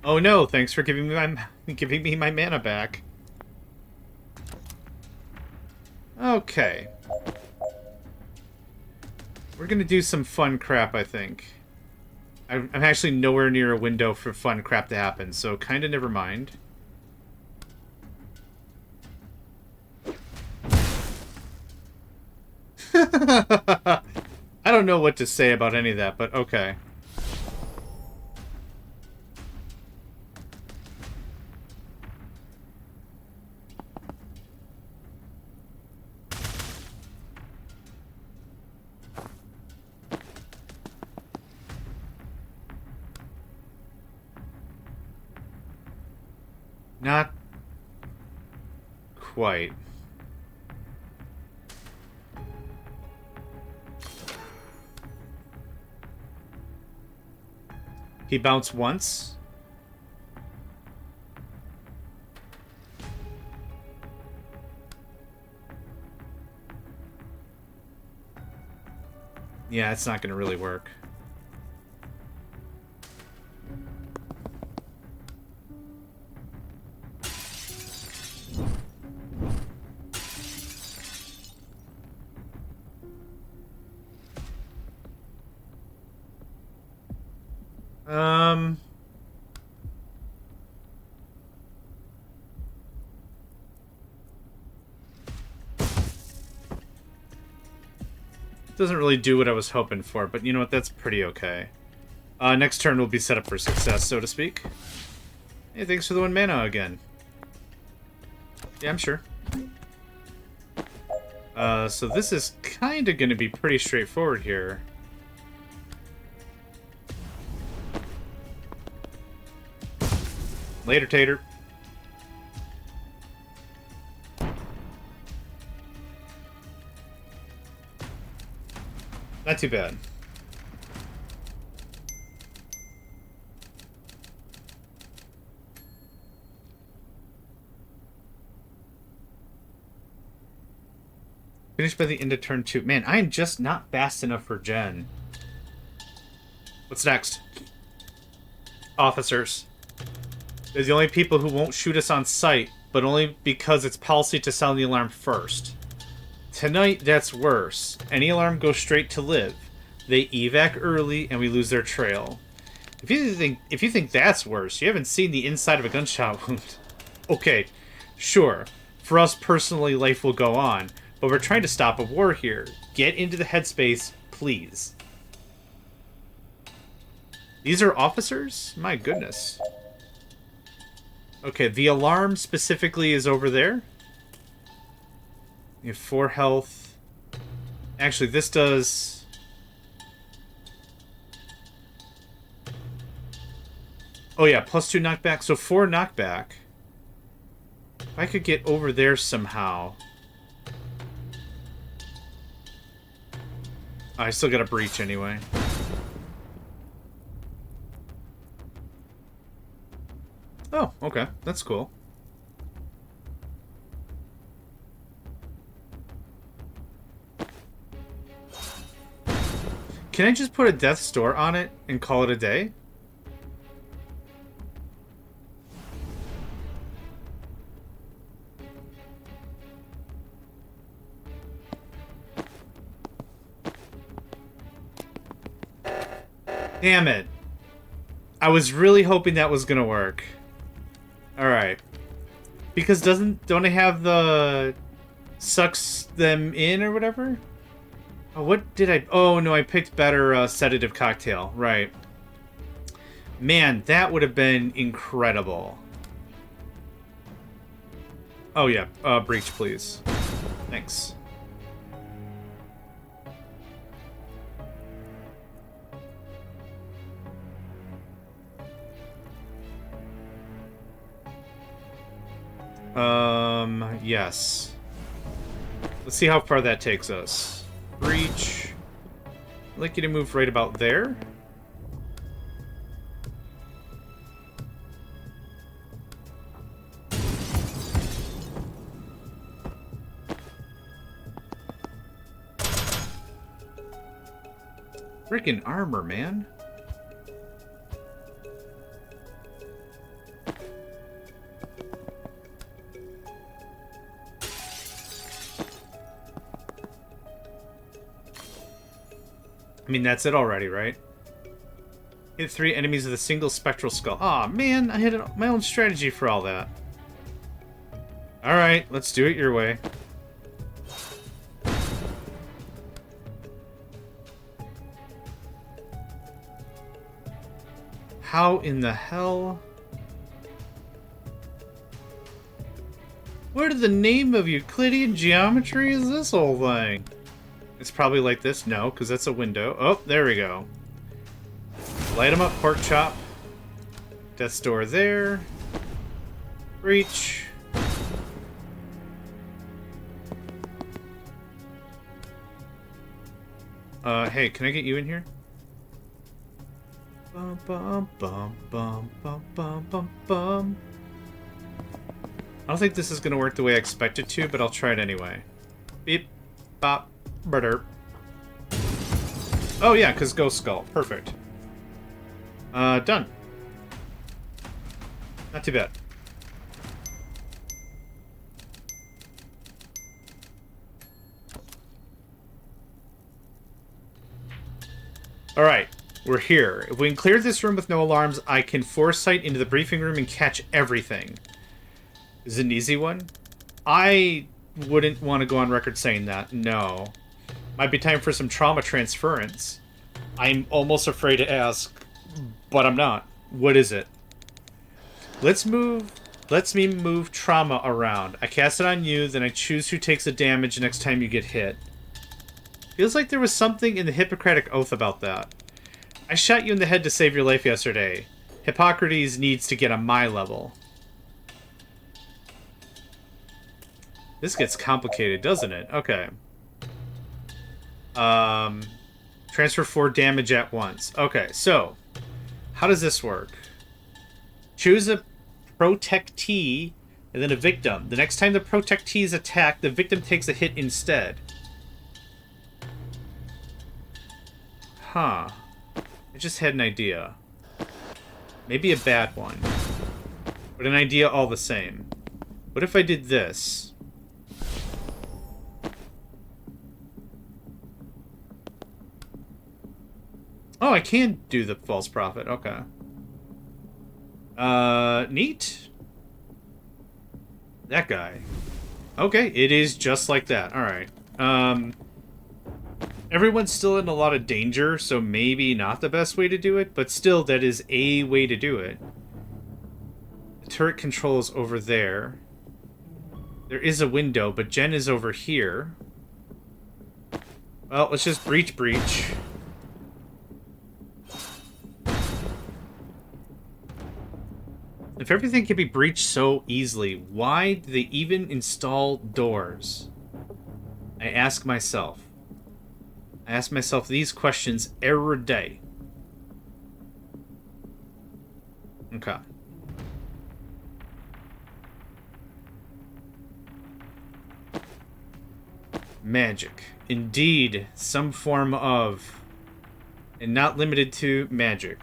Oh no, thanks for giving me my mana back. Okay. We're gonna do some fun crap, I think. I'm actually nowhere near a window for fun crap to happen, so kinda never mind. I don't know what to say about any of that, but okay. Not quite. He bounced once. Yeah, it's not going to really work. Doesn't really do what I was hoping for, but you know what? That's pretty okay. Next turn will be set up for success, so to speak. Hey, thanks for the 1 mana again. Yeah, I'm sure. So this is kind of going to be pretty straightforward here. Later, Tater. Not too bad. Finished by the end of turn 2. Man, I am just not fast enough for Jen. What's next? Officers. They're the only people who won't shoot us on sight, but only because it's policy to sound the alarm first. Tonight, that's worse. Any alarm goes straight to live. They evac early, and we lose their trail. If you think that's worse, you haven't seen the inside of a gunshot wound. Okay, sure. For us personally, life will go on, but we're trying to stop a war here. Get into the headspace, please. These are officers? My goodness. Okay, the alarm specifically is over there. You have 4 health. Actually, this does... Oh yeah, +2 knockback. So 4 knockback. If I could get over there somehow. I still got a breach anyway. Oh, okay. That's cool. Can I just put a death's door on it and call it a day? Damn it. I was really hoping that was gonna work. Alright. Because don't I have the sucks them in or whatever? Oh, what did I... Oh, no, I picked better sedative cocktail. Right. Man, that would have been incredible. Oh yeah, breach, please. Thanks. Yes. Let's see how far that takes us. Breach. I'd like you to move right about there. Freaking armor, man. I mean, that's it already, right? Hit 3 enemies with a single spectral skull. Aw, man, I had my own strategy for all that. Alright, let's do it your way. How in the hell? What in the name of Euclidean geometry is this whole thing? It's probably like this. No, because that's a window. Oh, there we go. Light them up, pork chop. Death's door there. Breach. Hey, can I get you in here? Bum, bum, bum, bum, bum, bum, bum, bum. I don't think this is going to work the way I expect it to, but I'll try it anyway. Beep, bop, burder. Oh yeah, because Ghost Skull. Perfect. Done. Not too bad. Alright, we're here. If we can clear this room with no alarms, I can foresight into the briefing room and catch everything. Is it an easy one? I wouldn't want to go on record saying that. No. Might be time for some trauma transference. I'm almost afraid to ask, but I'm not. What is it? Lets me move trauma around. I cast it on you, then I choose who takes the damage next time you get hit. Feels like there was something in the Hippocratic Oath about that. I shot you in the head to save your life yesterday. Hippocrates needs to get on my level. This gets complicated, doesn't it? Okay. Transfer 4 damage at once. Okay, so how does this work? Choose a protectee and then a victim. The next time the protectee is attacked, the victim takes a hit instead. Huh. I just had an idea. Maybe a bad one. But an idea all the same. What if I did this? Oh, I can do the false prophet. Okay. Neat. That guy. Okay, it is just like that. Alright. Everyone's still in a lot of danger, so maybe not the best way to do it, but still, that is a way to do it. The turret control is over there. There is a window, but Jen is over here. Well, let's just breach. If everything can be breached so easily, why do they even install doors? I ask myself. I ask myself these questions every day. Okay. Magic. Indeed, some form of... and not limited to magic.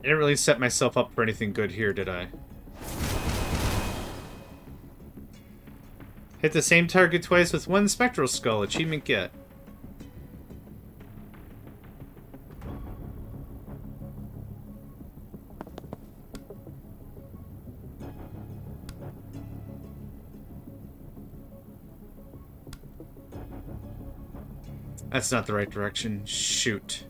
didn't really set myself up for anything good here, did I? Hit the same target twice with one spectral skull. Achievement get. That's not the right direction. Shoot.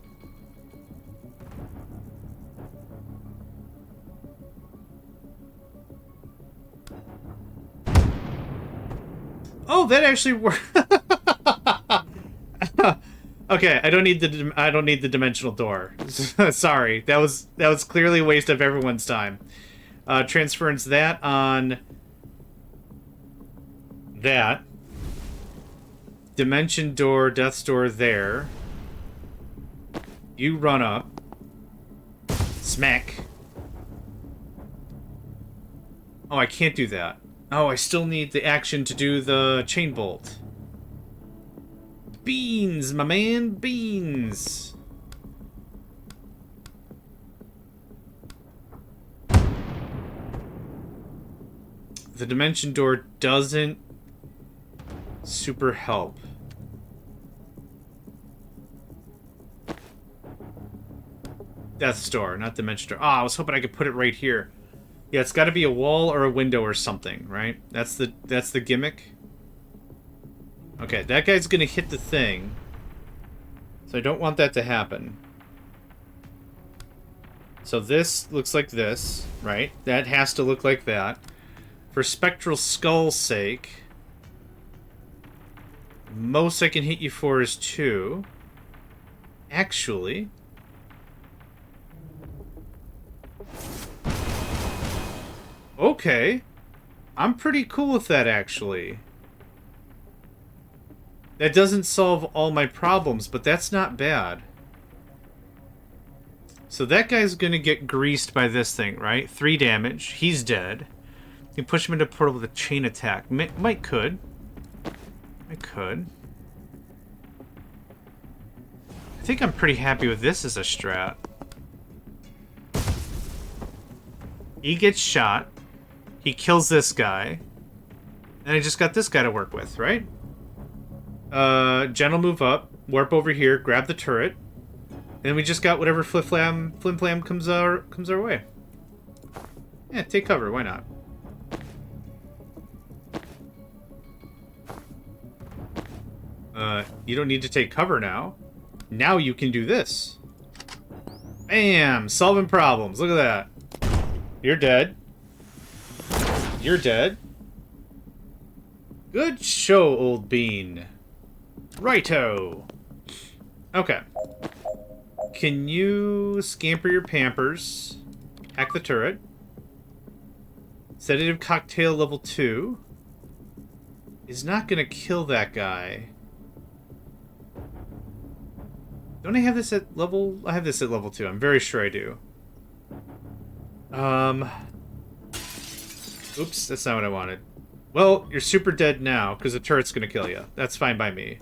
Oh, that actually worked. Okay, I don't need the dimensional door. Sorry, that was clearly a waste of everyone's time. Transference that on that. Dimension door, death's door there. You run up. Smack. Oh, I can't do that. Oh, I still need the action to do the chain bolt. Beans, my man, beans. The dimension door doesn't super help. Death's door, not dimension door. Ah, I was hoping I could put it right here. Yeah, it's got to be a wall or a window or something, right? That's the gimmick. Okay, that guy's gonna hit the thing. So I don't want that to happen. So this looks like this, right? That has to look like that. For Spectral Skull's sake, most I can hit you for is 2. Actually... Okay. I'm pretty cool with that, actually. That doesn't solve all my problems, but that's not bad. So that guy's gonna get greased by this thing, right? 3 damage. He's dead. You can push him into a portal with a chain attack. Might could. I could. I think I'm pretty happy with this as a strat. He gets shot. He kills this guy. And I just got this guy to work with, right? Jen will move up, warp over here, grab the turret. And we just got whatever flim-flam comes our way. Yeah, take cover, why not? You don't need to take cover now. Now you can do this. Bam! Solving problems, look at that. You're dead. You're dead. Good show, old bean. Righto. Okay. Can you scamper your pampers? Hack the turret. Sedative cocktail level 2. Is not gonna kill that guy. Don't I have this at level... I have this at level 2. I'm very sure I do. Oops, that's not what I wanted. Well, you're super dead now, because the turret's gonna kill you. That's fine by me.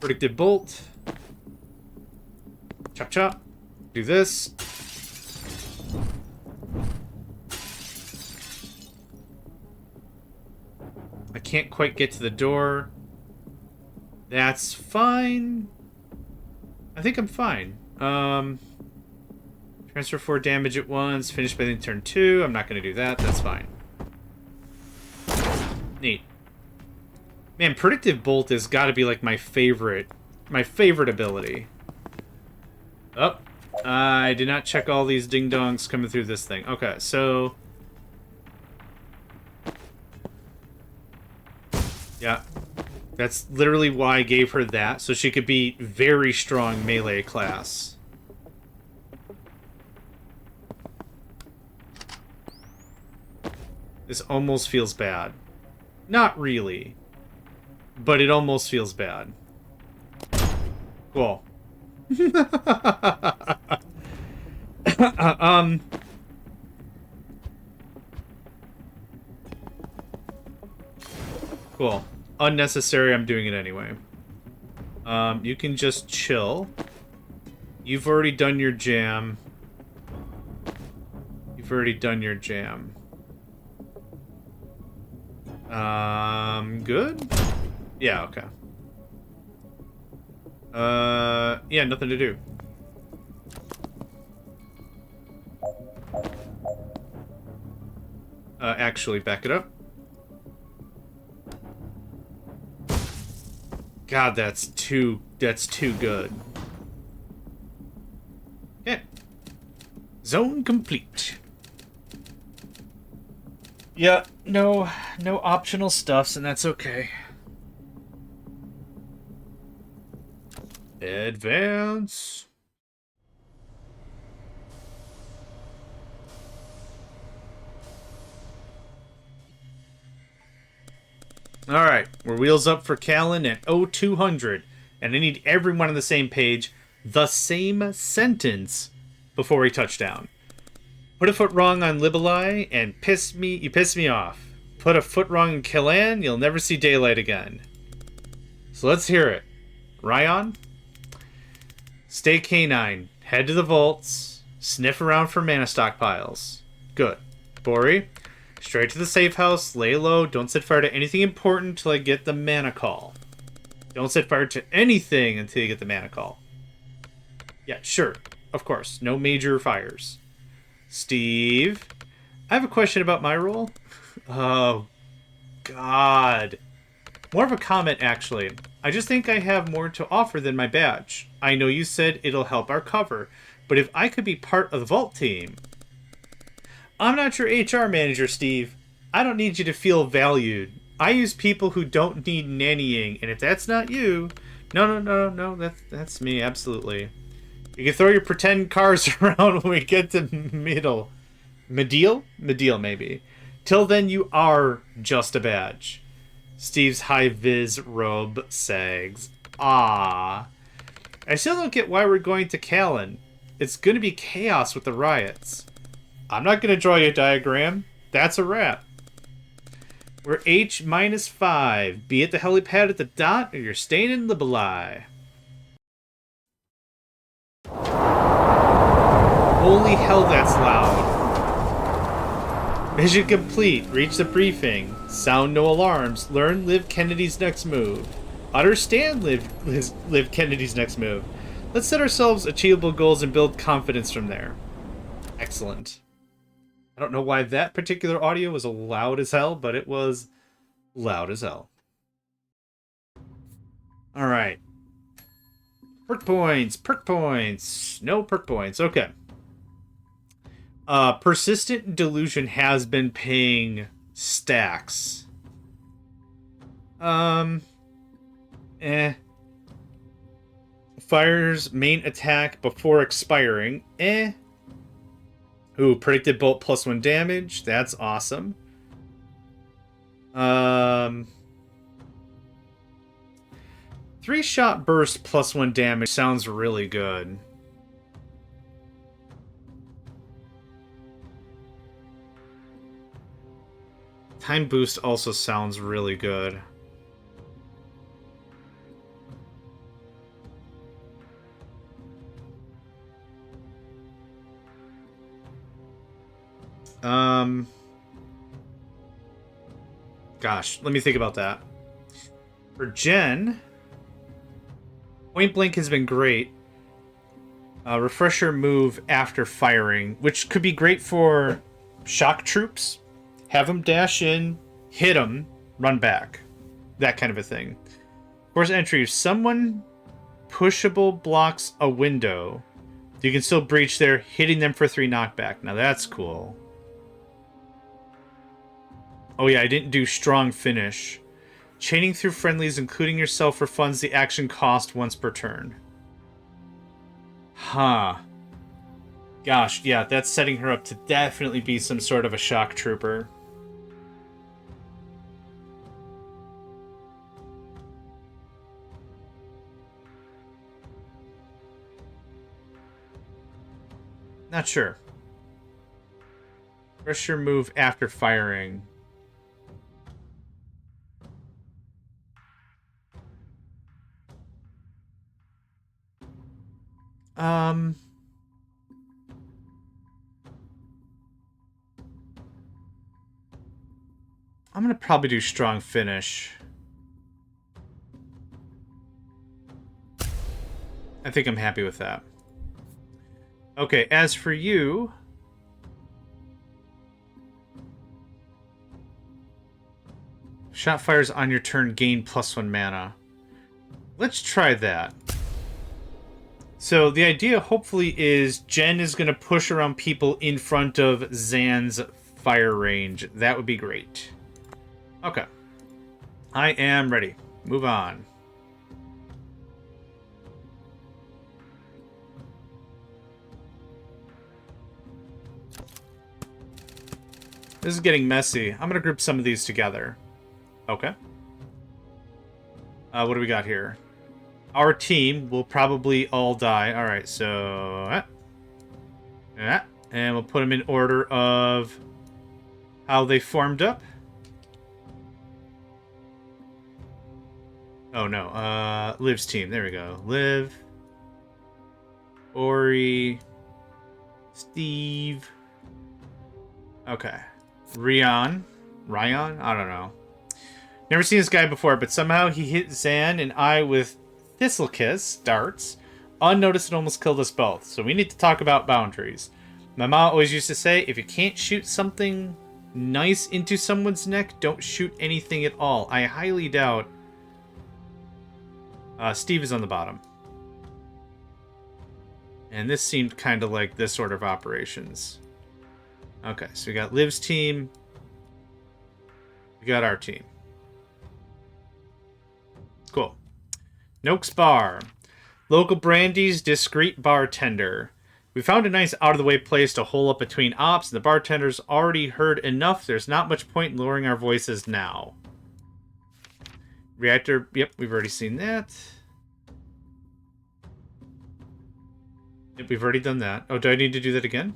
Predicted bolt. Chop chop. Do this. I can't quite get to the door. That's fine. I think I'm fine. Transfer 4 damage at once. Finish by the end of turn 2. I'm not going to do that. That's fine. Neat. Man, Predictive Bolt has got to be like my favorite ability. Oh, I did not check all these ding-dongs coming through this thing. Okay, so... Yeah. That's literally why I gave her that, so she could be very strong melee class. This almost feels bad. Not really. But it almost feels bad. Cool. Cool. Unnecessary, I'm doing it anyway. You can just chill. You've already done your jam. You've already done your jam. Good? Yeah, okay. Yeah, nothing to do. Actually, back it up. God, that's too good. Okay. Zone complete. Yeah, no optional stuffs, and that's okay. Advance. Alright, we're wheels up for Callan at 0200. And I need everyone on the same page, the same sentence, before we touch down. Put a foot wrong on Libelai, and you piss me off. Put a foot wrong in Killan, you'll never see daylight again. So let's hear it. Ryan? Stay canine. Head to the vaults. Sniff around for mana stockpiles. Good. Bori? Straight to the safe house. Lay low. Don't set fire to anything important till I get the mana call. Don't set fire to anything until you get the mana call. Yeah, sure. Of course. No major fires. Steve? I have a question about my role. Oh, God. More of a comment, actually. I just think I have more to offer than my badge. I know you said it'll help our cover, but if I could be part of the vault team... I'm not your HR manager, Steve. I don't need you to feel valued. I use people who don't need nannying, and if that's not you... No, that's me, absolutely. You can throw your pretend cars around when we get to middle. Medial, maybe. Till then, you are just a badge. Steve's high-vis robe sags. Ah. I still don't get why we're going to Callan. It's going to be chaos with the riots. I'm not going to draw you a diagram. That's a wrap. We're H-5. Be at the helipad at the dot, or you're staying in Libelai. Holy hell, that's loud. Mission complete. Reach the briefing. Sound no alarms. Learn Liv Kennedy's next move. Understand Liv Kennedy's next move. Let's set ourselves achievable goals and build confidence from there. Excellent. I don't know why that particular audio was loud as hell, but it was loud as hell. Alright. Perk points. No perk points. Okay. Persistent Delusion has been paying stacks. Fires main attack before expiring. Ooh, predicted bolt +1 damage. That's awesome. 3-shot burst +1 damage sounds really good. Time boost also sounds really good. Gosh, let me think about that. For Jen, Point Blank has been great. Refresher move after firing, which could be great for shock troops. Have them dash in, hit them, run back. That kind of a thing. Course entry, if someone pushable blocks a window, you can still breach there, hitting them for 3 knockback. Now that's cool. Oh yeah, I didn't do strong finish. Chaining through friendlies, including yourself, refunds the action cost once per turn. Huh. Gosh, yeah, that's setting her up to definitely be some sort of a shock trooper. Not sure. Pressure move after firing. I'm gonna probably do strong finish. I think I'm happy with that. Okay, as for you... Shot fires on your turn, gain +1 mana. Let's try that. So the idea, hopefully, is Jen is going to push around people in front of Zan's fire range. That would be great. Okay. I am ready. Move on. This is getting messy. I'm going to group some of these together. Okay. What do we got here? Our team will probably all die. All right, so... and we'll put them in order of how they formed up. Oh, no. Liv's team. There we go. Liv. Ori. Steve. Okay. Ryan? I don't know. Never seen this guy before, but somehow he hit Zan and I with Thistlekiss darts. Unnoticed and almost killed us both. So we need to talk about boundaries. My mom always used to say, if you can't shoot something nice into someone's neck, don't shoot anything at all. I highly doubt... Steve is on the bottom. And this seemed kind of like this sort of operations. Okay, so we got Liv's team. We got our team. Cool. Noak's Bar. Local brandy's discreet bartender. We found a nice out-of-the-way place to hole up between ops, and the bartender's already heard enough. There's not much point in lowering our voices now. Reactor, yep, we've already seen that. Yep, we've already done that. Oh, do I need to do that again?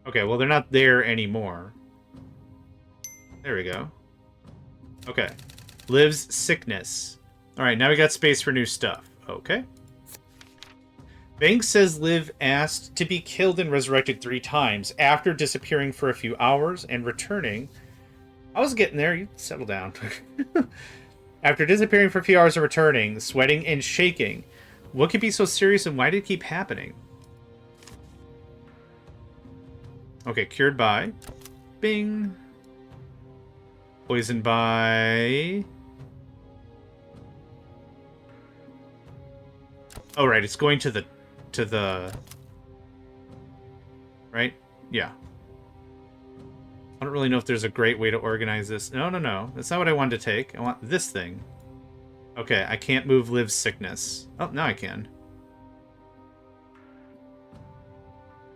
Okay, well, they're not there anymore. There we go. Okay. Liv's sickness. Alright, now we got space for new stuff. Okay. Banks says Liv asked to be killed and resurrected 3 times after disappearing for a few hours and returning. I was getting there. You settle down. After disappearing for a few hours and returning, sweating and shaking. What could be so serious and why did it keep happening? Okay, cured by. Bing. Poisoned by... Oh, right, it's going to the... Right? Yeah. I don't really know if there's a great way to organize this. No. That's not what I wanted to take. I want this thing. Okay, I can't move Liv's sickness. Oh, now I can.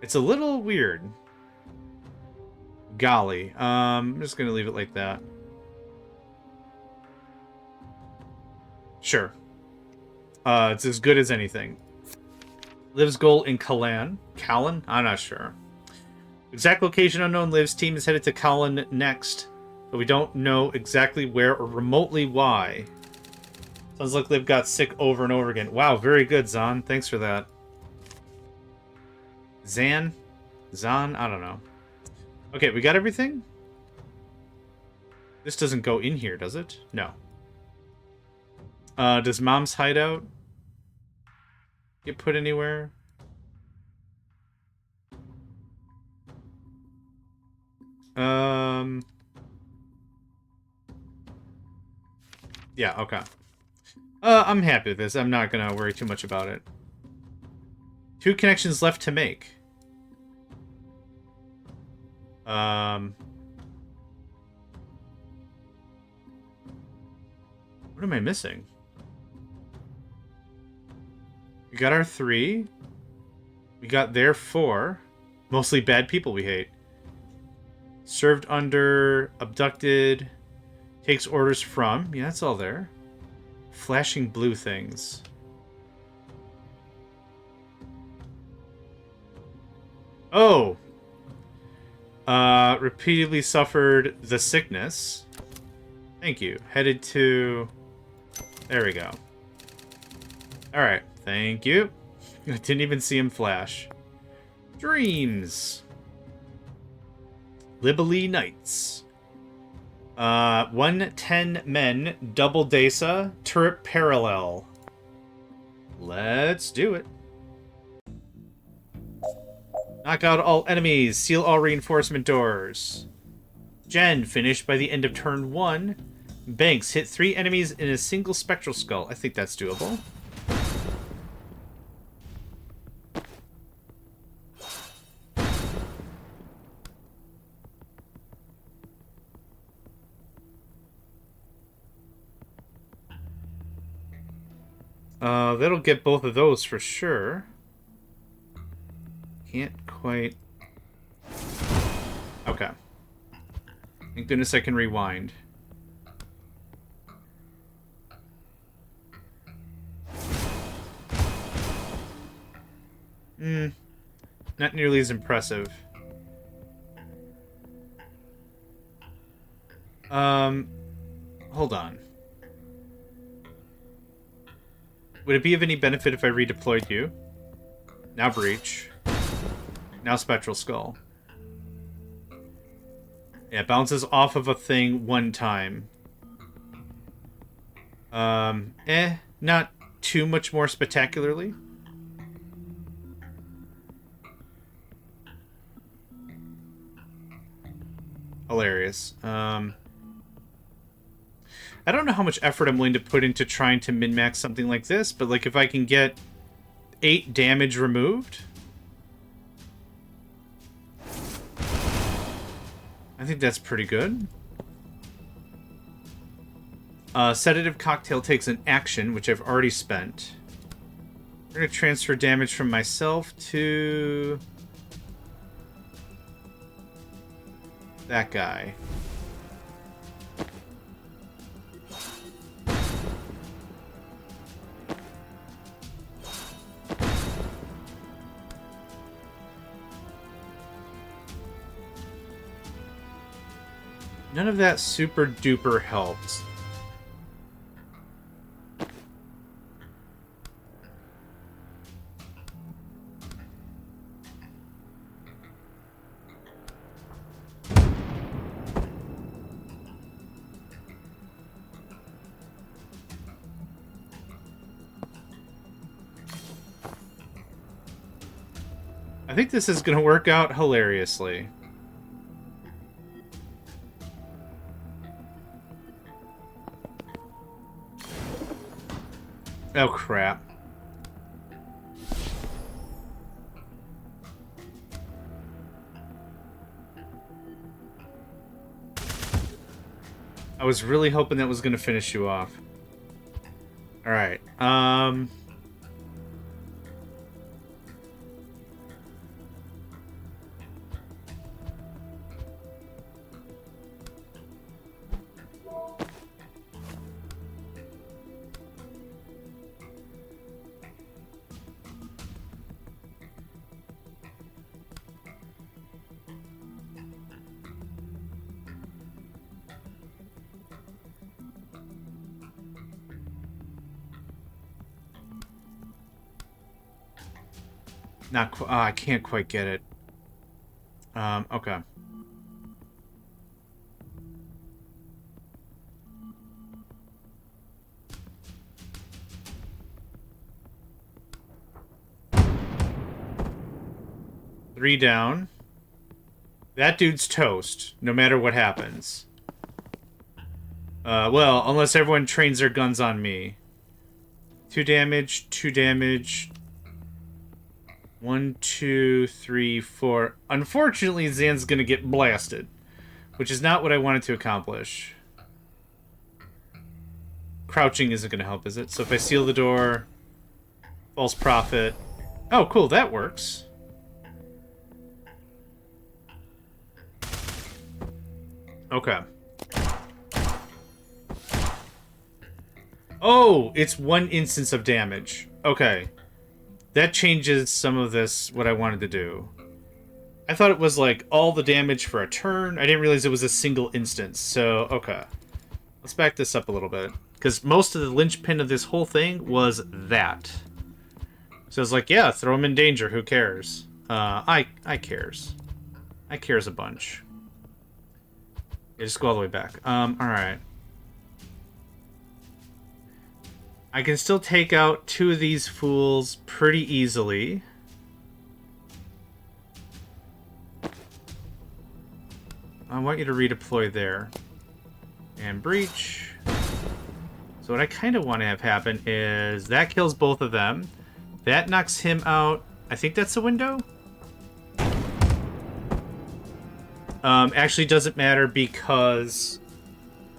It's a little weird. Golly. I'm just going to leave it like that. Sure. It's as good as anything. Liv's goal in Callan. Callan? I'm not sure. Exact location unknown. Liv's team is headed to Callan next, but we don't know exactly where or remotely why. Sounds like Liv got sick over and over again. Wow, very good, Zan. Thanks for that. Zan? I don't know. Okay, we got everything? This doesn't go in here, does it? No. Does Mom's hideout get put anywhere? Yeah, okay. I'm happy with this. I'm not gonna worry too much about it. 2 connections left to make. What am I missing? We got our 3. We got their 4. Mostly bad people we hate. Served under, abducted, takes orders from. Yeah, that's all there. Flashing blue things. Oh! Repeatedly suffered the sickness. Thank you. Headed to... There we go. Alright, thank you. I didn't even see him flash. Dreams. Libely Knights. 110 men, double Desa, turret parallel. Let's do it. Knock out all enemies, seal all reinforcement doors. Gen, finished by the end of turn 1. Banks, hit 3 enemies in a single spectral skull. I think that's doable. That'll get both of those for sure. Can't quite... Okay. Thank goodness I can rewind. Not nearly as impressive. Hold on. Would it be of any benefit if I redeployed you? Now Breach. Now Spectral Skull. Yeah, it bounces off of a thing one time. Not too much more spectacularly. Hilarious. I don't know how much effort I'm willing to put into trying to min-max something like this, but like if I can get 8 damage removed, I think that's pretty good. Sedative Cocktail takes an action, which I've already spent. I'm going to transfer damage from myself to that guy. None of that super duper helps. I think this is going to work out hilariously. Oh, crap. I was really hoping that was going to finish you off. Alright, I can't quite get it. Okay. Three down. That dude's toast, no matter what happens. Well, unless everyone trains their guns on me. 2 damage, 2 damage. 1, 2, 3, 4. Unfortunately, Zan's gonna get blasted, which is not what I wanted to accomplish. Crouching isn't gonna help, is it? So if I seal the door, false prophet. Oh, cool, that works. Okay. Oh, it's 1 instance of damage. Okay. That changes some of this, what I wanted to do. I thought it was like all the damage for a turn. I didn't realize it was a single instance. So, okay. Let's back this up a little bit. Because most of the linchpin of this whole thing was that. So it's like, yeah, throw him in danger. Who cares? I cares. I cares a bunch. Yeah, just go all the way back. Alright. I can still take out 2 of these fools pretty easily. I want you to redeploy there. And breach. So what I kind of want to have happen is that kills both of them. That knocks him out. I think that's a window? Actually doesn't matter because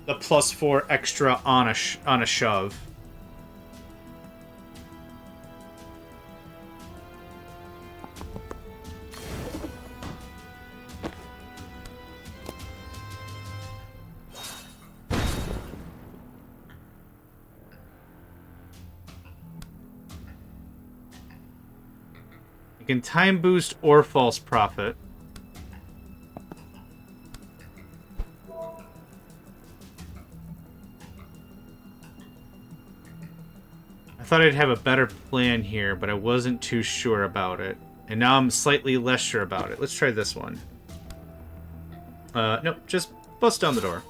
the +4 extra on a shove. You can time boost or false prophet. I thought I'd have a better plan here, but I wasn't too sure about it. And now I'm slightly less sure about it. Let's try this one. Nope, just bust down the door.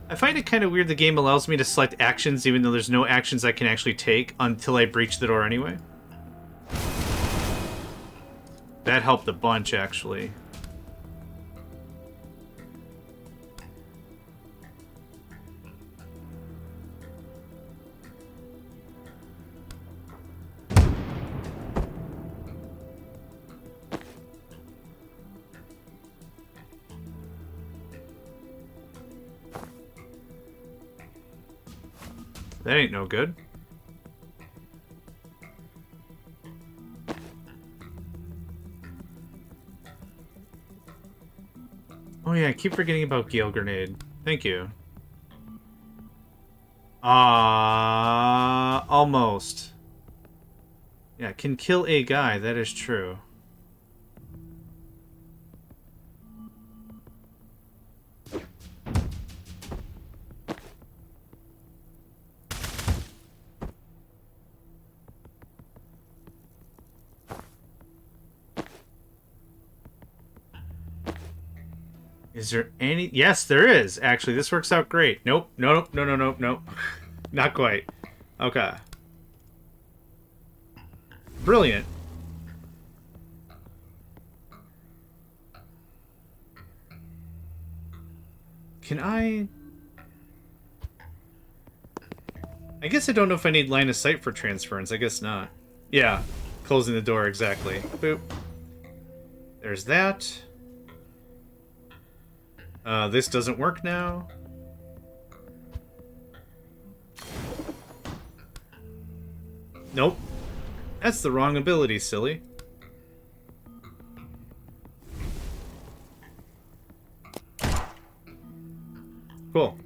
I find it kind of weird the game allows me to select actions even though there's no actions I can actually take until I breach the door anyway. That helped a bunch, actually. That ain't no good. Oh yeah, I keep forgetting about Gale Grenade. Thank you. Almost. Yeah, can kill a guy, that is true. Is there any... Yes, there is. Actually, this works out great. Nope. Nope. No. Not quite. Okay. Brilliant. Can I guess I don't know if I need line of sight for transference. I guess not. Yeah. Closing the door, exactly. Boop. There's that. This doesn't work now. Nope. That's the wrong ability, silly. Cool.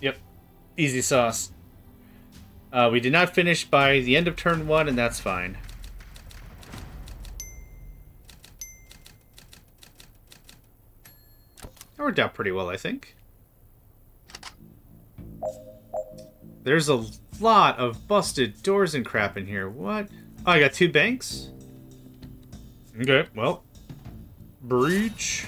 Yep. Easy sauce. We did not finish by the end of turn 1, and that's fine. That worked out pretty well, I think. There's a lot of busted doors and crap in here. What? Oh, I got 2 banks? Okay, well. Breach.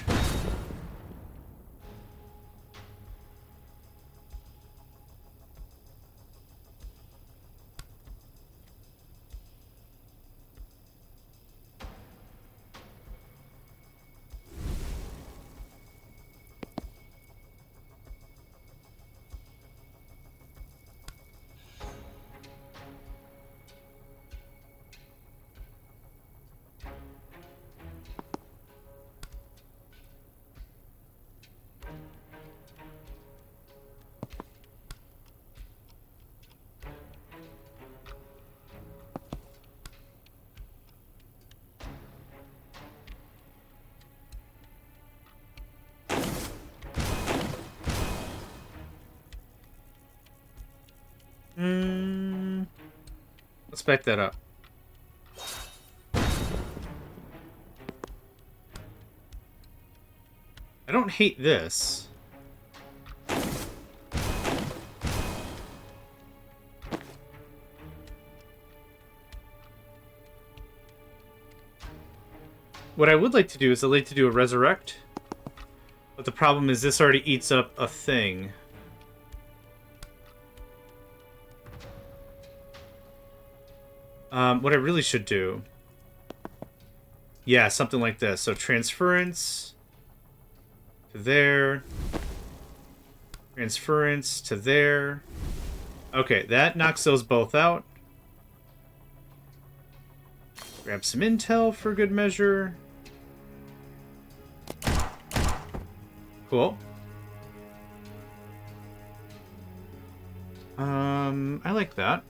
Let's back that up. I don't hate this. What I would like to do is I'd like to do a resurrect. But the problem is this already eats up a thing. What I really should do... Yeah, something like this. So transference to there. Transference to there. Okay, that knocks those both out. Grab some intel for good measure. Cool. I like that.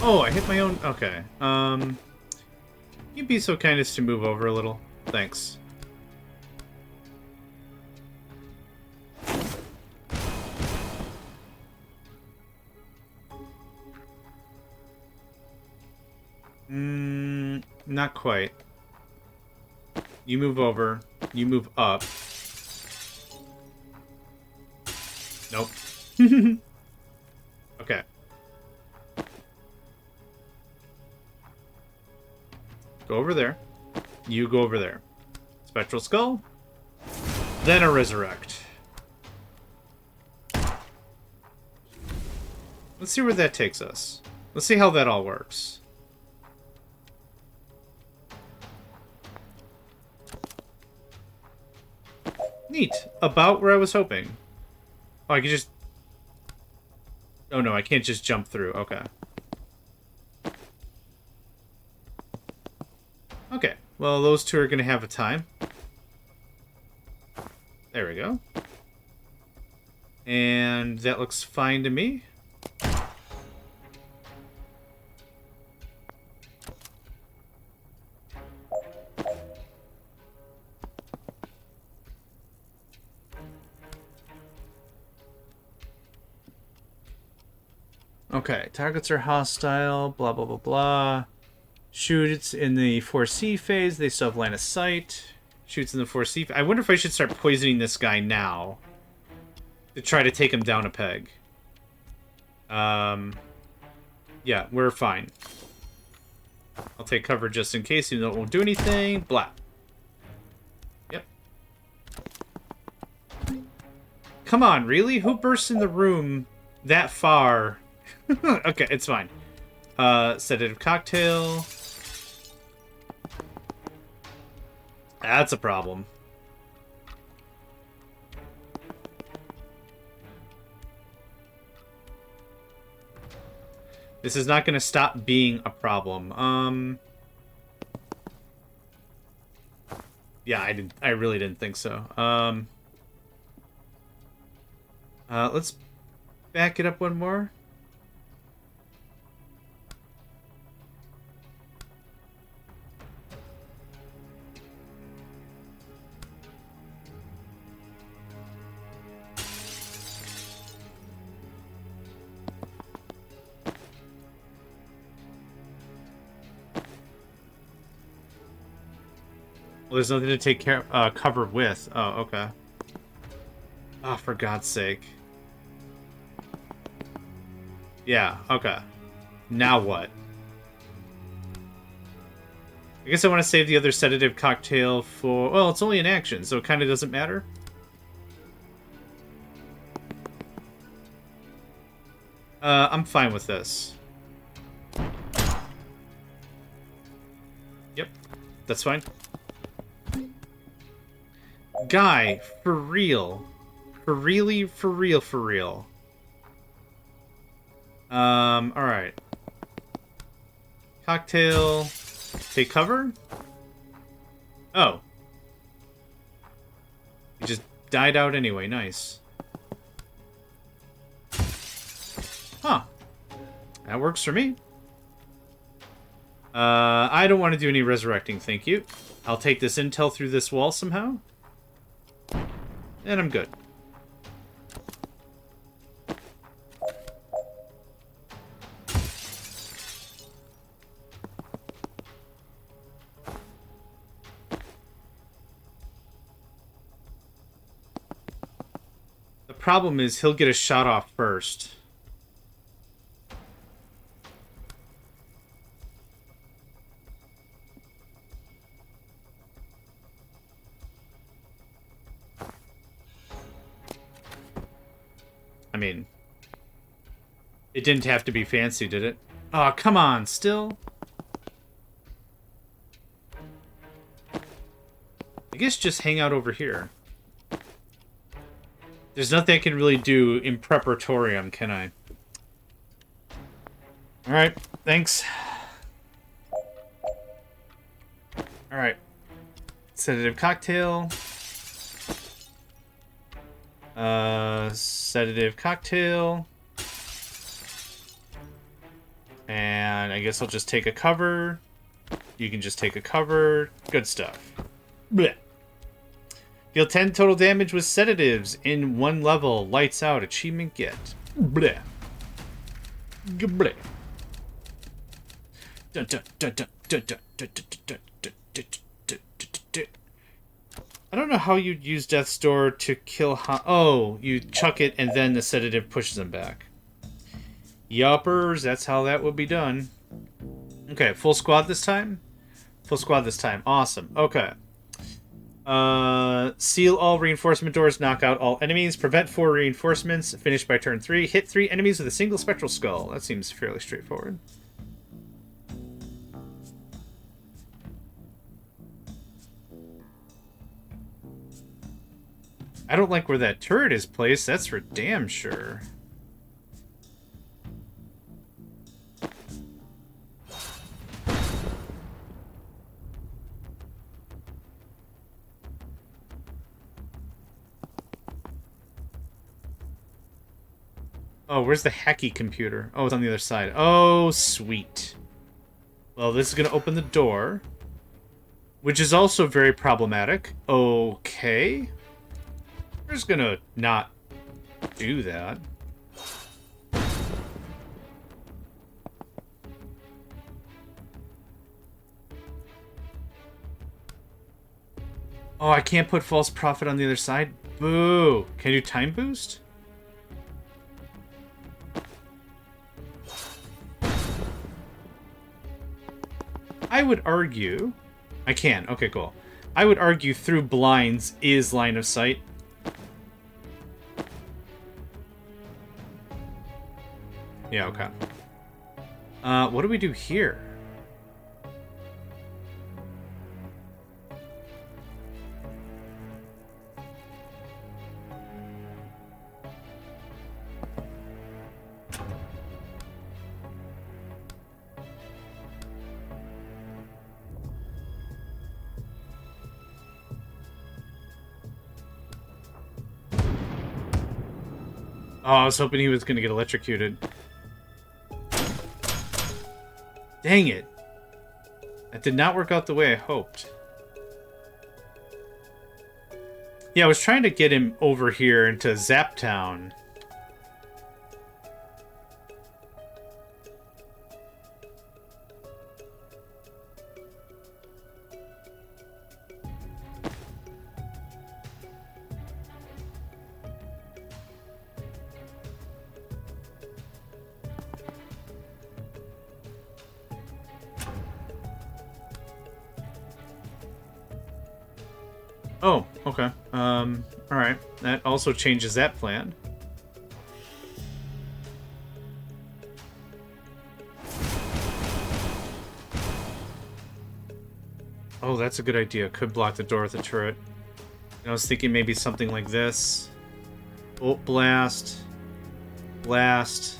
Oh, I hit my own... Okay. You'd be so kind as to move over a little. Thanks. Not quite. You move over. You move up. Nope. Okay. Go over there. You go over there. Spectral Skull. Then a Resurrect. Let's see where that takes us. Let's see how that all works. Neat. About where I was hoping. Oh, I could just... Oh no, I can't just jump through. Okay. Okay. Well, those two are going to have a time. There we go. And that looks fine to me. Okay, targets are hostile, blah, blah, blah, blah. Shoots in the 4C phase, they still have line of sight. Shoots in the 4C phase. I wonder if I should start poisoning this guy now. To try to take him down a peg. Yeah, we're fine. I'll take cover just in case, even though it won't do anything. Blah. Yep. Come on, really? Who bursts in the room that far? Okay, it's fine. Sedative cocktail. That's a problem. This is not going to stop being a problem. Yeah, I really didn't think so. Let's back it up one more. Well, there's nothing to take cover with. Oh, okay. Oh, for God's sake. Yeah, okay. Now what? I guess I want to save the other sedative cocktail for... Well, it's only an action, so it kind of doesn't matter. I'm fine with this. Yep, that's fine. Guy, for real. For really, for real, for real. Alright. Cocktail. Take cover? Oh, He just died out anyway. Nice. Huh. That works for me. I don't want to do any resurrecting, thank you. I'll take this intel through this wall somehow. And I'm good. The problem is he'll get a shot off first. I mean, it didn't have to be fancy, did it? Oh, come on, still? I guess just hang out over here. There's nothing I can really do in preparatorium, can I? Alright, thanks. Alright. Sedative cocktail. Sedative cocktail. And I guess I'll just take a cover. You can just take a cover. Good stuff. Blech. Deal 10 total damage with sedatives in one level. Lights out. Achievement get. Blech. Blech. Dun, dun, dun, dun, dun, dun, dun, dun, dun, dun, dun, dun, dun. I don't know how you'd use Death's Door to kill... Oh, you chuck it and then the sedative pushes them back. Yuppers, that's how that would be done. Okay, full squad this time? Full squad this time. Awesome. Okay. Seal all reinforcement doors, knock out all enemies, prevent 4 reinforcements, finish by turn 3, hit 3 enemies with a single spectral skull. That seems fairly straightforward. I don't like where that turret is placed, that's for damn sure. Oh, where's the hacky computer? Oh, it's on the other side. Oh, sweet. Well, this is going to open the door, which is also very problematic. Okay. We're just going to not do that. Oh, I can't put false prophet on the other side? Boo! Can you time boost? I would argue... I can. Okay, cool. I would argue through blinds is line of sight. Yeah, okay. What do we do here? Oh, I was hoping he was going to get electrocuted. Dang it. That did not work out the way I hoped. Yeah, I was trying to get him over here into Zap Town. Oh, okay. Alright. That also changes that plan. Oh, that's a good idea. Could block the door with the turret. I was thinking maybe something like this. Bolt blast. Blast.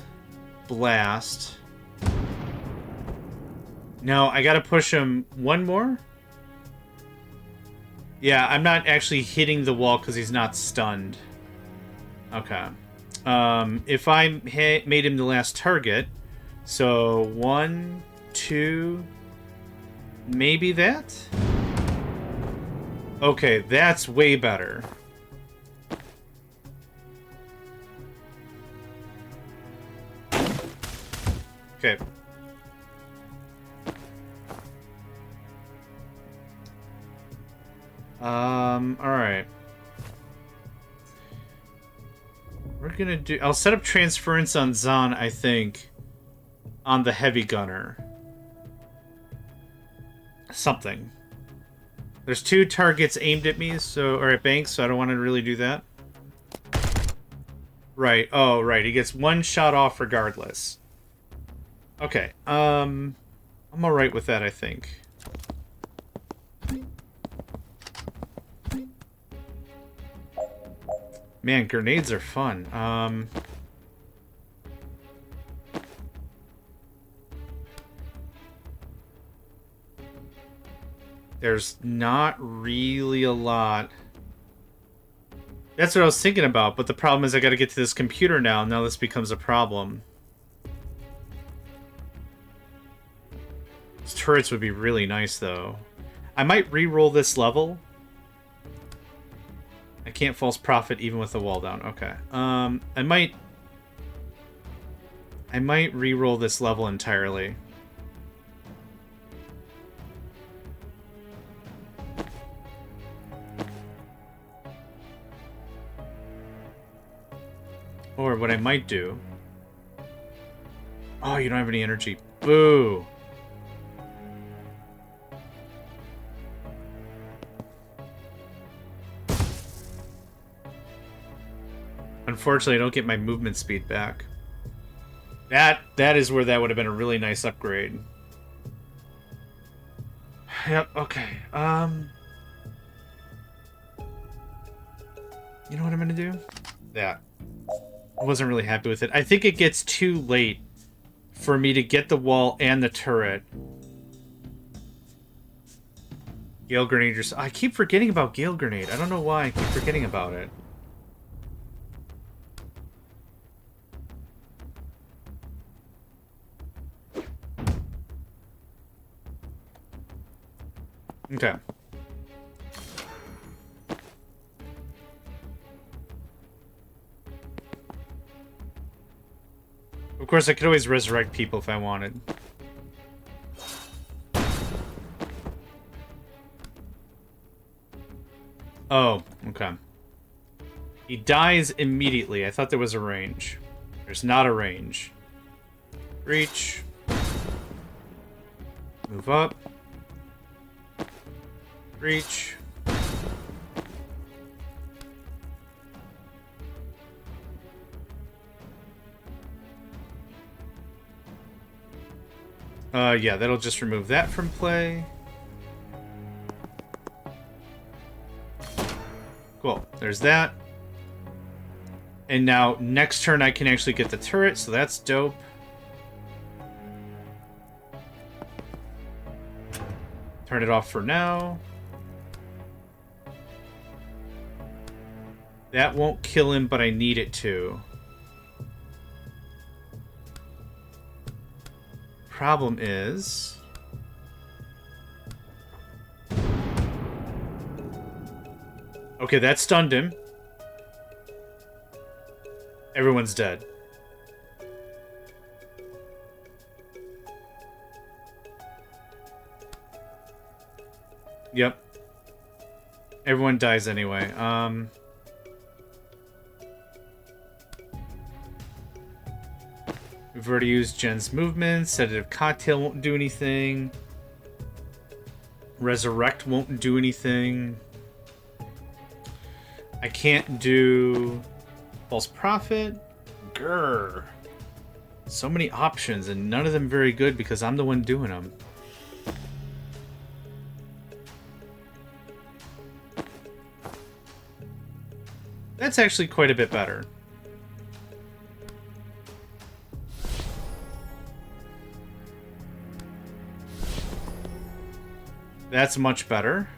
Blast. No, I gotta push him one more? Yeah, I'm not actually hitting the wall because he's not stunned. Okay. If I made him the last target, so 1, 2, maybe that? Okay, that's way better. Okay. Alright. We're gonna do... I'll set up transference on Zahn, I think, on the heavy gunner. Something. There's 2 targets aimed at me, so... or at Banks, so I don't want to really do that. Right. Oh, right. He gets 1 shot off regardless. Okay. I'm alright with that, I think. Man, grenades are fun. There's not really a lot. That's what I was thinking about, but the problem is I gotta get to this computer now. Now this becomes a problem. These turrets would be really nice, though. I might re-roll this level. I can't false profit even with the wall down. Okay. I might re-roll this level entirely. Or what I might do... Oh, you don't have any energy. Boo! Unfortunately, I don't get my movement speed back. That is where that would have been a really nice upgrade. Yep, okay. You know what I'm gonna do? That. I wasn't really happy with it. I think it gets too late for me to get the wall and the turret. Gale Grenade. I keep forgetting about Gale Grenade. I don't know why I keep forgetting about it. Okay. Of course, I could always resurrect people if I wanted. Oh, okay. He dies immediately. I thought there was a range. There's not a range. Reach. Move up. Reach. Yeah, that'll just remove that from play. Cool, there's that. And now, next turn I can actually get the turret, so that's dope. Turn it off for now. That won't kill him, but I need it to. Problem is... Okay, that stunned him. Everyone's dead. Yep. Everyone dies anyway. We've already used Jen's movement. Sedative Cocktail won't do anything. Resurrect won't do anything. I can't do False Prophet. Grr. So many options, and none of them very good because I'm the one doing them. That's actually quite a bit better. That's much better.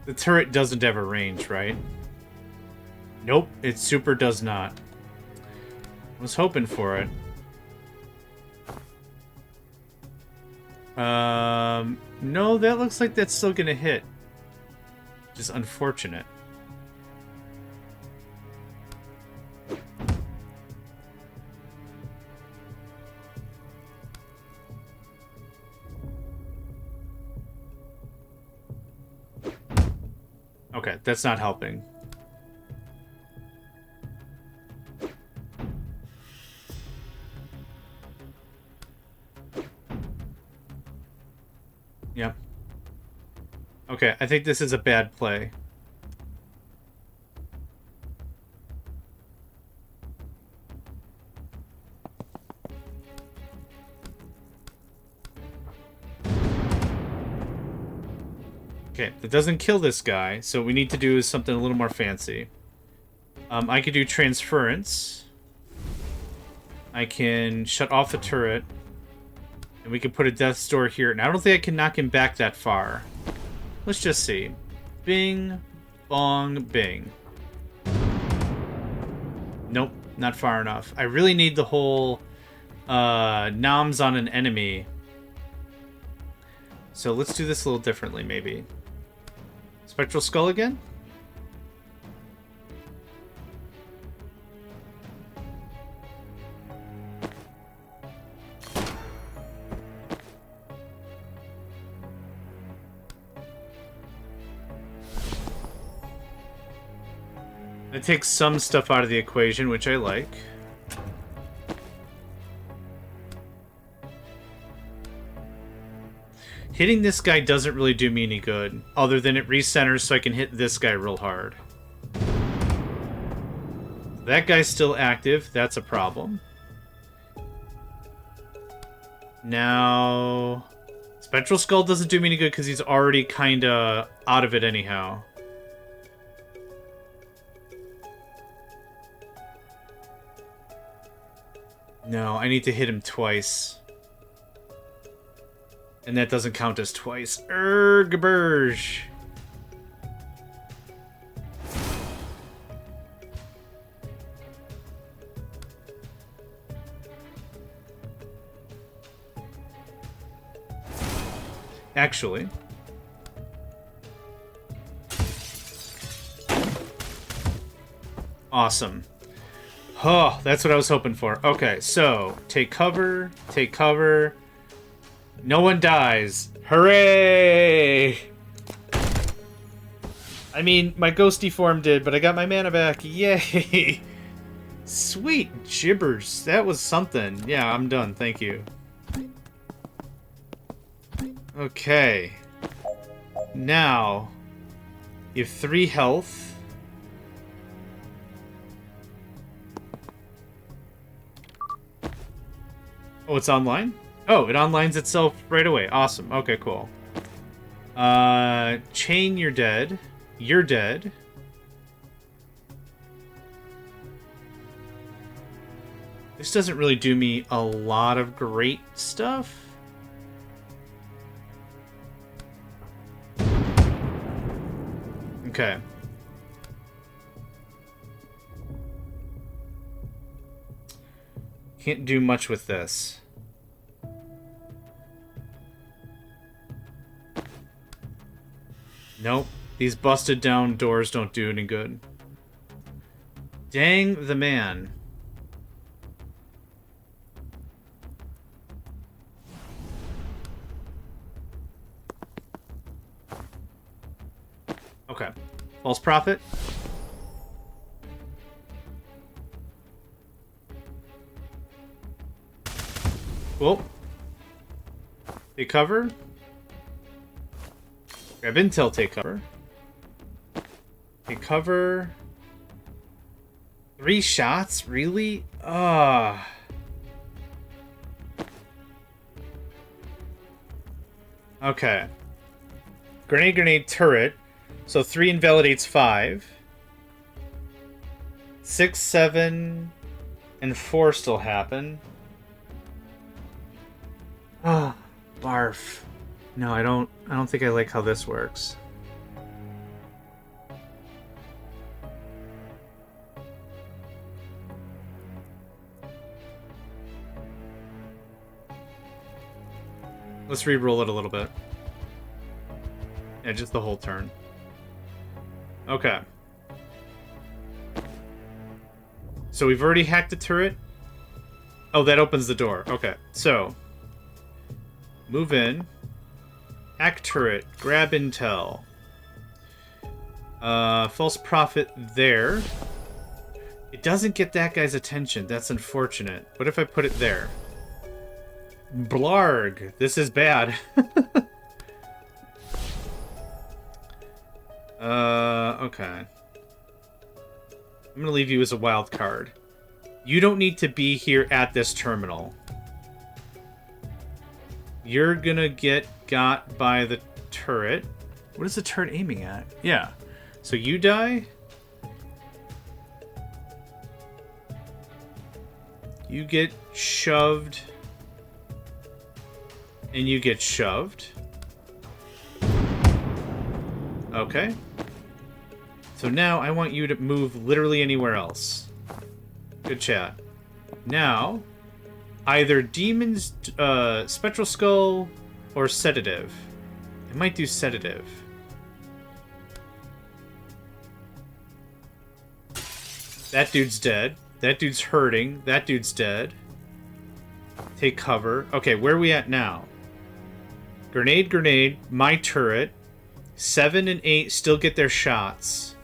The turret doesn't have a range, right? Nope, it super does not. I was hoping for it. No, that looks like that's still gonna hit. Just unfortunate. Okay, that's not helping. Yep. Okay, I think this is a bad play. Okay, that doesn't kill this guy, so what we need to do is something a little more fancy. I could do transference. I can shut off the turret. And we can put a death's door here. And I don't think I can knock him back that far. Let's just see. Bing, bong, bing. Nope, not far enough. I really need the whole noms on an enemy. So let's do this a little differently, maybe. Spectral Skull again? It takes some stuff out of the equation, which I like. Hitting this guy doesn't really do me any good, other than it recenters so I can hit this guy real hard. That guy's still active. That's a problem. Now, Spectral Skull doesn't do me any good because he's already kind of out of it anyhow. No, I need to hit him twice. And that doesn't count as twice. Gaberge. Actually. Awesome. Oh, that's what I was hoping for. Okay, so take cover, take cover. No one dies. Hooray! I mean, my ghosty form did, but I got my mana back. Yay! Sweet gibbers. That was something. Yeah, I'm done. Thank you. Okay. Now, you have 3 health. Oh, it's online? Oh, it onlines itself right away. Awesome. Okay, cool. Chain, you're dead. You're dead. This doesn't really do me a lot of great stuff. Okay. Can't do much with this. Nope. These busted down doors don't do any good. Dang the man. Okay. False Prophet. Cool. Take cover. Grab intel, take cover. Take cover. 3 shots? Really? Okay. Grenade, turret. So 3 invalidates 5. 6, 7, and 4 still happen. Barf. No, I don't think I like how this works. Let's re-roll it a little bit. Yeah, just the whole turn. Okay. So we've already hacked the turret. Oh, that opens the door. Okay, so move in. Hack turret. Grab intel. False prophet there. It doesn't get that guy's attention. That's unfortunate. What if I put it there? Blarg. This is bad. Okay. I'm gonna leave you as a wild card. You don't need to be here at this terminal. You're gonna get got by the turret. What is the turret aiming at? Yeah. So you die. You get shoved. And you get shoved. Okay. So now I want you to move literally anywhere else. Good chat. Now, either Demon's Spectral Skull or Sedative. I might do Sedative. That dude's dead. That dude's hurting. That dude's dead. Take cover. Okay, where are we at now? Grenade, grenade. My turret. 7 and 8 still get their shots.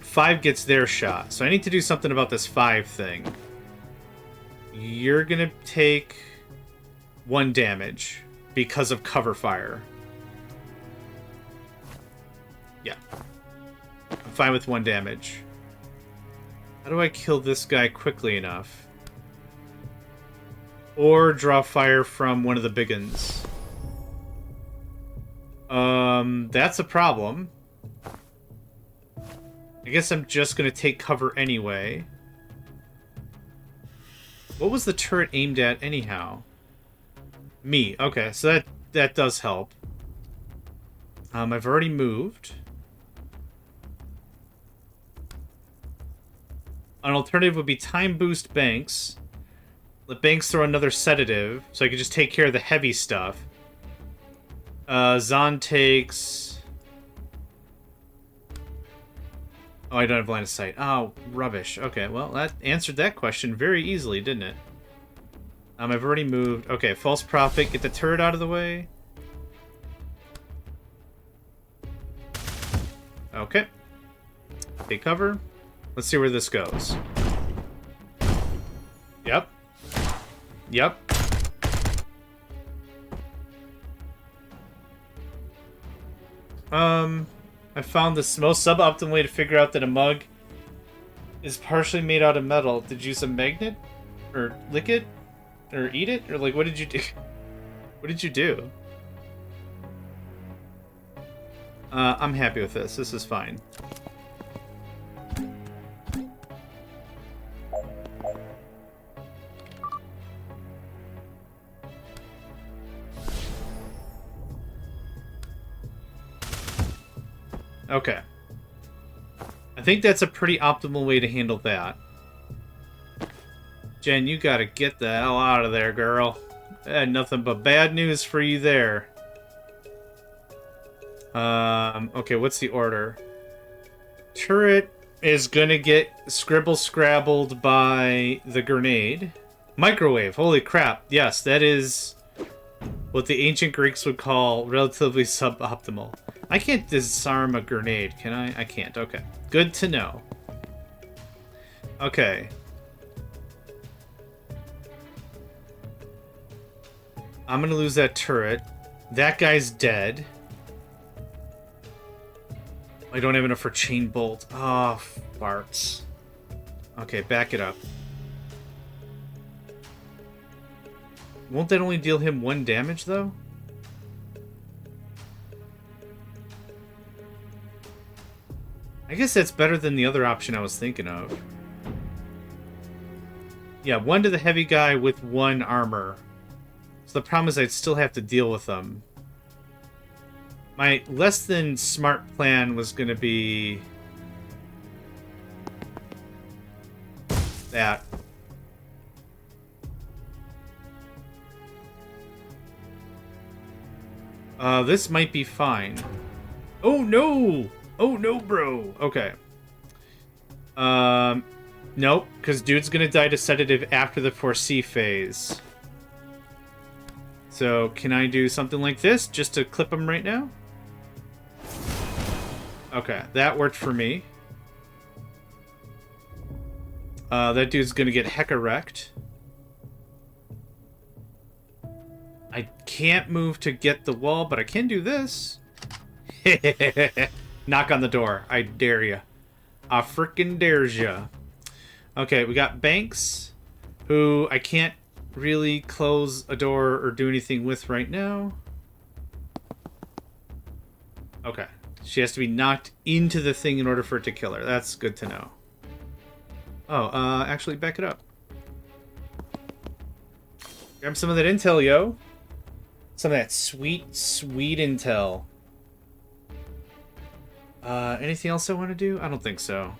5 gets their shot. So I need to do something about this 5 thing. You're gonna take 1 damage because of cover fire. Yeah. I'm fine with 1 damage. How do I kill this guy quickly enough? Or draw fire from one of the big uns? That's a problem. I guess I'm just gonna take cover anyway. What was the turret aimed at anyhow? Me. Okay, so that does help. I've already moved. An alternative would be time boost Banks. Let Banks throw another sedative, so I can just take care of the heavy stuff. Zahn takes... Oh, I don't have line of sight. Oh, rubbish. Okay, well, that answered that question very easily, didn't it? I've already moved. Okay, false prophet. Get the turret out of the way. Okay. Take cover. Let's see where this goes. Yep. Yep. I found the most suboptimal way to figure out that a mug is partially made out of metal. Did you use a magnet? Or lick it? Or eat it? Or like, what did you do? What did you do? I'm happy with this. This is fine. Okay. I think that's a pretty optimal way to handle that. Jen, you gotta get the hell out of there, girl. I had nothing but bad news for you there. Okay, what's the order? Turret is gonna get scribble-scrabbled by the grenade. Microwave, holy crap. Yes, that is what the ancient Greeks would call relatively suboptimal. I can't disarm a grenade, can I? I can't, okay. Good to know. Okay. I'm gonna lose that turret. That guy's dead. I don't have enough for chain bolt. Oh, farts. Okay, back it up. Won't that only deal him 1 damage, though? I guess that's better than the other option I was thinking of. Yeah, 1 to the heavy guy with 1 armor. So the problem is I'd still have to deal with them. My less than smart plan was going to be... that. This might be fine. Oh, no! Oh, no, bro! Okay. Nope, because dude's gonna die to sedative after the foresee phase. So, can I do something like this, just to clip him right now? Okay, that worked for me. That dude's gonna get hecka wrecked. I can't move to get the wall, but I can do this. Knock on the door. I dare ya. I frickin' dares ya. Okay, we got Banks, who I can't really close a door or do anything with right now. Okay. She has to be knocked into the thing in order for it to kill her. That's good to know. Oh, actually, back it up. Grab some of that intel, yo. Some of that sweet, sweet intel. Anything else I want to do? I don't think so.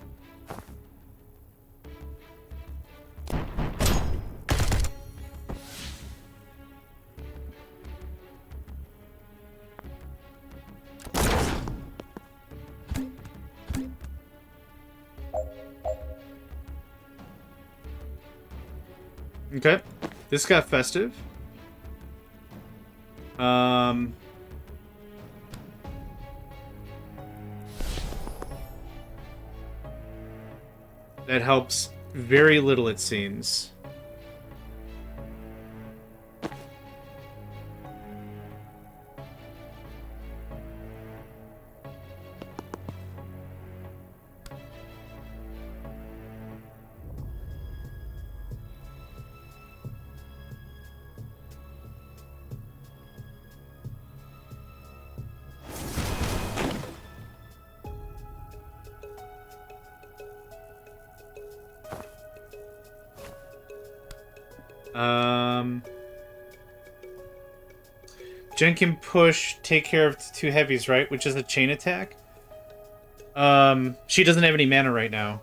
Okay. This got festive. That helps very little, it seems. Jen can push, take care of the two heavies, right? Which is a chain attack. She doesn't have any mana right now.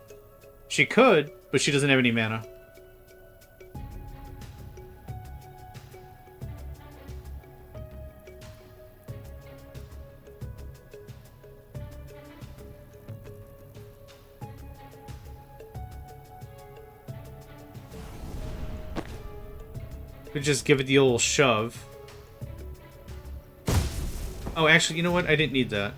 She could, but she doesn't have any mana. Could just give it the old shove. Oh, actually, you know what? I didn't need that.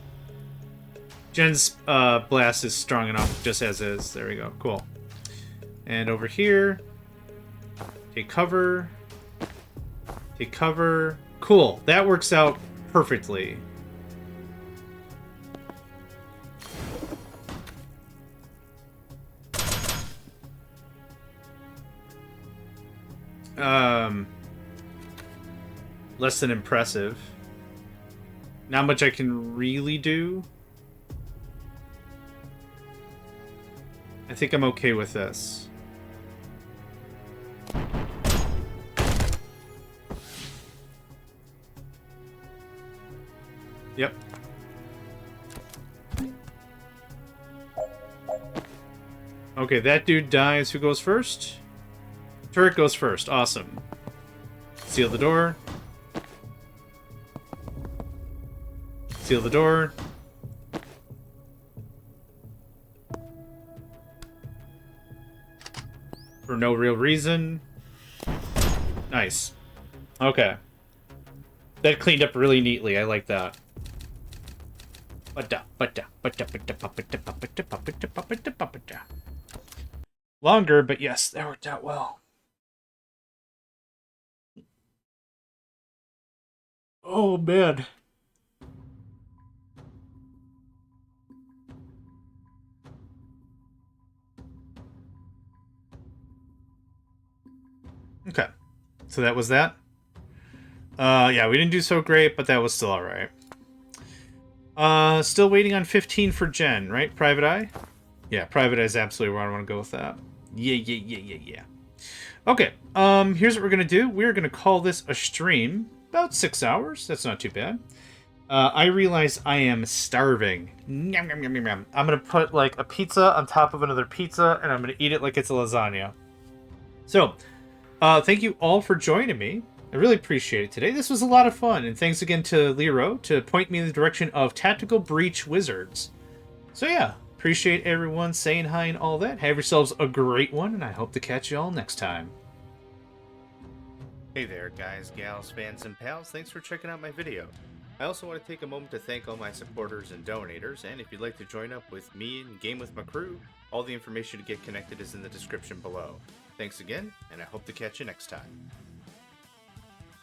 Jen's blast is strong enough, just as is. There we go. Cool. And over here, take cover. Take cover. Cool. That works out perfectly. Less than impressive. Not much I can really do. I think I'm okay with this. Yep. Okay, that dude dies. Who goes first? Turret goes first. Awesome. Seal the door. Seal the door. For no real reason. Nice. Okay. That cleaned up really neatly. I like that. Longer, but yes, that worked out well. Oh, man. Okay, so that was that. Yeah, we didn't do so great, but that was still alright. Still waiting on 15 for Jen, right? Private Eye? Yeah, Private Eye is absolutely where I want to go with that. Yeah. Okay, here's what we're going to do. We're going to call this a stream. About 6 hours. That's not too bad. I realize I am starving. Yum, yum, yum, yum, yum. I'm going to put, like, a pizza on top of another pizza, and I'm going to eat it like it's a lasagna. So... thank you all for joining me. I really appreciate it today. This was a lot of fun, and thanks again to Lero to point me in the direction of Tactical Breach Wizards. So yeah, appreciate everyone saying hi and all that. Have yourselves a great one, and I hope to catch you all next time. Hey there, guys, gals, fans, and pals. Thanks for checking out my video. I also want to take a moment to thank all my supporters and donators, and if you'd like to join up with me and game with my crew, all the information to get connected is in the description below. Thanks again, and I hope to catch you next time.